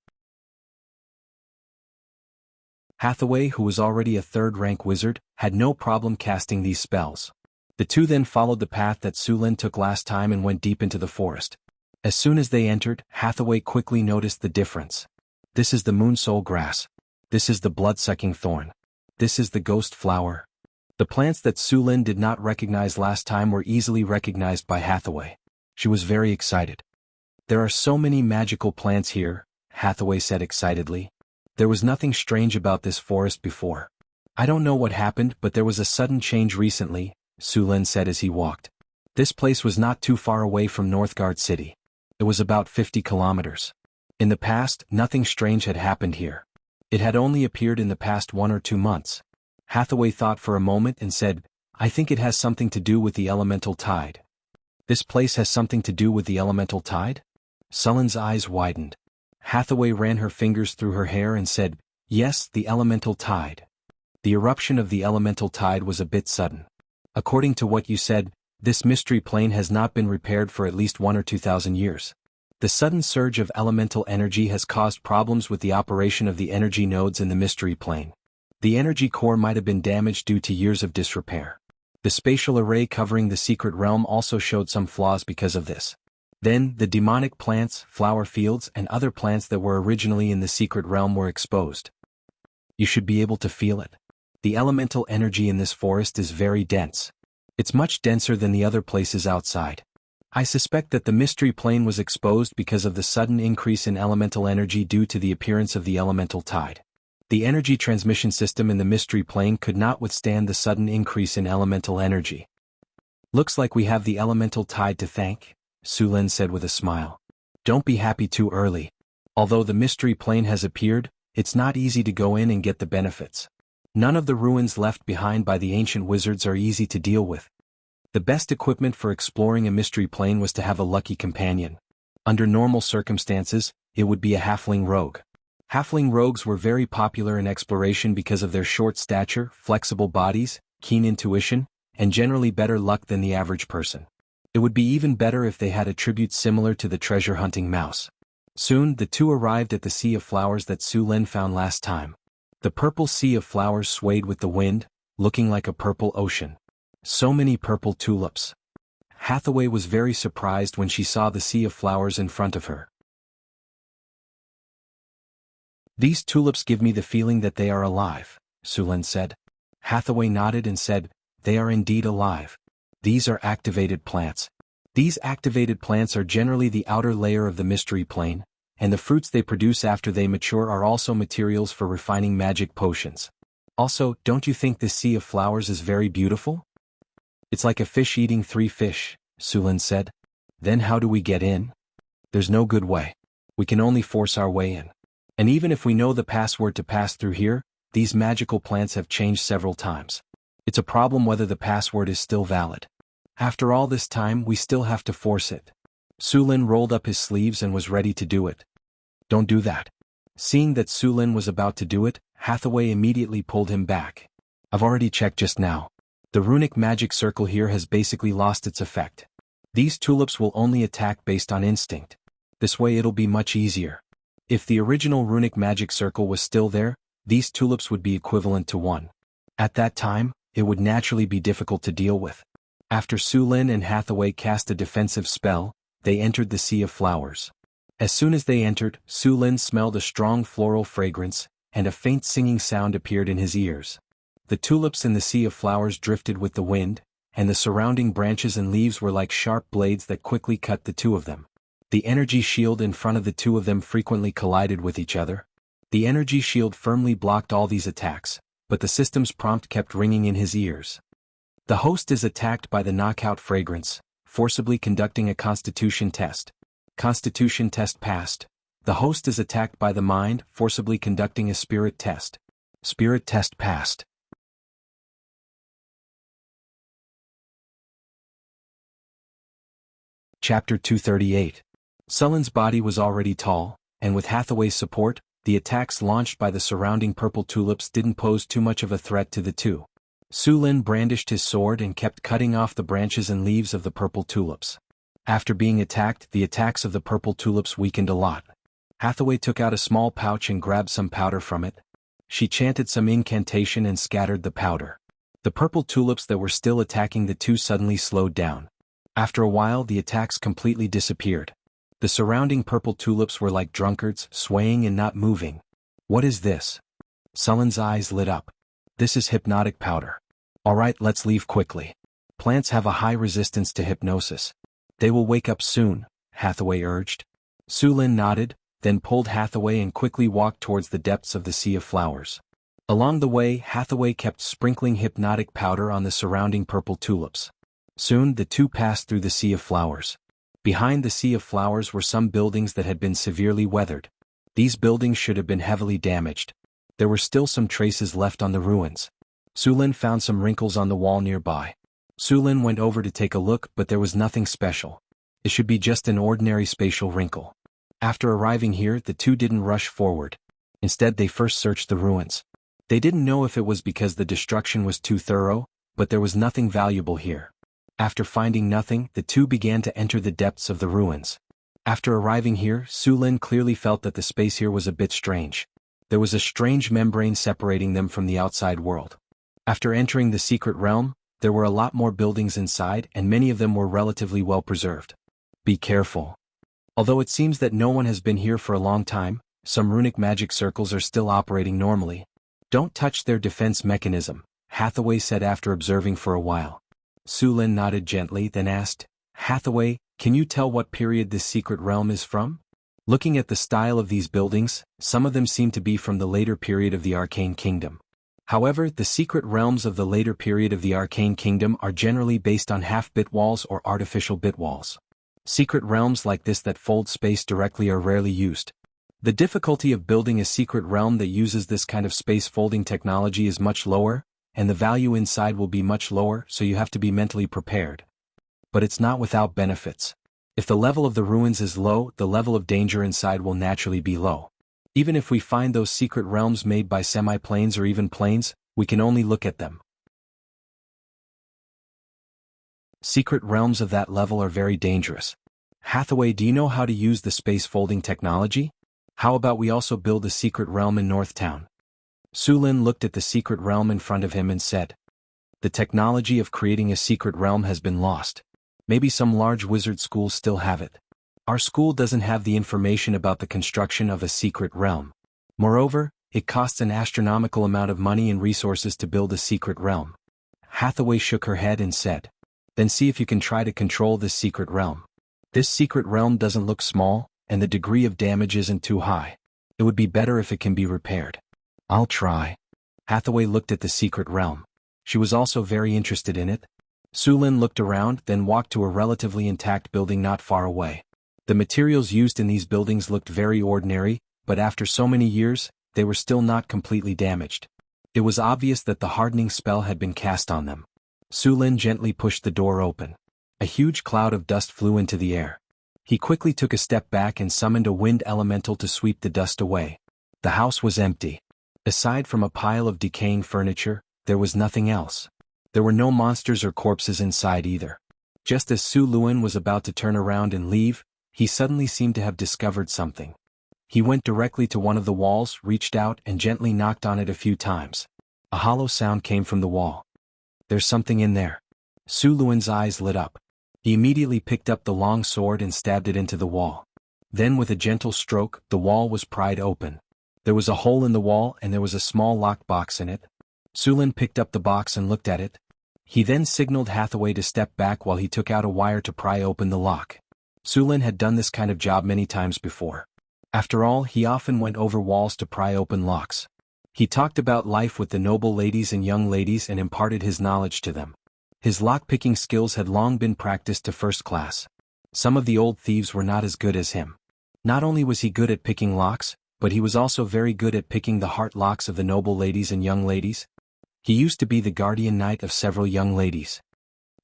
Hathaway, who was already a third-rank wizard, had no problem casting these spells. The two then followed the path that Sulin took last time and went deep into the forest. As soon as they entered, Hathaway quickly noticed the difference. This is the moonsoul grass. This is the blood-sucking thorn. This is the ghost flower. The plants that Sulin did not recognize last time were easily recognized by Hathaway. She was very excited. There are so many magical plants here, Hathaway said excitedly. There was nothing strange about this forest before. I don't know what happened, but there was a sudden change recently, Su Lin said as he walked. This place was not too far away from Northgard City. It was about 50 kilometers. In the past, nothing strange had happened here. It had only appeared in the past 1 or 2 months. Hathaway thought for a moment and said, I think it has something to do with the elemental tide. This place has something to do with the elemental tide? Sullen's eyes widened. Hathaway ran her fingers through her hair and said, Yes, the elemental tide. The eruption of the elemental tide was a bit sudden. According to what you said, this mystery plane has not been repaired for at least 1 or 2,000 years. The sudden surge of elemental energy has caused problems with the operation of the energy nodes in the mystery plane. The energy core might have been damaged due to years of disrepair. The spatial array covering the secret realm also showed some flaws because of this. Then, the demonic plants, flower fields, and other plants that were originally in the secret realm were exposed. You should be able to feel it. The elemental energy in this forest is very dense. It's much denser than the other places outside. I suspect that the mystery plane was exposed because of the sudden increase in elemental energy due to the appearance of the elemental tide. The energy transmission system in the mystery plane could not withstand the sudden increase in elemental energy. Looks like we have the elemental tide to thank, Su Lin said with a smile. Don't be happy too early. Although the mystery plane has appeared, it's not easy to go in and get the benefits. None of the ruins left behind by the ancient wizards are easy to deal with. The best equipment for exploring a mystery plane was to have a lucky companion. Under normal circumstances, it would be a halfling rogue. Halfling rogues were very popular in exploration because of their short stature, flexible bodies, keen intuition, and generally better luck than the average person. It would be even better if they had attributes similar to the treasure-hunting mouse. Soon, the two arrived at the sea of flowers that Su Lin found last time. The purple sea of flowers swayed with the wind, looking like a purple ocean. So many purple tulips. Hathaway was very surprised when she saw the sea of flowers in front of her. These tulips give me the feeling that they are alive, Su Lin said. Hathaway nodded and said, They are indeed alive. These are activated plants. These activated plants are generally the outer layer of the mystery plane, and the fruits they produce after they mature are also materials for refining magic potions. Also, don't you think this sea of flowers is very beautiful? It's like a fish eating 3 fish, Su Lin said. Then how do we get in? There's no good way. We can only force our way in. And even if we know the password to pass through here, these magical plants have changed several times. It's a problem whether the password is still valid. After all this time, we still have to force it. Su Lin rolled up his sleeves and was ready to do it. Don't do that. Seeing that Su Lin was about to do it, Hathaway immediately pulled him back. I've already checked just now. The runic magic circle here has basically lost its effect. These tulips will only attack based on instinct. This way it'll be much easier. If the original runic magic circle was still there, these tulips would be equivalent to 1. At that time, it would naturally be difficult to deal with. After Su Lin and Hathaway cast a defensive spell, they entered the sea of flowers. As soon as they entered, Su Lin smelled a strong floral fragrance, and a faint singing sound appeared in his ears. The tulips in the sea of flowers drifted with the wind, and the surrounding branches and leaves were like sharp blades that quickly cut the two of them. The energy shield in front of the two of them frequently collided with each other. The energy shield firmly blocked all these attacks, but the system's prompt kept ringing in his ears. The host is attacked by the knockout fragrance, forcibly conducting a constitution test. Constitution test passed. The host is attacked by the mind, forcibly conducting a spirit test. Spirit test passed. Chapter 238. Sullen's body was already tall, and with Hathaway's support, the attacks launched by the surrounding purple tulips didn't pose too much of a threat to the two. Su Lin brandished his sword and kept cutting off the branches and leaves of the purple tulips. After being attacked, the attacks of the purple tulips weakened a lot. Hathaway took out a small pouch and grabbed some powder from it. She chanted some incantation and scattered the powder. The purple tulips that were still attacking the two suddenly slowed down. After a while, the attacks completely disappeared. The surrounding purple tulips were like drunkards, swaying and not moving. What is this? Sullen's eyes lit up. This is hypnotic powder. Alright, let's leave quickly. Plants have a high resistance to hypnosis. They will wake up soon, Hathaway urged. Su Lin nodded, then pulled Hathaway and quickly walked towards the depths of the Sea of Flowers. Along the way, Hathaway kept sprinkling hypnotic powder on the surrounding purple tulips. Soon the two passed through the Sea of Flowers. Behind the Sea of Flowers were some buildings that had been severely weathered. These buildings should have been heavily damaged. There were still some traces left on the ruins. Su Lin found some wrinkles on the wall nearby. Su Lin went over to take a look, but there was nothing special. It should be just an ordinary spatial wrinkle. After arriving here, the two didn't rush forward. Instead, they first searched the ruins. They didn't know if it was because the destruction was too thorough, but there was nothing valuable here. After finding nothing, the two began to enter the depths of the ruins. After arriving here, Su Lin clearly felt that the space here was a bit strange. There was a strange membrane separating them from the outside world. After entering the secret realm, there were a lot more buildings inside, and many of them were relatively well preserved. Be careful. Although it seems that no one has been here for a long time, some runic magic circles are still operating normally. Don't touch their defense mechanism, Hathaway said after observing for a while. Su Lin nodded gently, then asked, Hathaway, can you tell what period this secret realm is from? Looking at the style of these buildings, some of them seem to be from the later period of the Arcane Kingdom. However, the secret realms of the later period of the Arcane Kingdom are generally based on half-bit walls or artificial bit walls. Secret realms like this that fold space directly are rarely used. The difficulty of building a secret realm that uses this kind of space-folding technology is much lower, and the value inside will be much lower, so you have to be mentally prepared. But it's not without benefits. If the level of the ruins is low, the level of danger inside will naturally be low. Even if we find those secret realms made by semi-planes or even planes, we can only look at them. Secret realms of that level are very dangerous. Hathaway, do you know how to use the space-folding technology? How about we also build a secret realm in North Town? Su Lin looked at the secret realm in front of him and said, the technology of creating a secret realm has been lost. Maybe some large wizard schools still have it. Our school doesn't have the information about the construction of a secret realm. Moreover, it costs an astronomical amount of money and resources to build a secret realm. Hathaway shook her head and said, then see if you can try to control this secret realm. This secret realm doesn't look small, and the degree of damage isn't too high. It would be better if it can be repaired. I'll try. Hathaway looked at the secret realm. She was also very interested in it. Su Lin looked around, then walked to a relatively intact building not far away. The materials used in these buildings looked very ordinary, but after so many years, they were still not completely damaged. It was obvious that the hardening spell had been cast on them. Su Lin gently pushed the door open. A huge cloud of dust flew into the air. He quickly took a step back and summoned a wind elemental to sweep the dust away. The house was empty. Aside from a pile of decaying furniture, there was nothing else. There were no monsters or corpses inside either. Just as Su Lin was about to turn around and leave, he suddenly seemed to have discovered something. He went directly to one of the walls, reached out and gently knocked on it a few times. A hollow sound came from the wall. There's something in there. Su Lin's eyes lit up. He immediately picked up the long sword and stabbed it into the wall. Then with a gentle stroke, the wall was pried open. There was a hole in the wall and there was a small locked box in it. Su Lin picked up the box and looked at it. He then signaled Hathaway to step back while he took out a wire to pry open the lock. Su Lin had done this kind of job many times before. After all, he often went over walls to pry open locks. He talked about life with the noble ladies and young ladies and imparted his knowledge to them. His lock-picking skills had long been practiced to first class. Some of the old thieves were not as good as him. Not only was he good at picking locks, but he was also very good at picking the heart locks of the noble ladies and young ladies. He used to be the guardian knight of several young ladies.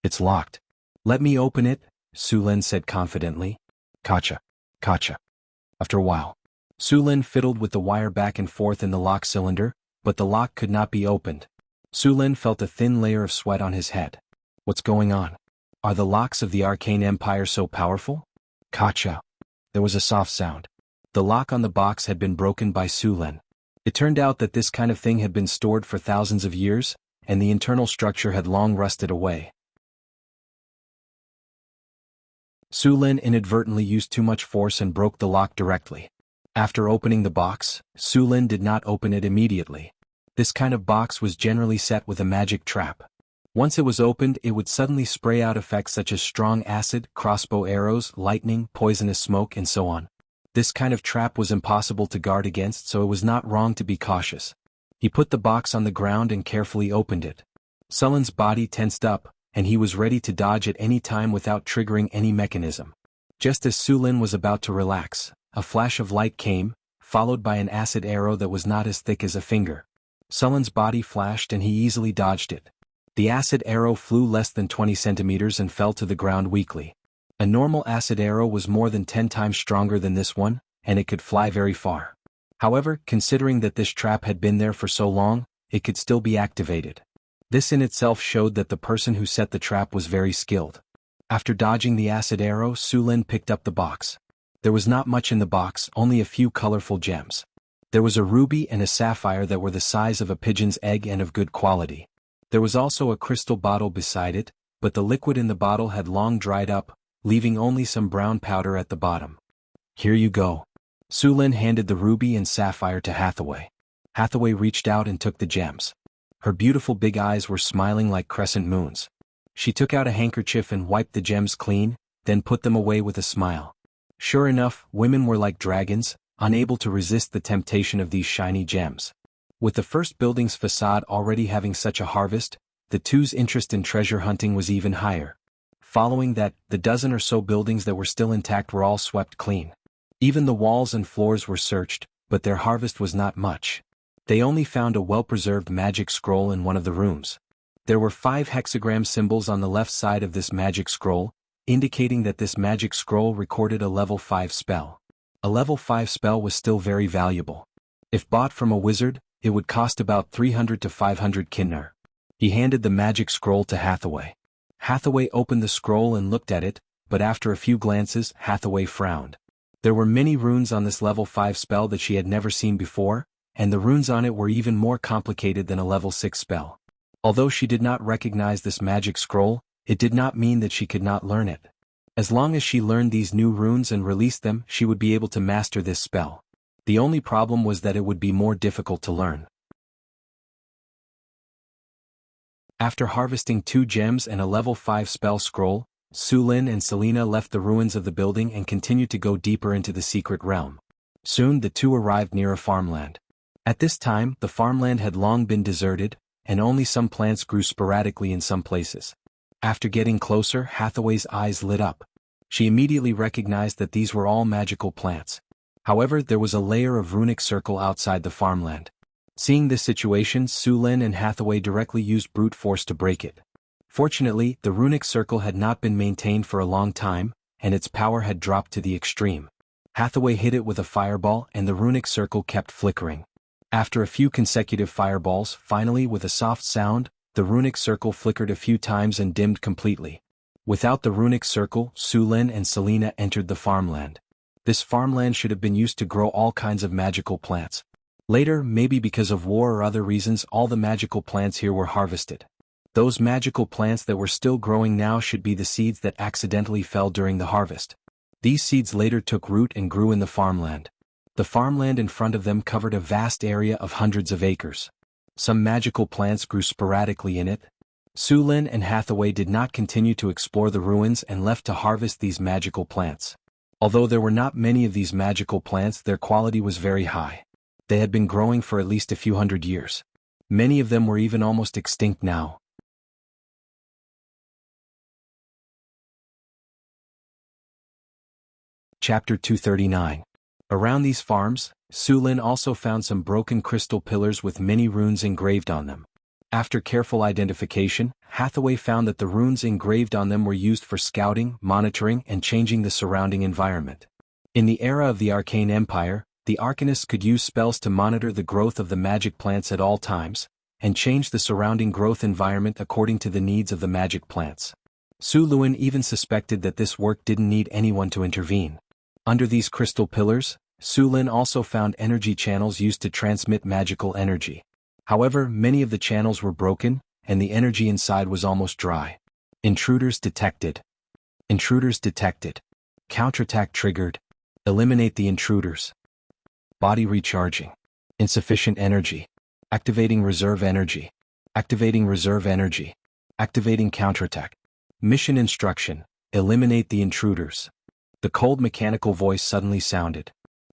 It's locked. Let me open it, Su Lin said confidently. Gotcha. Gotcha. After a while, Su Lin fiddled with the wire back and forth in the lock cylinder, but the lock could not be opened. Su Lin felt a thin layer of sweat on his head. What's going on? Are the locks of the Arcane Empire so powerful? Gotcha. There was a soft sound. The lock on the box had been broken by Su Lin. It turned out that this kind of thing had been stored for thousands of years, and the internal structure had long rusted away. Su Lin inadvertently used too much force and broke the lock directly. After opening the box, Su Lin did not open it immediately. This kind of box was generally set with a magic trap. Once it was opened, it would suddenly spray out effects such as strong acid, crossbow arrows, lightning, poisonous smoke, and so on. This kind of trap was impossible to guard against, so it was not wrong to be cautious. He put the box on the ground and carefully opened it. Sullen's body tensed up, and he was ready to dodge at any time without triggering any mechanism. Just as Su Lin was about to relax, a flash of light came, followed by an acid arrow that was not as thick as a finger. Sullen's body flashed and he easily dodged it. The acid arrow flew less than 20 centimeters and fell to the ground weakly. A normal acid arrow was more than 10 times stronger than this one, and it could fly very far. However, considering that this trap had been there for so long, it could still be activated. This in itself showed that the person who set the trap was very skilled. After dodging the acid arrow, Su Lin picked up the box. There was not much in the box, only a few colorful gems. There was a ruby and a sapphire that were the size of a pigeon's egg and of good quality. There was also a crystal bottle beside it, but the liquid in the bottle had long dried up, leaving only some brown powder at the bottom. "Here you go." Su Lin handed the ruby and sapphire to Hathaway. Hathaway reached out and took the gems. Her beautiful big eyes were smiling like crescent moons. She took out a handkerchief and wiped the gems clean, then put them away with a smile. Sure enough, women were like dragons, unable to resist the temptation of these shiny gems. With the first building's facade already having such a harvest, the two's interest in treasure hunting was even higher. Following that, the dozen or so buildings that were still intact were all swept clean. Even the walls and floors were searched, but their harvest was not much. They only found a well-preserved magic scroll in one of the rooms. There were 5 hexagram symbols on the left side of this magic scroll, indicating that this magic scroll recorded a level 5 spell. A level 5 spell was still very valuable. If bought from a wizard, it would cost about 300 to 500 kinnar. He handed the magic scroll to Hathaway. Hathaway opened the scroll and looked at it, but after a few glances, Hathaway frowned. There were many runes on this level 5 spell that she had never seen before, and the runes on it were even more complicated than a level 6 spell. Although she did not recognize this magic scroll, it did not mean that she could not learn it. As long as she learned these new runes and released them, she would be able to master this spell. The only problem was that it would be more difficult to learn. After harvesting 2 gems and a level 5 spell scroll, Su Lin and Selena left the ruins of the building and continued to go deeper into the secret realm. Soon the two arrived near a farmland. At this time, the farmland had long been deserted, and only some plants grew sporadically in some places. After getting closer, Hathaway's eyes lit up. She immediately recognized that these were all magical plants. However, there was a layer of runic circle outside the farmland. Seeing this situation, Su Lin and Hathaway directly used brute force to break it. Fortunately, the runic circle had not been maintained for a long time, and its power had dropped to the extreme. Hathaway hit it with a fireball and the runic circle kept flickering. After a few consecutive fireballs, finally with a soft sound, the runic circle flickered a few times and dimmed completely. Without the runic circle, Su Lin and Selena entered the farmland. This farmland should have been used to grow all kinds of magical plants. Later, maybe because of war or other reasons, all the magical plants here were harvested. Those magical plants that were still growing now should be the seeds that accidentally fell during the harvest. These seeds later took root and grew in the farmland. The farmland in front of them covered a vast area of hundreds of acres. Some magical plants grew sporadically in it. Su Lin and Hathaway did not continue to explore the ruins and left to harvest these magical plants. Although there were not many of these magical plants, their quality was very high. They had been growing for at least a few hundred years. Many of them were even almost extinct now. Chapter 239. Around these farms, Su Lin also found some broken crystal pillars with many runes engraved on them. After careful identification, Hathaway found that the runes engraved on them were used for scouting, monitoring, and changing the surrounding environment. In the era of the Arcane Empire, the Arcanists could use spells to monitor the growth of the magic plants at all times, and change the surrounding growth environment according to the needs of the magic plants. Su Lin even suspected that this work didn't need anyone to intervene. Under these crystal pillars, Su Lin also found energy channels used to transmit magical energy. However, many of the channels were broken, and the energy inside was almost dry. Intruders detected. Intruders detected. Counterattack triggered. Eliminate the intruders. Body recharging. Insufficient energy. Activating reserve energy. Activating reserve energy. Activating counterattack. Mission instruction: eliminate the intruders. The cold mechanical voice suddenly sounded.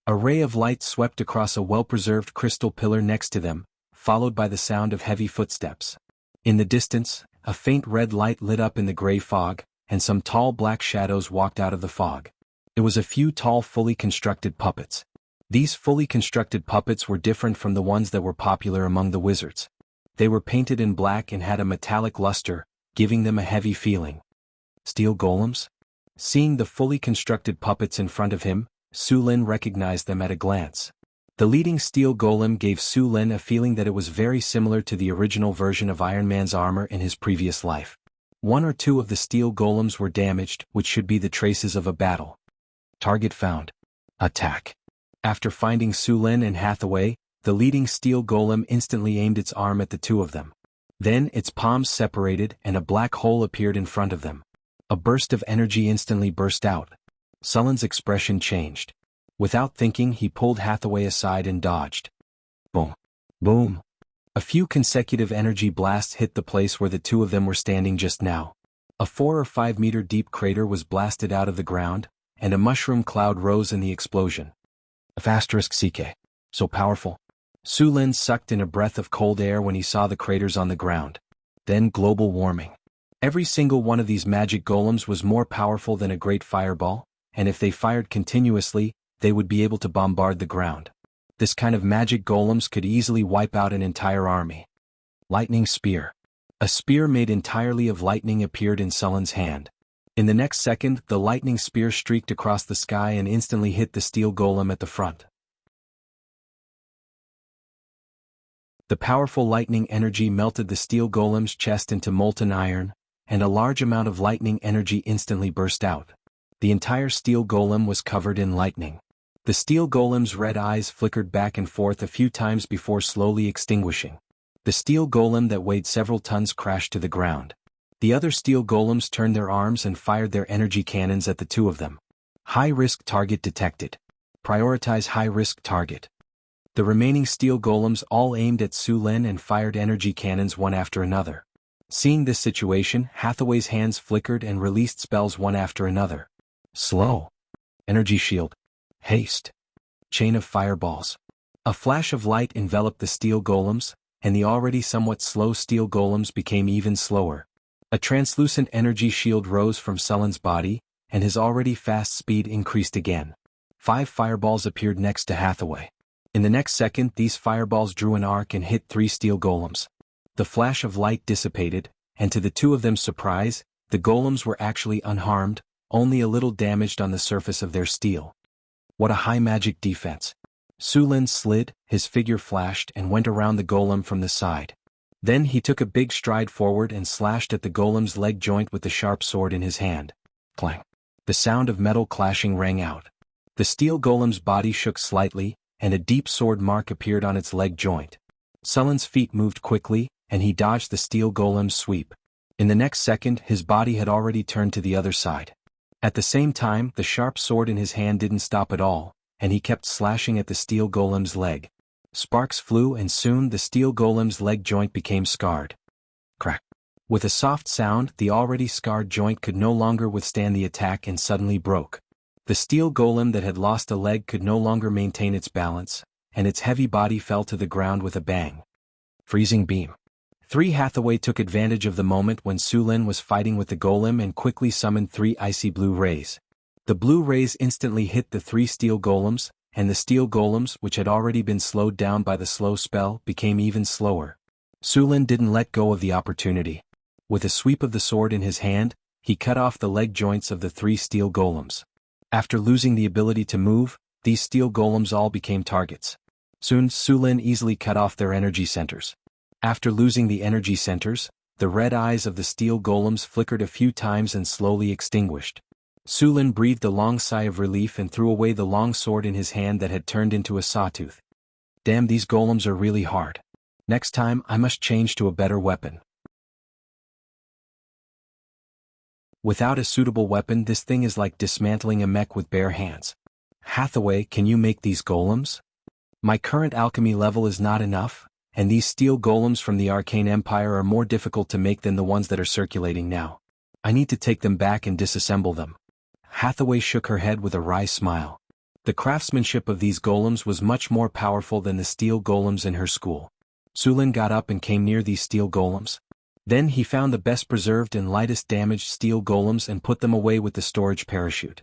A ray of light swept across a well-preserved crystal pillar next to them, followed by the sound of heavy footsteps. In the distance, a faint red light lit up in the gray fog, and some tall black shadows walked out of the fog. It was a few tall fully constructed puppets. These fully constructed puppets were different from the ones that were popular among the wizards. They were painted in black and had a metallic luster, giving them a heavy feeling. Steel golems? Seeing the fully constructed puppets in front of him, Su Lin recognized them at a glance. The leading steel golem gave Su Lin a feeling that it was very similar to the original version of Iron Man's armor in his previous life. One or two of the steel golems were damaged, which should be the traces of a battle. Target found. Attack. After finding Su Lin and Hathaway, the leading steel golem instantly aimed its arm at the two of them. Then its palms separated and a black hole appeared in front of them. A burst of energy instantly burst out. Sullen's expression changed. Without thinking, he pulled Hathaway aside and dodged. Boom. Boom. A few consecutive energy blasts hit the place where the two of them were standing just now. A 4 or 5 meter deep crater was blasted out of the ground, and a mushroom cloud rose in the explosion. *CK. So powerful. Su Lin sucked in a breath of cold air when he saw the craters on the ground. Then global warming. Every single one of these magic golems was more powerful than a great fireball, and if they fired continuously, they would be able to bombard the ground. This kind of magic golems could easily wipe out an entire army. Lightning spear. A spear made entirely of lightning appeared in Sullen's hand. In the next second, the lightning spear streaked across the sky and instantly hit the steel golem at the front. The powerful lightning energy melted the steel golem's chest into molten iron, and a large amount of lightning energy instantly burst out. The entire steel golem was covered in lightning. The steel golem's red eyes flickered back and forth a few times before slowly extinguishing. The steel golem that weighed several tons crashed to the ground. The other steel golems turned their arms and fired their energy cannons at the two of them. High-risk target detected. Prioritize high-risk target. The remaining steel golems all aimed at Su Lin and fired energy cannons one after another. Seeing this situation, Hathaway's hands flickered and released spells one after another. Slow. Energy shield. Haste. Chain of fireballs. A flash of light enveloped the steel golems, and the already somewhat slow steel golems became even slower. A translucent energy shield rose from Sullen's body, and his already fast speed increased again. 5 fireballs appeared next to Hathaway. In the next second, these fireballs drew an arc and hit 3 steel golems. The flash of light dissipated, and to the two of them's surprise, the golems were actually unharmed, only a little damaged on the surface of their steel. What a high magic defense. Su Lin slid, his figure flashed and went around the golem from the side. Then he took a big stride forward and slashed at the golem's leg joint with the sharp sword in his hand. Clang. The sound of metal clashing rang out. The steel golem's body shook slightly, and a deep sword mark appeared on its leg joint. Sullen's feet moved quickly, and he dodged the steel golem's sweep. In the next second, his body had already turned to the other side. At the same time, the sharp sword in his hand didn't stop at all, and he kept slashing at the steel golem's leg. Sparks flew and soon the steel golem's leg joint became scarred. Crack. With a soft sound, the already scarred joint could no longer withstand the attack and suddenly broke. The steel golem that had lost a leg could no longer maintain its balance, and its heavy body fell to the ground with a bang. Freezing beam. 3 Hathaway took advantage of the moment when Su Lin was fighting with the golem and quickly summoned 3 icy blue rays. The blue rays instantly hit the 3 steel golems, and the steel golems, which had already been slowed down by the slow spell, became even slower. Su Lin didn't let go of the opportunity. With a sweep of the sword in his hand, he cut off the leg joints of the 3 steel golems. After losing the ability to move, these steel golems all became targets. Soon Su Lin easily cut off their energy centers. After losing the energy centers, the red eyes of the steel golems flickered a few times and slowly extinguished. Su Lin breathed a long sigh of relief and threw away the long sword in his hand that had turned into a sawtooth. Damn, these golems are really hard. Next time I must change to a better weapon. Without a suitable weapon, this thing is like dismantling a mech with bare hands. Hathaway, can you make these golems? My current alchemy level is not enough, and these steel golems from the Arcane Empire are more difficult to make than the ones that are circulating now. I need to take them back and disassemble them. Hathaway shook her head with a wry smile. The craftsmanship of these golems was much more powerful than the steel golems in her school. Sulin got up and came near these steel golems. Then he found the best preserved and lightest damaged steel golems and put them away with the storage parachute.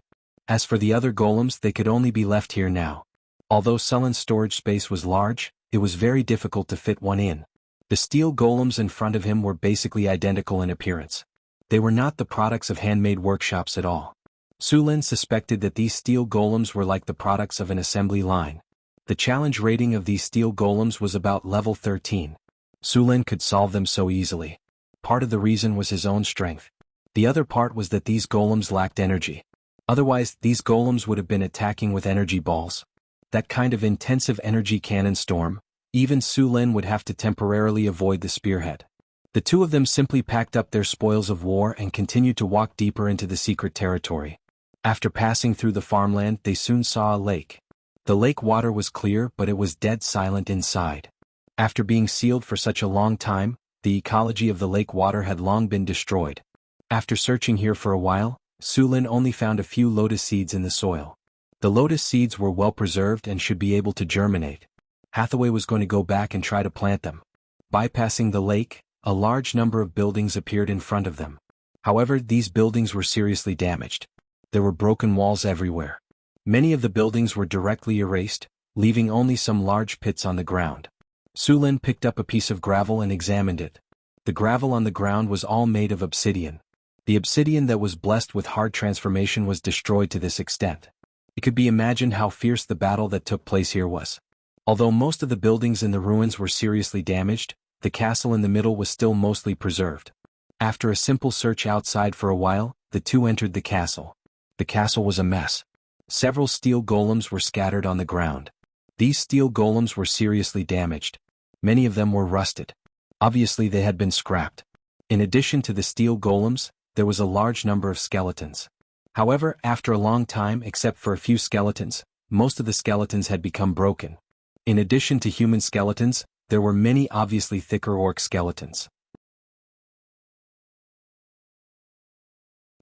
As for the other golems, they could only be left here now. Although Sulin's storage space was large, it was very difficult to fit one in. The steel golems in front of him were basically identical in appearance. They were not the products of handmade workshops at all. Sulin suspected that these steel golems were like the products of an assembly line. The challenge rating of these steel golems was about level 13. Sulin could solve them so easily. Part of the reason was his own strength. The other part was that these golems lacked energy. Otherwise, these golems would have been attacking with energy balls. That kind of intensive energy cannon storm, even Sulin would have to temporarily avoid the spearhead. The two of them simply packed up their spoils of war and continued to walk deeper into the secret territory. After passing through the farmland, they soon saw a lake. The lake water was clear, but it was dead silent inside. After being sealed for such a long time, the ecology of the lake water had long been destroyed. After searching here for a while, Sulin only found a few lotus seeds in the soil. The lotus seeds were well preserved and should be able to germinate. Hathaway was going to go back and try to plant them. Bypassing the lake, a large number of buildings appeared in front of them. However, these buildings were seriously damaged. There were broken walls everywhere. Many of the buildings were directly erased, leaving only some large pits on the ground. Sulin picked up a piece of gravel and examined it. The gravel on the ground was all made of obsidian. The obsidian that was blessed with hard transformation was destroyed to this extent. It could be imagined how fierce the battle that took place here was. Although most of the buildings in the ruins were seriously damaged, the castle in the middle was still mostly preserved. After a simple search outside for a while, the two entered the castle. The castle was a mess. Several steel golems were scattered on the ground. These steel golems were seriously damaged. Many of them were rusted. Obviously they had been scrapped. In addition to the steel golems, there was a large number of skeletons. However, after a long time, except for a few skeletons, most of the skeletons had become broken. In addition to human skeletons, there were many obviously thicker orc skeletons.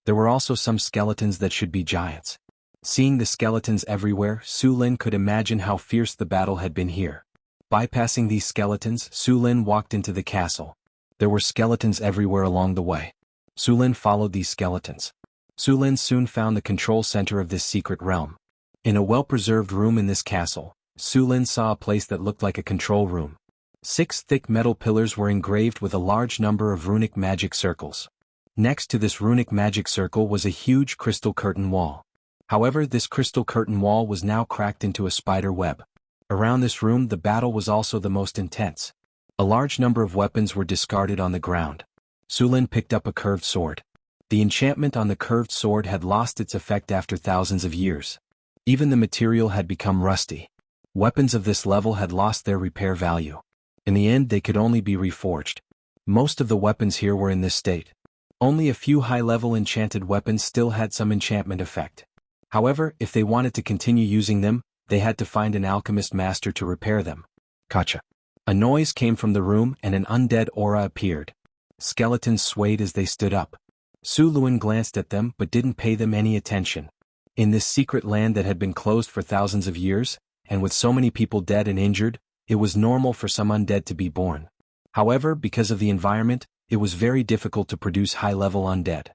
There were also some skeletons that should be giants. Seeing the skeletons everywhere, Sulin could imagine how fierce the battle had been here. Bypassing these skeletons, Sulin walked into the castle. There were skeletons everywhere along the way. Sulin followed these skeletons. Sulin soon found the control center of this secret realm. In a well-preserved room in this castle, Sulin saw a place that looked like a control room. 6 thick metal pillars were engraved with a large number of runic magic circles. Next to this runic magic circle was a huge crystal curtain wall. However, this crystal curtain wall was now cracked into a spider web. Around this room, the battle was also the most intense. A large number of weapons were discarded on the ground. Sulin picked up a curved sword. The enchantment on the curved sword had lost its effect after thousands of years. Even the material had become rusty. Weapons of this level had lost their repair value. In the end, they could only be reforged. Most of the weapons here were in this state. Only a few high-level enchanted weapons still had some enchantment effect. However, if they wanted to continue using them, they had to find an alchemist master to repair them. Gotcha. A noise came from the room and an undead aura appeared. Skeletons swayed as they stood up. Sulin glanced at them but didn't pay them any attention. In this secret land that had been closed for thousands of years, and with so many people dead and injured, it was normal for some undead to be born. However, because of the environment, it was very difficult to produce high-level undead.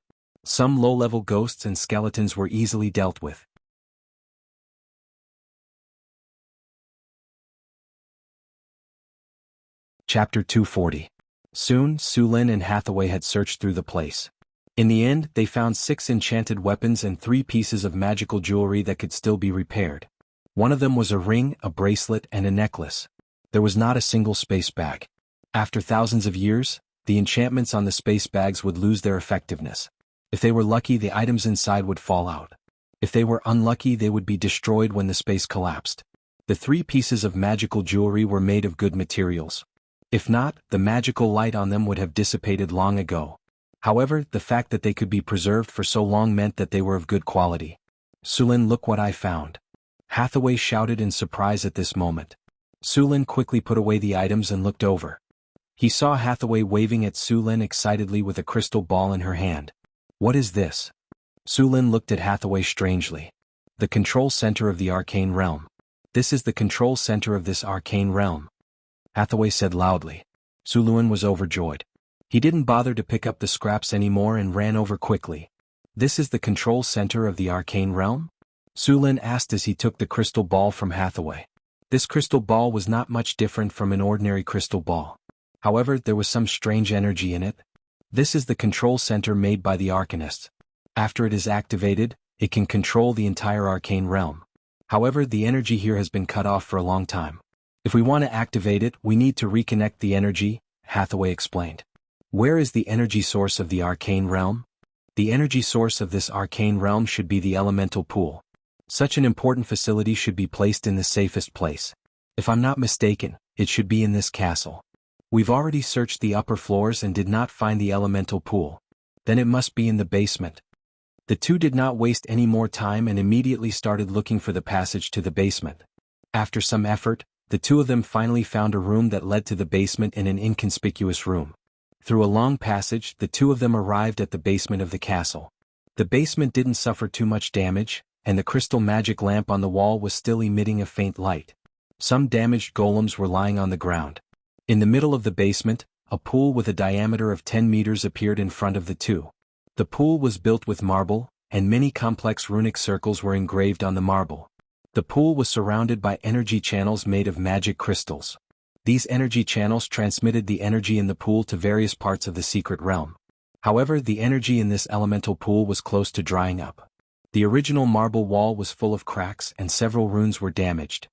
Some low-level ghosts and skeletons were easily dealt with. Chapter 240. Soon, Sulin and Hathaway had searched through the place. In the end, they found 6 enchanted weapons and 3 pieces of magical jewelry that could still be repaired. One of them was a ring, a bracelet, and a necklace. There was not a single space bag. After thousands of years, the enchantments on the space bags would lose their effectiveness. If they were lucky, the items inside would fall out. If they were unlucky, they would be destroyed when the space collapsed. The 3 pieces of magical jewelry were made of good materials. If not, the magical light on them would have dissipated long ago. However, the fact that they could be preserved for so long meant that they were of good quality. Sulin, look what I found. Hathaway shouted in surprise at this moment. Sulin quickly put away the items and looked over. He saw Hathaway waving at Sulin excitedly with a crystal ball in her hand. What is this? Sulin looked at Hathaway strangely. The control center of the arcane realm. This is the control center of this arcane realm, Hathaway said loudly. Suluan was overjoyed. He didn't bother to pick up the scraps anymore and ran over quickly. This is the control center of the arcane realm? Suluan asked as he took the crystal ball from Hathaway. This crystal ball was not much different from an ordinary crystal ball. However, there was some strange energy in it. This is the control center made by the Arcanist. After it is activated, it can control the entire arcane realm. However, the energy here has been cut off for a long time. If we want to activate it, we need to reconnect the energy, Hathaway explained. Where is the energy source of the arcane realm? The energy source of this arcane realm should be the elemental pool. Such an important facility should be placed in the safest place. If I'm not mistaken, it should be in this castle. We've already searched the upper floors and did not find the elemental pool. Then it must be in the basement. The two did not waste any more time and immediately started looking for the passage to the basement. After some effort, the two of them finally found a room that led to the basement in an inconspicuous room. Through a long passage, the two of them arrived at the basement of the castle. The basement didn't suffer too much damage, and the crystal magic lamp on the wall was still emitting a faint light. Some damaged golems were lying on the ground. In the middle of the basement, a pool with a diameter of 10 meters appeared in front of the two. The pool was built with marble, and many complex runic circles were engraved on the marble. The pool was surrounded by energy channels made of magic crystals. These energy channels transmitted the energy in the pool to various parts of the secret realm. However, the energy in this elemental pool was close to drying up. The original marble wall was full of cracks and several runes were damaged.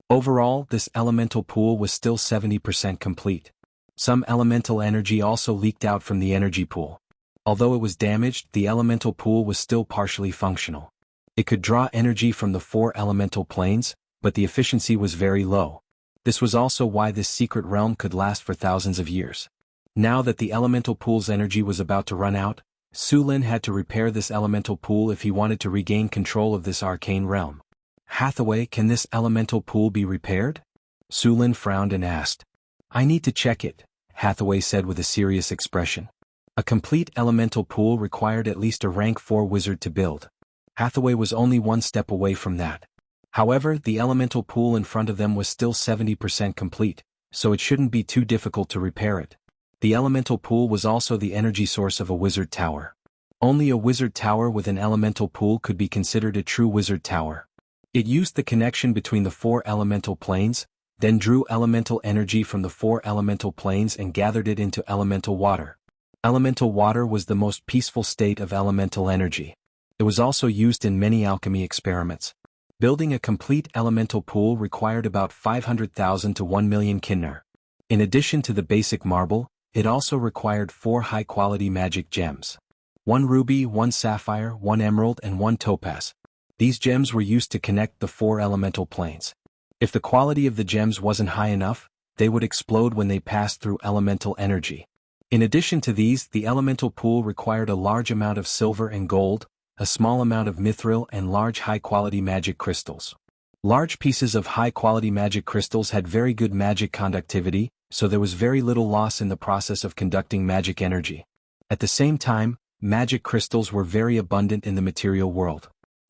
Overall, this elemental pool was still 70% complete. Some elemental energy also leaked out from the energy pool. Although it was damaged, the elemental pool was still partially functional. It could draw energy from the 4 elemental planes, but the efficiency was very low. This was also why this secret realm could last for thousands of years. Now that the elemental pool's energy was about to run out, Suluan had to repair this elemental pool if he wanted to regain control of this arcane realm. Hathaway, can this elemental pool be repaired? Suluan frowned and asked. I need to check it, Hathaway said with a serious expression. A complete elemental pool required at least a rank 4 wizard to build. Hathaway was only one step away from that. However, the elemental pool in front of them was still 70% complete, so it shouldn't be too difficult to repair it. The elemental pool was also the energy source of a wizard tower. Only a wizard tower with an elemental pool could be considered a true wizard tower. It used the connection between the 4 elemental planes, then drew elemental energy from the 4 elemental planes and gathered it into elemental water. Elemental water was the most peaceful state of elemental energy. It was also used in many alchemy experiments. Building a complete elemental pool required about 500,000 to 1 million kinnar. In addition to the basic marble, it also required 4 high-quality magic gems. 1 ruby, 1 sapphire, 1 emerald and 1 topaz. These gems were used to connect the 4 elemental planes. If the quality of the gems wasn't high enough, they would explode when they passed through elemental energy. In addition to these, the elemental pool required a large amount of silver and gold, a small amount of mithril and large high-quality magic crystals. Large pieces of high-quality magic crystals had very good magic conductivity, so there was very little loss in the process of conducting magic energy. At the same time, magic crystals were very abundant in the material world.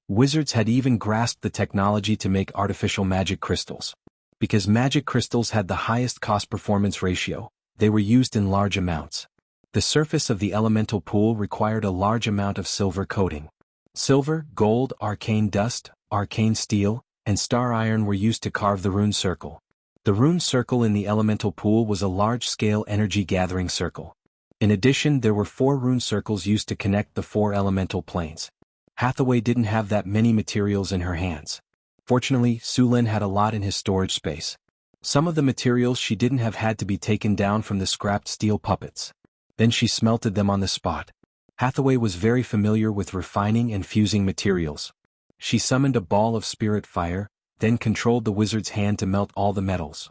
Wizards had even grasped the technology to make artificial magic crystals. Because magic crystals had the highest cost-performance ratio, they were used in large amounts. The surface of the elemental pool required a large amount of silver coating. Silver, gold, arcane dust, arcane steel, and star iron were used to carve the rune circle. The rune circle in the elemental pool was a large-scale energy-gathering circle. In addition, there were 4 rune circles used to connect the 4 elemental planes. Hathaway didn't have that many materials in her hands. Fortunately, Suluan had a lot in his storage space. Some of the materials she didn't have had to be taken down from the scrapped steel puppets. Then she smelted them on the spot. Hathaway was very familiar with refining and fusing materials. She summoned a ball of spirit fire, then controlled the wizard's hand to melt all the metals.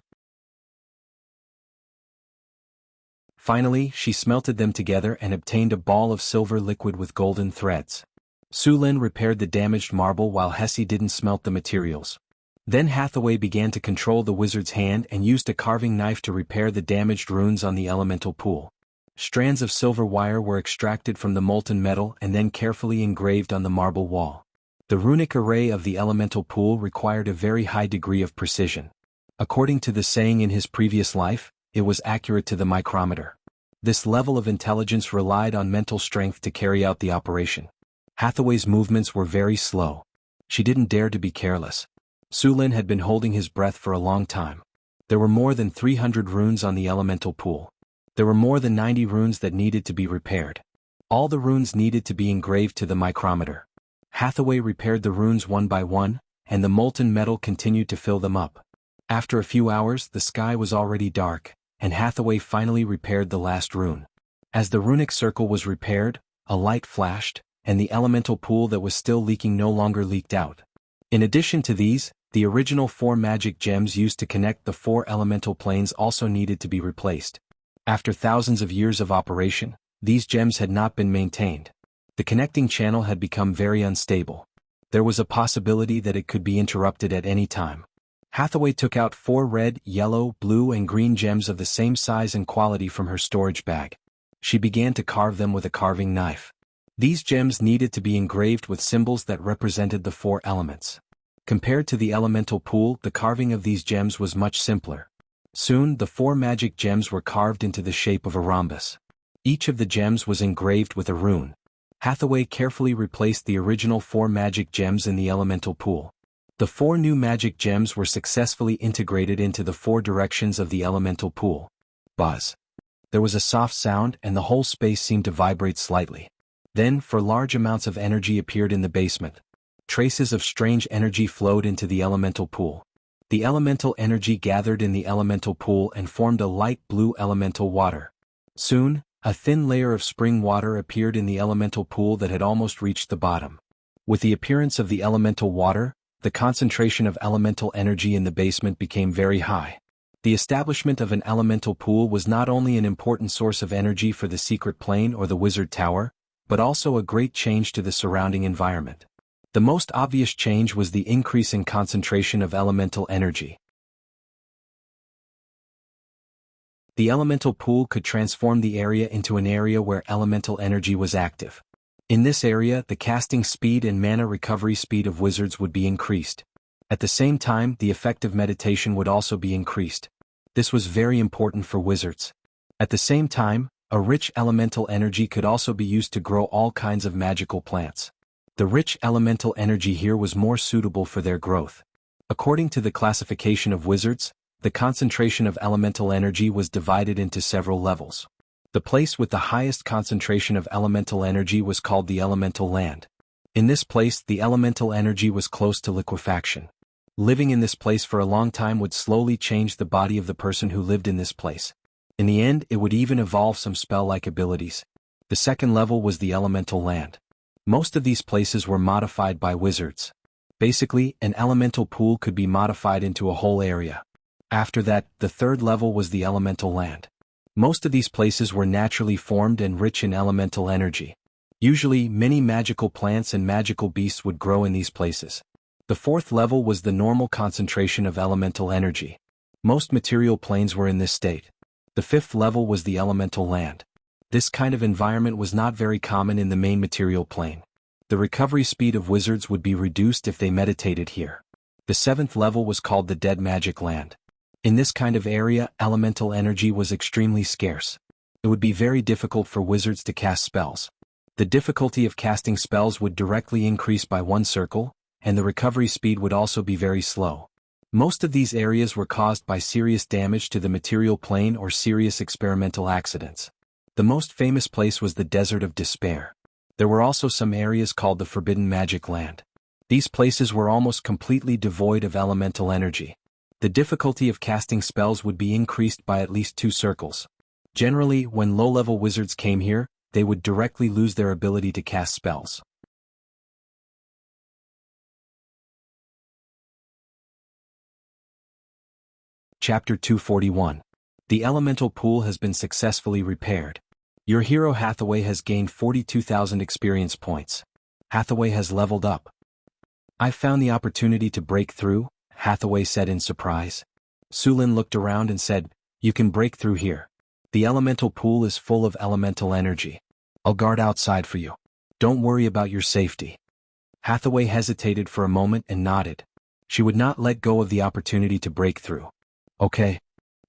Finally, she smelted them together and obtained a ball of silver liquid with golden threads. Suluan repaired the damaged marble while Hesse didn't smelt the materials. Then Hathaway began to control the wizard's hand and used a carving knife to repair the damaged runes on the elemental pool. Strands of silver wire were extracted from the molten metal and then carefully engraved on the marble wall. The runic array of the elemental pool required a very high degree of precision. According to the saying in his previous life, it was accurate to the micrometer. This level of intelligence relied on mental strength to carry out the operation. Hathaway's movements were very slow. She didn't dare to be careless. Sulin had been holding his breath for a long time. There were more than 300 runes on the elemental pool. There were more than 90 runes that needed to be repaired. All the runes needed to be engraved to the micrometer. Hathaway repaired the runes one by one, and the molten metal continued to fill them up. After a few hours, the sky was already dark, and Hathaway finally repaired the last rune. As the runic circle was repaired, a light flashed, and the elemental pool that was still leaking no longer leaked out. In addition to these, the original 4 magic gems used to connect the 4 elemental planes also needed to be replaced. After thousands of years of operation, these gems had not been maintained. The connecting channel had become very unstable. There was a possibility that it could be interrupted at any time. Hathaway took out 4 red, yellow, blue and green gems of the same size and quality from her storage bag. She began to carve them with a carving knife. These gems needed to be engraved with symbols that represented the 4 elements. Compared to the elemental pool, the carving of these gems was much simpler. Soon, the 4 magic gems were carved into the shape of a rhombus. Each of the gems was engraved with a rune. Hathaway carefully replaced the original 4 magic gems in the elemental pool. The 4 new magic gems were successfully integrated into the 4 directions of the elemental pool. Buzz. There was a soft sound and the whole space seemed to vibrate slightly. Then, large amounts of energy appeared in the basement. Traces of strange energy flowed into the elemental pool. The elemental energy gathered in the elemental pool and formed a light blue elemental water. Soon, a thin layer of spring water appeared in the elemental pool that had almost reached the bottom. With the appearance of the elemental water, the concentration of elemental energy in the basement became very high. The establishment of an elemental pool was not only an important source of energy for the secret plane or the wizard tower, but also a great change to the surrounding environment. The most obvious change was the increase in concentration of elemental energy. The elemental pool could transform the area into an area where elemental energy was active. In this area, the casting speed and mana recovery speed of wizards would be increased. At the same time, the effective meditation would also be increased. This was very important for wizards. At the same time, a rich elemental energy could also be used to grow all kinds of magical plants. The rich elemental energy here was more suitable for their growth. According to the classification of wizards, the concentration of elemental energy was divided into several levels. The place with the highest concentration of elemental energy was called the elemental land. In this place, the elemental energy was close to liquefaction. Living in this place for a long time would slowly change the body of the person who lived in this place. In the end, it would even evolve some spell-like abilities. The second level was the elemental land. Most of these places were modified by wizards. Basically, an elemental pool could be modified into a whole area. After that, the third level was the elemental land. Most of these places were naturally formed and rich in elemental energy. Usually, many magical plants and magical beasts would grow in these places. The fourth level was the normal concentration of elemental energy. Most material planes were in this state. The fifth level was the elemental land. This kind of environment was not very common in the main material plane. The recovery speed of wizards would be reduced if they meditated here. The seventh level was called the dead magic land. In this kind of area, elemental energy was extremely scarce. It would be very difficult for wizards to cast spells. The difficulty of casting spells would directly increase by 1 circle, and the recovery speed would also be very slow. Most of these areas were caused by serious damage to the material plane or serious experimental accidents. The most famous place was the Desert of Despair. There were also some areas called the Forbidden Magic Land. These places were almost completely devoid of elemental energy. The difficulty of casting spells would be increased by at least 2 circles. Generally, when low-level wizards came here, they would directly lose their ability to cast spells. Chapter 241. The elemental pool has been successfully repaired. Your hero Hathaway has gained 42,000 experience points. Hathaway has leveled up. I found the opportunity to break through, Hathaway said in surprise. Sulin looked around and said, "You can break through here." The elemental pool is full of elemental energy. I'll guard outside for you. Don't worry about your safety. Hathaway hesitated for a moment and nodded. She would not let go of the opportunity to break through. Okay.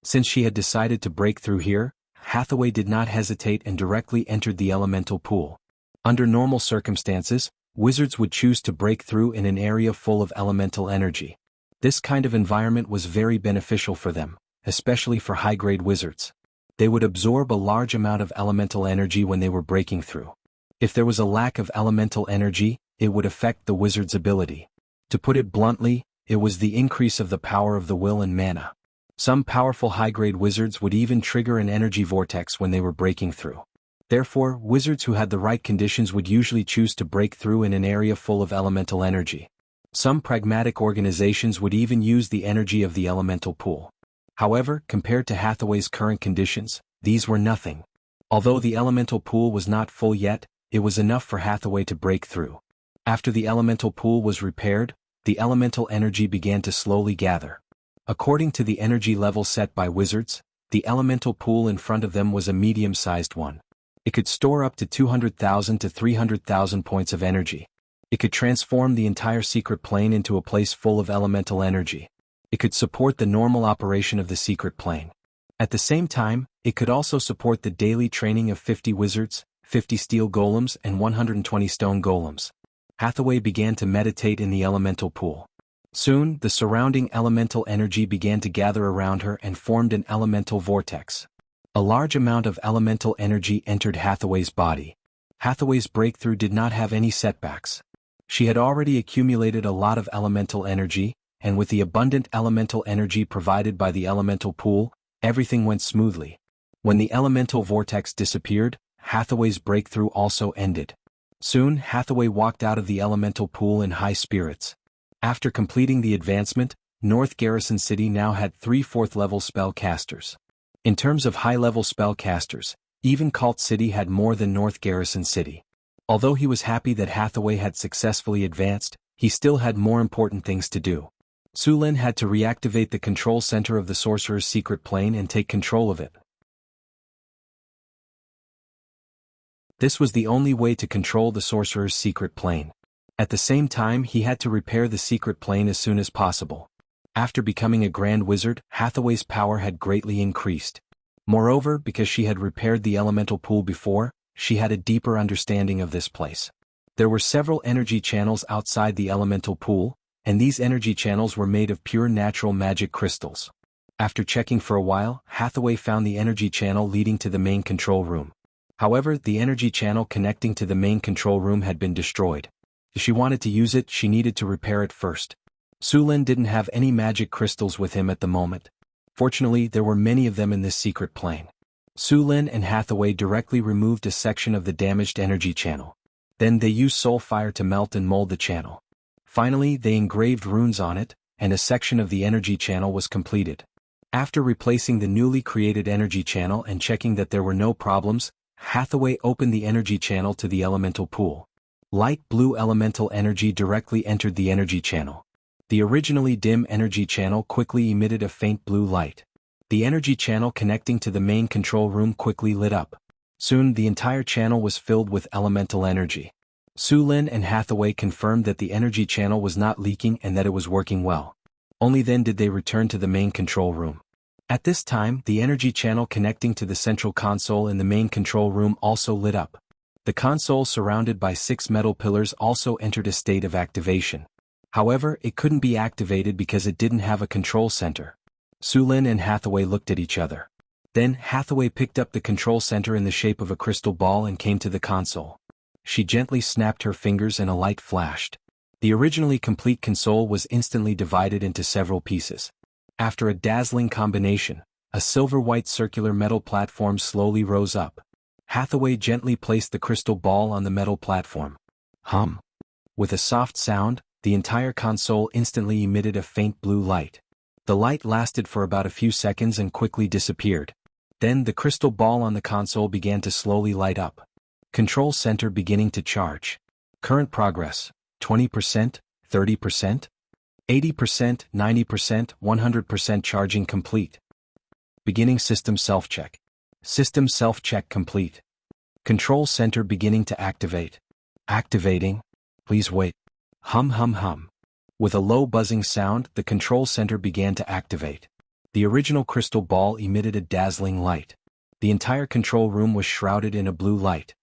Since she had decided to break through here, Hathaway did not hesitate and directly entered the elemental pool. Under normal circumstances, wizards would choose to break through in an area full of elemental energy. This kind of environment was very beneficial for them, especially for high-grade wizards. They would absorb a large amount of elemental energy when they were breaking through. If there was a lack of elemental energy, it would affect the wizard's ability. To put it bluntly, it was the increase of the power of the will and mana. Some powerful high-grade wizards would even trigger an energy vortex when they were breaking through. Therefore, wizards who had the right conditions would usually choose to break through in an area full of elemental energy. Some pragmatic organizations would even use the energy of the elemental pool. However, compared to Hathaway's current conditions, these were nothing. Although the elemental pool was not full yet, it was enough for Hathaway to break through. After the elemental pool was repaired, the elemental energy began to slowly gather. According to the energy level set by wizards, the elemental pool in front of them was a medium-sized one. It could store up to 200,000 to 300,000 points of energy. It could transform the entire secret plane into a place full of elemental energy. It could support the normal operation of the secret plane. At the same time, it could also support the daily training of 50 wizards, 50 steel golems and 120 stone golems. Hathaway began to meditate in the elemental pool. Soon, the surrounding elemental energy began to gather around her and formed an elemental vortex. A large amount of elemental energy entered Hathaway's body. Hathaway's breakthrough did not have any setbacks. She had already accumulated a lot of elemental energy, and with the abundant elemental energy provided by the elemental pool, everything went smoothly. When the elemental vortex disappeared, Hathaway's breakthrough also ended. Soon, Hathaway walked out of the elemental pool in high spirits. After completing the advancement, North Garrison City now had 3 4th-level spellcasters. In terms of high-level spellcasters, even Cult City had more than North Garrison City. Although he was happy that Hathaway had successfully advanced, he still had more important things to do. Sulin had to reactivate the control center of the sorcerer's secret plane and take control of it. This was the only way to control the sorcerer's secret plane. At the same time, he had to repair the secret plane as soon as possible. After becoming a grand wizard, Hathaway's power had greatly increased. Moreover, because she had repaired the elemental pool before, she had a deeper understanding of this place. There were several energy channels outside the elemental pool, and these energy channels were made of pure natural magic crystals. After checking for a while, Hathaway found the energy channel leading to the main control room. However, the energy channel connecting to the main control room had been destroyed. If she wanted to use it, she needed to repair it first. Sulin didn't have any magic crystals with him at the moment. Fortunately, there were many of them in this secret plane. Sulin and Hathaway directly removed a section of the damaged energy channel. Then they used soul fire to melt and mold the channel. Finally, they engraved runes on it, and a section of the energy channel was completed. After replacing the newly created energy channel and checking that there were no problems, Hathaway opened the energy channel to the elemental pool. Light blue elemental energy directly entered the energy channel. The originally dim energy channel quickly emitted a faint blue light. The energy channel connecting to the main control room quickly lit up. Soon the entire channel was filled with elemental energy. Sulin and Hathaway confirmed that the energy channel was not leaking and that it was working well. Only then did they return to the main control room. At this time, the energy channel connecting to the central console in the main control room also lit up. The console surrounded by 6 metal pillars also entered a state of activation. However, it couldn't be activated because it didn't have a control center. Sulin and Hathaway looked at each other. Then Hathaway picked up the control center in the shape of a crystal ball and came to the console. She gently snapped her fingers and a light flashed. The originally complete console was instantly divided into several pieces. After a dazzling combination, a silver-white circular metal platform slowly rose up. Hathaway gently placed the crystal ball on the metal platform. Hum. With a soft sound, the entire console instantly emitted a faint blue light. The light lasted for about a few seconds and quickly disappeared. Then the crystal ball on the console began to slowly light up. Control center beginning to charge. Current progress, 20%, 30%, 80%, 90%, 100% charging complete. Beginning system self-check. System self-check complete. Control center beginning to activate. Activating. Please wait. Hum hum hum. With a low buzzing sound, the control center began to activate. The original crystal ball emitted a dazzling light. The entire control room was shrouded in a blue light.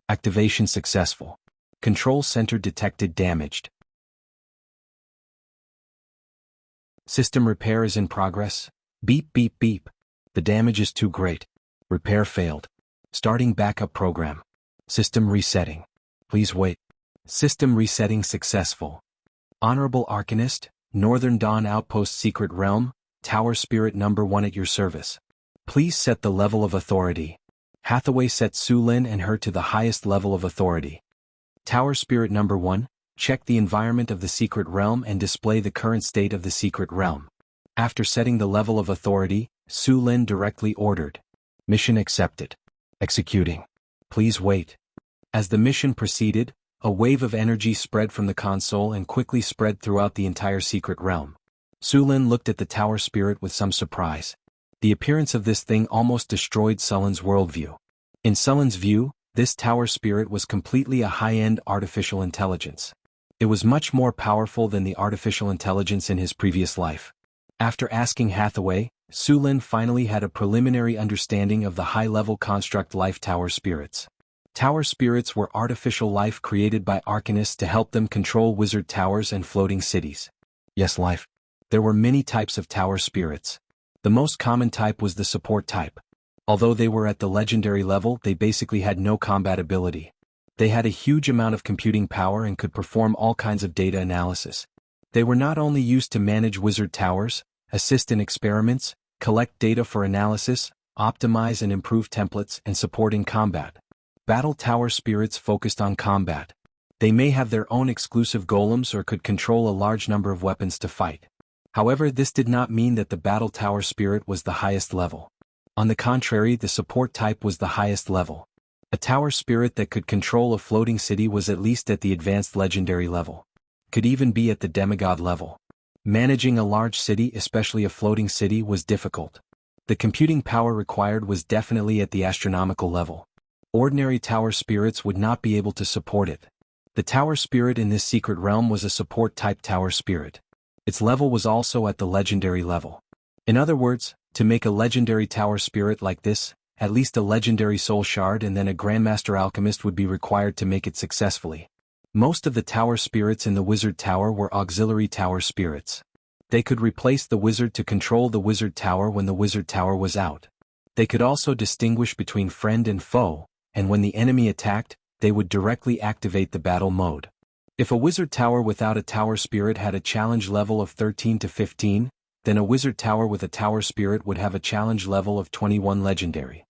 Activation successful. Control center detected damaged. System repair is in progress. Beep beep beep. The damage is too great. Repair failed. Starting backup program. System resetting. Please wait. System resetting successful. Honorable Arcanist, Northern Dawn Outpost Secret Realm, Tower Spirit number 1 at your service. Please set the level of authority. Hathaway set Su Lin and her to the highest level of authority. Tower Spirit number 1, check the environment of the Secret Realm and display the current state of the Secret Realm. After setting the level of authority, Su Lin directly ordered. Mission accepted. Executing. Please wait. As the mission proceeded, a wave of energy spread from the console and quickly spread throughout the entire Secret Realm. Su Lin looked at the Tower Spirit with some surprise. The appearance of this thing almost destroyed Sullen's worldview. In Sullen's view, this Tower Spirit was completely a high-end artificial intelligence. It was much more powerful than the artificial intelligence in his previous life. After asking Hathaway, Su Lin finally had a preliminary understanding of the high-level construct life Tower Spirits. Tower Spirits were artificial life created by Arcanists to help them control wizard towers and floating cities. Yes, life. There were many types of Tower Spirits. The most common type was the support type. Although they were at the legendary level, they basically had no combat ability. They had a huge amount of computing power and could perform all kinds of data analysis. They were not only used to manage wizard towers, assist in experiments, collect data for analysis, optimize and improve templates, and support in combat. Battle Tower Spirits focused on combat. They may have their own exclusive golems or could control a large number of weapons to fight. However, this did not mean that the Battle Tower Spirit was the highest level. On the contrary, the support type was the highest level. A Tower Spirit that could control a floating city was at least at the advanced legendary level. Could even be at the demigod level. Managing a large city, especially a floating city, was difficult. The computing power required was definitely at the astronomical level. Ordinary Tower Spirits would not be able to support it. The Tower Spirit in this secret realm was a support-type Tower Spirit. Its level was also at the legendary level. In other words, to make a legendary Tower Spirit like this, at least a legendary Soul Shard and then a Grandmaster Alchemist would be required to make it successfully. Most of the Tower Spirits in the Wizard Tower were auxiliary Tower Spirits. They could replace the Wizard to control the Wizard Tower when the Wizard Tower was out. They could also distinguish between friend and foe, and when the enemy attacked, they would directly activate the battle mode. If a Wizard Tower without a Tower Spirit had a challenge level of 13 to 15, then a Wizard Tower with a Tower Spirit would have a challenge level of 21 legendary.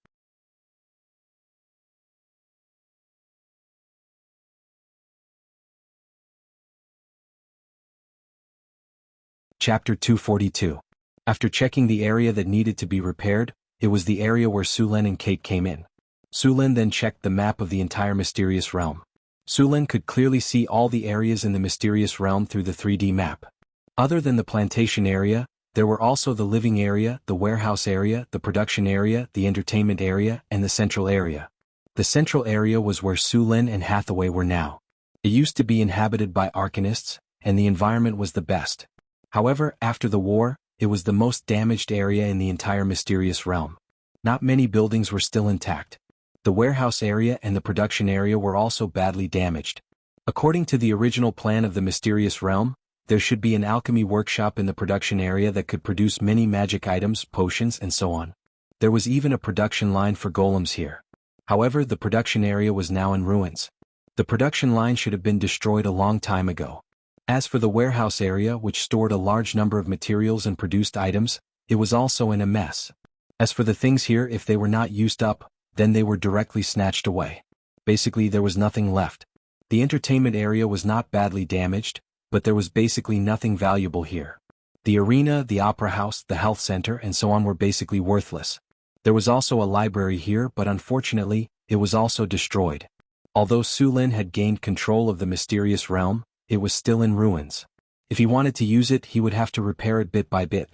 Chapter 242. After checking the area that needed to be repaired, it was the area where Su Lin and Kate came in. Su Lin then checked the map of the entire mysterious realm. Su Lin could clearly see all the areas in the mysterious realm through the 3D map. Other than the plantation area, there were also the living area, the warehouse area, the production area, the entertainment area, and the central area. The central area was where Su Lin and Hathaway were now. It used to be inhabited by Arcanists, and the environment was the best. However, after the war, it was the most damaged area in the entire mysterious realm. Not many buildings were still intact. The warehouse area and the production area were also badly damaged. According to the original plan of the mysterious realm, there should be an alchemy workshop in the production area that could produce many magic items, potions, and so on. There was even a production line for golems here. However, the production area was now in ruins. The production line should have been destroyed a long time ago. As for the warehouse area, which stored a large number of materials and produced items, it was also in a mess. As for the things here, if they were not used up, then they were directly snatched away. Basically, there was nothing left. The entertainment area was not badly damaged, but there was basically nothing valuable here. The arena, the opera house, the health center, and so on were basically worthless. There was also a library here, but unfortunately, it was also destroyed. Although Su Lin had gained control of the mysterious realm, it was still in ruins. If he wanted to use it, he would have to repair it bit by bit.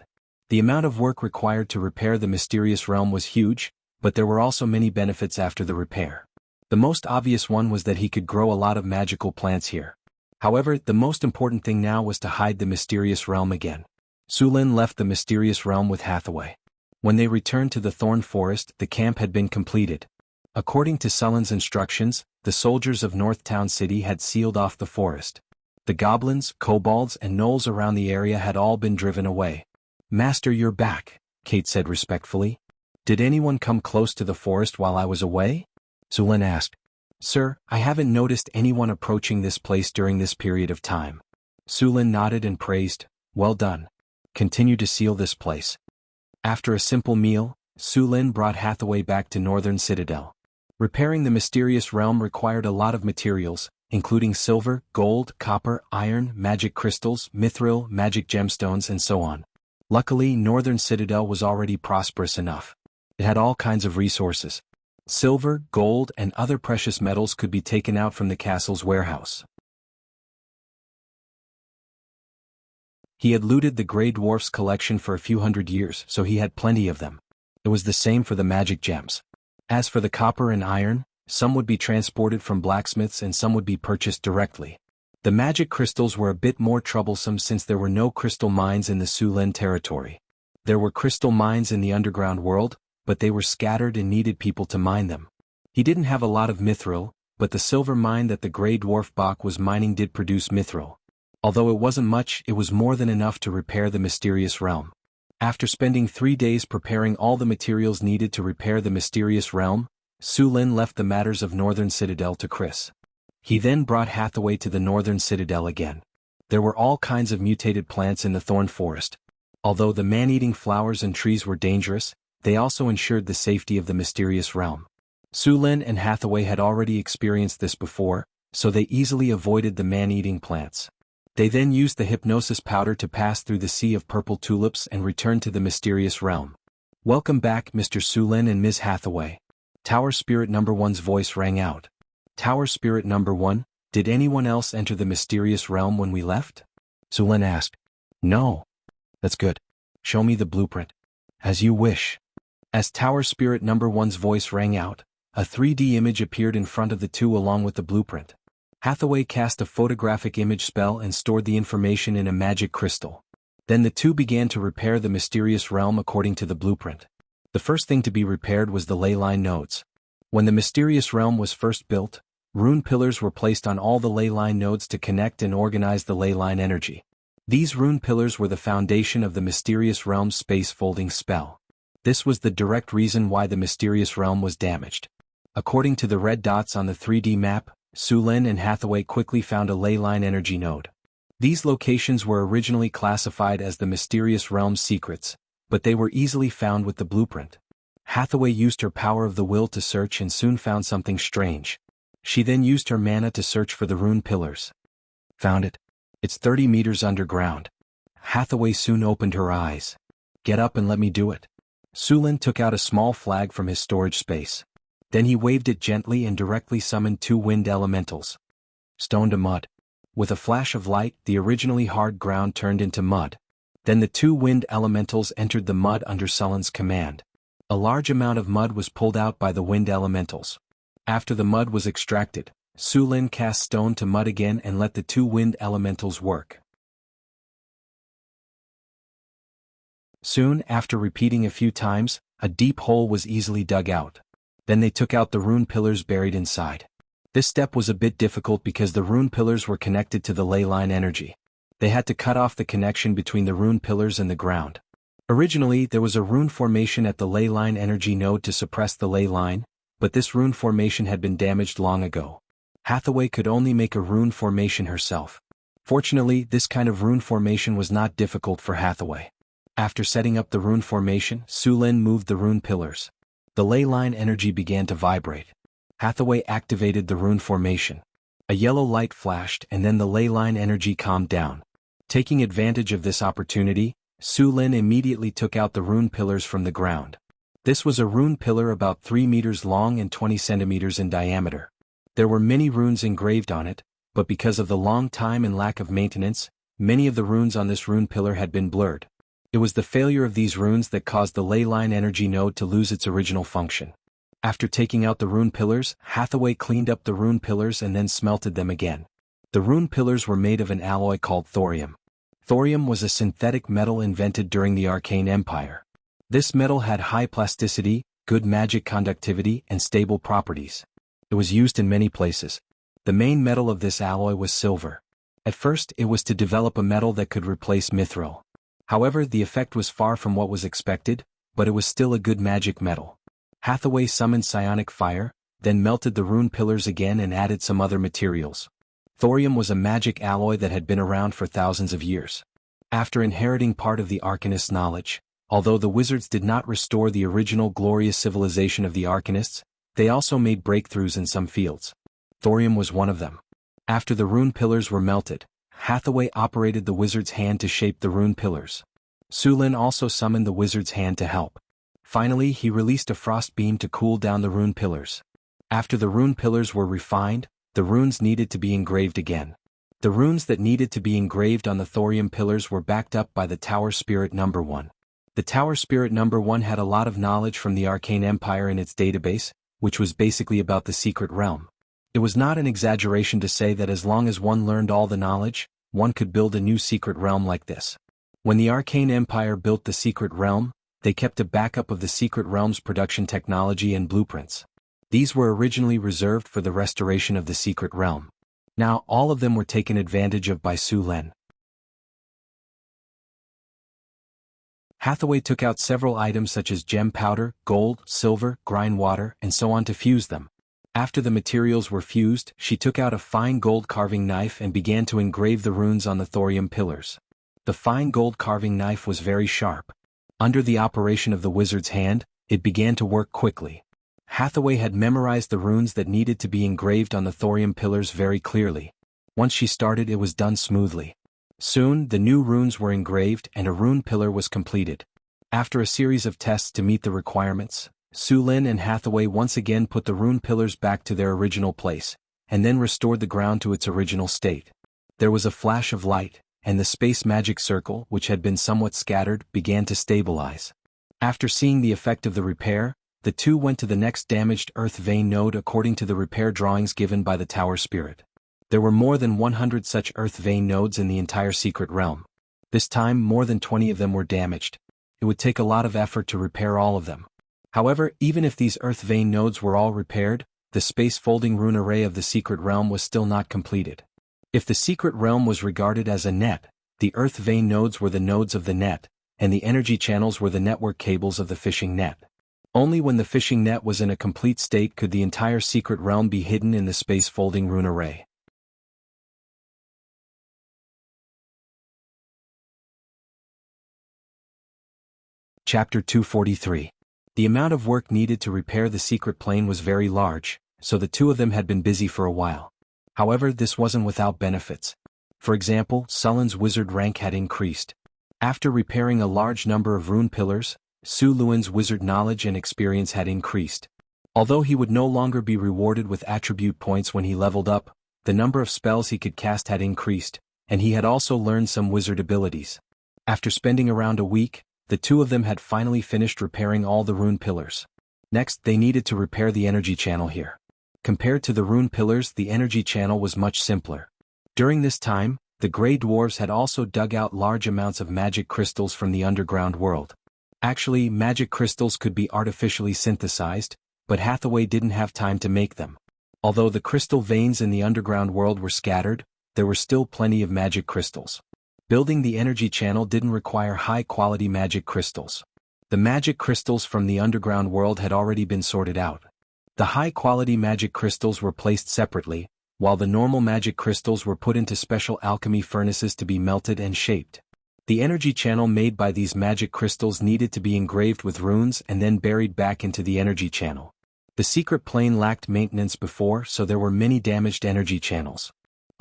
The amount of work required to repair the mysterious realm was huge, but there were also many benefits after the repair. The most obvious one was that he could grow a lot of magical plants here. However, the most important thing now was to hide the mysterious realm again. Su Lin left the mysterious realm with Hathaway. When they returned to the thorn forest, the camp had been completed. According to Sullen's instructions, the soldiers of North Town City had sealed off the forest. The goblins, kobolds, and gnolls around the area had all been driven away. "Master, you're back," Kate said respectfully. "Did anyone come close to the forest while I was away?" Su Lin asked. "Sir, I haven't noticed anyone approaching this place during this period of time." Su Lin nodded and praised, "Well done. Continue to seal this place." After a simple meal, Su Lin brought Hathaway back to Northern Citadel. Repairing the mysterious realm required a lot of materials, including silver, gold, copper, iron, magic crystals, mithril, magic gemstones, and so on. Luckily, Northern Citadel was already prosperous enough. It had all kinds of resources. Silver, gold, and other precious metals could be taken out from the castle's warehouse. He had looted the Grey Dwarf's collection for a few hundred years, so he had plenty of them. It was the same for the magic gems. As for the copper and iron, some would be transported from blacksmiths and some would be purchased directly. The magic crystals were a bit more troublesome since there were no crystal mines in the Su Lin territory. There were crystal mines in the underground world, but they were scattered and needed people to mine them. He didn't have a lot of mithril, but the silver mine that the Grey Dwarf Bach was mining did produce mithril. Although it wasn't much, it was more than enough to repair the mysterious realm. After spending 3 days preparing all the materials needed to repair the mysterious realm, Su Lin left the matters of Northern Citadel to Chris. He then brought Hathaway to the Northern Citadel again. There were all kinds of mutated plants in the thorn forest. Although the man-eating flowers and trees were dangerous, they also ensured the safety of the mysterious realm. Su Lin and Hathaway had already experienced this before, so they easily avoided the man-eating plants. They then used the hypnosis powder to pass through the sea of purple tulips and return to the mysterious realm. "Welcome back, Mr. Su Lin and Ms. Hathaway." Tower Spirit No. 1's voice rang out. "Tower Spirit No. 1, did anyone else enter the mysterious realm when we left?" Su Lin asked. "No." "That's good. Show me the blueprint." "As you wish." As Tower Spirit No. 1's voice rang out, a 3D image appeared in front of the two along with the blueprint. Hathaway cast a photographic image spell and stored the information in a magic crystal. Then the two began to repair the mysterious realm according to the blueprint. The first thing to be repaired was the ley line nodes. When the mysterious realm was first built, rune pillars were placed on all the ley line nodes to connect and organize the ley line energy. These rune pillars were the foundation of the mysterious realm's space-folding spell. This was the direct reason why the mysterious realm was damaged. According to the red dots on the 3D map, Su Lin and Hathaway quickly found a ley line energy node. These locations were originally classified as the mysterious realm's secrets, but they were easily found with the blueprint. Hathaway used her power of the will to search and soon found something strange. She then used her mana to search for the rune pillars. "Found it. It's 30 meters underground." Hathaway soon opened her eyes. "Get up and let me do it." Su Lin took out a small flag from his storage space. Then he waved it gently and directly summoned 2 wind elementals. Stone to mud. With a flash of light, the originally hard ground turned into mud. Then the 2 wind elementals entered the mud under Sullen's command. A large amount of mud was pulled out by the wind elementals. After the mud was extracted, Su Lin cast stone to mud again and let the 2 wind elementals work. Soon after repeating a few times, a deep hole was easily dug out. Then they took out the rune pillars buried inside. This step was a bit difficult because the rune pillars were connected to the ley line energy. They had to cut off the connection between the rune pillars and the ground. Originally, there was a rune formation at the ley line energy node to suppress the ley line, but this rune formation had been damaged long ago. Hathaway could only make a rune formation herself. Fortunately, this kind of rune formation was not difficult for Hathaway. After setting up the rune formation, Su Lin moved the rune pillars. The ley line energy began to vibrate. Hathaway activated the rune formation. A yellow light flashed and then the ley line energy calmed down. Taking advantage of this opportunity, Su Lin immediately took out the rune pillars from the ground. This was a rune pillar about 3 meters long and 20 centimeters in diameter. There were many runes engraved on it, but because of the long time and lack of maintenance, many of the runes on this rune pillar had been blurred. It was the failure of these runes that caused the ley line energy node to lose its original function. After taking out the rune pillars, Hathaway cleaned up the rune pillars and then smelted them again. The rune pillars were made of an alloy called thorium. Thorium was a synthetic metal invented during the Arcane Empire. This metal had high plasticity, good magic conductivity, and stable properties. It was used in many places. The main metal of this alloy was silver. At first, it was to develop a metal that could replace mithril. However, the effect was far from what was expected, but it was still a good magic metal. Hathaway summoned psionic fire, then melted the rune pillars again and added some other materials. Thorium was a magic alloy that had been around for thousands of years. After inheriting part of the Arcanist's knowledge, although the wizards did not restore the original glorious civilization of the Arcanists, they also made breakthroughs in some fields. Thorium was one of them. After the rune pillars were melted, Hathaway operated the wizard's hand to shape the rune pillars. Sulin also summoned the wizard's hand to help. Finally, he released a frost beam to cool down the rune pillars. After the rune pillars were refined, the runes needed to be engraved again. The runes that needed to be engraved on the thorium pillars were backed up by the Tower Spirit No. 1. The Tower Spirit No. 1 had a lot of knowledge from the Arcane Empire in its database, which was basically about the secret realm. It was not an exaggeration to say that as long as one learned all the knowledge, one could build a new secret realm like this. When the Arcane Empire built the secret realm, they kept a backup of the secret realm's production technology and blueprints. These were originally reserved for the restoration of the secret realm. Now all of them were taken advantage of by Su Lin. Hathaway took out several items such as gem powder, gold, silver, grind water, and so on to fuse them. After the materials were fused, she took out a fine gold carving knife and began to engrave the runes on the thorium pillars. The fine gold carving knife was very sharp. Under the operation of the wizard's hand, it began to work quickly. Hathaway had memorized the runes that needed to be engraved on the thorium pillars very clearly. Once she started, it was done smoothly. Soon, the new runes were engraved and a rune pillar was completed. After a series of tests to meet the requirements, Su Lin and Hathaway once again put the rune pillars back to their original place, and then restored the ground to its original state. There was a flash of light, and the space magic circle, which had been somewhat scattered, began to stabilize. After seeing the effect of the repair, the two went to the next damaged earth vein node according to the repair drawings given by the Tower Spirit. There were more than 100 such earth vein nodes in the entire secret realm. This time, more than 20 of them were damaged. It would take a lot of effort to repair all of them. However, even if these earth vein nodes were all repaired, the space-folding rune array of the secret realm was still not completed. If the secret realm was regarded as a net, the earth vein nodes were the nodes of the net, and the energy channels were the network cables of the fishing net. Only when the fishing net was in a complete state could the entire secret realm be hidden in the space-folding rune array. Chapter 243. The amount of work needed to repair the secret plane was very large, so the two of them had been busy for a while. However, this wasn't without benefits. For example, Sulin's wizard rank had increased. After repairing a large number of rune pillars, Su Luin's wizard knowledge and experience had increased. Although he would no longer be rewarded with attribute points when he leveled up, the number of spells he could cast had increased, and he had also learned some wizard abilities. After spending around a week, the two of them had finally finished repairing all the rune pillars. Next, they needed to repair the energy channel here. Compared to the rune pillars, the energy channel was much simpler. During this time, the Grey Dwarves had also dug out large amounts of magic crystals from the underground world. Actually, magic crystals could be artificially synthesized, but Hathaway didn't have time to make them. Although the crystal veins in the underground world were scattered, there were still plenty of magic crystals. Building the energy channel didn't require high-quality magic crystals. The magic crystals from the underground world had already been sorted out. The high-quality magic crystals were placed separately, while the normal magic crystals were put into special alchemy furnaces to be melted and shaped. The energy channel made by these magic crystals needed to be engraved with runes and then buried back into the energy channel. The secret plane lacked maintenance before, so there were many damaged energy channels.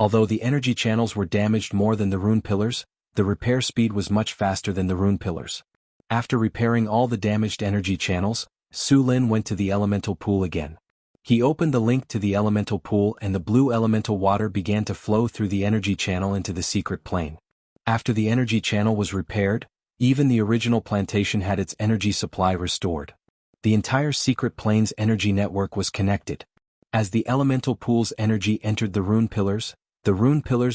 Although the energy channels were damaged more than the rune pillars, the repair speed was much faster than the rune pillars. After repairing all the damaged energy channels, Su Lin went to the elemental pool again. He opened the link to the elemental pool and the blue elemental water began to flow through the energy channel into the secret plane. After the energy channel was repaired, Even the original plantation had its energy supply restored. The entire secret plane's energy network was connected. As the elemental pool's energy entered the rune pillars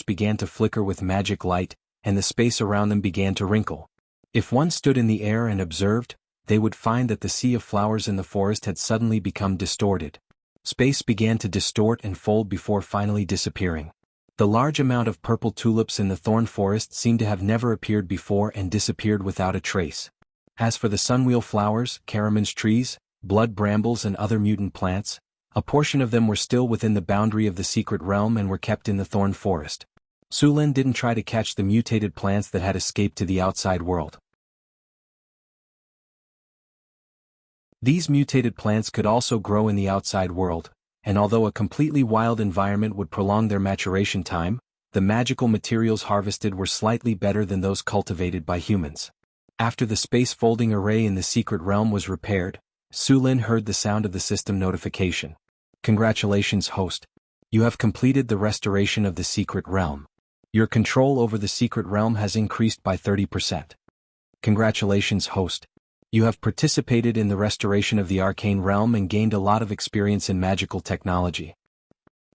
began to flicker with magic light, and the space around them began to wrinkle. If one stood in the air and observed, they would find that the sea of flowers in the forest had suddenly become distorted. Space began to distort and fold before finally disappearing. The large amount of purple tulips in the thorn forest seemed to have never appeared before and disappeared without a trace. As for the sunwheel flowers, caraman's trees, blood brambles and other mutant plants, a portion of them were still within the boundary of the secret realm and were kept in the thorn forest. Sulin didn't try to catch the mutated plants that had escaped to the outside world. These mutated plants could also grow in the outside world, and although a completely wild environment would prolong their maturation time, the magical materials harvested were slightly better than those cultivated by humans. After the space folding array in the secret realm was repaired, Sulin heard the sound of the system notification. Congratulations, host. You have completed the restoration of the secret realm. Your control over the secret realm has increased by 30%. Congratulations, host. You have participated in the restoration of the arcane realm and gained a lot of experience in magical technology.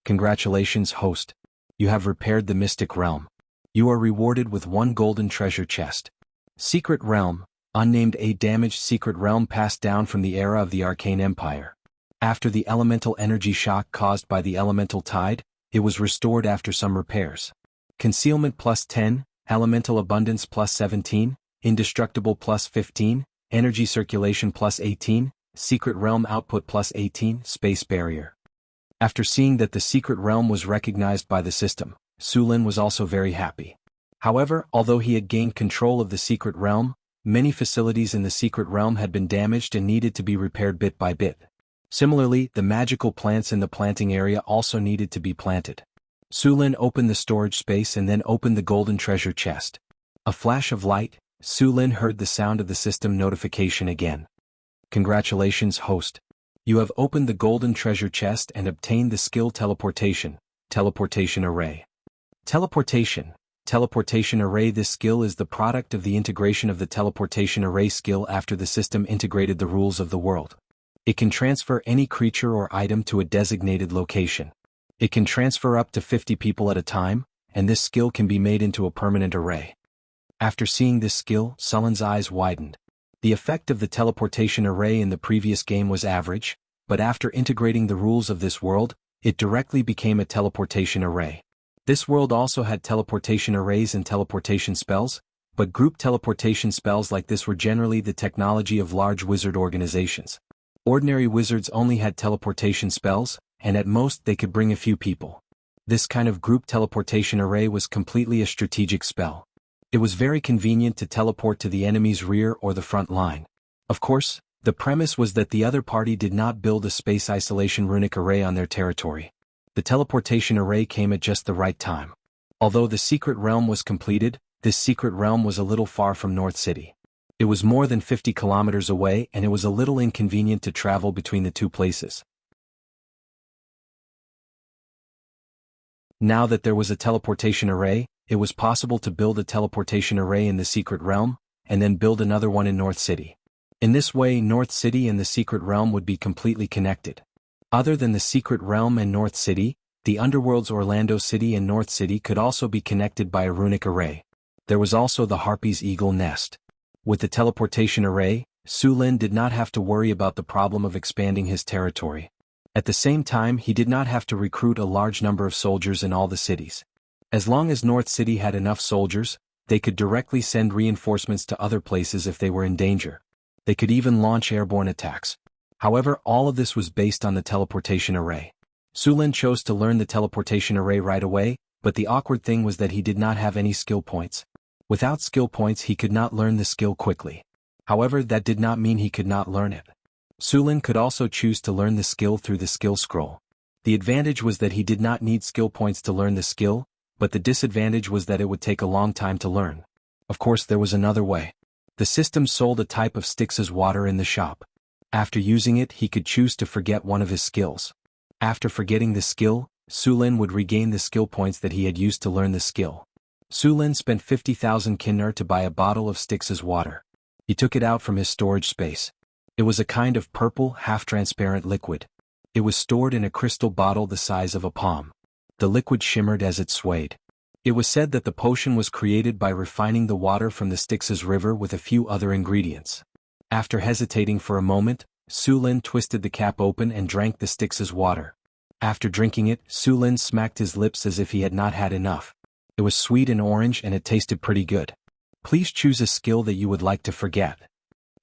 Congratulations, host. You have repaired the mystic realm. You are rewarded with 1 golden treasure chest. Secret realm, unnamed. A damaged secret realm passed down from the era of the Arcane Empire. After the elemental energy shock caused by the elemental tide, it was restored after some repairs. Concealment plus 10, elemental abundance plus 17, indestructible plus 15, energy circulation plus 18, secret realm output plus 18, space barrier. After seeing that the secret realm was recognized by the system, Sulin was also very happy. However, although he had gained control of the secret realm, many facilities in the secret realm had been damaged and needed to be repaired bit by bit. Similarly, the magical plants in the planting area also needed to be planted. Sulin opened the storage space and then opened the golden treasure chest. A flash of light, Sulin heard the sound of the system notification again. Congratulations, host. You have opened the golden treasure chest and obtained the skill teleportation array. Teleportation array. This skill is the product of the integration of the teleportation array skill after the system integrated the rules of the world. It can transfer any creature or item to a designated location. It can transfer up to 50 people at a time, and this skill can be made into a permanent array. After seeing this skill, Sulin's eyes widened. The effect of the teleportation array in the previous game was average, but after integrating the rules of this world, it directly became a teleportation array. This world also had teleportation arrays and teleportation spells, but group teleportation spells like this were generally the technology of large wizard organizations. Ordinary wizards only had teleportation spells, and at most they could bring a few people. This kind of group teleportation array was completely a strategic spell. It was very convenient to teleport to the enemy's rear or the front line. Of course, the premise was that the other party did not build a space isolation runic array on their territory. The teleportation array came at just the right time. Although the secret realm was completed, this secret realm was a little far from North City. It was more than 50 kilometers away and it was a little inconvenient to travel between the two places. Now that there was a teleportation array, it was possible to build a teleportation array in the secret realm, and then build another one in North City. In this way, North City and the secret realm would be completely connected. Other than the secret realm and North City, the underworlds Orlando City and North City could also be connected by a runic array. There was also the Harpy's Eagle Nest. With the teleportation array, Sulin did not have to worry about the problem of expanding his territory. At the same time, he did not have to recruit a large number of soldiers in all the cities. As long as North City had enough soldiers, they could directly send reinforcements to other places if they were in danger. They could even launch airborne attacks. However, all of this was based on the teleportation array. Sulin chose to learn the teleportation array right away, but the awkward thing was that he did not have any skill points. Without skill points he could not learn the skill quickly. However, that did not mean he could not learn it. Sulin could also choose to learn the skill through the skill scroll. The advantage was that he did not need skill points to learn the skill, but the disadvantage was that it would take a long time to learn. Of course, there was another way. The system sold a type of Styx as water in the shop. After using it, he could choose to forget one of his skills. After forgetting the skill, Sulin would regain the skill points that he had used to learn the skill. Su Lin spent 50,000 kinner to buy a bottle of Styx's water. He took it out from his storage space. It was a kind of purple, half-transparent liquid. It was stored in a crystal bottle the size of a palm. The liquid shimmered as it swayed. It was said that the potion was created by refining the water from the Styx's river with a few other ingredients. After hesitating for a moment, Su Lin twisted the cap open and drank the Styx's water. After drinking it, Su Lin smacked his lips as if he had not had enough. It was sweet and orange and it tasted pretty good. Please choose a skill that you would like to forget.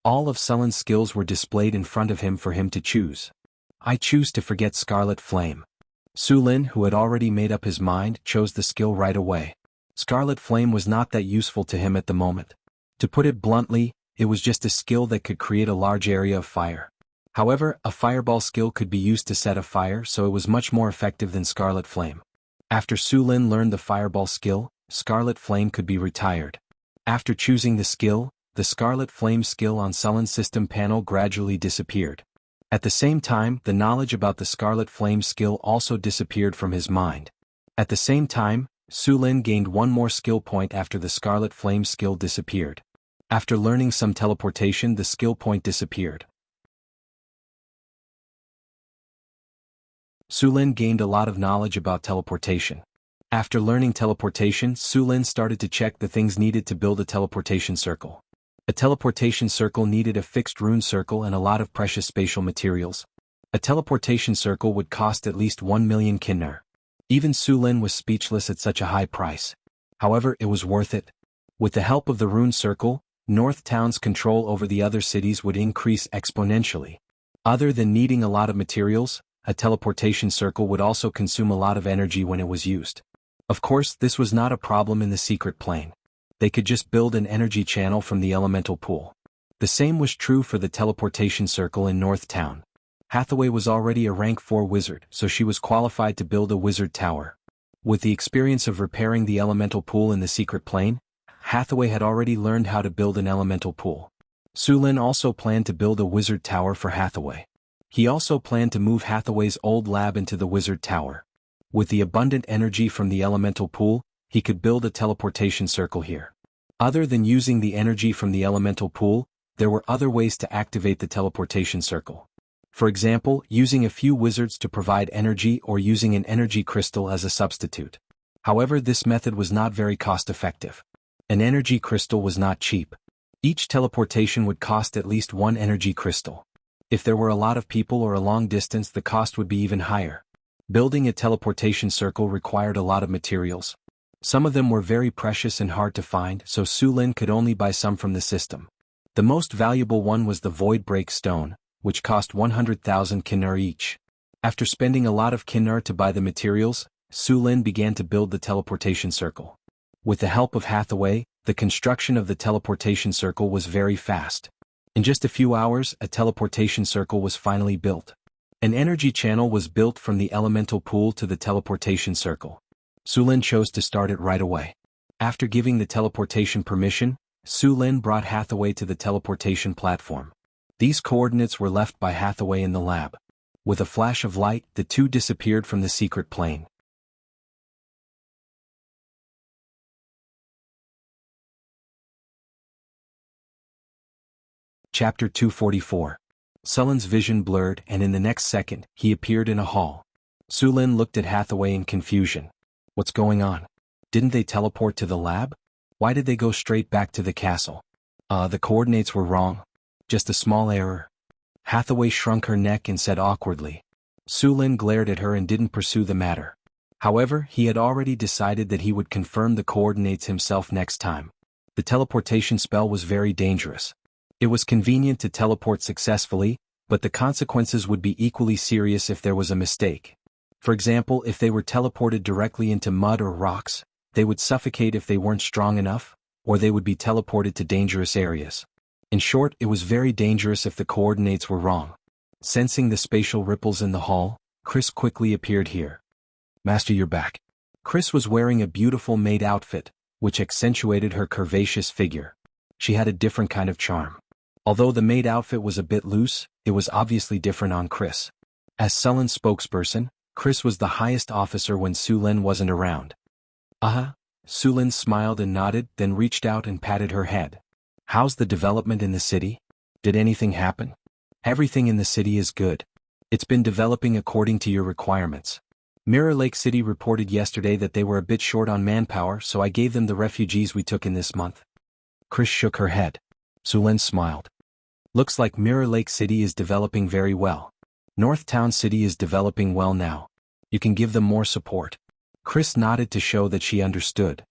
All of Su Lin's skills were displayed in front of him for him to choose. I choose to forget Scarlet Flame. Su Lin, who had already made up his mind, chose the skill right away. Scarlet Flame was not that useful to him at the moment. To put it bluntly, it was just a skill that could create a large area of fire. However, a fireball skill could be used to set a fire, so it was much more effective than Scarlet Flame. After Su Lin learned the fireball skill, Scarlet Flame could be retired. After choosing the skill, the Scarlet Flame skill on Su Lin's system panel gradually disappeared. At the same time, the knowledge about the Scarlet Flame skill also disappeared from his mind. At the same time, Su Lin gained one more skill point after the Scarlet Flame skill disappeared. After learning some teleportation, the skill point disappeared. Su Lin gained a lot of knowledge about teleportation. After learning teleportation, Su Lin started to check the things needed to build a teleportation circle. A teleportation circle needed a fixed rune circle and a lot of precious spatial materials. A teleportation circle would cost at least 1 million kinner. Even Su Lin was speechless at such a high price. However, it was worth it. With the help of the rune circle, North Town's control over the other cities would increase exponentially. Other than needing a lot of materials, a teleportation circle would also consume a lot of energy when it was used. Of course, this was not a problem in the secret plane. They could just build an energy channel from the elemental pool. The same was true for the teleportation circle in North Town. Hathaway was already a rank 4 wizard, so she was qualified to build a wizard tower. With the experience of repairing the elemental pool in the secret plane, Hathaway had already learned how to build an elemental pool. Su Lin also planned to build a wizard tower for Hathaway. He also planned to move Hathaway's old lab into the wizard tower. With the abundant energy from the elemental pool, he could build a teleportation circle here. Other than using the energy from the elemental pool, there were other ways to activate the teleportation circle. For example, using a few wizards to provide energy or using an energy crystal as a substitute. However, this method was not very cost-effective. An energy crystal was not cheap. Each teleportation would cost at least 1 energy crystal. If there were a lot of people or a long distance, the cost would be even higher. Building a teleportation circle required a lot of materials. Some of them were very precious and hard to find, so Su Lin could only buy some from the system. The most valuable one was the Void Break Stone, which cost 100,000 kinner each. After spending a lot of kinner to buy the materials, Su Lin began to build the teleportation circle. With the help of Hathaway, the construction of the teleportation circle was very fast. In just a few hours, a teleportation circle was finally built. An energy channel was built from the elemental pool to the teleportation circle. Su Lin chose to start it right away. After giving the teleportation permission, Su Lin brought Hathaway to the teleportation platform. These coordinates were left by Hathaway in the lab. With a flash of light, the two disappeared from the secret plane. Chapter 244. Su Lin's vision blurred, and in the next second, he appeared in a hall. Su Lin looked at Hathaway in confusion. What's going on? Didn't they teleport to the lab? Why did they go straight back to the castle? The coordinates were wrong. Just a small error. Hathaway shrunk her neck and said awkwardly. Su Lin glared at her and didn't pursue the matter. However, he had already decided that he would confirm the coordinates himself next time. The teleportation spell was very dangerous. It was convenient to teleport successfully, but the consequences would be equally serious if there was a mistake. For example, if they were teleported directly into mud or rocks, they would suffocate if they weren't strong enough, or they would be teleported to dangerous areas. In short, it was very dangerous if the coordinates were wrong. Sensing the spatial ripples in the hall, Chris quickly appeared here. Master, you're back. Chris was wearing a beautiful maid outfit, which accentuated her curvaceous figure. She had a different kind of charm. Although the maid outfit was a bit loose, it was obviously different on Chris. As Su Lin's spokesperson, Chris was the highest officer when Su Lin wasn't around. Sulin smiled and nodded, then reached out and patted her head. How's the development in the city? Did anything happen? Everything in the city is good. It's been developing according to your requirements. Mirror Lake City reported yesterday that they were a bit short on manpower, so I gave them the refugees we took in this month. Chris shook her head. Sulin smiled. Looks like Mirror Lake City is developing very well. North Town City is developing well now. You can give them more support. Chris nodded to show that she understood.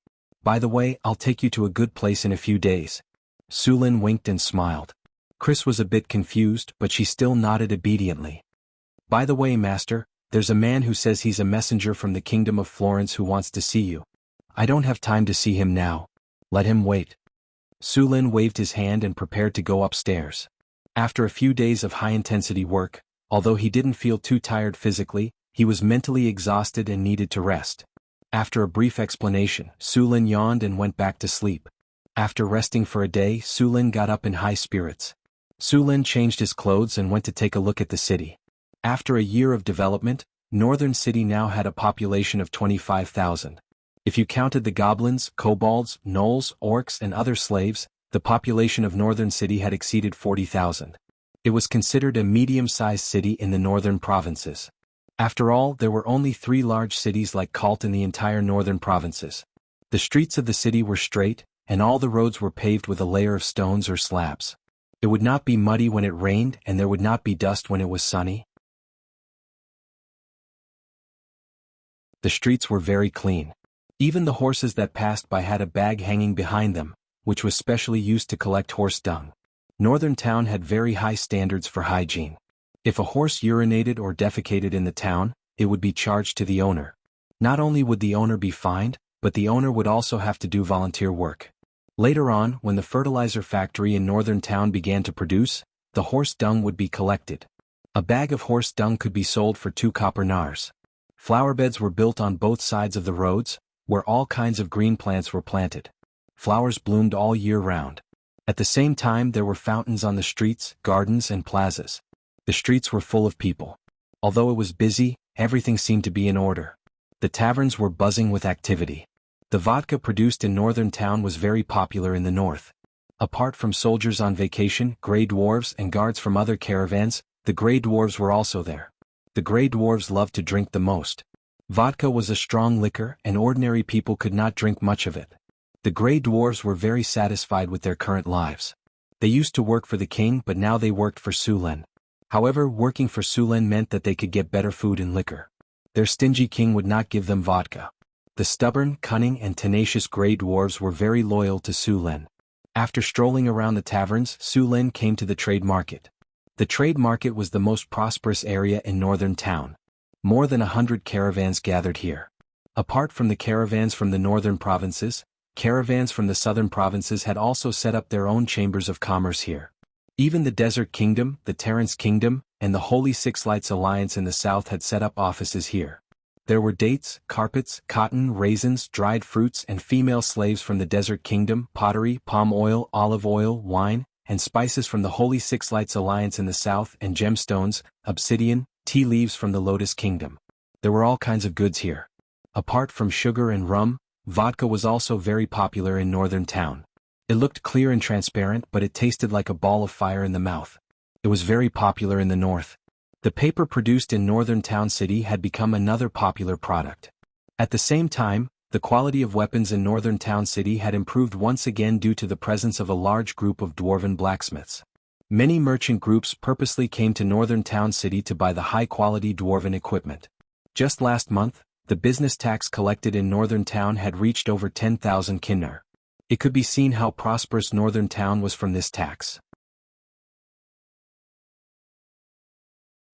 By the way, I'll take you to a good place in a few days. Sulin winked and smiled. Chris was a bit confused, but she still nodded obediently. By the way, Master, there's a man who says he's a messenger from the Kingdom of Florence who wants to see you. I don't have time to see him now. Let him wait. Sulin waved his hand and prepared to go upstairs. After a few days of high-intensity work, although he didn't feel too tired physically, he was mentally exhausted and needed to rest. After a brief explanation, Sulin yawned and went back to sleep. After resting for a day, Sulin got up in high spirits. Sulin changed his clothes and went to take a look at the city. After a year of development, Northern City now had a population of 25,000. If you counted the goblins, kobolds, gnolls, orcs and other slaves, the population of Northern City had exceeded 40,000. It was considered a medium-sized city in the northern provinces. After all, there were only 3 large cities like Cult in the entire northern provinces. The streets of the city were straight, and all the roads were paved with a layer of stones or slabs. It would not be muddy when it rained, and there would not be dust when it was sunny. The streets were very clean. Even the horses that passed by had a bag hanging behind them, which was specially used to collect horse dung. Northern Town had very high standards for hygiene. If a horse urinated or defecated in the town, it would be charged to the owner. Not only would the owner be fined, but the owner would also have to do volunteer work. Later on, when the fertilizer factory in Northern Town began to produce, the horse dung would be collected. A bag of horse dung could be sold for 2 copper nars. Flower beds were built on both sides of the roads, where all kinds of green plants were planted. Flowers bloomed all year round. At the same time, there were fountains on the streets, gardens and plazas. The streets were full of people. Although it was busy, everything seemed to be in order. The taverns were buzzing with activity. The vodka produced in Northern Town was very popular in the north. Apart from soldiers on vacation, Grey Dwarves and guards from other caravans, the Grey Dwarves were also there. The Grey Dwarves loved to drink the most. Vodka was a strong liquor, and ordinary people could not drink much of it. The Grey Dwarves were very satisfied with their current lives. They used to work for the king, but now they worked for Sulin. However, working for Sulin meant that they could get better food and liquor. Their stingy king would not give them vodka. The stubborn, cunning and tenacious Grey Dwarves were very loyal to Sulin. After strolling around the taverns, Sulin came to the trade market. The trade market was the most prosperous area in Northern Town. More than 100 caravans gathered here. Apart from the caravans from the northern provinces, caravans from the southern provinces had also set up their own chambers of commerce here. Even the Desert Kingdom, the Terrence Kingdom, and the Holy Six Lights Alliance in the south had set up offices here. There were dates, carpets, cotton, raisins, dried fruits and female slaves from the Desert Kingdom, pottery, palm oil, olive oil, wine, and spices from the Holy Six Lights Alliance in the south and gemstones, obsidian, tea leaves from the Lotus Kingdom. There were all kinds of goods here. Apart from sugar and rum, vodka was also very popular in Northern Town. It looked clear and transparent, but it tasted like a ball of fire in the mouth. It was very popular in the north. The paper produced in Northern Town City had become another popular product. At the same time, the quality of weapons in Northern Town City had improved once again due to the presence of a large group of dwarven blacksmiths. Many merchant groups purposely came to Northern Town City to buy the high-quality dwarven equipment. Just last month, the business tax collected in Northern Town had reached over 10,000 kinnar. It could be seen how prosperous Northern Town was from this tax.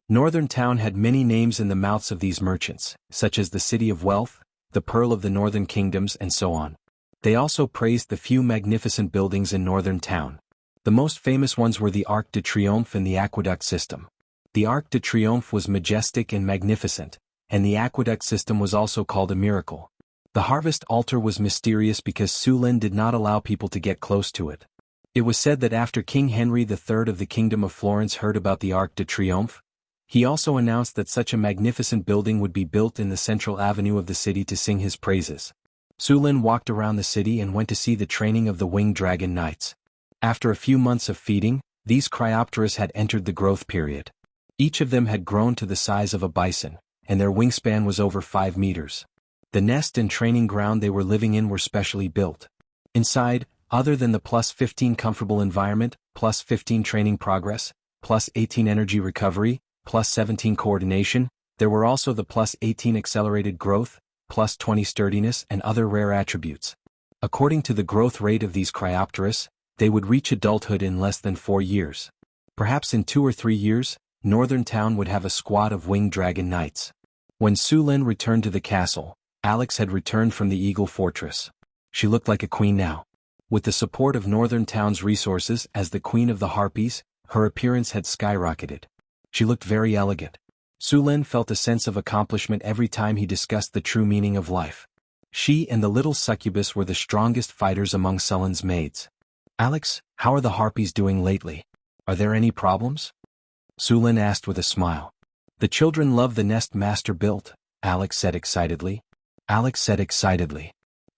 Northern Town had many names in the mouths of these merchants, such as the City of Wealth, the Pearl of the Northern Kingdoms and so on. They also praised the few magnificent buildings in Northern Town. The most famous ones were the Arc de Triomphe and the Aqueduct System. The Arc de Triomphe was majestic and magnificent, and the Aqueduct System was also called a miracle. The Harvest Altar was mysterious because Sulin did not allow people to get close to it. It was said that after King Henry III of the Kingdom of Florence heard about the Arc de Triomphe, he also announced that such a magnificent building would be built in the central avenue of the city to sing his praises. Sulin walked around the city and went to see the training of the winged dragon knights. After a few months of feeding, these Cryopteras had entered the growth period. Each of them had grown to the size of a bison, and their wingspan was over 5 meters. The nest and training ground they were living in were specially built. Inside, other than the +15 comfortable environment, +15 training progress, +18 energy recovery, +17 coordination, there were also the +18 accelerated growth, +20 sturdiness and other rare attributes. According to the growth rate of these Cryopteras, they would reach adulthood in less than 4 years. Perhaps in 2 or 3 years, Northern Town would have a squad of winged dragon knights. When Sulin returned to the castle, Alex had returned from the Eagle Fortress. She looked like a queen now. With the support of Northern Town's resources as the Queen of the Harpies, her appearance had skyrocketed. She looked very elegant. Sulin felt a sense of accomplishment every time he discussed the true meaning of life. She and the little succubus were the strongest fighters among Sulin's maids. "Alex, how are the Harpies doing lately? Are there any problems?" Sulin asked with a smile. "The children love the nest Master built," Alex said excitedly.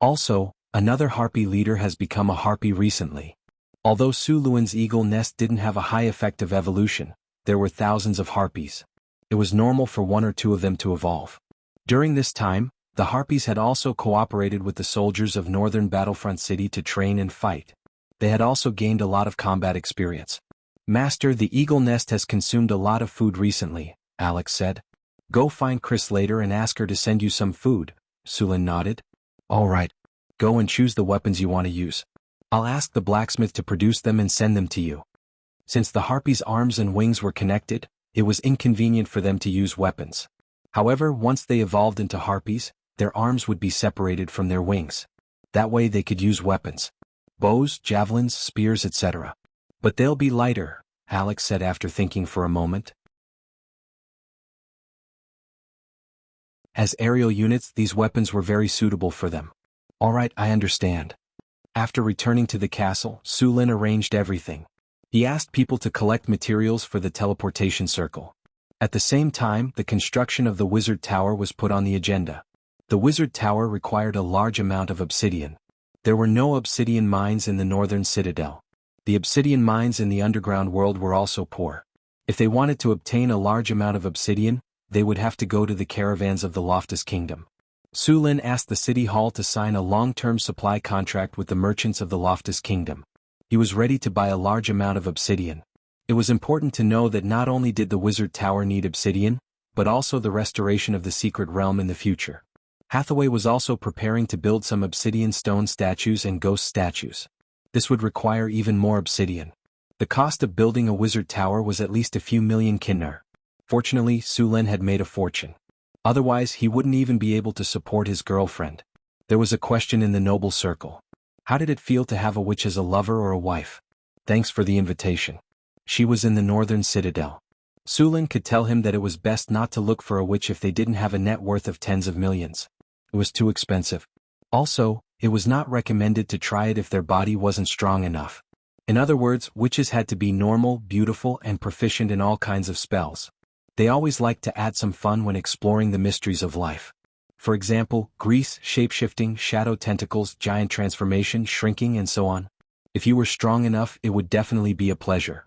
Also, another Harpy leader has become a Harpy recently. Although Suluin's eagle nest didn't have a high effect of evolution, there were thousands of Harpies. It was normal for 1 or 2 of them to evolve. During this time, the Harpies had also cooperated with the soldiers of Northern Battlefront City to train and fight. They had also gained a lot of combat experience. "Master, the eagle nest has consumed a lot of food recently," Alex said. "Go find Chris later and ask her to send you some food." Sulin nodded. "All right. Go and choose the weapons you want to use. I'll ask the blacksmith to produce them and send them to you." Since the Harpies' arms and wings were connected, it was inconvenient for them to use weapons. However, once they evolved into Harpies, their arms would be separated from their wings. That way they could use weapons. Bows, javelins, spears, etc. "But they'll be lighter," Alex said after thinking for a moment. As aerial units, these weapons were very suitable for them. "All right, I understand." After returning to the castle, Sulin arranged everything. He asked people to collect materials for the teleportation circle. At the same time, the construction of the Wizard Tower was put on the agenda. The Wizard Tower required a large amount of obsidian. There were no obsidian mines in the northern citadel. The obsidian mines in the underground world were also poor. If they wanted to obtain a large amount of obsidian, they would have to go to the caravans of the Loftus Kingdom. Sulin asked the city hall to sign a long-term supply contract with the merchants of the Loftus Kingdom. He was ready to buy a large amount of obsidian. It was important to know that not only did the Wizard Tower need obsidian, but also the restoration of the secret realm in the future. Hathaway was also preparing to build some obsidian stone statues and ghost statues. This would require even more obsidian. The cost of building a Wizard Tower was at least a few million kinnar. Fortunately, Sulin had made a fortune. Otherwise, he wouldn't even be able to support his girlfriend. There was a question in the noble circle. How did it feel to have a witch as a lover or a wife? Thanks for the invitation. She was in the northern citadel. Sulin could tell him that it was best not to look for a witch if they didn't have a net worth of tens of millions. It was too expensive. Also, it was not recommended to try it if their body wasn't strong enough. In other words, witches had to be normal, beautiful, and proficient in all kinds of spells. They always liked to add some fun when exploring the mysteries of life. For example, grease, shapeshifting, shadow tentacles, giant transformation, shrinking, and so on. If you were strong enough, it would definitely be a pleasure.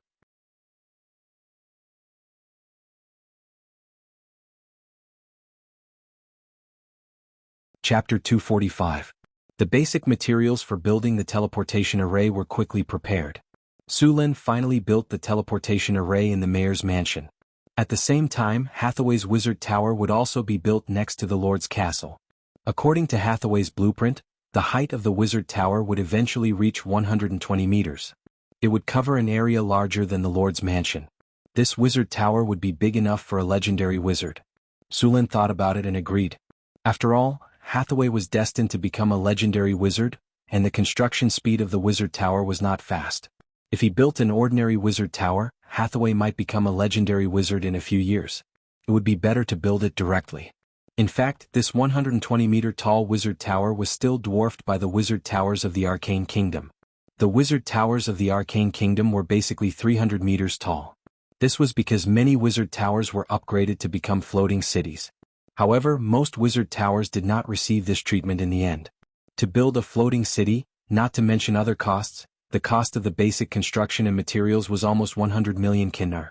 Chapter 245. The basic materials for building the teleportation array were quickly prepared. Sulin finally built the teleportation array in the mayor's mansion. At the same time, Hathaway's Wizard Tower would also be built next to the Lord's castle. According to Hathaway's blueprint, the height of the Wizard Tower would eventually reach 120 meters. It would cover an area larger than the Lord's mansion. This Wizard Tower would be big enough for a legendary wizard. Sulin thought about it and agreed. After all, Hathaway was destined to become a legendary wizard, and the construction speed of the Wizard Tower was not fast. If he built an ordinary Wizard Tower, Hathaway might become a legendary wizard in a few years. It would be better to build it directly. In fact, this 120-meter-tall Wizard Tower was still dwarfed by the Wizard Towers of the Arcane Kingdom. The Wizard Towers of the Arcane Kingdom were basically 300 meters tall. This was because many Wizard Towers were upgraded to become floating cities. However, most Wizard Towers did not receive this treatment in the end. To build a floating city, not to mention other costs, the cost of the basic construction and materials was almost 100 million kinnar.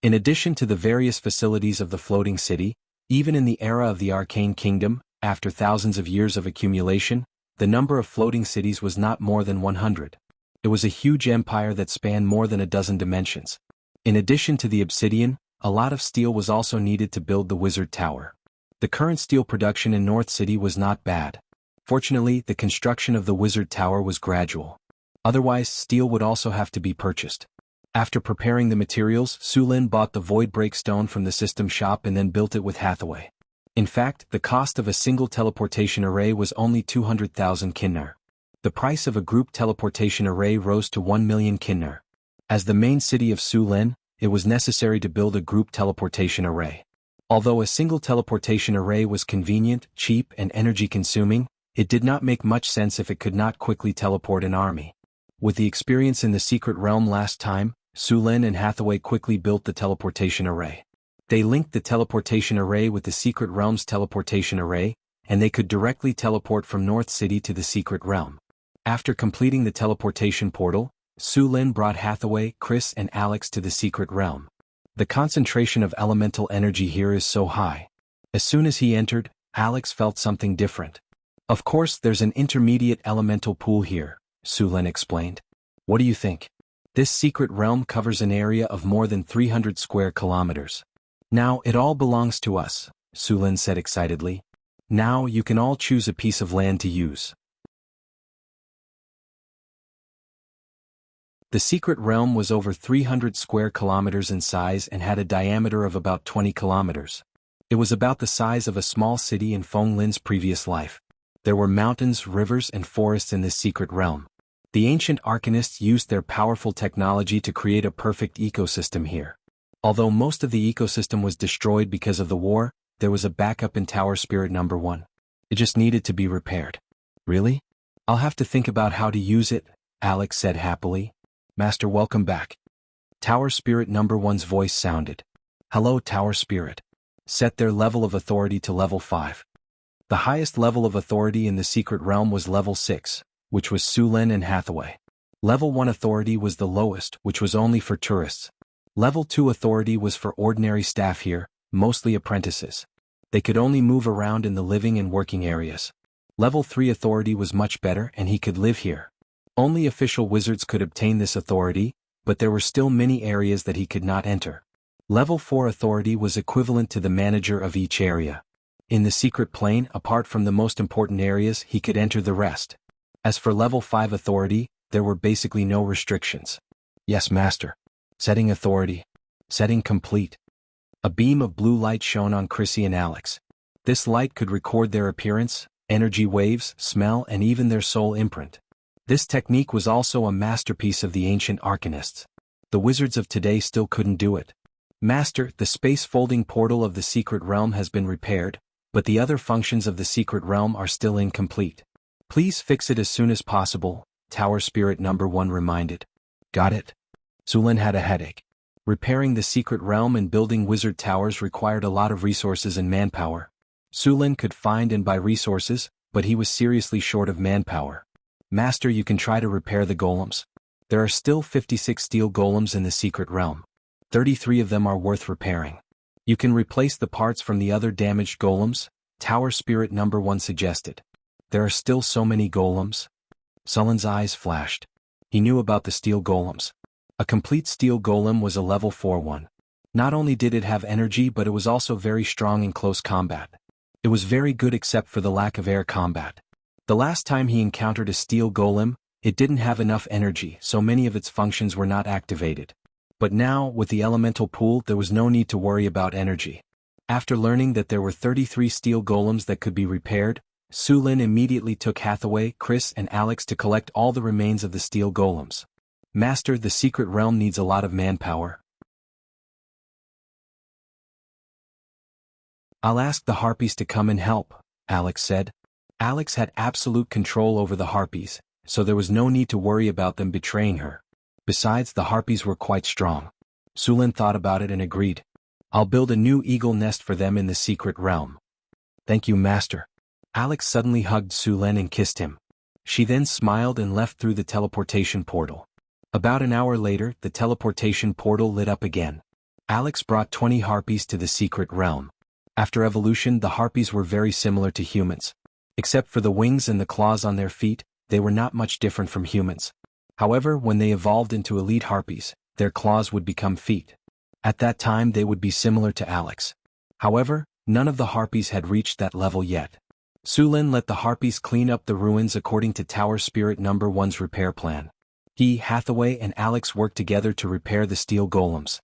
In addition to the various facilities of the floating city, even in the era of the Arcane Kingdom, after thousands of years of accumulation, the number of floating cities was not more than 100. It was a huge empire that spanned more than a dozen dimensions. In addition to the obsidian, a lot of steel was also needed to build the Wizard Tower. The current steel production in North City was not bad. Fortunately, the construction of the Wizard Tower was gradual. Otherwise, steel would also have to be purchased. After preparing the materials, Su Lin bought the Void Break Stone from the system shop and then built it with Hathaway. In fact, the cost of a single teleportation array was only 200,000 kinnar. The price of a group teleportation array rose to 1 million kinnar. As the main city of Su Lin, it was necessary to build a group teleportation array. Although a single teleportation array was convenient, cheap, and energy-consuming, it did not make much sense if it could not quickly teleport an army. With the experience in the Secret Realm last time, Su Lin and Hathaway quickly built the teleportation array. They linked the teleportation array with the Secret Realm's teleportation array, and they could directly teleport from North City to the Secret Realm. After completing the teleportation portal, Su Lin brought Hathaway, Chris, and Alex to the Secret Realm. The concentration of elemental energy here is so high. As soon as he entered, Alex felt something different. Of course, there's an intermediate elemental pool here, Su Lin explained. What do you think? This secret realm covers an area of more than 300 square kilometers. Now it all belongs to us, Su Lin said excitedly. Now you can all choose a piece of land to use. The secret realm was over 300 square kilometers in size and had a diameter of about 20 kilometers. It was about the size of a small city in Feng Lin's previous life. There were mountains, rivers, and forests in this secret realm. The ancient arcanists used their powerful technology to create a perfect ecosystem here. Although most of the ecosystem was destroyed because of the war, there was a backup in Tower Spirit number 1. It just needed to be repaired. Really? I'll have to think about how to use it, Alex said happily. Master, welcome back. Tower Spirit number 1's voice sounded. Hello, Tower Spirit. Set their level of authority to level 5. The highest level of authority in the secret realm was level 6, which was Su Lin and Hathaway. Level 1 authority was the lowest, which was only for tourists. Level 2 authority was for ordinary staff here, mostly apprentices. They could only move around in the living and working areas. Level 3 authority was much better and he could live here. Only official wizards could obtain this authority, but there were still many areas that he could not enter. Level 4 authority was equivalent to the manager of each area. In the secret plane, apart from the most important areas, he could enter the rest. As for level 5 authority, there were basically no restrictions. Yes, Master. Setting authority. Setting complete. A beam of blue light shone on Chrissy and Alex. This light could record their appearance, energy waves, smell, and even their soul imprint. This technique was also a masterpiece of the ancient arcanists. The wizards of today still couldn't do it. Master, the space-folding portal of the secret realm has been repaired, but the other functions of the secret realm are still incomplete. Please fix it as soon as possible, Tower Spirit number 1 reminded. Got it? Su Lin had a headache. Repairing the secret realm and building wizard towers required a lot of resources and manpower. Su Lin could find and buy resources, but he was seriously short of manpower. Master, you can try to repair the golems. There are still 56 steel golems in the secret realm. 33 of them are worth repairing. You can replace the parts from the other damaged golems, Tower Spirit number 1 suggested. There are still so many golems. Sullen's eyes flashed. He knew about the steel golems. A complete steel golem was a level 4 one. Not only did it have energy, but it was also very strong in close combat. It was very good except for the lack of air combat. The last time he encountered a steel golem, it didn't have enough energy, so many of its functions were not activated. But now, with the elemental pool, there was no need to worry about energy. After learning that there were 33 steel golems that could be repaired, Su Lin immediately took Hathaway, Chris, and Alex to collect all the remains of the steel golems. Master, the secret realm needs a lot of manpower. I'll ask the harpies to come and help, Alex said. Alex had absolute control over the harpies, so there was no need to worry about them betraying her. Besides, the harpies were quite strong. Su Lin thought about it and agreed. I'll build a new eagle nest for them in the secret realm. Thank you, Master. Alex suddenly hugged Su Lin and kissed him. She then smiled and left through the teleportation portal. About an hour later, the teleportation portal lit up again. Alex brought 20 harpies to the secret realm. After evolution, the harpies were very similar to humans. Except for the wings and the claws on their feet, they were not much different from humans. However, when they evolved into elite harpies, their claws would become feet. At that time they would be similar to Alex. However, none of the harpies had reached that level yet. Sulin let the harpies clean up the ruins according to Tower Spirit No. 1's repair plan. He, Hathaway and Alex worked together to repair the steel golems.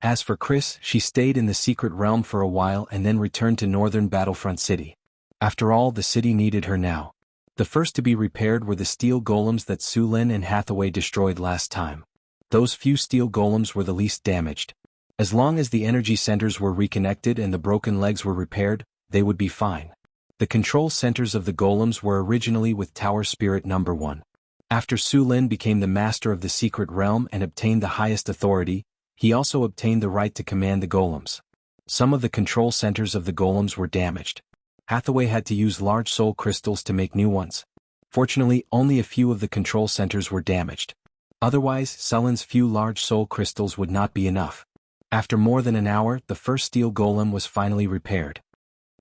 As for Chris, she stayed in the secret realm for a while and then returned to northern Battlefront City. After all, the city needed her now. The first to be repaired were the steel golems that Sulin and Hathaway destroyed last time. Those few steel golems were the least damaged. As long as the energy centers were reconnected and the broken legs were repaired, they would be fine. The control centers of the golems were originally with Tower Spirit No. 1. After Sulin became the master of the secret realm and obtained the highest authority, he also obtained the right to command the golems. Some of the control centers of the golems were damaged. Hathaway had to use large soul crystals to make new ones. Fortunately, only a few of the control centers were damaged. Otherwise, Sulin's few large soul crystals would not be enough. After more than an hour, the first steel golem was finally repaired.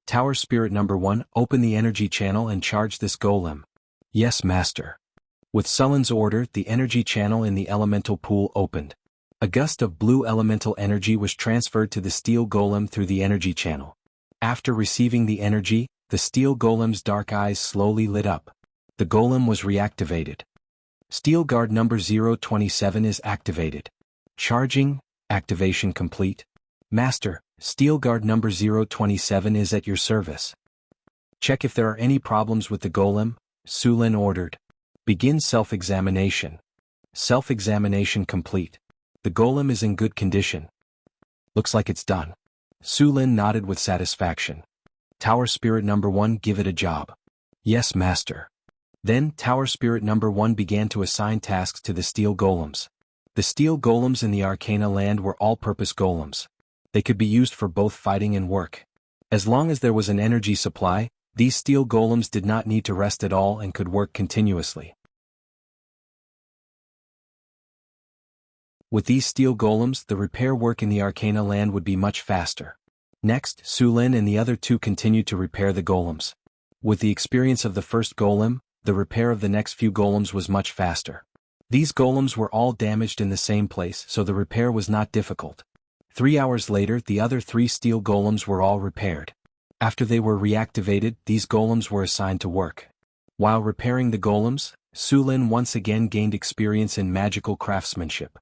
Tower Spirit No. 1, open the energy channel and charge this golem. Yes, Master. With Sulin's order, the energy channel in the elemental pool opened. A gust of blue elemental energy was transferred to the steel golem through the energy channel. After receiving the energy, the steel golem's dark eyes slowly lit up. The golem was reactivated. Steel Guard No. 027 is activated. Charging, activation complete. Master, Steel Guard No. 027 is at your service. Check if there are any problems with the golem, Sulin ordered. Begin self-examination. Self-examination complete. The golem is in good condition. Looks like it's done. Sulin nodded with satisfaction. Tower Spirit No. 1, give it a job. Yes, Master. Then Tower Spirit No. 1 began to assign tasks to the steel golems. The steel golems in the Arcana land were all-purpose golems. They could be used for both fighting and work. As long as there was an energy supply, these steel golems did not need to rest at all and could work continuously. With these steel golems, the repair work in the Arcana land would be much faster. Next, Sulin and the other two continued to repair the golems. With the experience of the first golem, the repair of the next few golems was much faster. These golems were all damaged in the same place, so the repair was not difficult. 3 hours later, the other 3 steel golems were all repaired. After they were reactivated, these golems were assigned to work. While repairing the golems, Sulin once again gained experience in magical craftsmanship.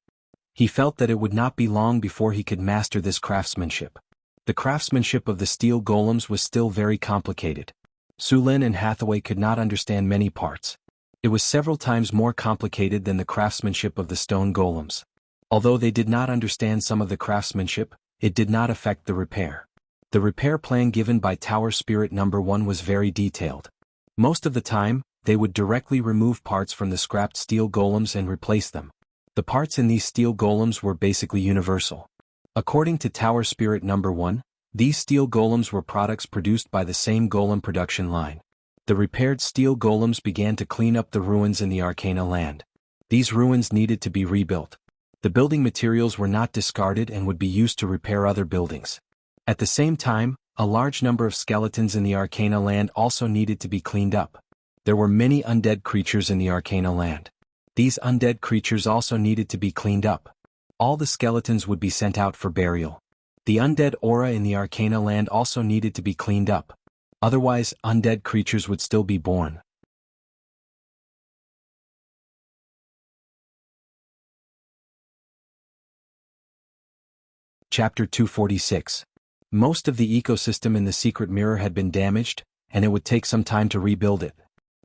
He felt that it would not be long before he could master this craftsmanship. The craftsmanship of the steel golems was still very complicated. Sulin and Hathaway could not understand many parts. It was several times more complicated than the craftsmanship of the stone golems. Although they did not understand some of the craftsmanship, it did not affect the repair. The repair plan given by Tower Spirit No. 1 was very detailed. Most of the time, they would directly remove parts from the scrapped steel golems and replace them. The parts in these steel golems were basically universal. According to Tower Spirit No. 1, these steel golems were products produced by the same golem production line. The repaired steel golems began to clean up the ruins in the Arcana land. These ruins needed to be rebuilt. The building materials were not discarded and would be used to repair other buildings. At the same time, a large number of skeletons in the Arcana land also needed to be cleaned up. There were many undead creatures in the Arcana land. These undead creatures also needed to be cleaned up. All the skeletons would be sent out for burial. The undead aura in the Arcana land also needed to be cleaned up. Otherwise, undead creatures would still be born. Chapter 246. Most of the ecosystem in the secret mirror had been damaged, and it would take some time to rebuild it.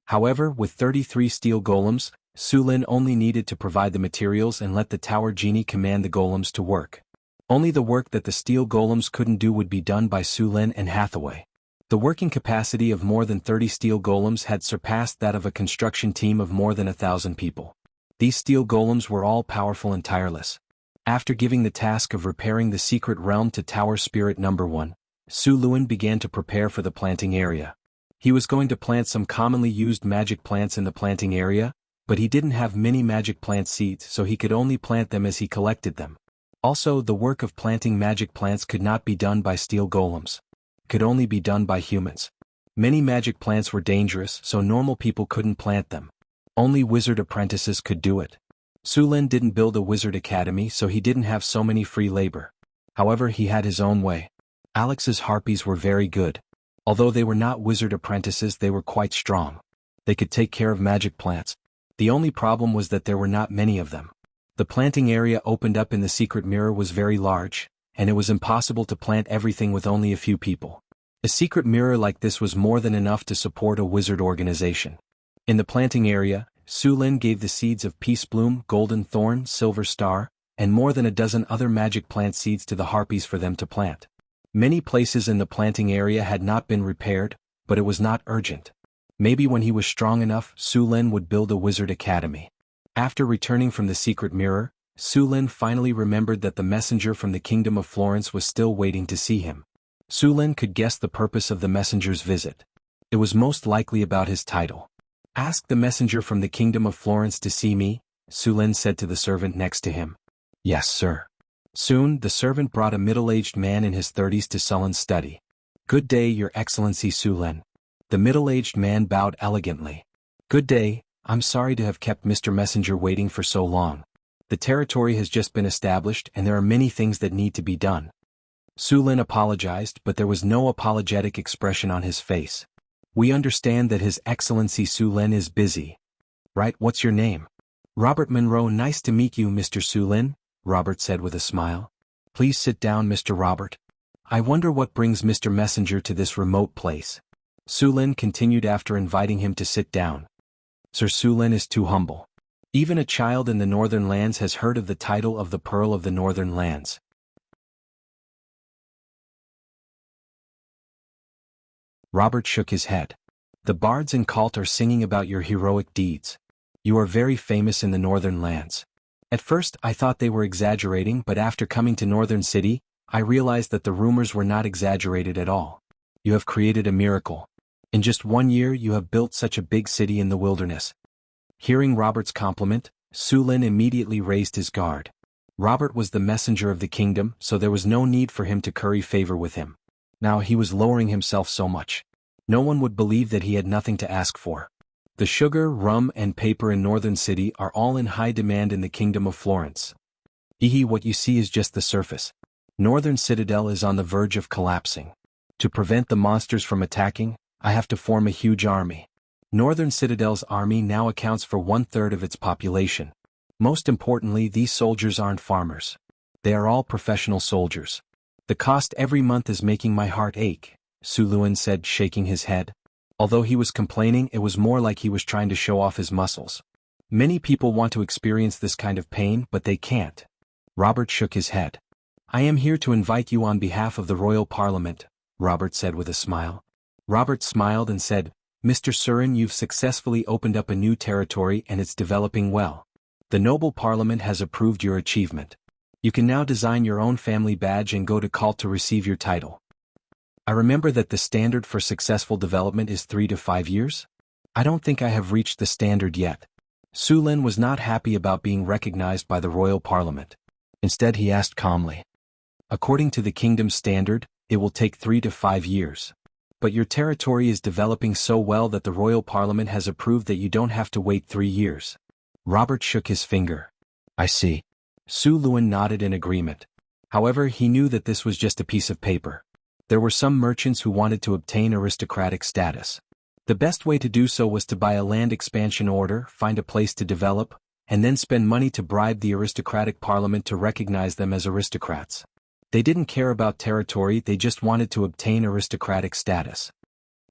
However, with 33 steel golems, Sulin only needed to provide the materials and let the tower genie command the golems to work. Only the work that the steel golems couldn't do would be done by Sulin and Hathaway. The working capacity of more than 30 steel golems had surpassed that of a construction team of more than 1,000 people. These steel golems were all powerful and tireless. After giving the task of repairing the secret realm to Tower Spirit No. 1, Sulin began to prepare for the planting area. He was going to plant some commonly used magic plants in the planting area, but he didn't have many magic plant seeds, so he could only plant them as he collected them. Also, the work of planting magic plants could not be done by steel golems. It could only be done by humans. Many magic plants were dangerous, so normal people couldn't plant them. Only wizard apprentices could do it. Su Lin didn't build a wizard academy, so he didn't have so many free labor. However, he had his own way. Alex's harpies were very good. Although they were not wizard apprentices, they were quite strong. They could take care of magic plants. The only problem was that there were not many of them. The planting area opened up in the secret mirror was very large, and it was impossible to plant everything with only a few people. A secret mirror like this was more than enough to support a wizard organization. In the planting area, Su Lin gave the seeds of Peace Bloom, Golden Thorn, Silver Star, and more than a dozen other magic plant seeds to the harpies for them to plant. Many places in the planting area had not been repaired, but it was not urgent. Maybe when he was strong enough, Su Lin would build a wizard academy. After returning from the secret mirror, Su Lin finally remembered that the messenger from the Kingdom of Florence was still waiting to see him. Su Lin could guess the purpose of the messenger's visit. It was most likely about his title. "Ask the messenger from the Kingdom of Florence to see me," Su Lin said to the servant next to him. "Yes, sir." Soon, the servant brought a middle-aged man in his 30s to Sulin's study. "Good day, Your Excellency Su Lin." The middle-aged man bowed elegantly. "Good day. I'm sorry to have kept Mr. Messenger waiting for so long. The territory has just been established and there are many things that need to be done." Su Lin apologized, but there was no apologetic expression on his face. "We understand that His Excellency Su Lin is busy. Right, what's your name?" "Robert Monroe. Nice to meet you, Mr. Su Lin," Robert said with a smile. "Please sit down, Mr. Robert. I wonder what brings Mr. Messenger to this remote place." Su Lin continued after inviting him to sit down. "Sir Su Lin is too humble. Even a child in the Northern Lands has heard of the title of the Pearl of the Northern Lands." Robert shook his head. "The bards in Cult are singing about your heroic deeds. You are very famous in the Northern Lands. At first I thought they were exaggerating, but after coming to Northern City, I realized that the rumors were not exaggerated at all. You have created a miracle. In just 1 year you have built such a big city in the wilderness." Hearing Robert's compliment, Su Lin immediately raised his guard. Robert was the messenger of the kingdom, so there was no need for him to curry favor with him. Now he was lowering himself so much. No one would believe that he had nothing to ask for. The sugar, rum, and paper in Northern City are all in high demand in the Kingdom of Florence. What you see is just the surface. Northern Citadel is on the verge of collapsing. To prevent the monsters from attacking, I have to form a huge army. Northern Citadel's army now accounts for 1/3 of its population. Most importantly, these soldiers aren't farmers. They are all professional soldiers. The cost every month is making my heart ache, Su Lin said, shaking his head. Although he was complaining, it was more like he was trying to show off his muscles. Many people want to experience this kind of pain, but they can't. Robert shook his head. "I am here to invite you on behalf of the Royal Parliament," Robert said with a smile. Robert smiled and said, "Mr. Surin, you've successfully opened up a new territory and it's developing well. The noble parliament has approved your achievement. You can now design your own family badge and go to Cult to receive your title. I remember that the standard for successful development is 3 to 5 years? I don't think I have reached the standard yet." Su Lin was not happy about being recognized by the royal parliament. Instead he asked calmly, "According to the kingdom's standard, it will take 3 to 5 years. But your territory is developing so well that the royal parliament has approved that you don't have to wait 3 years. Robert shook his finger. "I see." Su Lin nodded in agreement. However, he knew that this was just a piece of paper. There were some merchants who wanted to obtain aristocratic status. The best way to do so was to buy a land expansion order, find a place to develop, and then spend money to bribe the aristocratic parliament to recognize them as aristocrats. They didn't care about territory, they just wanted to obtain aristocratic status.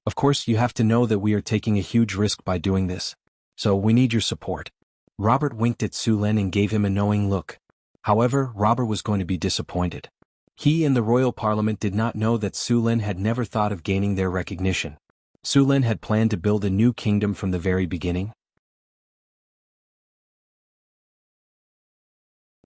Of course, you have to know that we are taking a huge risk by doing this. So we need your support. Robert winked at Su Lin and gave him a knowing look. However, Robert was going to be disappointed. He and the royal parliament did not know that Su Lin had never thought of gaining their recognition. Su Lin had planned to build a new kingdom from the very beginning.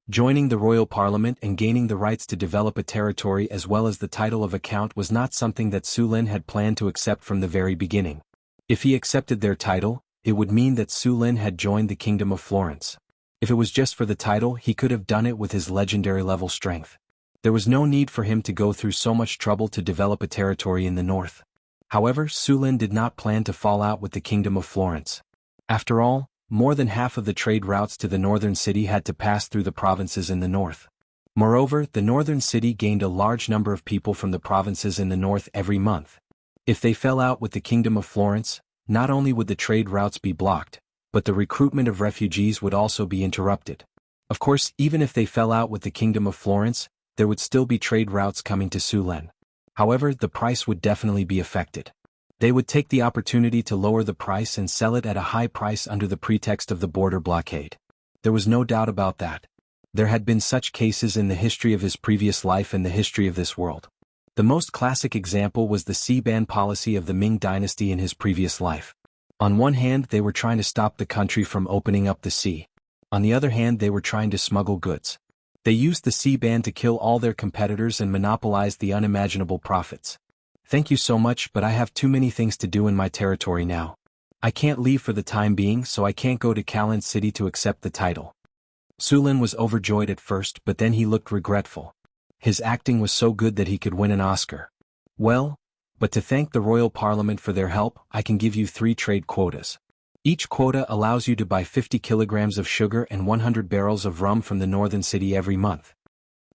Joining the royal parliament and gaining the rights to develop a territory as well as the title of a count was not something that Su Lin had planned to accept from the very beginning. If he accepted their title, it would mean that Su Lin had joined the Kingdom of Florence. If it was just for the title, he could have done it with his legendary level strength. There was no need for him to go through so much trouble to develop a territory in the north. However, Su Lin did not plan to fall out with the Kingdom of Florence. After all, more than half of the trade routes to the northern city had to pass through the provinces in the north. Moreover, the northern city gained a large number of people from the provinces in the north every month. If they fell out with the Kingdom of Florence, not only would the trade routes be blocked, but the recruitment of refugees would also be interrupted. Of course, even if they fell out with the Kingdom of Florence, there would still be trade routes coming to Su Lin. However, the price would definitely be affected. They would take the opportunity to lower the price and sell it at a high price under the pretext of the border blockade. There was no doubt about that. There had been such cases in the history of his previous life and the history of this world. The most classic example was the sea ban policy of the Ming dynasty in his previous life. On one hand, they were trying to stop the country from opening up the sea. On the other hand, they were trying to smuggle goods. They used the sea ban to kill all their competitors and monopolize the unimaginable profits. Thank you so much, but I have too many things to do in my territory now. I can't leave for the time being, so I can't go to Kalin City to accept the title. Su Lin was overjoyed at first, but then he looked regretful. His acting was so good that he could win an Oscar. Well, but to thank the royal parliament for their help, I can give you 3 trade quotas. Each quota allows you to buy 50 kilograms of sugar and 100 barrels of rum from the northern city every month.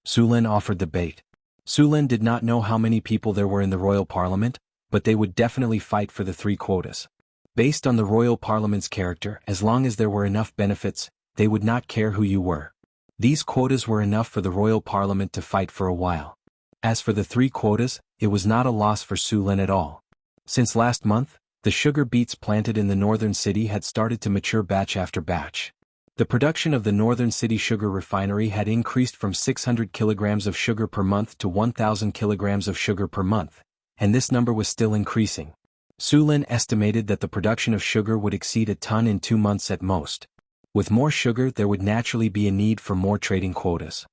Su Lin offered the bait. Su Lin did not know how many people there were in the royal parliament, but they would definitely fight for the 3 quotas. Based on the royal parliament's character, as long as there were enough benefits, they would not care who you were. These quotas were enough for the royal parliament to fight for a while. As for the 3 quotas, it was not a loss for Su Lin at all. Since last month, the sugar beets planted in the northern city had started to mature batch after batch. The production of the northern city sugar refinery had increased from 600 kilograms of sugar per month to 1,000 kilograms of sugar per month, and this number was still increasing. Su Lin estimated that the production of sugar would exceed a ton in 2 months at most. With more sugar, there would naturally be a need for more trading quotas.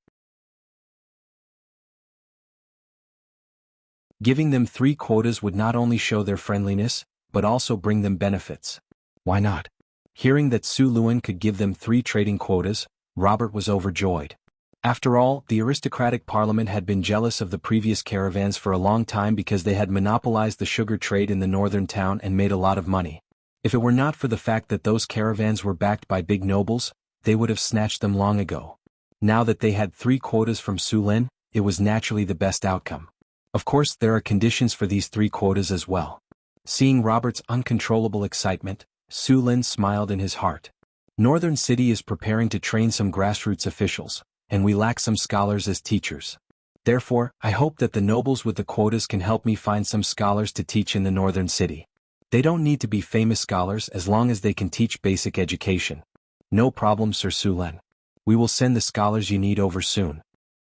Giving them 3 quotas would not only show their friendliness, but also bring them benefits. Why not? Hearing that Su Lin could give them 3 trading quotas, Robert was overjoyed. After all, the aristocratic parliament had been jealous of the previous caravans for a long time because they had monopolized the sugar trade in the northern town and made a lot of money. If it were not for the fact that those caravans were backed by big nobles, they would have snatched them long ago. Now that they had 3 quotas from Su Lin, it was naturally the best outcome. Of course, there are conditions for these 3 quotas as well. Seeing Robert's uncontrollable excitement, Su Lin smiled in his heart. Northern City is preparing to train some grassroots officials, and we lack some scholars as teachers. Therefore, I hope that the nobles with the quotas can help me find some scholars to teach in the Northern City. They don't need to be famous scholars as long as they can teach basic education. No problem, Sir Su Lin. We will send the scholars you need over soon.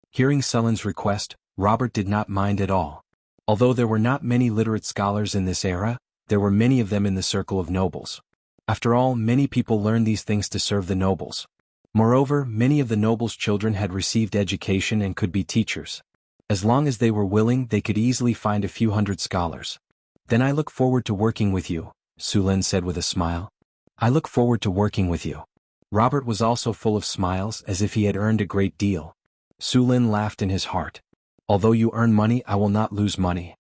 Hearing Su Lin's request, Robert did not mind at all. Although there were not many literate scholars in this era, there were many of them in the circle of nobles. After all, many people learn these things to serve the nobles. Moreover, many of the nobles' children had received education and could be teachers. As long as they were willing, they could easily find a few hundred scholars. Then I look forward to working with you, Su Lin said with a smile. I look forward to working with you. Robert was also full of smiles as if he had earned a great deal. Su Lin laughed in his heart. Although you earn money, I will not lose money.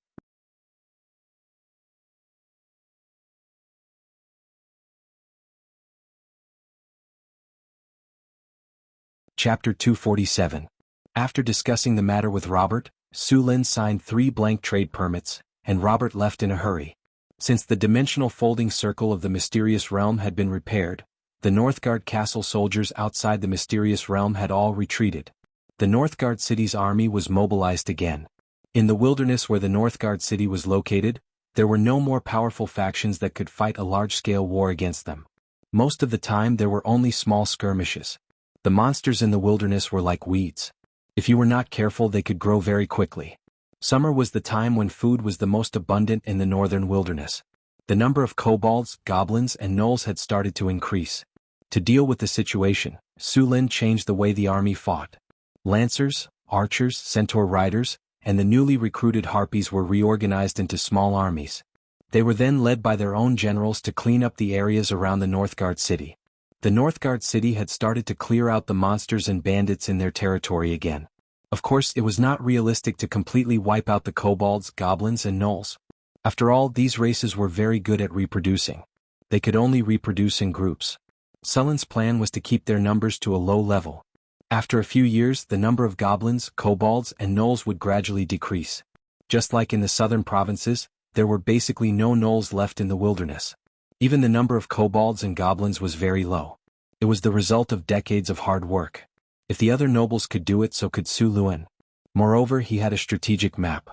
Chapter 247. After discussing the matter with Robert, Su Lin signed 3 blank trade permits, and Robert left in a hurry. Since the dimensional folding circle of the mysterious realm had been repaired, the Northgard castle soldiers outside the mysterious realm had all retreated. The Northgard city's army was mobilized again. In the wilderness where the Northgard city was located, there were no more powerful factions that could fight a large-scale war against them. Most of the time there were only small skirmishes. The monsters in the wilderness were like weeds. If you were not careful, they could grow very quickly. Summer was the time when food was the most abundant in the northern wilderness. The number of kobolds, goblins, and gnolls had started to increase. To deal with the situation, Su Lin changed the way the army fought. Lancers, archers, centaur riders, and the newly recruited harpies were reorganized into small armies. They were then led by their own generals to clean up the areas around the Northgard city. The Northgard city had started to clear out the monsters and bandits in their territory again. Of course, it was not realistic to completely wipe out the kobolds, goblins, and gnolls. After all, these races were very good at reproducing. They could only reproduce in groups. Sulin's plan was to keep their numbers to a low level. After a few years, the number of goblins, kobolds, and gnolls would gradually decrease. Just like in the southern provinces, there were basically no gnolls left in the wilderness. Even the number of kobolds and goblins was very low. It was the result of decades of hard work. If the other nobles could do it, so could Su Lin. Moreover, he had a strategic map.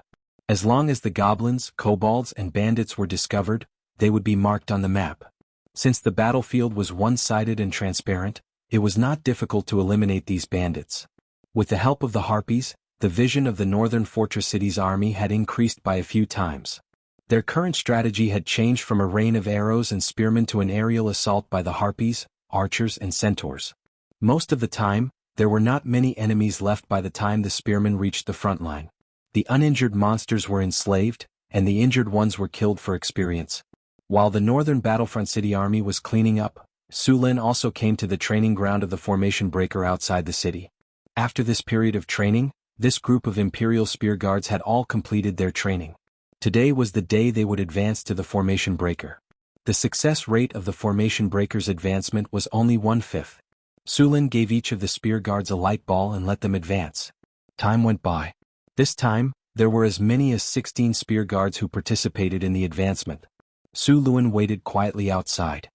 As long as the goblins, kobolds, and bandits were discovered, they would be marked on the map. Since the battlefield was one-sided and transparent, it was not difficult to eliminate these bandits. With the help of the harpies, the vision of the northern fortress city's army had increased by a few times. Their current strategy had changed from a rain of arrows and spearmen to an aerial assault by the harpies, archers, and centaurs. Most of the time, there were not many enemies left by the time the spearmen reached the front line. The uninjured monsters were enslaved, and the injured ones were killed for experience. While the northern battlefront city army was cleaning up, Su Lin also came to the training ground of the formation breaker outside the city. After this period of training, this group of Imperial spear guards had all completed their training. Today was the day they would advance to the formation breaker. The success rate of the formation breaker's advancement was only 1/5. Su Lin gave each of the spear guards a light ball and let them advance. Time went by. This time, there were as many as 16 spear guards who participated in the advancement. Su Lin waited quietly outside.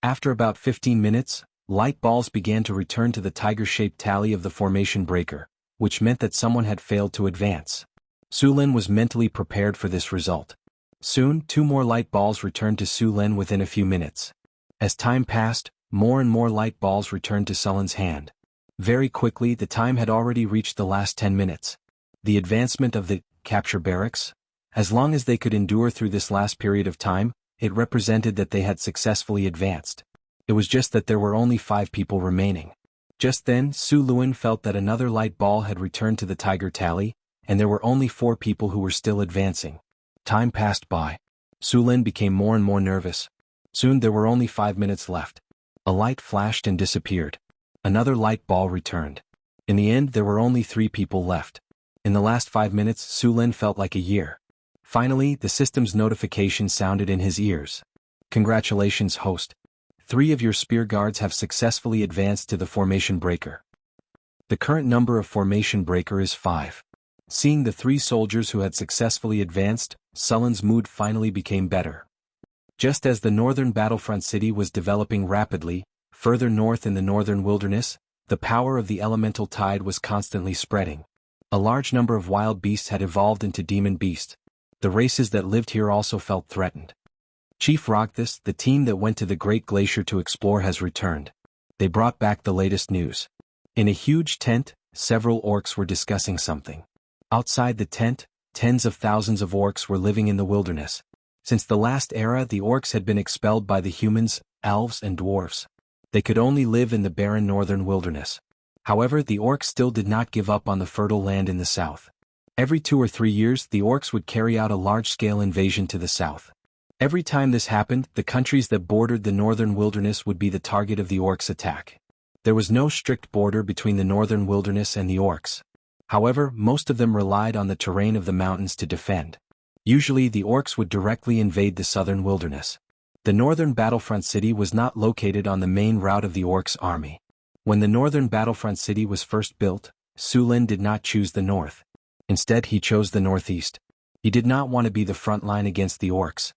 After about 15 minutes, light balls began to return to the tiger-shaped tally of the formation breaker, which meant that someone had failed to advance. Su Lin was mentally prepared for this result. Soon, 2 more light balls returned to Su Lin within a few minutes. As time passed, more and more light balls returned to Su Lin's hand. Very quickly, the time had already reached the last 10 minutes. The advancement of the capture barracks? As long as they could endure through this last period of time, it represented that they had successfully advanced. It was just that there were only 5 people remaining. Just then, Su Lin felt that another light ball had returned to the tiger tally, and there were only 4 people who were still advancing. Time passed by. Su Lin became more and more nervous. Soon there were only 5 minutes left. A light flashed and disappeared. Another light ball returned. In the end, there were only 3 people left. In the last 5 minutes, Su Lin felt like a year. Finally, the system's notification sounded in his ears. Congratulations, host. 3 of your spear guards have successfully advanced to the formation breaker. The current number of formation breaker is 5. Seeing the 3 soldiers who had successfully advanced, Su Lin's mood finally became better. Just as the northern battlefront city was developing rapidly, further north in the northern wilderness, the power of the elemental tide was constantly spreading. A large number of wild beasts had evolved into demon beasts. The races that lived here also felt threatened. Chief Rogthus, the team that went to the Great Glacier to explore, has returned. They brought back the latest news. In a huge tent, several orcs were discussing something. Outside the tent, tens of thousands of orcs were living in the wilderness. Since the last era, the orcs had been expelled by the humans, elves, and dwarves. They could only live in the barren northern wilderness. However, the orcs still did not give up on the fertile land in the south. Every 2 or 3 years, the orcs would carry out a large-scale invasion to the south. Every time this happened, the countries that bordered the northern wilderness would be the target of the orcs' attack. There was no strict border between the northern wilderness and the orcs. However, most of them relied on the terrain of the mountains to defend. Usually, the orcs would directly invade the southern wilderness. The northern battlefront city was not located on the main route of the orcs' army. When the northern battlefront city was first built, Su Lin did not choose the north. Instead, he chose the northeast. He did not want to be the front line against the orcs.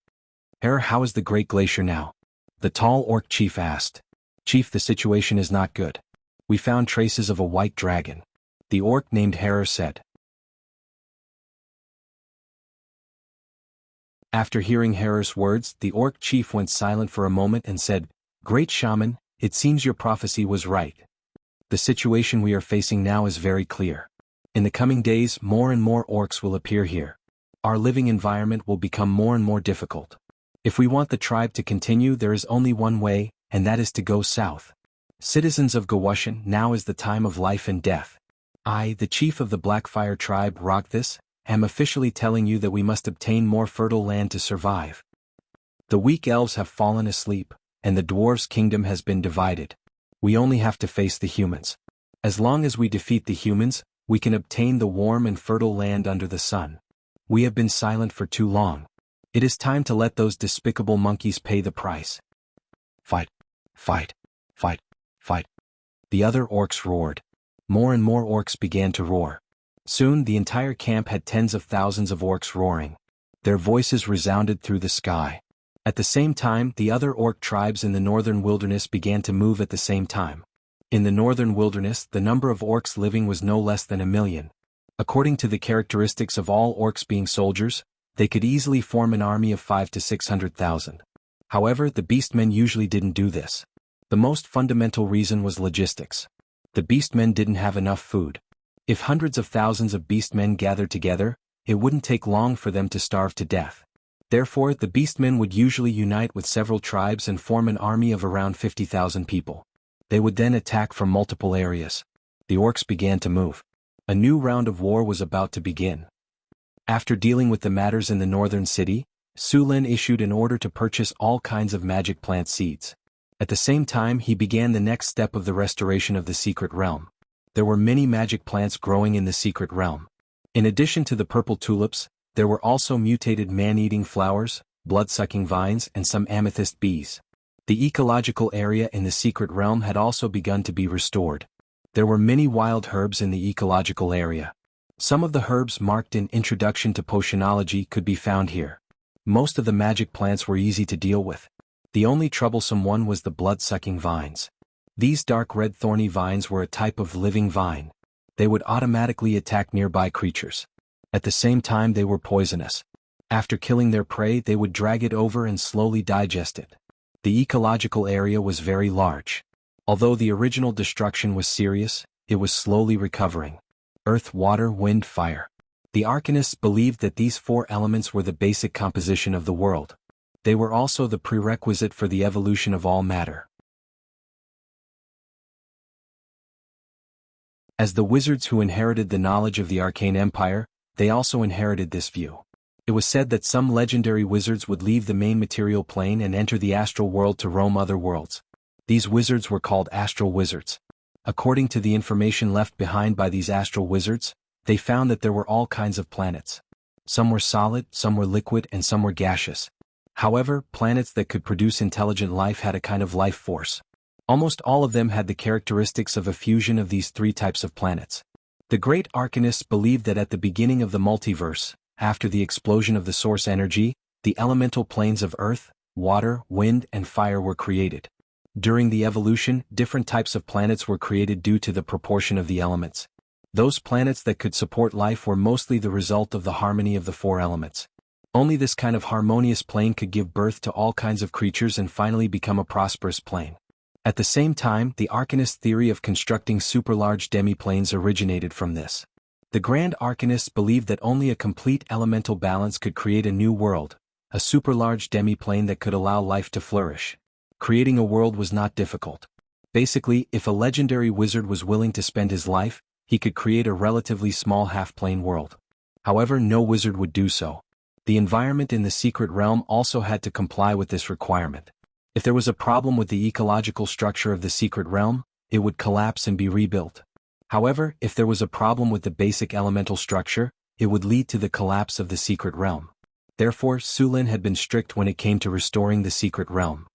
How is the Great Glacier now? The tall orc chief asked. Chief, the situation is not good. We found traces of a white dragon. The orc named Harer said. After hearing Harer's words, the orc chief went silent for a moment and said, Great shaman, it seems your prophecy was right. The situation we are facing now is very clear. In the coming days, more and more orcs will appear here. Our living environment will become more and more difficult. If we want the tribe to continue, there is only one way, and that is to go south. Citizens of Gawushan, now is the time of life and death. I, the chief of the Blackfire tribe, Rockthis, am officially telling you that we must obtain more fertile land to survive. The weak elves have fallen asleep, and the dwarves' kingdom has been divided. We only have to face the humans. As long as we defeat the humans, we can obtain the warm and fertile land under the sun. We have been silent for too long. It is time to let those despicable monkeys pay the price. Fight! Fight! Fight! Fight! The other orcs roared. More and more orcs began to roar. Soon the entire camp had tens of thousands of orcs roaring. Their voices resounded through the sky. At the same time, the other orc tribes in the northern wilderness began to move at the same time. In the northern wilderness, the number of orcs living was no less than 1 million. According to the characteristics of all orcs being soldiers, they could easily form an army of 500,000 to 600,000. However, the beastmen usually didn't do this. The most fundamental reason was logistics. The beastmen didn't have enough food. If hundreds of thousands of beastmen gathered together, it wouldn't take long for them to starve to death. Therefore, the beastmen would usually unite with several tribes and form an army of around 50,000 people. They would then attack from multiple areas. The orcs began to move. A new round of war was about to begin. After dealing with the matters in the northern city, Sulin issued an order to purchase all kinds of magic plant seeds. At the same time, he began the next step of the restoration of the secret realm. There were many magic plants growing in the secret realm. In addition to the purple tulips, there were also mutated man-eating flowers, blood-sucking vines, and some amethyst bees. The ecological area in the secret realm had also begun to be restored. There were many wild herbs in the ecological area. Some of the herbs marked in Introduction to Potionology could be found here. Most of the magic plants were easy to deal with. The only troublesome one was the blood-sucking vines. These dark red thorny vines were a type of living vine. They would automatically attack nearby creatures. At the same time, they were poisonous. After killing their prey, they would drag it over and slowly digest it. The ecological area was very large. Although the original destruction was serious, it was slowly recovering. Earth, water, wind, fire. The Arcanists believed that these 4 elements were the basic composition of the world. They were also the prerequisite for the evolution of all matter. As the wizards who inherited the knowledge of the arcane empire, they also inherited this view. It was said that some legendary wizards would leave the main material plane and enter the astral world to roam other worlds. These wizards were called astral wizards. According to the information left behind by these astral wizards, they found that there were all kinds of planets. Some were solid, some were liquid, and some were gaseous. However, planets that could produce intelligent life had a kind of life force. Almost all of them had the characteristics of a fusion of these 3 types of planets. The great Arcanists believed that at the beginning of the multiverse, after the explosion of the source energy, the elemental planes of earth, water, wind, and fire were created. During the evolution, different types of planets were created due to the proportion of the elements. Those planets that could support life were mostly the result of the harmony of the 4 elements. Only this kind of harmonious plane could give birth to all kinds of creatures and finally become a prosperous plane. At the same time, the Arcanist theory of constructing superlarge demiplanes originated from this. The Grand Arcanists believed that only a complete elemental balance could create a new world, a superlarge demiplane that could allow life to flourish. Creating a world was not difficult. Basically, if a legendary wizard was willing to spend his life, he could create a relatively small half-plane world. However, no wizard would do so. The environment in the secret realm also had to comply with this requirement. If there was a problem with the ecological structure of the secret realm, it would collapse and be rebuilt. However, if there was a problem with the basic elemental structure, it would lead to the collapse of the secret realm. Therefore, Sulin had been strict when it came to restoring the secret realm.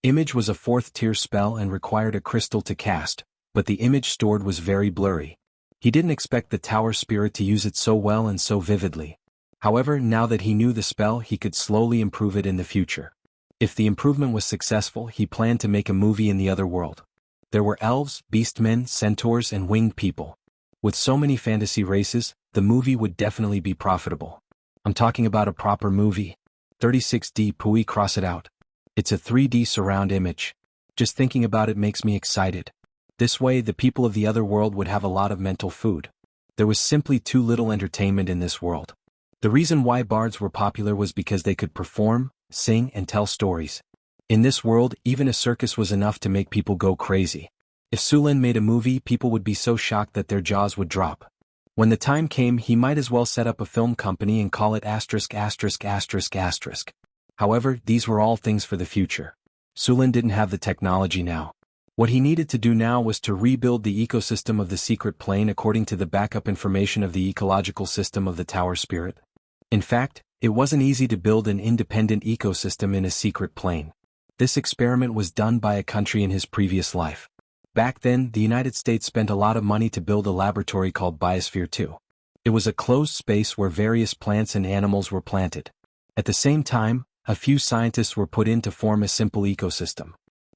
Image was a 4th-tier spell and required a crystal to cast, but the image stored was very blurry. He didn't expect the tower spirit to use it so well and so vividly. However, now that he knew the spell, he could slowly improve it in the future. If the improvement was successful, he planned to make a movie in the other world. There were elves, beastmen, centaurs, and winged people. With so many fantasy races, the movie would definitely be profitable. I'm talking about a proper movie. 36D Pui, cross it out. It's a 3D surround image. Just thinking about it makes me excited. This way, the people of the other world would have a lot of mental food. There was simply too little entertainment in this world. The reason why bards were popular was because they could perform, sing, and tell stories. In this world, even a circus was enough to make people go crazy. If Sulin made a movie, people would be so shocked that their jaws would drop. When the time came, he might as well set up a film company and call it ********. However, these were all things for the future. Sulin didn't have the technology now. What he needed to do now was to rebuild the ecosystem of the secret plane according to the backup information of the ecological system of the Tower Spirit. In fact, it wasn't easy to build an independent ecosystem in a secret plane. This experiment was done by a country in his previous life. Back then, the United States spent a lot of money to build a laboratory called Biosphere 2. It was a closed space where various plants and animals were planted. At the same time, a few scientists were put in to form a simple ecosystem.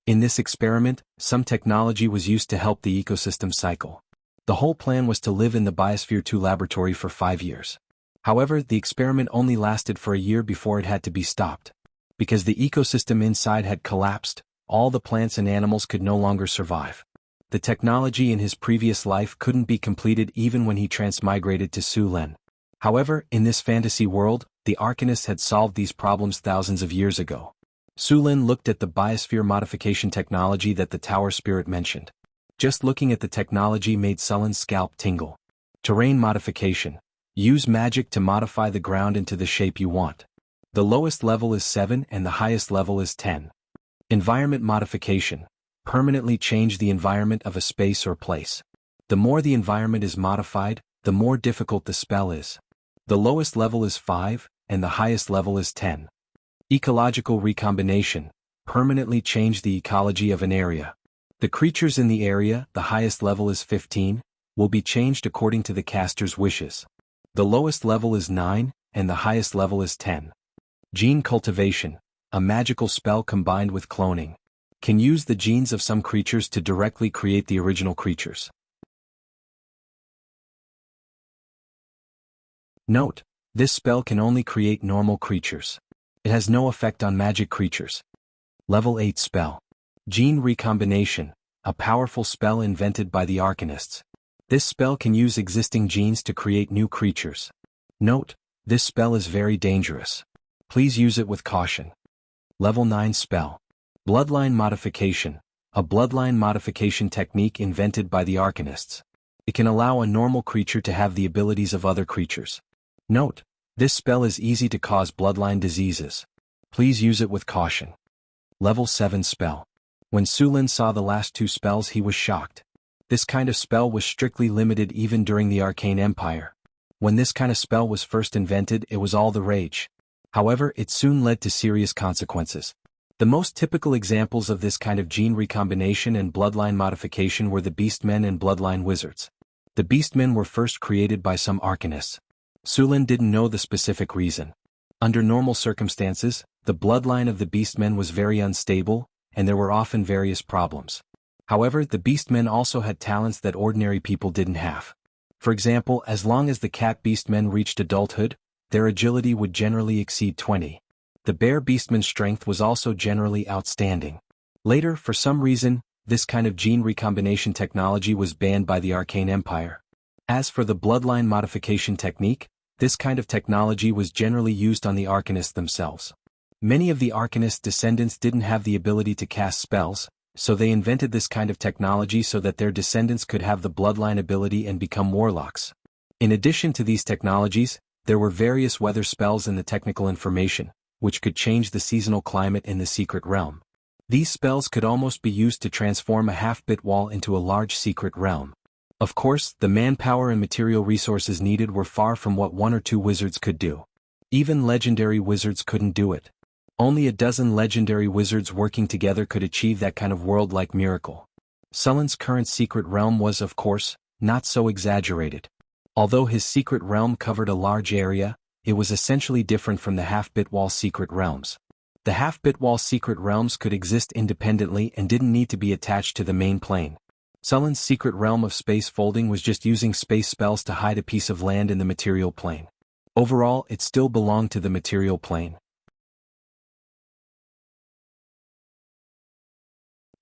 In this experiment, some technology was used to help the ecosystem cycle. The whole plan was to live in the Biosphere 2 laboratory for 5 years. However, the experiment only lasted for a year before it had to be stopped. Because the ecosystem inside had collapsed, all the plants and animals could no longer survive. The technology in his previous life couldn't be completed even when he transmigrated to Sulin. However, in this fantasy world, the Arcanists had solved these problems thousands of years ago. Sulin looked at the biosphere modification technology that the Tower Spirit mentioned. Just looking at the technology made Sulin's scalp tingle. Terrain modification. Use magic to modify the ground into the shape you want. The lowest level is 7 and the highest level is 10. Environment modification. Permanently change the environment of a space or place. The more the environment is modified, the more difficult the spell is. The lowest level is 5, and the highest level is 10. Ecological recombination. Permanently change the ecology of an area. The creatures in the area, the highest level is 15, will be changed according to the caster's wishes. The lowest level is 9, and the highest level is 10. Gene cultivation. A magical spell combined with cloning. Can use the genes of some creatures to directly create the original creatures. Note: this spell can only create normal creatures. It has no effect on magic creatures. Level 8 spell. Gene recombination, a powerful spell invented by the Arcanists. This spell can use existing genes to create new creatures. Note: this spell is very dangerous. Please use it with caution. Level 9 spell. Bloodline modification, a bloodline modification technique invented by the Arcanists. It can allow a normal creature to have the abilities of other creatures. Note: this spell is easy to cause bloodline diseases. Please use it with caution. Level 7 spell. When Sulin saw the last 2 spells, he was shocked. This kind of spell was strictly limited even during the Arcane Empire. When this kind of spell was first invented, it was all the rage. However, it soon led to serious consequences. The most typical examples of this kind of gene recombination and bloodline modification were the Beastmen and Bloodline Wizards. The Beastmen were first created by some Arcanists. Sulin didn't know the specific reason. Under normal circumstances, the bloodline of the Beastmen was very unstable, and there were often various problems. However, the Beastmen also had talents that ordinary people didn't have. For example, as long as the Cat Beastmen reached adulthood, their agility would generally exceed 20. The Bear Beastman's strength was also generally outstanding. Later, for some reason, this kind of gene recombination technology was banned by the Arcane Empire. As for the bloodline modification technique, this kind of technology was generally used on the Arcanists themselves. Many of the Arcanist descendants didn't have the ability to cast spells, so they invented this kind of technology so that their descendants could have the bloodline ability and become warlocks. In addition to these technologies, there were various weather spells in the technical information, which could change the seasonal climate in the secret realm. These spells could almost be used to transform a half-bit wall into a large secret realm. Of course, the manpower and material resources needed were far from what 1 or 2 wizards could do. Even legendary wizards couldn't do it. Only a dozen legendary wizards working together could achieve that kind of world-like miracle. Sulin's current secret realm was, of course, not so exaggerated. Although his secret realm covered a large area, it was essentially different from the half-bit wall secret realms. The half-bit wall secret realms could exist independently and didn't need to be attached to the main plane. Sulin's secret realm of space folding was just using space spells to hide a piece of land in the material plane. Overall, it still belonged to the material plane.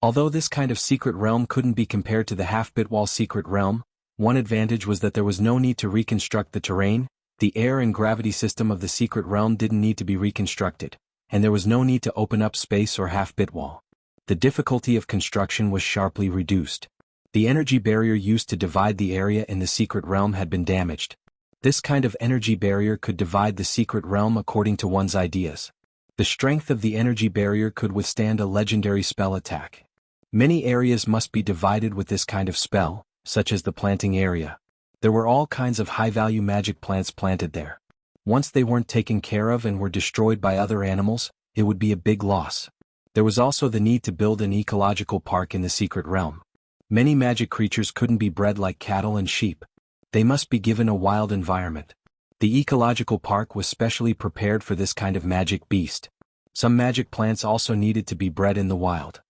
Although this kind of secret realm couldn't be compared to the half-bit wall secret realm, one advantage was that there was no need to reconstruct the terrain, the air and gravity system of the secret realm didn't need to be reconstructed, and there was no need to open up space or half-bit wall. The difficulty of construction was sharply reduced. The energy barrier used to divide the area in the secret realm had been damaged. This kind of energy barrier could divide the secret realm according to one's ideas. The strength of the energy barrier could withstand a legendary spell attack. Many areas must be divided with this kind of spell, such as the planting area. There were all kinds of high-value magic plants planted there. Once they weren't taken care of and were destroyed by other animals, it would be a big loss. There was also the need to build an ecological park in the secret realm. Many magic creatures couldn't be bred like cattle and sheep. They must be given a wild environment. The ecological park was specially prepared for this kind of magic beast. Some magic plants also needed to be bred in the wild.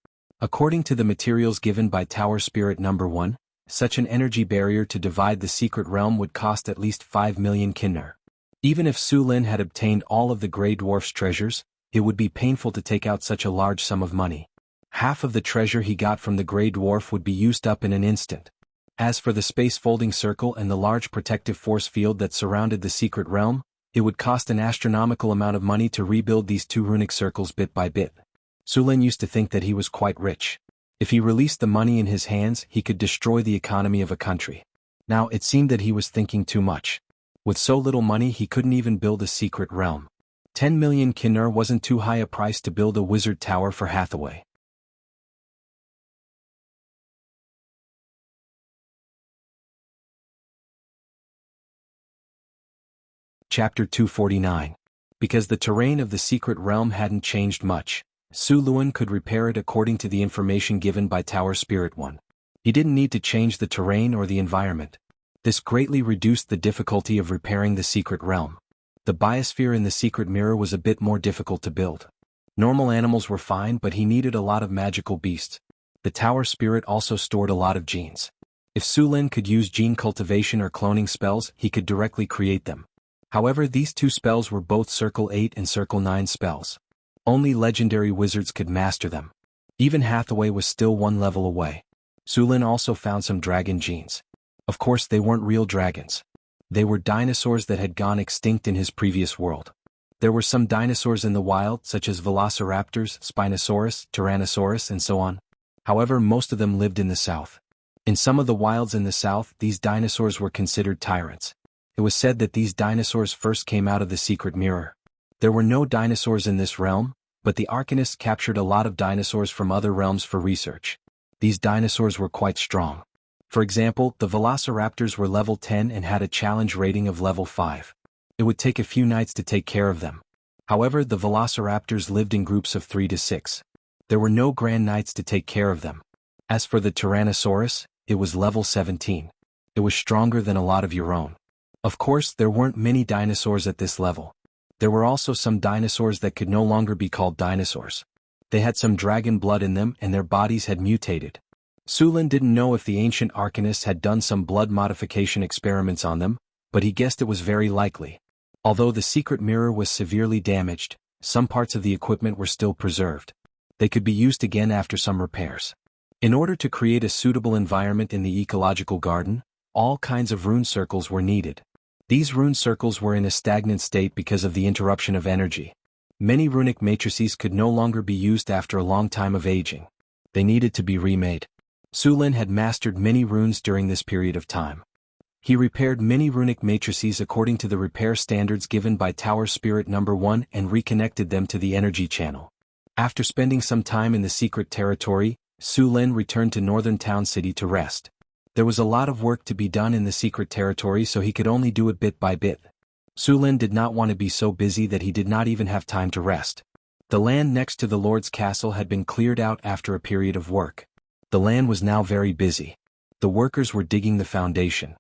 According to the materials given by Tower Spirit No. 1, such an energy barrier to divide the secret realm would cost at least 5 million kinner. Even if Su Lin had obtained all of the Grey Dwarf's treasures, it would be painful to take out such a large sum of money. Half of the treasure he got from the Grey Dwarf would be used up in an instant. As for the space-folding circle and the large protective force field that surrounded the secret realm, it would cost an astronomical amount of money to rebuild these two runic circles bit by bit. Su Lin used to think that he was quite rich. If he released the money in his hands, he could destroy the economy of a country. Now it seemed that he was thinking too much. With so little money he couldn't even build a secret realm. 10 million kinner wasn't too high a price to build a wizard tower for Hathaway. Chapter 249. Because the terrain of the secret realm hadn't changed much, Su Lin could repair it according to the information given by Tower Spirit 1. He didn't need to change the terrain or the environment. This greatly reduced the difficulty of repairing the secret realm. The biosphere in the secret mirror was a bit more difficult to build. Normal animals were fine, but he needed a lot of magical beasts. The Tower Spirit also stored a lot of genes. If Su Lin could use gene cultivation or cloning spells, he could directly create them. However, these two spells were both Circle 8 and Circle 9 spells. Only legendary wizards could master them. Even Hathaway was still one level away. Su Lin also found some dragon genes. Of course, they weren't real dragons. They were dinosaurs that had gone extinct in his previous world. There were some dinosaurs in the wild, such as velociraptors, Spinosaurus, Tyrannosaurus, and so on. However, most of them lived in the south. In some of the wilds in the south, these dinosaurs were considered tyrants. It was said that these dinosaurs first came out of the secret mirror. There were no dinosaurs in this realm, but the Arcanists captured a lot of dinosaurs from other realms for research. These dinosaurs were quite strong. For example, the velociraptors were level 10 and had a challenge rating of level 5. It would take a few nights to take care of them. However, the velociraptors lived in groups of 3 to 6. There were no grand nights to take care of them. As for the Tyrannosaurus, it was level 17. It was stronger than a lot of your own. Of course, there weren't many dinosaurs at this level. There were also some dinosaurs that could no longer be called dinosaurs. They had some dragon blood in them and their bodies had mutated. Su Lin didn't know if the ancient Arcanists had done some blood modification experiments on them, but he guessed it was very likely. Although the secret mirror was severely damaged, some parts of the equipment were still preserved. They could be used again after some repairs. In order to create a suitable environment in the ecological garden, all kinds of rune circles were needed. These rune circles were in a stagnant state because of the interruption of energy. Many runic matrices could no longer be used after a long time of aging. They needed to be remade. Su Lin had mastered many runes during this period of time. He repaired many runic matrices according to the repair standards given by Tower Spirit No. 1 and reconnected them to the energy channel. After spending some time in the secret territory, Su Lin returned to Northern Town City to rest. There was a lot of work to be done in the secret territory, so he could only do it bit by bit. Su Lin did not want to be so busy that he did not even have time to rest. The land next to the Lord's castle had been cleared out after a period of work. The land was now very busy. The workers were digging the foundation.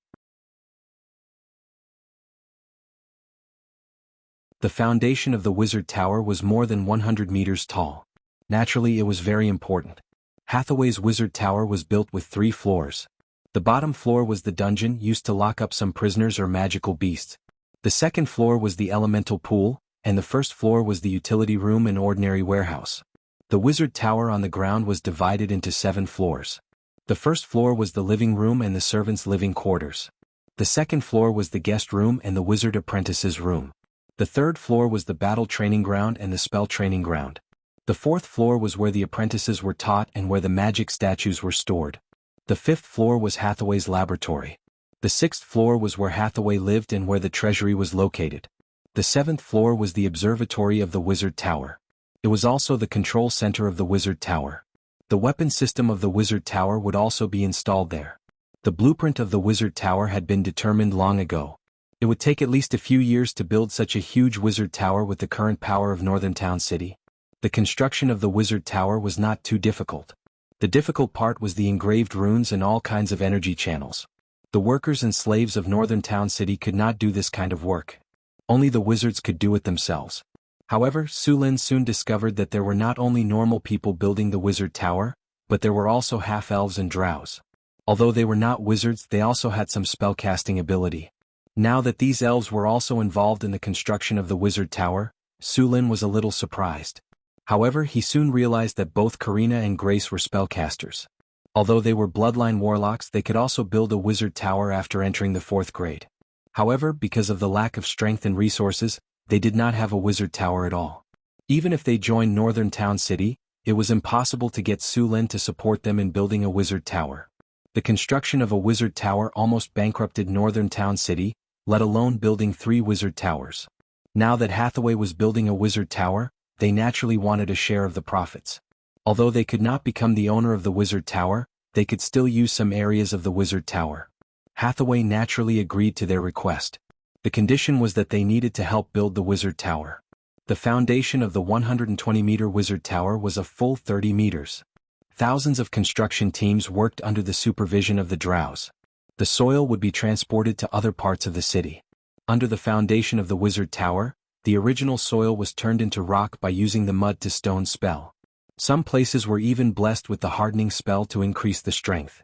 The foundation of the wizard tower was more than 100 meters tall. Naturally, it was very important. Hathaway's wizard tower was built with 3 floors. The bottom floor was the dungeon used to lock up some prisoners or magical beasts. The second floor was the elemental pool, and the first floor was the utility room and ordinary warehouse. The wizard tower on the ground was divided into 7 floors. The first floor was the living room and the servants' living quarters. The second floor was the guest room and the wizard apprentices' room. The third floor was the battle training ground and the spell training ground. The fourth floor was where the apprentices were taught and where the magic statues were stored. The fifth floor was Hathaway's laboratory. The sixth floor was where Hathaway lived and where the treasury was located. The seventh floor was the observatory of the wizard tower. It was also the control center of the wizard tower. The weapon system of the wizard tower would also be installed there. The blueprint of the wizard tower had been determined long ago. It would take at least a few years to build such a huge wizard tower with the current power of Northern Town City. The construction of the wizard tower was not too difficult. The difficult part was the engraved runes and all kinds of energy channels. The workers and slaves of Northern Town City could not do this kind of work. Only the wizards could do it themselves. However, Su Lin soon discovered that there were not only normal people building the wizard tower, but there were also half-elves and drows. Although they were not wizards, they also had some spellcasting ability. Now that these elves were also involved in the construction of the wizard tower, Su Lin was a little surprised. However, he soon realized that both Karina and Grace were spellcasters. Although they were bloodline warlocks, they could also build a wizard tower after entering the 4th grade. However, because of the lack of strength and resources, they did not have a wizard tower at all. Even if they joined Northern Town City, it was impossible to get Su Lin to support them in building a wizard tower. The construction of a wizard tower almost bankrupted Northern Town City, let alone building 3 wizard towers. Now that Hathaway was building a wizard tower, they naturally wanted a share of the profits. Although they could not become the owner of the wizard tower, they could still use some areas of the wizard tower. Hathaway naturally agreed to their request. The condition was that they needed to help build the wizard tower. The foundation of the 120-meter wizard tower was a full 30 meters. Thousands of construction teams worked under the supervision of the drows. The soil would be transported to other parts of the city. Under the foundation of the wizard tower, the original soil was turned into rock by using the mud to stone spell. Some places were even blessed with the hardening spell to increase the strength.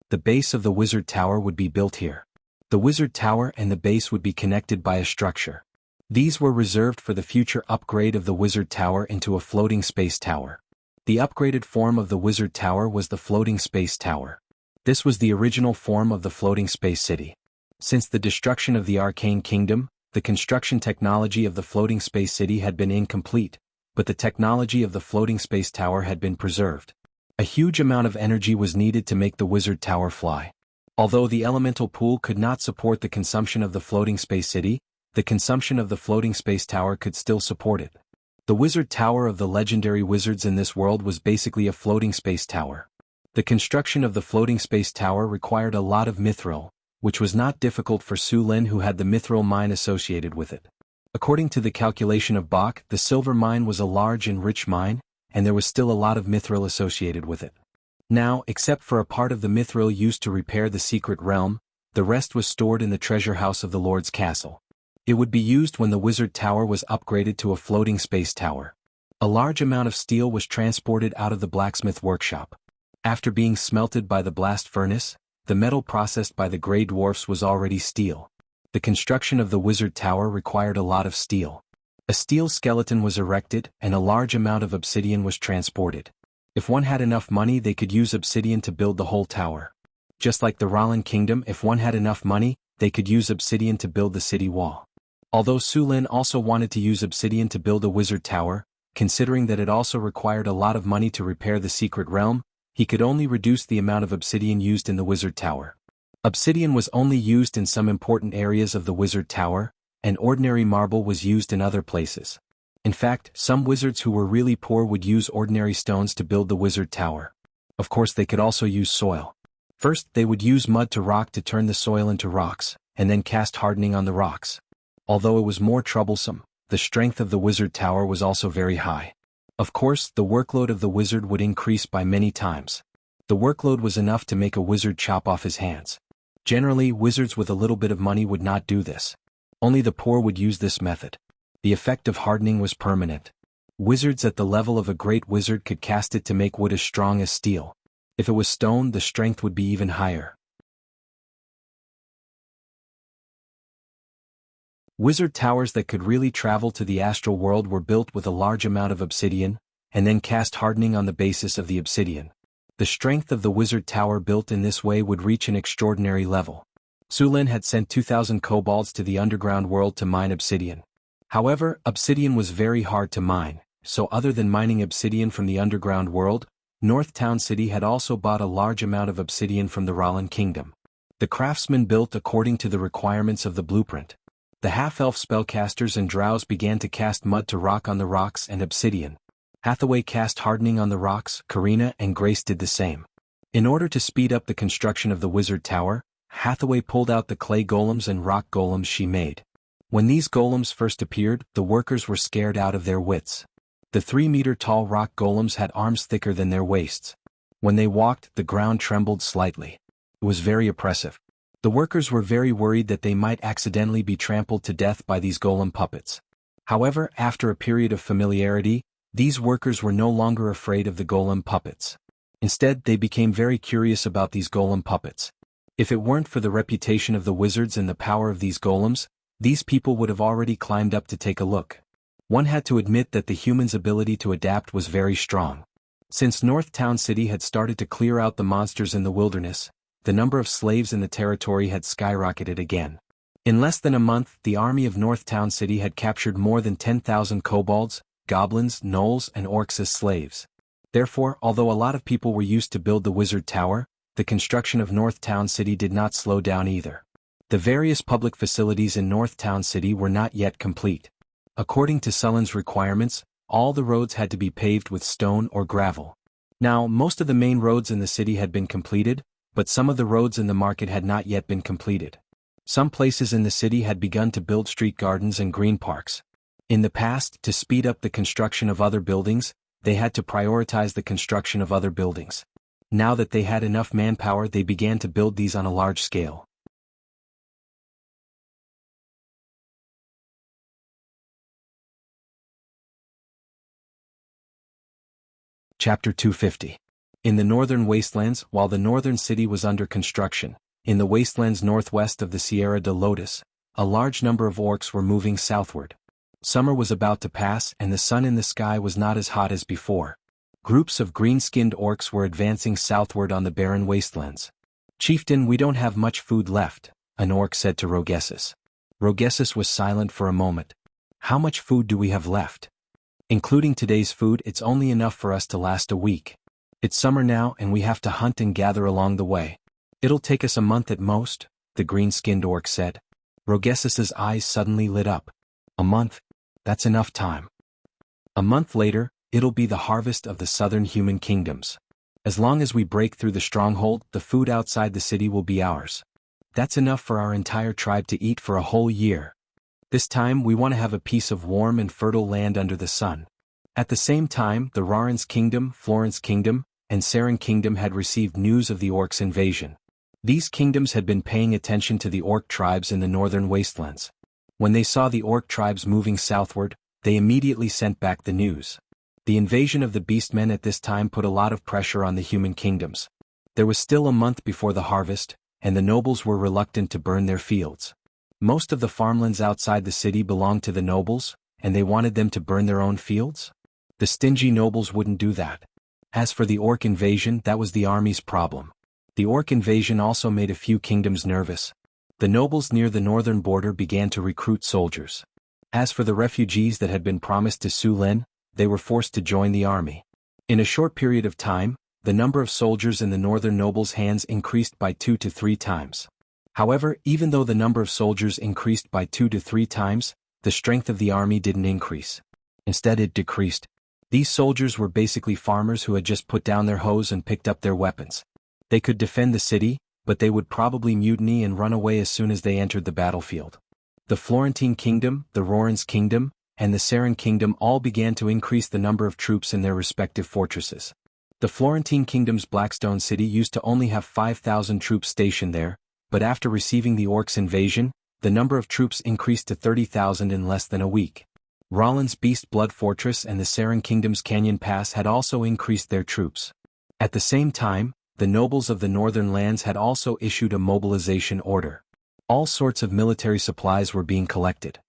The base of the wizard tower would be built here. The wizard tower and the base would be connected by a structure. These were reserved for the future upgrade of the wizard tower into a floating space tower. The upgraded form of the wizard tower was the floating space tower. This was the original form of the floating space city. Since the destruction of the Arcane Kingdom, the construction technology of the floating space city had been incomplete, but the technology of the floating space tower had been preserved. A huge amount of energy was needed to make the wizard tower fly. Although the elemental pool could not support the consumption of the floating space city, the consumption of the floating space tower could still support it. The wizard tower of the legendary wizards in this world was basically a floating space tower. The construction of the floating space tower required a lot of mithril, which was not difficult for Su Lin, who had the mithril mine associated with it. According to the calculation of Bach, the silver mine was a large and rich mine, and there was still a lot of mithril associated with it. Now, except for a part of the mithril used to repair the secret realm, the rest was stored in the treasure house of the Lord's castle. It would be used when the wizard tower was upgraded to a floating space tower. A large amount of steel was transported out of the blacksmith workshop. After being smelted by the blast furnace, the metal processed by the Grey Dwarfs was already steel. The construction of the wizard tower required a lot of steel. A steel skeleton was erected, and a large amount of obsidian was transported. If one had enough money, they could use obsidian to build the whole tower. Just like the Roland Kingdom, if one had enough money, they could use obsidian to build the city wall. Although Su Lin also wanted to use obsidian to build a wizard tower, considering that it also required a lot of money to repair the secret realm, he could only reduce the amount of obsidian used in the wizard tower. Obsidian was only used in some important areas of the wizard tower, and ordinary marble was used in other places. In fact, some wizards who were really poor would use ordinary stones to build the wizard tower. Of course, they could also use soil. First, they would use mud to rock to turn the soil into rocks, and then cast hardening on the rocks. Although it was more troublesome, the strength of the wizard tower was also very high. Of course, the workload of the wizard would increase by many times. The workload was enough to make a wizard chop off his hands. Generally, wizards with a little bit of money would not do this. Only the poor would use this method. The effect of hardening was permanent. Wizards at the level of a great wizard could cast it to make wood as strong as steel. If it was stone, the strength would be even higher. Wizard towers that could really travel to the astral world were built with a large amount of obsidian, and then cast hardening on the basis of the obsidian. The strength of the wizard tower built in this way would reach an extraordinary level. Su Lin had sent 2,000 kobolds to the underground world to mine obsidian. However, obsidian was very hard to mine, so other than mining obsidian from the underground world, North Town City had also bought a large amount of obsidian from the Rollin Kingdom. The craftsmen built according to the requirements of the blueprint. The half-elf spellcasters and drows began to cast mud to rock on the rocks and obsidian. Hathaway cast hardening on the rocks, Karina and Grace did the same. In order to speed up the construction of the wizard tower, Hathaway pulled out the clay golems and rock golems she made. When these golems first appeared, the workers were scared out of their wits. The 3-meter-tall rock golems had arms thicker than their waists. When they walked, the ground trembled slightly. It was very oppressive. The workers were very worried that they might accidentally be trampled to death by these golem puppets. However, after a period of familiarity, these workers were no longer afraid of the golem puppets. Instead, they became very curious about these golem puppets. If it weren't for the reputation of the wizards and the power of these golems, these people would have already climbed up to take a look. One had to admit that the humans' ability to adapt was very strong. Since North Town City had started to clear out the monsters in the wilderness, the number of slaves in the territory had skyrocketed again. In less than a month, the army of North Town City had captured more than 10,000 kobolds, goblins, gnolls, and orcs as slaves. Therefore, although a lot of people were used to build the wizard tower, the construction of North Town City did not slow down either. The various public facilities in North Town City were not yet complete. According to Sullen's requirements, all the roads had to be paved with stone or gravel. Now, most of the main roads in the city had been completed, but some of the roads in the market had not yet been completed. Some places in the city had begun to build street gardens and green parks. In the past, to speed up the construction of other buildings, they had to prioritize the construction of other buildings. Now that they had enough manpower, they began to build these on a large scale. Chapter 250. In the northern wastelands, while the northern city was under construction, in the wastelands northwest of the Sierra de Lotus, a large number of orcs were moving southward. Summer was about to pass and the sun in the sky was not as hot as before. Groups of green-skinned orcs were advancing southward on the barren wastelands. "Chieftain, we don't have much food left," an orc said to Rogessus. Rogessus was silent for a moment. "How much food do we have left?" "Including today's food, it's only enough for us to last a week. It's summer now and we have to hunt and gather along the way. It'll take us a month at most," the green-skinned orc said. Rogessus's eyes suddenly lit up. "A month? That's enough time. A month later, it'll be the harvest of the southern human kingdoms. As long as we break through the stronghold, the food outside the city will be ours. That's enough for our entire tribe to eat for a whole year. This time we want to have a piece of warm and fertile land under the sun." At the same time, the Rarans Kingdom, Florence Kingdom, and Saren Kingdom had received news of the orcs' invasion. These kingdoms had been paying attention to the orc tribes in the northern wastelands. When they saw the orc tribes moving southward, they immediately sent back the news. The invasion of the beastmen at this time put a lot of pressure on the human kingdoms. There was still a month before the harvest, and the nobles were reluctant to burn their fields. Most of the farmlands outside the city belonged to the nobles, and they wanted them to burn their own fields? The stingy nobles wouldn't do that. As for the orc invasion, that was the army's problem. The orc invasion also made a few kingdoms nervous. The nobles near the northern border began to recruit soldiers. As for the refugees that had been promised to Su Lin, they were forced to join the army. In a short period of time, the number of soldiers in the northern nobles' hands increased by 2 to 3 times. However, even though the number of soldiers increased by 2 to 3 times, the strength of the army didn't increase. Instead, it decreased. These soldiers were basically farmers who had just put down their hoes and picked up their weapons. They could defend the city, but they would probably mutiny and run away as soon as they entered the battlefield. The Florentine Kingdom, the Rorans Kingdom, and the Saren Kingdom all began to increase the number of troops in their respective fortresses. The Florentine Kingdom's Blackstone City used to only have 5,000 troops stationed there, but after receiving the orcs' invasion, the number of troops increased to 30,000 in less than a week. Rollin's Beast Blood Fortress and the Saren Kingdom's Canyon Pass had also increased their troops. At the same time, the nobles of the northern lands had also issued a mobilization order. All sorts of military supplies were being collected.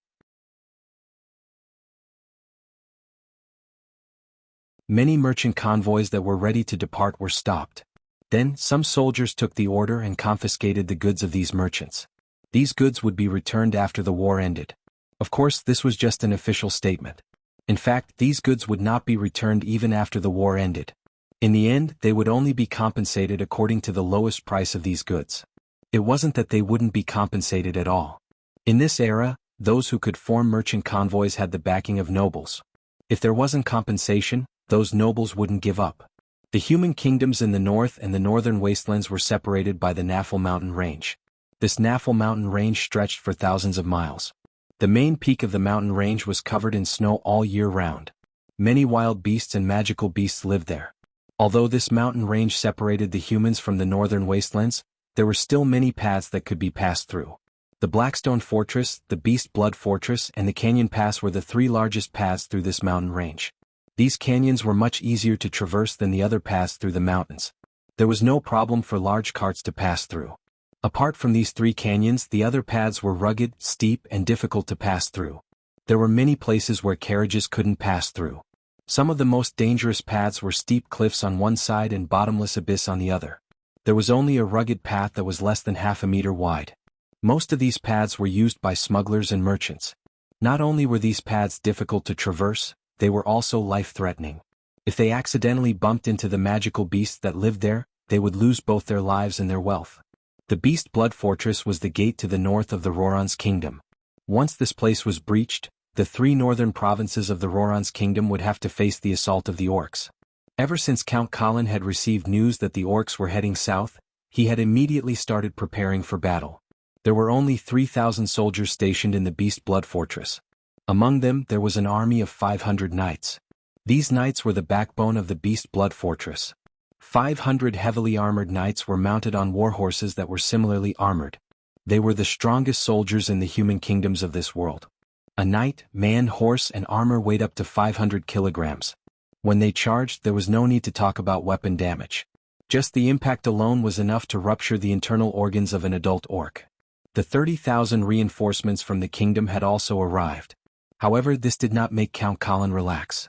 Many merchant convoys that were ready to depart were stopped. Then, some soldiers took the order and confiscated the goods of these merchants. These goods would be returned after the war ended. Of course, this was just an official statement. In fact, these goods would not be returned even after the war ended. In the end, they would only be compensated according to the lowest price of these goods. It wasn't that they wouldn't be compensated at all. In this era, those who could form merchant convoys had the backing of nobles. If there wasn't compensation, those nobles wouldn't give up. The human kingdoms in the north and the northern wastelands were separated by the Nafal mountain range. This Nafal mountain range stretched for thousands of miles. The main peak of the mountain range was covered in snow all year round. Many wild beasts and magical beasts lived there. Although this mountain range separated the humans from the northern wastelands, there were still many paths that could be passed through. The Blackstone Fortress, the Beast Blood Fortress, and the Canyon Pass were the three largest paths through this mountain range. These canyons were much easier to traverse than the other paths through the mountains. There was no problem for large carts to pass through. Apart from these three canyons, the other paths were rugged, steep, and difficult to pass through. There were many places where carriages couldn't pass through. Some of the most dangerous paths were steep cliffs on one side and bottomless abyss on the other. There was only a rugged path that was less than half a meter wide. Most of these paths were used by smugglers and merchants. Not only were these paths difficult to traverse, they were also life-threatening. If they accidentally bumped into the magical beasts that lived there, they would lose both their lives and their wealth. The Beast Blood Fortress was the gate to the north of the Roran's kingdom. Once this place was breached, the three northern provinces of the Roran's kingdom would have to face the assault of the orcs. Ever since Count Colin had received news that the orcs were heading south, he had immediately started preparing for battle. There were only 3,000 soldiers stationed in the Beast Blood Fortress. Among them, there was an army of 500 knights. These knights were the backbone of the Beast Blood Fortress. 500 heavily armored knights were mounted on war horses that were similarly armored. They were the strongest soldiers in the human kingdoms of this world. A knight, man, horse, and armor weighed up to 500 kilograms. When they charged, there was no need to talk about weapon damage. Just the impact alone was enough to rupture the internal organs of an adult orc. The 30,000 reinforcements from the kingdom had also arrived. However, this did not make Count Colin relax.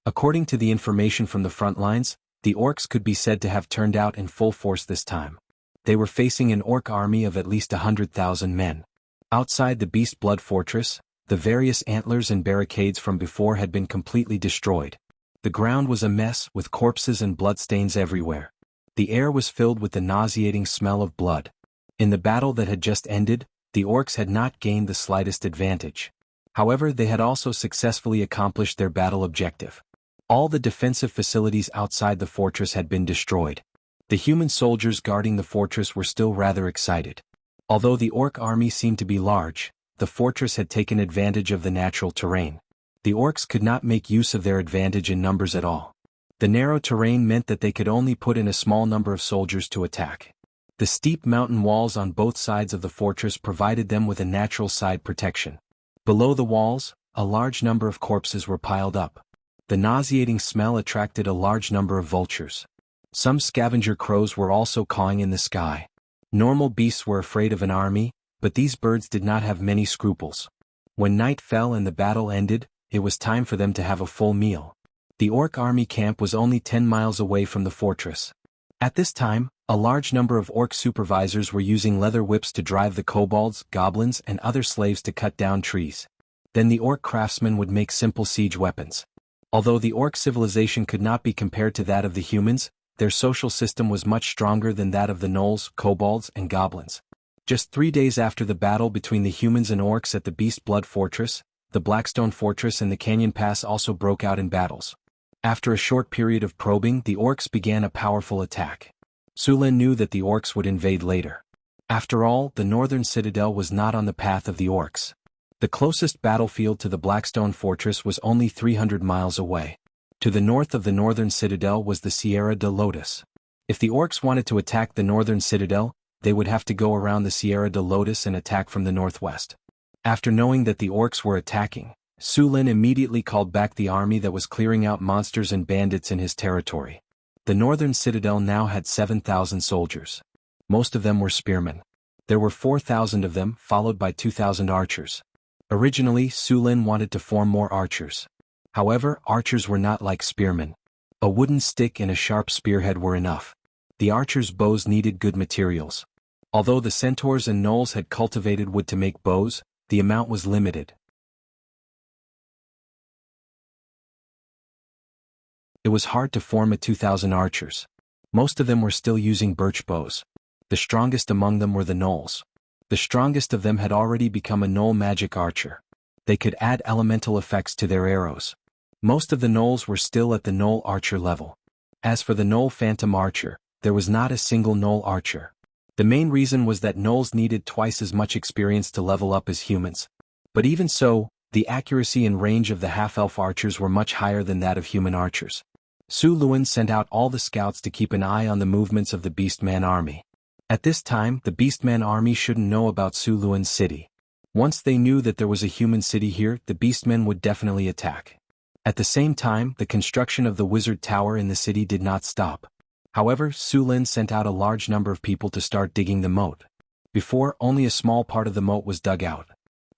According to the information from the front lines, the orcs could be said to have turned out in full force this time. They were facing an orc army of at least 100,000 men. Outside the Beast Blood Fortress, the various antlers and barricades from before had been completely destroyed. The ground was a mess with corpses and bloodstains everywhere. The air was filled with the nauseating smell of blood. In the battle that had just ended, the orcs had not gained the slightest advantage. However, they had also successfully accomplished their battle objective. All the defensive facilities outside the fortress had been destroyed. The human soldiers guarding the fortress were still rather excited. Although the orc army seemed to be large, the fortress had taken advantage of the natural terrain. The orcs could not make use of their advantage in numbers at all. The narrow terrain meant that they could only put in a small number of soldiers to attack. The steep mountain walls on both sides of the fortress provided them with a natural side protection. Below the walls, a large number of corpses were piled up. The nauseating smell attracted a large number of vultures. Some scavenger crows were also cawing in the sky. Normal beasts were afraid of an army, but these birds did not have many scruples. When night fell and the battle ended, it was time for them to have a full meal. The orc army camp was only 10 miles away from the fortress. At this time, a large number of orc supervisors were using leather whips to drive the kobolds, goblins, and other slaves to cut down trees. Then the orc craftsmen would make simple siege weapons. Although the orc civilization could not be compared to that of the humans, their social system was much stronger than that of the gnolls, kobolds, and goblins. Just 3 days after the battle between the humans and orcs at the Beast Blood Fortress, the Blackstone Fortress and the Canyon Pass also broke out in battles. After a short period of probing, the orcs began a powerful attack. Sulan knew that the orcs would invade later. After all, the northern citadel was not on the path of the orcs. The closest battlefield to the Blackstone Fortress was only 300 miles away. To the north of the northern citadel was the Sierra de Lotus. If the orcs wanted to attack the northern citadel, they would have to go around the Sierra de Lotus and attack from the northwest. After knowing that the orcs were attacking, Sulan immediately called back the army that was clearing out monsters and bandits in his territory. The northern citadel now had 7,000 soldiers. Most of them were spearmen. There were 4,000 of them, followed by 2,000 archers. Originally, Su Lin wanted to form more archers. However, archers were not like spearmen. A wooden stick and a sharp spearhead were enough. The archers' bows needed good materials. Although the centaurs and gnolls had cultivated wood to make bows, the amount was limited. It was hard to form a 2,000 archers. Most of them were still using birch bows. The strongest among them were the gnolls. The strongest of them had already become a gnoll magic archer. They could add elemental effects to their arrows. Most of the gnolls were still at the gnoll archer level. As for the gnoll phantom archer, there was not a single gnoll archer. The main reason was that gnolls needed twice as much experience to level up as humans. But even so, the accuracy and range of the half-elf archers were much higher than that of human archers. Su Lin sent out all the scouts to keep an eye on the movements of the Beastman army. At this time, the Beastman army shouldn't know about Su Lin's city. Once they knew that there was a human city here, the Beastmen would definitely attack. At the same time, the construction of the wizard tower in the city did not stop. However, Su Lin sent out a large number of people to start digging the moat. Before, only a small part of the moat was dug out.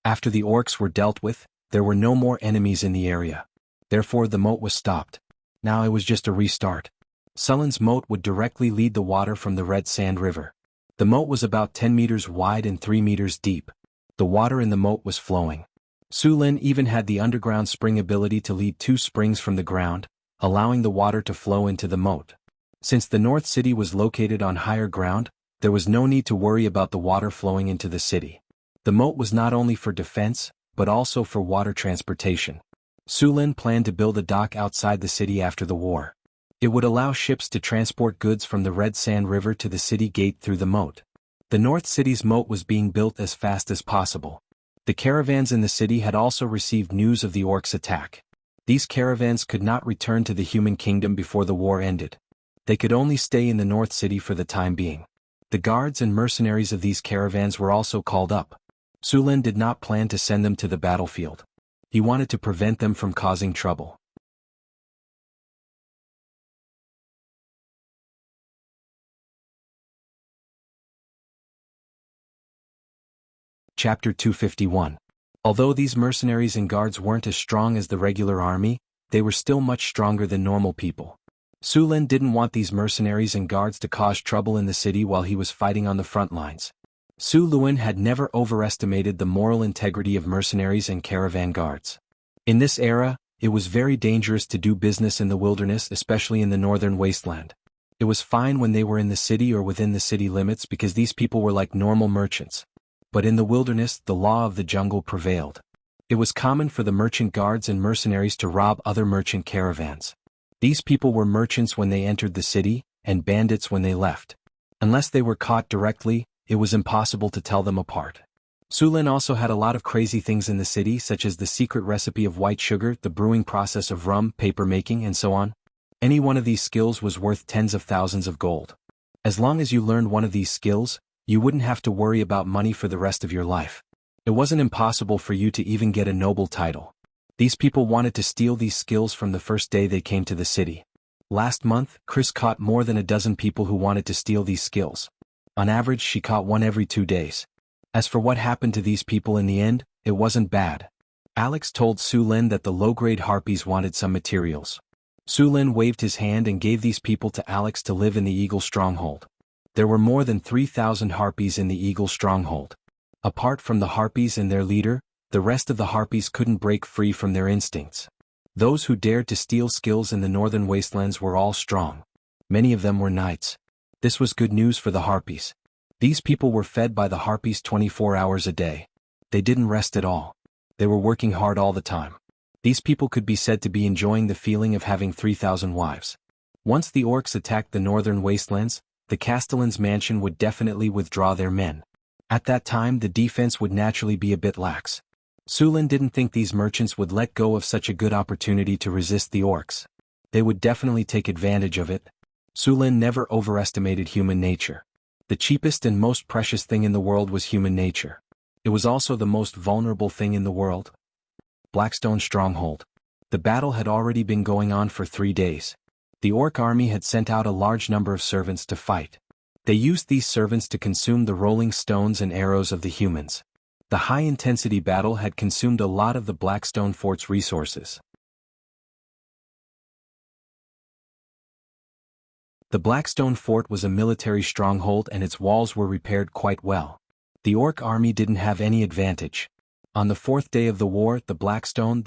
After the orcs were dealt with, there were no more enemies in the area. Therefore, the moat was stopped. Now it was just a restart. Sulin's moat would directly lead the water from the Red Sand River. The moat was about 10 meters wide and 3 meters deep. The water in the moat was flowing. Su Lin even had the underground spring ability to lead 2 springs from the ground, allowing the water to flow into the moat. Since the North City was located on higher ground, there was no need to worry about the water flowing into the city. The moat was not only for defense, but also for water transportation. Su Lin planned to build a dock outside the city after the war. It would allow ships to transport goods from the Red Sand River to the city gate through the moat. The North City's moat was being built as fast as possible. The caravans in the city had also received news of the orcs' attack. These caravans could not return to the human kingdom before the war ended. They could only stay in the North City for the time being. The guards and mercenaries of these caravans were also called up. Su Lin did not plan to send them to the battlefield. He wanted to prevent them from causing trouble. Chapter 251. Although these mercenaries and guards weren't as strong as the regular army, they were still much stronger than normal people. Su Lin didn't want these mercenaries and guards to cause trouble in the city while he was fighting on the front lines. Su Lin had never overestimated the moral integrity of mercenaries and caravan guards. In this era, it was very dangerous to do business in the wilderness, especially in the northern wasteland. It was fine when they were in the city or within the city limits because these people were like normal merchants. But in the wilderness, the law of the jungle prevailed. It was common for the merchant guards and mercenaries to rob other merchant caravans. These people were merchants when they entered the city, and bandits when they left. Unless they were caught directly, it was impossible to tell them apart. Su Lin also had a lot of crazy things in the city, such as the secret recipe of white sugar, the brewing process of rum, paper making, and so on. Any one of these skills was worth tens of thousands of gold. As long as you learned one of these skills, you wouldn't have to worry about money for the rest of your life. It wasn't impossible for you to even get a noble title. These people wanted to steal these skills from the first day they came to the city. Last month, Chris caught more than a dozen people who wanted to steal these skills. On average, she caught one every 2 days. As for what happened to these people in the end, it wasn't bad. Alex told Su Lin that the low-grade harpies wanted some materials. Su Lin waved his hand and gave these people to Alex to live in the Eagle Stronghold. There were more than 3,000 harpies in the Eagle Stronghold. Apart from the harpies and their leader, the rest of the harpies couldn't break free from their instincts. Those who dared to steal skills in the northern wastelands were all strong. Many of them were knights. This was good news for the harpies. These people were fed by the harpies 24 hours a day. They didn't rest at all. They were working hard all the time. These people could be said to be enjoying the feeling of having 3,000 wives. Once the orcs attacked the northern wastelands, the Castellan's mansion would definitely withdraw their men. At that time, the defense would naturally be a bit lax. Su Lin didn't think these merchants would let go of such a good opportunity to resist the orcs. They would definitely take advantage of it. Su Lin never overestimated human nature. The cheapest and most precious thing in the world was human nature. It was also the most vulnerable thing in the world. Blackstone Stronghold. The battle had already been going on for 3 days. The orc army had sent out a large number of servants to fight. They used these servants to consume the rolling stones and arrows of the humans. The high-intensity battle had consumed a lot of the Blackstone Fort's resources. The Blackstone Fort was a military stronghold and its walls were repaired quite well. The Orc army didn't have any advantage. On the fourth day of the war, the Blackstone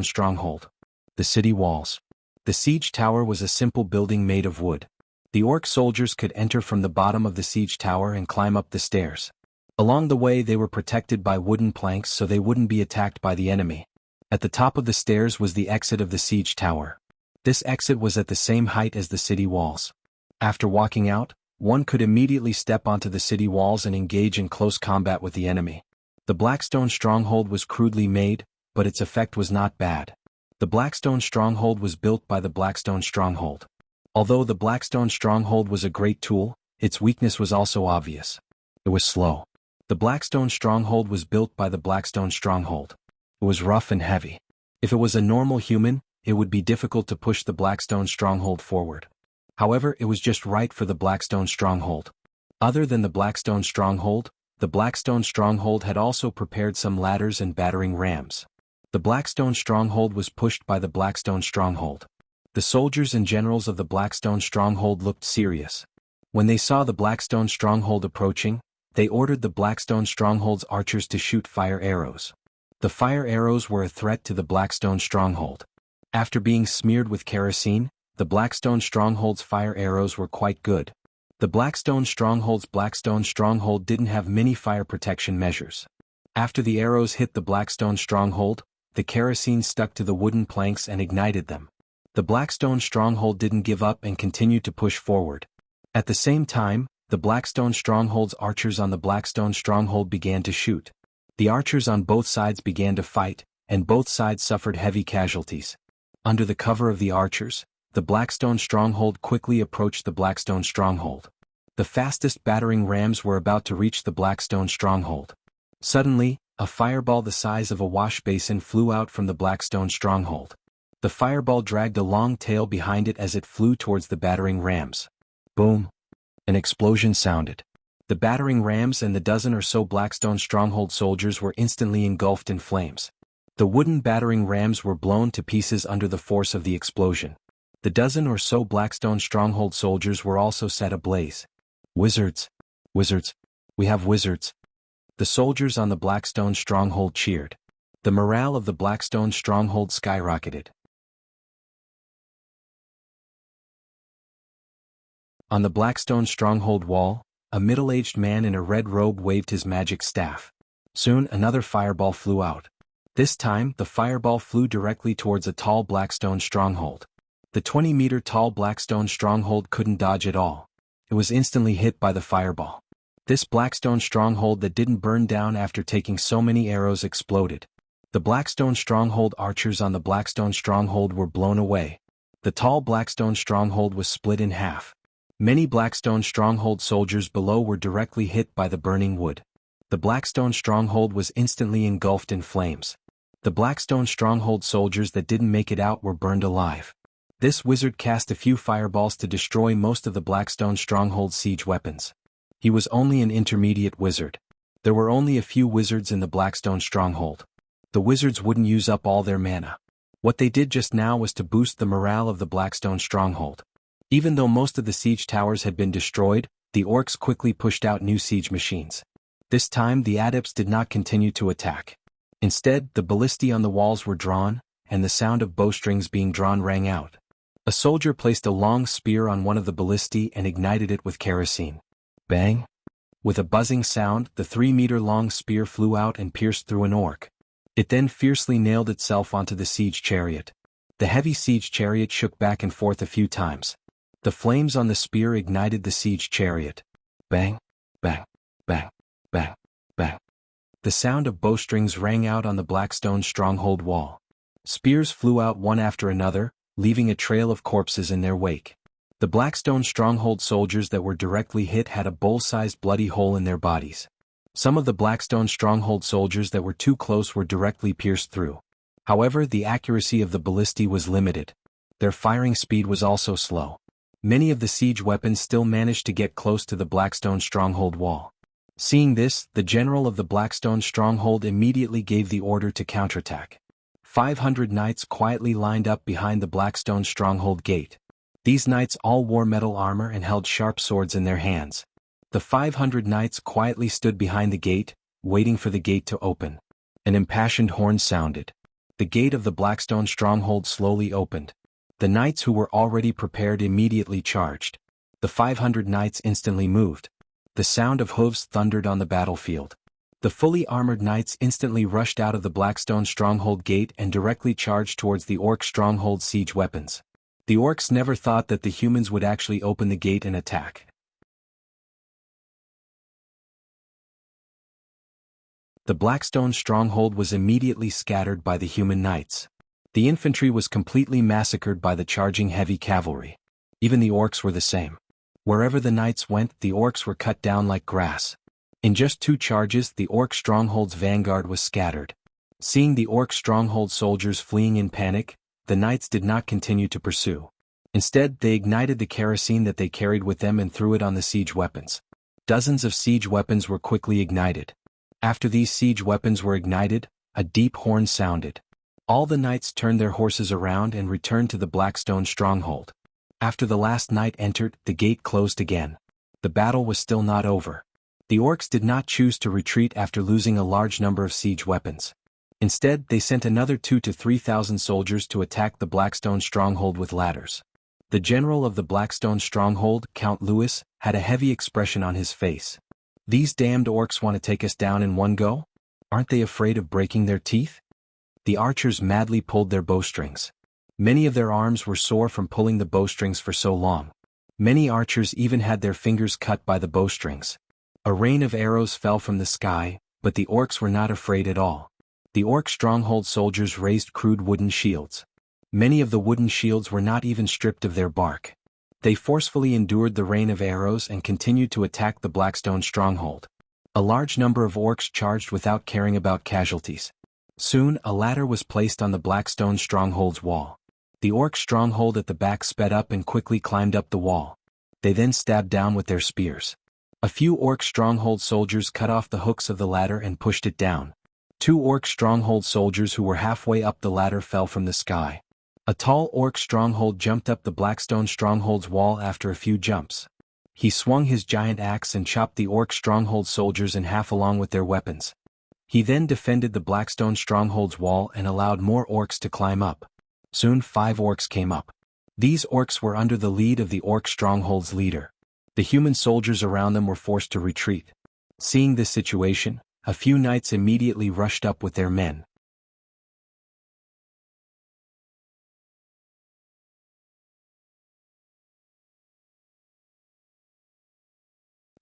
stronghold. The city walls. The siege tower was a simple building made of wood. The Orc soldiers could enter from the bottom of the siege tower and climb up the stairs. Along the way they were protected by wooden planks so they wouldn't be attacked by the enemy. At the top of the stairs was the exit of the siege tower. This exit was at the same height as the city walls. After walking out, one could immediately step onto the city walls and engage in close combat with the enemy. The Blackstone stronghold was crudely made, but its effect was not bad. The Blackstone stronghold was built by the Blackstone stronghold. Although the Blackstone stronghold was a great tool, its weakness was also obvious. It was slow. The Blackstone stronghold was built by the Blackstone stronghold. It was rough and heavy. If it was a normal human, it would be difficult to push the Blackstone stronghold forward. However, it was just right for the Blackstone stronghold. Other than the Blackstone stronghold had also prepared some ladders and battering rams. The Blackstone stronghold was pushed by the Blackstone stronghold. The soldiers and generals of the Blackstone stronghold looked serious. When they saw the Blackstone stronghold approaching, they ordered the Blackstone stronghold's archers to shoot fire arrows. The fire arrows were a threat to the Blackstone stronghold. After being smeared with kerosene, the Blackstone stronghold's fire arrows were quite good. The Blackstone stronghold didn't have many fire protection measures. After the arrows hit the Blackstone stronghold, the kerosene stuck to the wooden planks and ignited them. The Blackstone stronghold didn't give up and continued to push forward. At the same time, the Blackstone stronghold's archers on the Blackstone stronghold began to shoot. The archers on both sides began to fight, and both sides suffered heavy casualties. Under the cover of the archers, the Blackstone stronghold quickly approached the Blackstone stronghold. The fastest battering rams were about to reach the Blackstone stronghold. Suddenly, a fireball the size of a wash basin flew out from the Blackstone stronghold. The fireball dragged a long tail behind it as it flew towards the battering rams. Boom! An explosion sounded. The battering rams and the dozen or so Blackstone stronghold soldiers were instantly engulfed in flames. The wooden battering rams were blown to pieces under the force of the explosion. The dozen or so Blackstone stronghold soldiers were also set ablaze. Wizards! Wizards! We have wizards! The soldiers on the Blackstone stronghold cheered. The morale of the Blackstone stronghold skyrocketed. On the Blackstone stronghold wall, a middle-aged man in a red robe waved his magic staff. Soon another fireball flew out. This time, the fireball flew directly towards a tall Blackstone stronghold. The 20-meter-tall Blackstone stronghold couldn't dodge at all. It was instantly hit by the fireball. This Blackstone stronghold that didn't burn down after taking so many arrows exploded. The Blackstone stronghold archers on the Blackstone stronghold were blown away. The tall Blackstone stronghold was split in half. Many Blackstone stronghold soldiers below were directly hit by the burning wood. The Blackstone stronghold was instantly engulfed in flames. The Blackstone stronghold soldiers that didn't make it out were burned alive. This wizard cast a few fireballs to destroy most of the Blackstone stronghold's siege weapons. He was only an intermediate wizard. There were only a few wizards in the Blackstone stronghold. The wizards wouldn't use up all their mana. What they did just now was to boost the morale of the Blackstone stronghold. Even though most of the siege towers had been destroyed, the orcs quickly pushed out new siege machines. This time the adepts did not continue to attack. Instead, the ballistae on the walls were drawn, and the sound of bowstrings being drawn rang out. A soldier placed a long spear on one of the ballistae and ignited it with kerosene. Bang! With a buzzing sound, the 3-meter-long spear flew out and pierced through an orc. It then fiercely nailed itself onto the siege chariot. The heavy siege chariot shook back and forth a few times. The flames on the spear ignited the siege chariot. Bang! Bang! Bang! Bang! Bang! The sound of bowstrings rang out on the Blackstone stronghold wall. Spears flew out one after another, leaving a trail of corpses in their wake. The Blackstone stronghold soldiers that were directly hit had a bowl-sized bloody hole in their bodies. Some of the Blackstone stronghold soldiers that were too close were directly pierced through. However, the accuracy of the ballistae was limited. Their firing speed was also slow. Many of the siege weapons still managed to get close to the Blackstone stronghold wall. Seeing this, the general of the Blackstone stronghold immediately gave the order to counterattack. 500 knights quietly lined up behind the Blackstone stronghold gate. These knights all wore metal armor and held sharp swords in their hands. The 500 knights quietly stood behind the gate, waiting for the gate to open. An impassioned horn sounded. The gate of the Blackstone stronghold slowly opened. The knights who were already prepared immediately charged. The 500 knights instantly moved. The sound of hooves thundered on the battlefield. The fully armored knights instantly rushed out of the Blackstone stronghold gate and directly charged towards the orc stronghold siege weapons. The orcs never thought that the humans would actually open the gate and attack. The Blackstone stronghold was immediately scattered by the human knights. The infantry was completely massacred by the charging heavy cavalry. Even the orcs were the same. Wherever the knights went, the orcs were cut down like grass. In just 2 charges, the orc stronghold's vanguard was scattered. Seeing the orc stronghold soldiers fleeing in panic, the knights did not continue to pursue. Instead, they ignited the kerosene that they carried with them and threw it on the siege weapons. Dozens of siege weapons were quickly ignited. After these siege weapons were ignited, a deep horn sounded. All the knights turned their horses around and returned to the Blackstone stronghold. After the last knight entered, the gate closed again. The battle was still not over. The orcs did not choose to retreat after losing a large number of siege weapons. Instead, they sent another 2,000 to 3,000 soldiers to attack the Blackstone stronghold with ladders. The general of the Blackstone stronghold, Count Louis, had a heavy expression on his face. These damned orcs want to take us down in one go? Aren't they afraid of breaking their teeth? The archers madly pulled their bowstrings. Many of their arms were sore from pulling the bowstrings for so long. Many archers even had their fingers cut by the bowstrings. A rain of arrows fell from the sky, but the orcs were not afraid at all. The orc stronghold soldiers raised crude wooden shields. Many of the wooden shields were not even stripped of their bark. They forcefully endured the rain of arrows and continued to attack the Blackstone stronghold. A large number of orcs charged without caring about casualties. Soon, a ladder was placed on the Blackstone stronghold's wall. The orc stronghold at the back sped up and quickly climbed up the wall. They then stabbed down with their spears. A few orc stronghold soldiers cut off the hooks of the ladder and pushed it down. 2 orc stronghold soldiers who were halfway up the ladder fell from the sky. A tall orc stronghold jumped up the Blackstone stronghold's wall after a few jumps. He swung his giant axe and chopped the orc stronghold soldiers in half along with their weapons. He then defended the Blackstone stronghold's wall and allowed more orcs to climb up. Soon 5 orcs came up. These orcs were under the lead of the orc stronghold's leader. The human soldiers around them were forced to retreat. Seeing this situation, a few knights immediately rushed up with their men.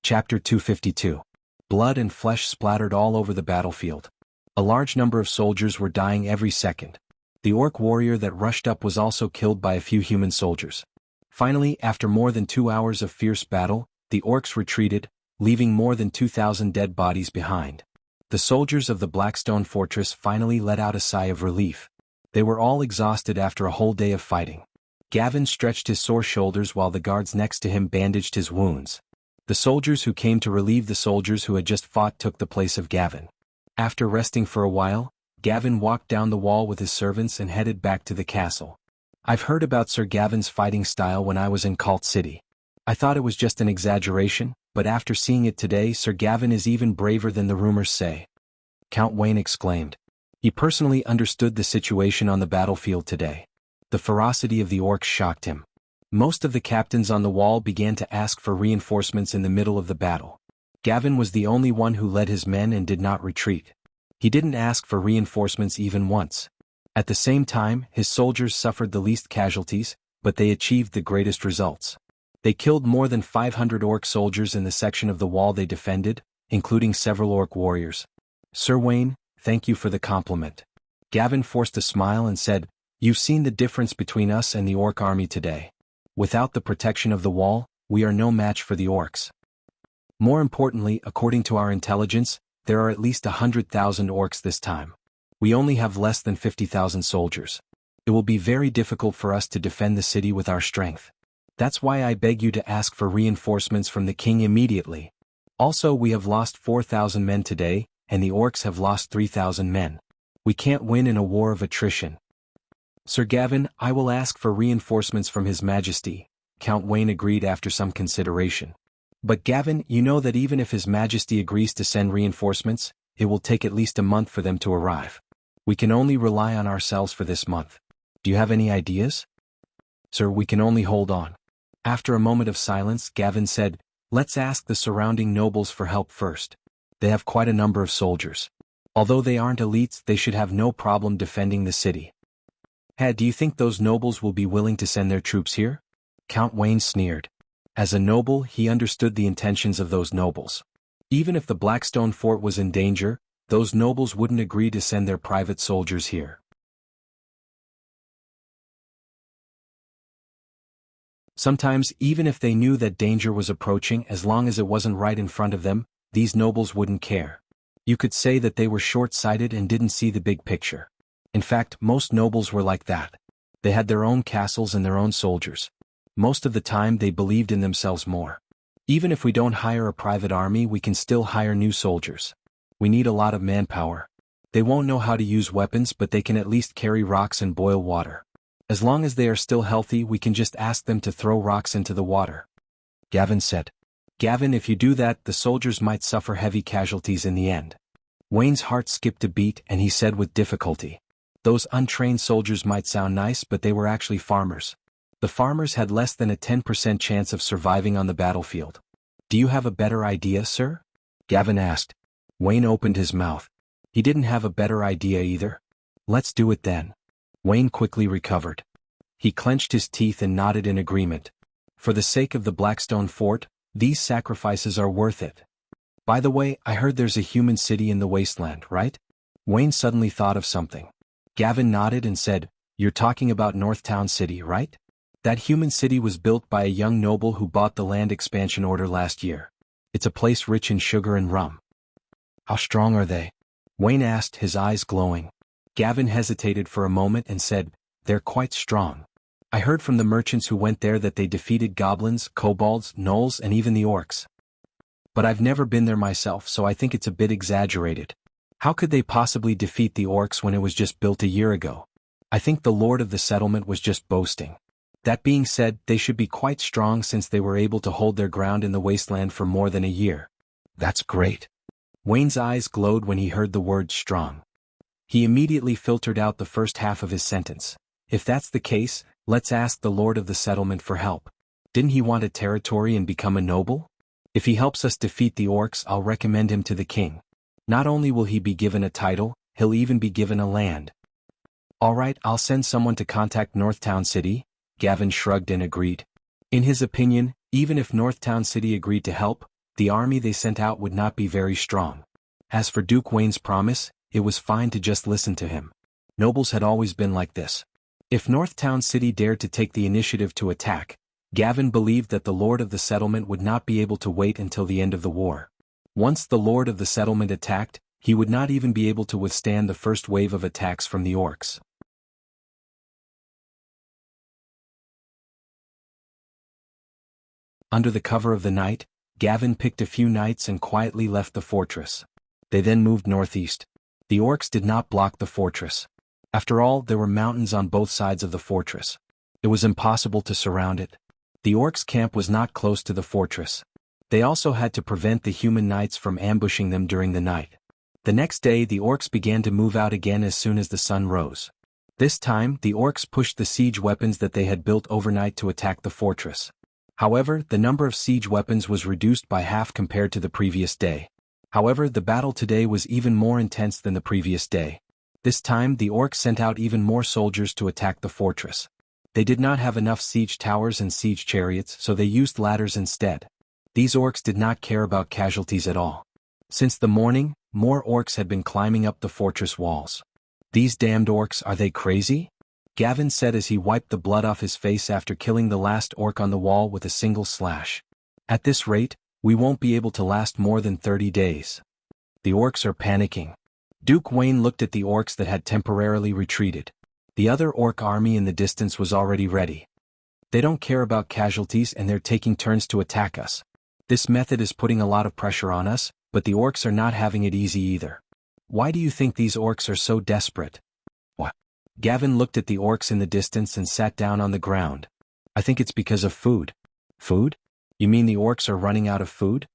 Chapter 252. Blood and flesh splattered all over the battlefield. A large number of soldiers were dying every second. The orc warrior that rushed up was also killed by a few human soldiers. Finally, after more than 2 hours of fierce battle, the orcs retreated, leaving more than 2,000 dead bodies behind. The soldiers of the Blackstone fortress finally let out a sigh of relief. They were all exhausted after a whole day of fighting. Gavin stretched his sore shoulders while the guards next to him bandaged his wounds. The soldiers who came to relieve the soldiers who had just fought took the place of Gavin. After resting for a while, Gavin walked down the wall with his servants and headed back to the castle. I've heard about Sir Gavin's fighting style when I was in Cult City. I thought it was just an exaggeration, but after seeing it today, Sir Gavin is even braver than the rumors say. Count Wayne exclaimed. He personally understood the situation on the battlefield today. The ferocity of the orcs shocked him. Most of the captains on the wall began to ask for reinforcements in the middle of the battle. Gavin was the only one who led his men and did not retreat. He didn't ask for reinforcements even once. At the same time, his soldiers suffered the least casualties, but they achieved the greatest results. They killed more than 500 orc soldiers in the section of the wall they defended, including several orc warriors. Sir Wayne, thank you for the compliment. Gavin forced a smile and said, You've seen the difference between us and the orc army today. Without the protection of the wall, we are no match for the orcs. More importantly, according to our intelligence, there are at least 100,000 orcs this time. We only have less than 50,000 soldiers. It will be very difficult for us to defend the city with our strength. That's why I beg you to ask for reinforcements from the king immediately. Also, we have lost 4,000 men today, and the orcs have lost 3,000 men. We can't win in a war of attrition. Sir Gavin, I will ask for reinforcements from His Majesty, Count Wayne agreed after some consideration. But Gavin, you know that even if His Majesty agrees to send reinforcements, it will take at least a month for them to arrive. We can only rely on ourselves for this month. Do you have any ideas? Sir, we can only hold on. After a moment of silence, Gavin said, let's ask the surrounding nobles for help first. They have quite a number of soldiers. Although they aren't elites, they should have no problem defending the city. Do you think those nobles will be willing to send their troops here? Count Wayne sneered. As a noble, he understood the intentions of those nobles. Even if the Blackstone fort was in danger, those nobles wouldn't agree to send their private soldiers here. Sometimes, even if they knew that danger was approaching, as long as it wasn't right in front of them, these nobles wouldn't care. You could say that they were short-sighted and didn't see the big picture. In fact, most nobles were like that. They had their own castles and their own soldiers. Most of the time they believed in themselves more. Even if we don't hire a private army, we can still hire new soldiers. We need a lot of manpower. They won't know how to use weapons, but they can at least carry rocks and boil water. As long as they are still healthy, we can just ask them to throw rocks into the water. Gavin said. Gavin, if you do that, the soldiers might suffer heavy casualties in the end. Wayne's heart skipped a beat and he said with difficulty. Those untrained soldiers might sound nice, but they were actually farmers. The farmers had less than a 10% chance of surviving on the battlefield. Do you have a better idea, sir? Gavin asked. Wayne opened his mouth. He didn't have a better idea either. Let's do it then. Wayne quickly recovered. He clenched his teeth and nodded in agreement. For the sake of the Blackstone fort, these sacrifices are worth it. By the way, I heard there's a human city in the wasteland, right? Wayne suddenly thought of something. Gavin nodded and said, you're talking about Northtown City, right? That human city was built by a young noble who bought the land expansion order last year. It's a place rich in sugar and rum. How strong are they? Wayne asked, his eyes glowing. Gavin hesitated for a moment and said, they're quite strong. I heard from the merchants who went there that they defeated goblins, kobolds, gnolls, and even the orcs. But I've never been there myself, so I think it's a bit exaggerated. How could they possibly defeat the orcs when it was just built a year ago? I think the lord of the settlement was just boasting. That being said, they should be quite strong since they were able to hold their ground in the wasteland for more than a year. That's great. Wayne's eyes glowed when he heard the word strong. He immediately filtered out the first half of his sentence. If that's the case, let's ask the lord of the settlement for help. Didn't he want a territory and become a noble? If he helps us defeat the orcs, I'll recommend him to the king. Not only will he be given a title, he'll even be given a land. All right, I'll send someone to contact Northtown City. Gavin shrugged and agreed. In his opinion, even if Northtown City agreed to help, the army they sent out would not be very strong. As for Duke Wayne's promise, it was fine to just listen to him. Nobles had always been like this. If Northtown City dared to take the initiative to attack, Gavin believed that the lord of the settlement would not be able to wait until the end of the war. Once the lord of the settlement attacked, he would not even be able to withstand the first wave of attacks from the orcs. Under the cover of the night, Gavin picked a few knights and quietly left the fortress. They then moved northeast. The orcs did not block the fortress. After all, there were mountains on both sides of the fortress. It was impossible to surround it. The orcs' camp was not close to the fortress. They also had to prevent the human knights from ambushing them during the night. The next day, the orcs began to move out again as soon as the sun rose. This time, the orcs pushed the siege weapons that they had built overnight to attack the fortress. However, the number of siege weapons was reduced by half compared to the previous day. However, the battle today was even more intense than the previous day. This time, the orcs sent out even more soldiers to attack the fortress. They did not have enough siege towers and siege chariots, so they used ladders instead. These orcs did not care about casualties at all. Since the morning, more orcs had been climbing up the fortress walls. These damned orcs, are they crazy? Gavin said as he wiped the blood off his face after killing the last orc on the wall with a single slash. At this rate, we won't be able to last more than 30 days. The orcs are panicking. Duke Wayne looked at the orcs that had temporarily retreated. The other orc army in the distance was already ready. They don't care about casualties and they're taking turns to attack us. This method is putting a lot of pressure on us, but the orcs are not having it easy either. Why do you think these orcs are so desperate? What? Gavin looked at the orcs in the distance and sat down on the ground. I think it's because of food. Food? You mean the orcs are running out of food?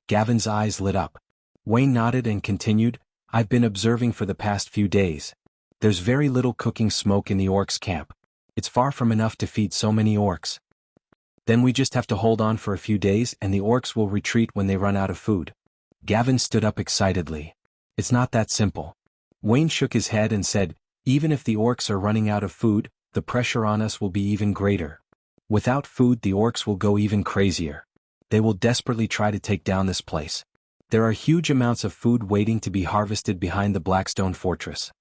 Gavin's eyes lit up. Wayne nodded and continued, I've been observing for the past few days. There's very little cooking smoke in the orcs' camp. It's far from enough to feed so many orcs. Then we just have to hold on for a few days and the orcs will retreat when they run out of food. Gavin stood up excitedly. It's not that simple. Wayne shook his head and said, even if the orcs are running out of food, the pressure on us will be even greater. Without food the orcs will go even crazier. They will desperately try to take down this place. There are huge amounts of food waiting to be harvested behind the Blackstone Fortress.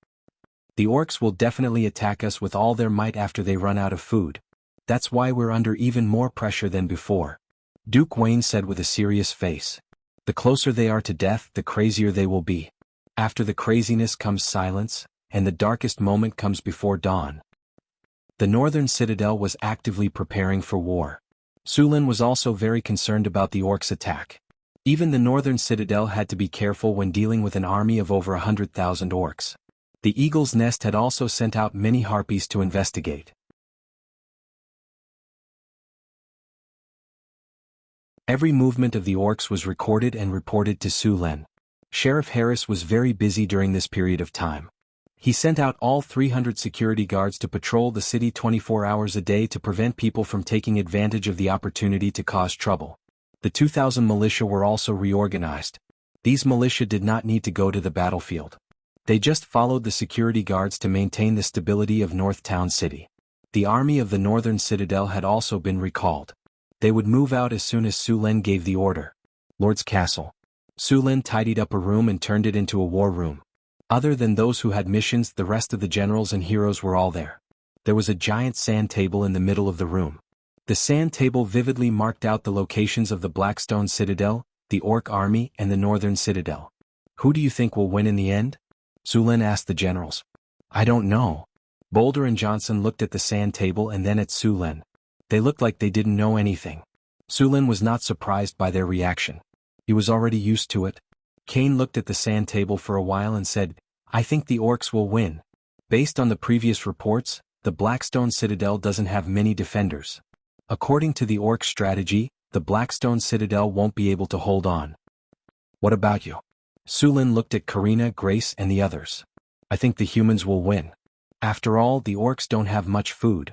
The orcs will definitely attack us with all their might after they run out of food. That's why we're under even more pressure than before. Duke Wayne said with a serious face. The closer they are to death, the crazier they will be. After the craziness comes silence, and the darkest moment comes before dawn. The northern citadel was actively preparing for war. Sulin was also very concerned about the orcs' attack. Even the northern citadel had to be careful when dealing with an army of over 100,000 orcs. The Eagle's Nest had also sent out many harpies to investigate. Every movement of the orcs was recorded and reported to Sulin. Sheriff Harris was very busy during this period of time. He sent out all 300 security guards to patrol the city 24 hours a day to prevent people from taking advantage of the opportunity to cause trouble. The 2,000 militia were also reorganized. These militia did not need to go to the battlefield. They just followed the security guards to maintain the stability of North Town City. The army of the northern citadel had also been recalled. They would move out as soon as Sulin gave the order. Lord's Castle. Sulin tidied up a room and turned it into a war room. Other than those who had missions, the rest of the generals and heroes were all there. There was a giant sand table in the middle of the room. The sand table vividly marked out the locations of the Blackstone Citadel, the Orc Army, and the Northern Citadel. Who do you think will win in the end? Sulin asked the generals. I don't know. Boulder and Johnson looked at the sand table and then at Sulin. They looked like they didn't know anything. Sulin was not surprised by their reaction. He was already used to it. Kane looked at the sand table for a while and said, I think the orcs will win. Based on the previous reports, the Blackstone Citadel doesn't have many defenders. According to the orc strategy, the Blackstone Citadel won't be able to hold on. What about you? Sulin looked at Karina, Grace, and the others. I think the humans will win. After all, the orcs don't have much food.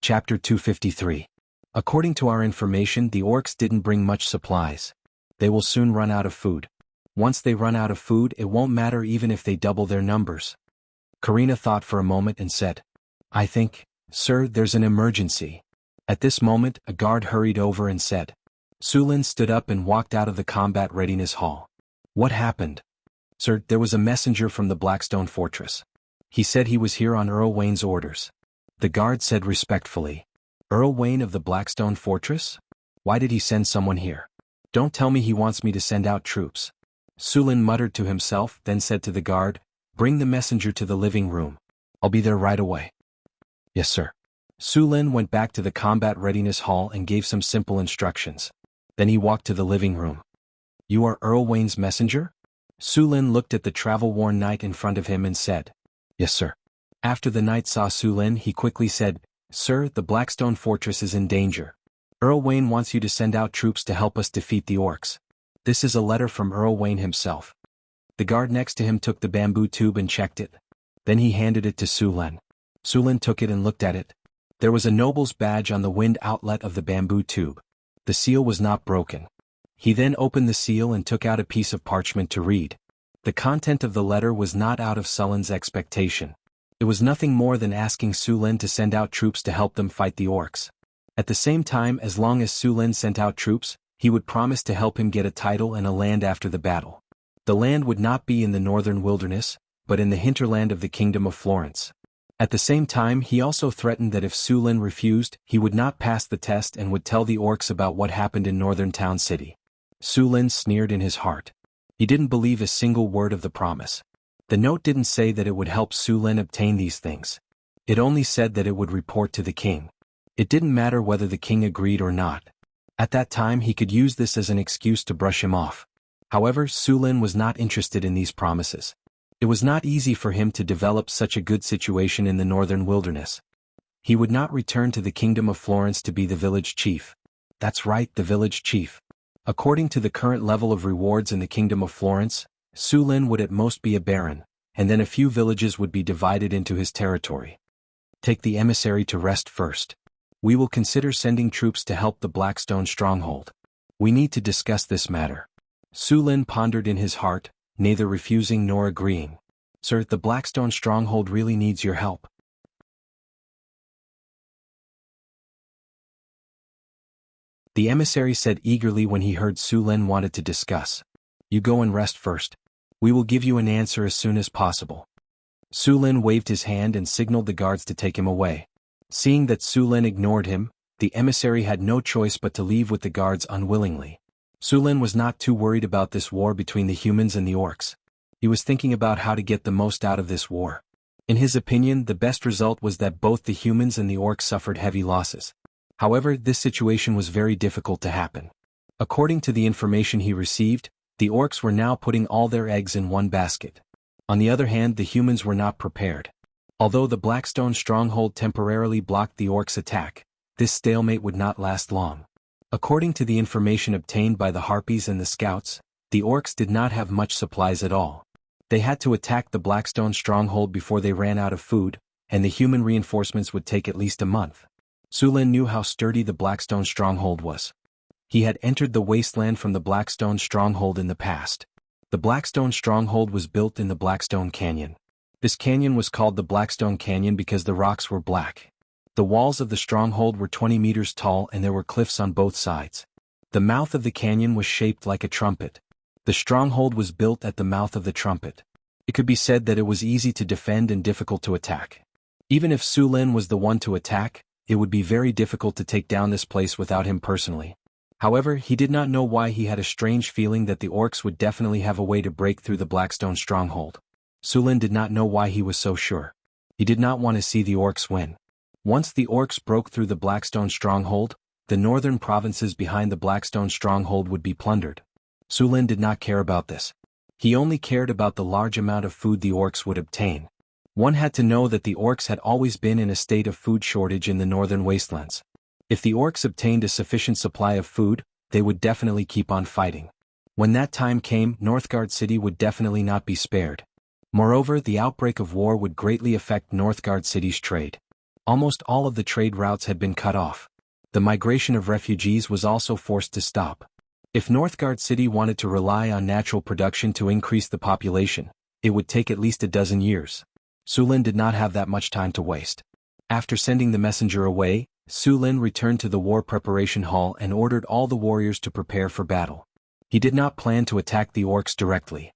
Chapter 253. According to our information, the orcs didn't bring much supplies. They will soon run out of food. Once they run out of food, it won't matter even if they double their numbers. Karina thought for a moment and said, I think, sir, there's an emergency. At this moment, a guard hurried over and said. Sulin stood up and walked out of the combat readiness hall. What happened? Sir, there was a messenger from the Blackstone Fortress. He said he was here on Earl Wayne's orders. The guard said respectfully. Earl Wayne of the Blackstone Fortress? Why did he send someone here? Don't tell me he wants me to send out troops. Sulin muttered to himself, then said to the guard, bring the messenger to the living room. I'll be there right away. Yes, sir. Sulin went back to the combat readiness hall and gave some simple instructions. Then he walked to the living room. You are Earl Wayne's messenger? Sulin looked at the travel-worn knight in front of him and said. Yes, sir. After the knight saw Sulin, he quickly said, Sir, the Blackstone Fortress is in danger. Earl Wayne wants you to send out troops to help us defeat the orcs. This is a letter from Earl Wayne himself. The guard next to him took the bamboo tube and checked it. Then he handed it to Sulin. Sulin took it and looked at it. There was a noble's badge on the wind outlet of the bamboo tube. The seal was not broken. He then opened the seal and took out a piece of parchment to read. The content of the letter was not out of Sulin's expectation. It was nothing more than asking Sulin to send out troops to help them fight the orcs. At the same time, as long as Sulin sent out troops, he would promise to help him get a title and a land after the battle. The land would not be in the northern wilderness, but in the hinterland of the Kingdom of Florence. At the same time, he also threatened that if Sulin refused, he would not pass the test and would tell the orcs about what happened in Northern Town City. Sulin sneered in his heart. He didn't believe a single word of the promise. The note didn't say that it would help Su Lin obtain these things. It only said that it would report to the king. It didn't matter whether the king agreed or not. At that time he could use this as an excuse to brush him off. However, Su Lin was not interested in these promises. It was not easy for him to develop such a good situation in the northern wilderness. He would not return to the kingdom of Florence to be the village chief. That's right, the village chief. According to the current level of rewards in the kingdom of Florence, Su Lin would at most be a baron, and then a few villages would be divided into his territory. Take the emissary to rest first. We will consider sending troops to help the Blackstone stronghold. We need to discuss this matter. Su Lin pondered in his heart, neither refusing nor agreeing. Sir, the Blackstone stronghold really needs your help. The emissary said eagerly when he heard Su Lin wanted to discuss. You go and rest first. We will give you an answer as soon as possible. Su Lin waved his hand and signaled the guards to take him away. Seeing that Su Lin ignored him, the emissary had no choice but to leave with the guards unwillingly. Su Lin was not too worried about this war between the humans and the orcs. He was thinking about how to get the most out of this war. In his opinion, the best result was that both the humans and the orcs suffered heavy losses. However, this situation was very difficult to happen. According to the information he received, the orcs were now putting all their eggs in one basket. On the other hand, the humans were not prepared. Although the Blackstone stronghold temporarily blocked the orcs' attack, this stalemate would not last long. According to the information obtained by the Harpies and the Scouts, the orcs did not have much supplies at all. They had to attack the Blackstone stronghold before they ran out of food, and the human reinforcements would take at least a month. Su Lin knew how sturdy the Blackstone stronghold was. He had entered the wasteland from the Blackstone stronghold in the past. The Blackstone stronghold was built in the Blackstone Canyon. This canyon was called the Blackstone Canyon because the rocks were black. The walls of the stronghold were 20 meters tall and there were cliffs on both sides. The mouth of the canyon was shaped like a trumpet. The stronghold was built at the mouth of the trumpet. It could be said that it was easy to defend and difficult to attack. Even if Su Lin was the one to attack, it would be very difficult to take down this place without him personally. However, he did not know why he had a strange feeling that the orcs would definitely have a way to break through the Blackstone stronghold. Su Lin did not know why he was so sure. He did not want to see the orcs win. Once the orcs broke through the Blackstone stronghold, the northern provinces behind the Blackstone stronghold would be plundered. Su Lin did not care about this. He only cared about the large amount of food the orcs would obtain. One had to know that the orcs had always been in a state of food shortage in the northern wastelands. If the orcs obtained a sufficient supply of food, they would definitely keep on fighting. When that time came, Northgard City would definitely not be spared. Moreover, the outbreak of war would greatly affect Northgard City's trade. Almost all of the trade routes had been cut off. The migration of refugees was also forced to stop. If Northgard City wanted to rely on natural production to increase the population, it would take at least a dozen years. Su Lin did not have that much time to waste. After sending the messenger away, Su Lin returned to the war preparation hall and ordered all the warriors to prepare for battle. He did not plan to attack the orcs directly.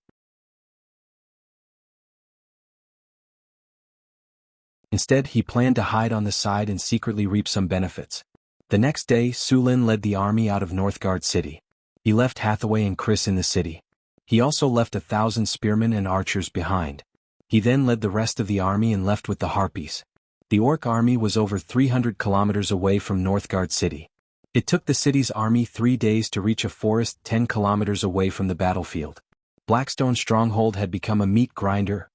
Instead, he planned to hide on the side and secretly reap some benefits. The next day, Su Lin led the army out of Northgard City. He left Hathaway and Chris in the city. He also left 1,000 spearmen and archers behind. He then led the rest of the army and left with the Harpies. The orc army was over 300 kilometers away from Northgard City. It took the city's army 3 days to reach a forest 10 kilometers away from the battlefield. Blackstone stronghold had become a meat grinder.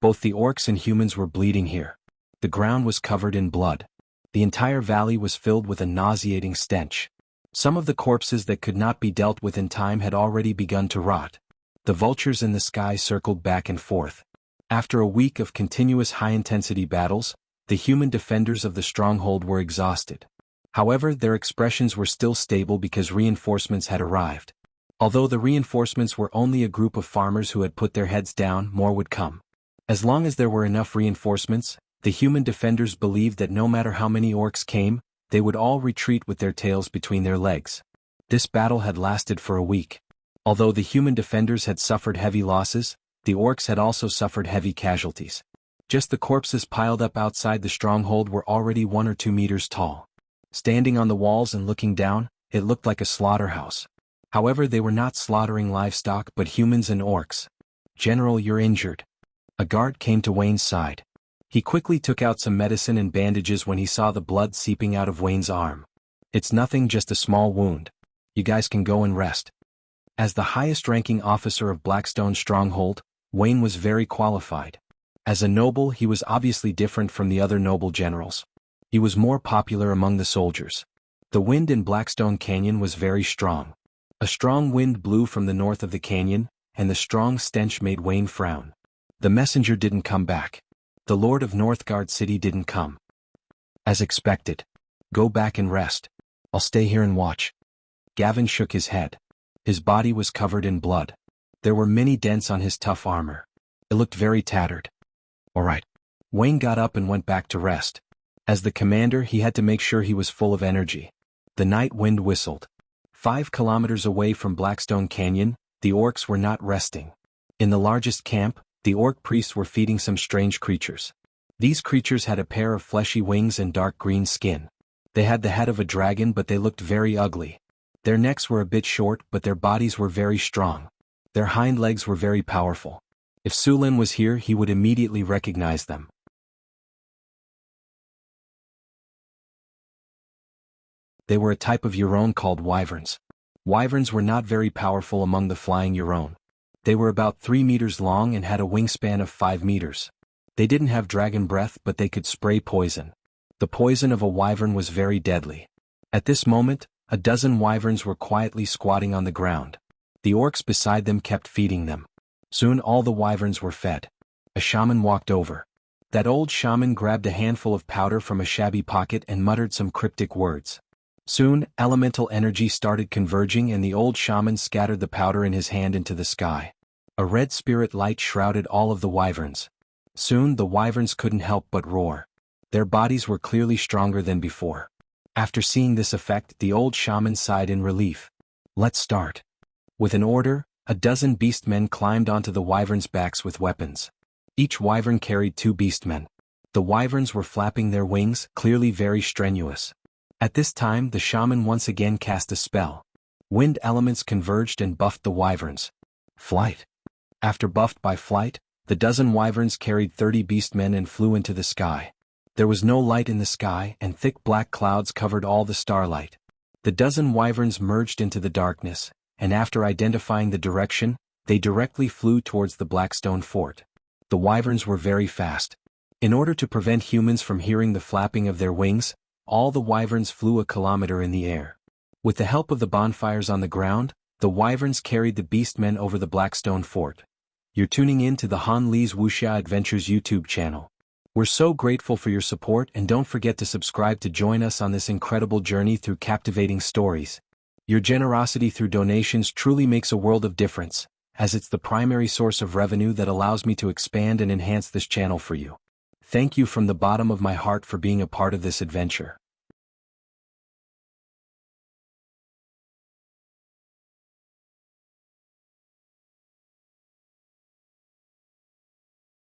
Both the orcs and humans were bleeding here. The ground was covered in blood. The entire valley was filled with a nauseating stench. Some of the corpses that could not be dealt with in time had already begun to rot. The vultures in the sky circled back and forth. After a week of continuous high-intensity battles, the human defenders of the stronghold were exhausted. However, their expressions were still stable because reinforcements had arrived. Although the reinforcements were only a group of farmers who had put their heads down, more would come. As long as there were enough reinforcements, the human defenders believed that no matter how many orcs came, they would all retreat with their tails between their legs. This battle had lasted for a week. Although the human defenders had suffered heavy losses, the orcs had also suffered heavy casualties. Just the corpses piled up outside the stronghold were already 1 or 2 meters tall. Standing on the walls and looking down, it looked like a slaughterhouse. However, they were not slaughtering livestock but humans and orcs. "General, you're injured." A guard came to Wayne's side. He quickly took out some medicine and bandages when he saw the blood seeping out of Wayne's arm. "It's nothing, just a small wound. You guys can go and rest." As the highest-ranking officer of Blackstone's stronghold, Wayne was very qualified. As a noble, he was obviously different from the other noble generals. He was more popular among the soldiers. The wind in Blackstone Canyon was very strong. A strong wind blew from the north of the canyon, and the strong stench made Wayne frown. The messenger didn't come back. The Lord of Northgard City didn't come. "As expected. Go back and rest. I'll stay here and watch." Gavin shook his head. His body was covered in blood. There were many dents on his tough armor. It looked very tattered. "All right." Wayne got up and went back to rest. As the commander, he had to make sure he was full of energy. The night wind whistled. 5 kilometers away from Blackstone Canyon, the orcs were not resting. In the largest camp, the orc priests were feeding some strange creatures. These creatures had a pair of fleshy wings and dark green skin. They had the head of a dragon, but they looked very ugly. Their necks were a bit short, but their bodies were very strong. Their hind legs were very powerful. If Sulin was here, he would immediately recognize them. They were a type of Euron called wyverns. Wyverns were not very powerful among the flying Euron. They were about 3 meters long and had a wingspan of 5 meters. They didn't have dragon breath, but they could spray poison. The poison of a wyvern was very deadly. At this moment, a dozen wyverns were quietly squatting on the ground. The orcs beside them kept feeding them. Soon all the wyverns were fed. A shaman walked over. That old shaman grabbed a handful of powder from a shabby pocket and muttered some cryptic words. Soon, elemental energy started converging and the old shaman scattered the powder in his hand into the sky. A red spirit light shrouded all of the wyverns. Soon the wyverns couldn't help but roar. Their bodies were clearly stronger than before. After seeing this effect, the old shaman sighed in relief. "Let's start." With an order, a dozen beastmen climbed onto the wyverns' backs with weapons. Each wyvern carried 2 beastmen. The wyverns were flapping their wings, clearly very strenuous. At this time, the shaman once again cast a spell. Wind elements converged and buffed the wyverns. Flight. After buffed by flight, the dozen wyverns carried 30 beastmen and flew into the sky. There was no light in the sky, and thick black clouds covered all the starlight. The dozen wyverns merged into the darkness, and after identifying the direction, they directly flew towards the Blackstone fort. The wyverns were very fast. In order to prevent humans from hearing the flapping of their wings, all the wyverns flew a kilometer in the air. With the help of the bonfires on the ground, the wyverns carried the beastmen over the Blackstone fort. You're tuning in to the Han Lee's Wuxia Adventures YouTube channel. We're so grateful for your support, and don't forget to subscribe to join us on this incredible journey through captivating stories. Your generosity through donations truly makes a world of difference, as it's the primary source of revenue that allows me to expand and enhance this channel for you. Thank you from the bottom of my heart for being a part of this adventure.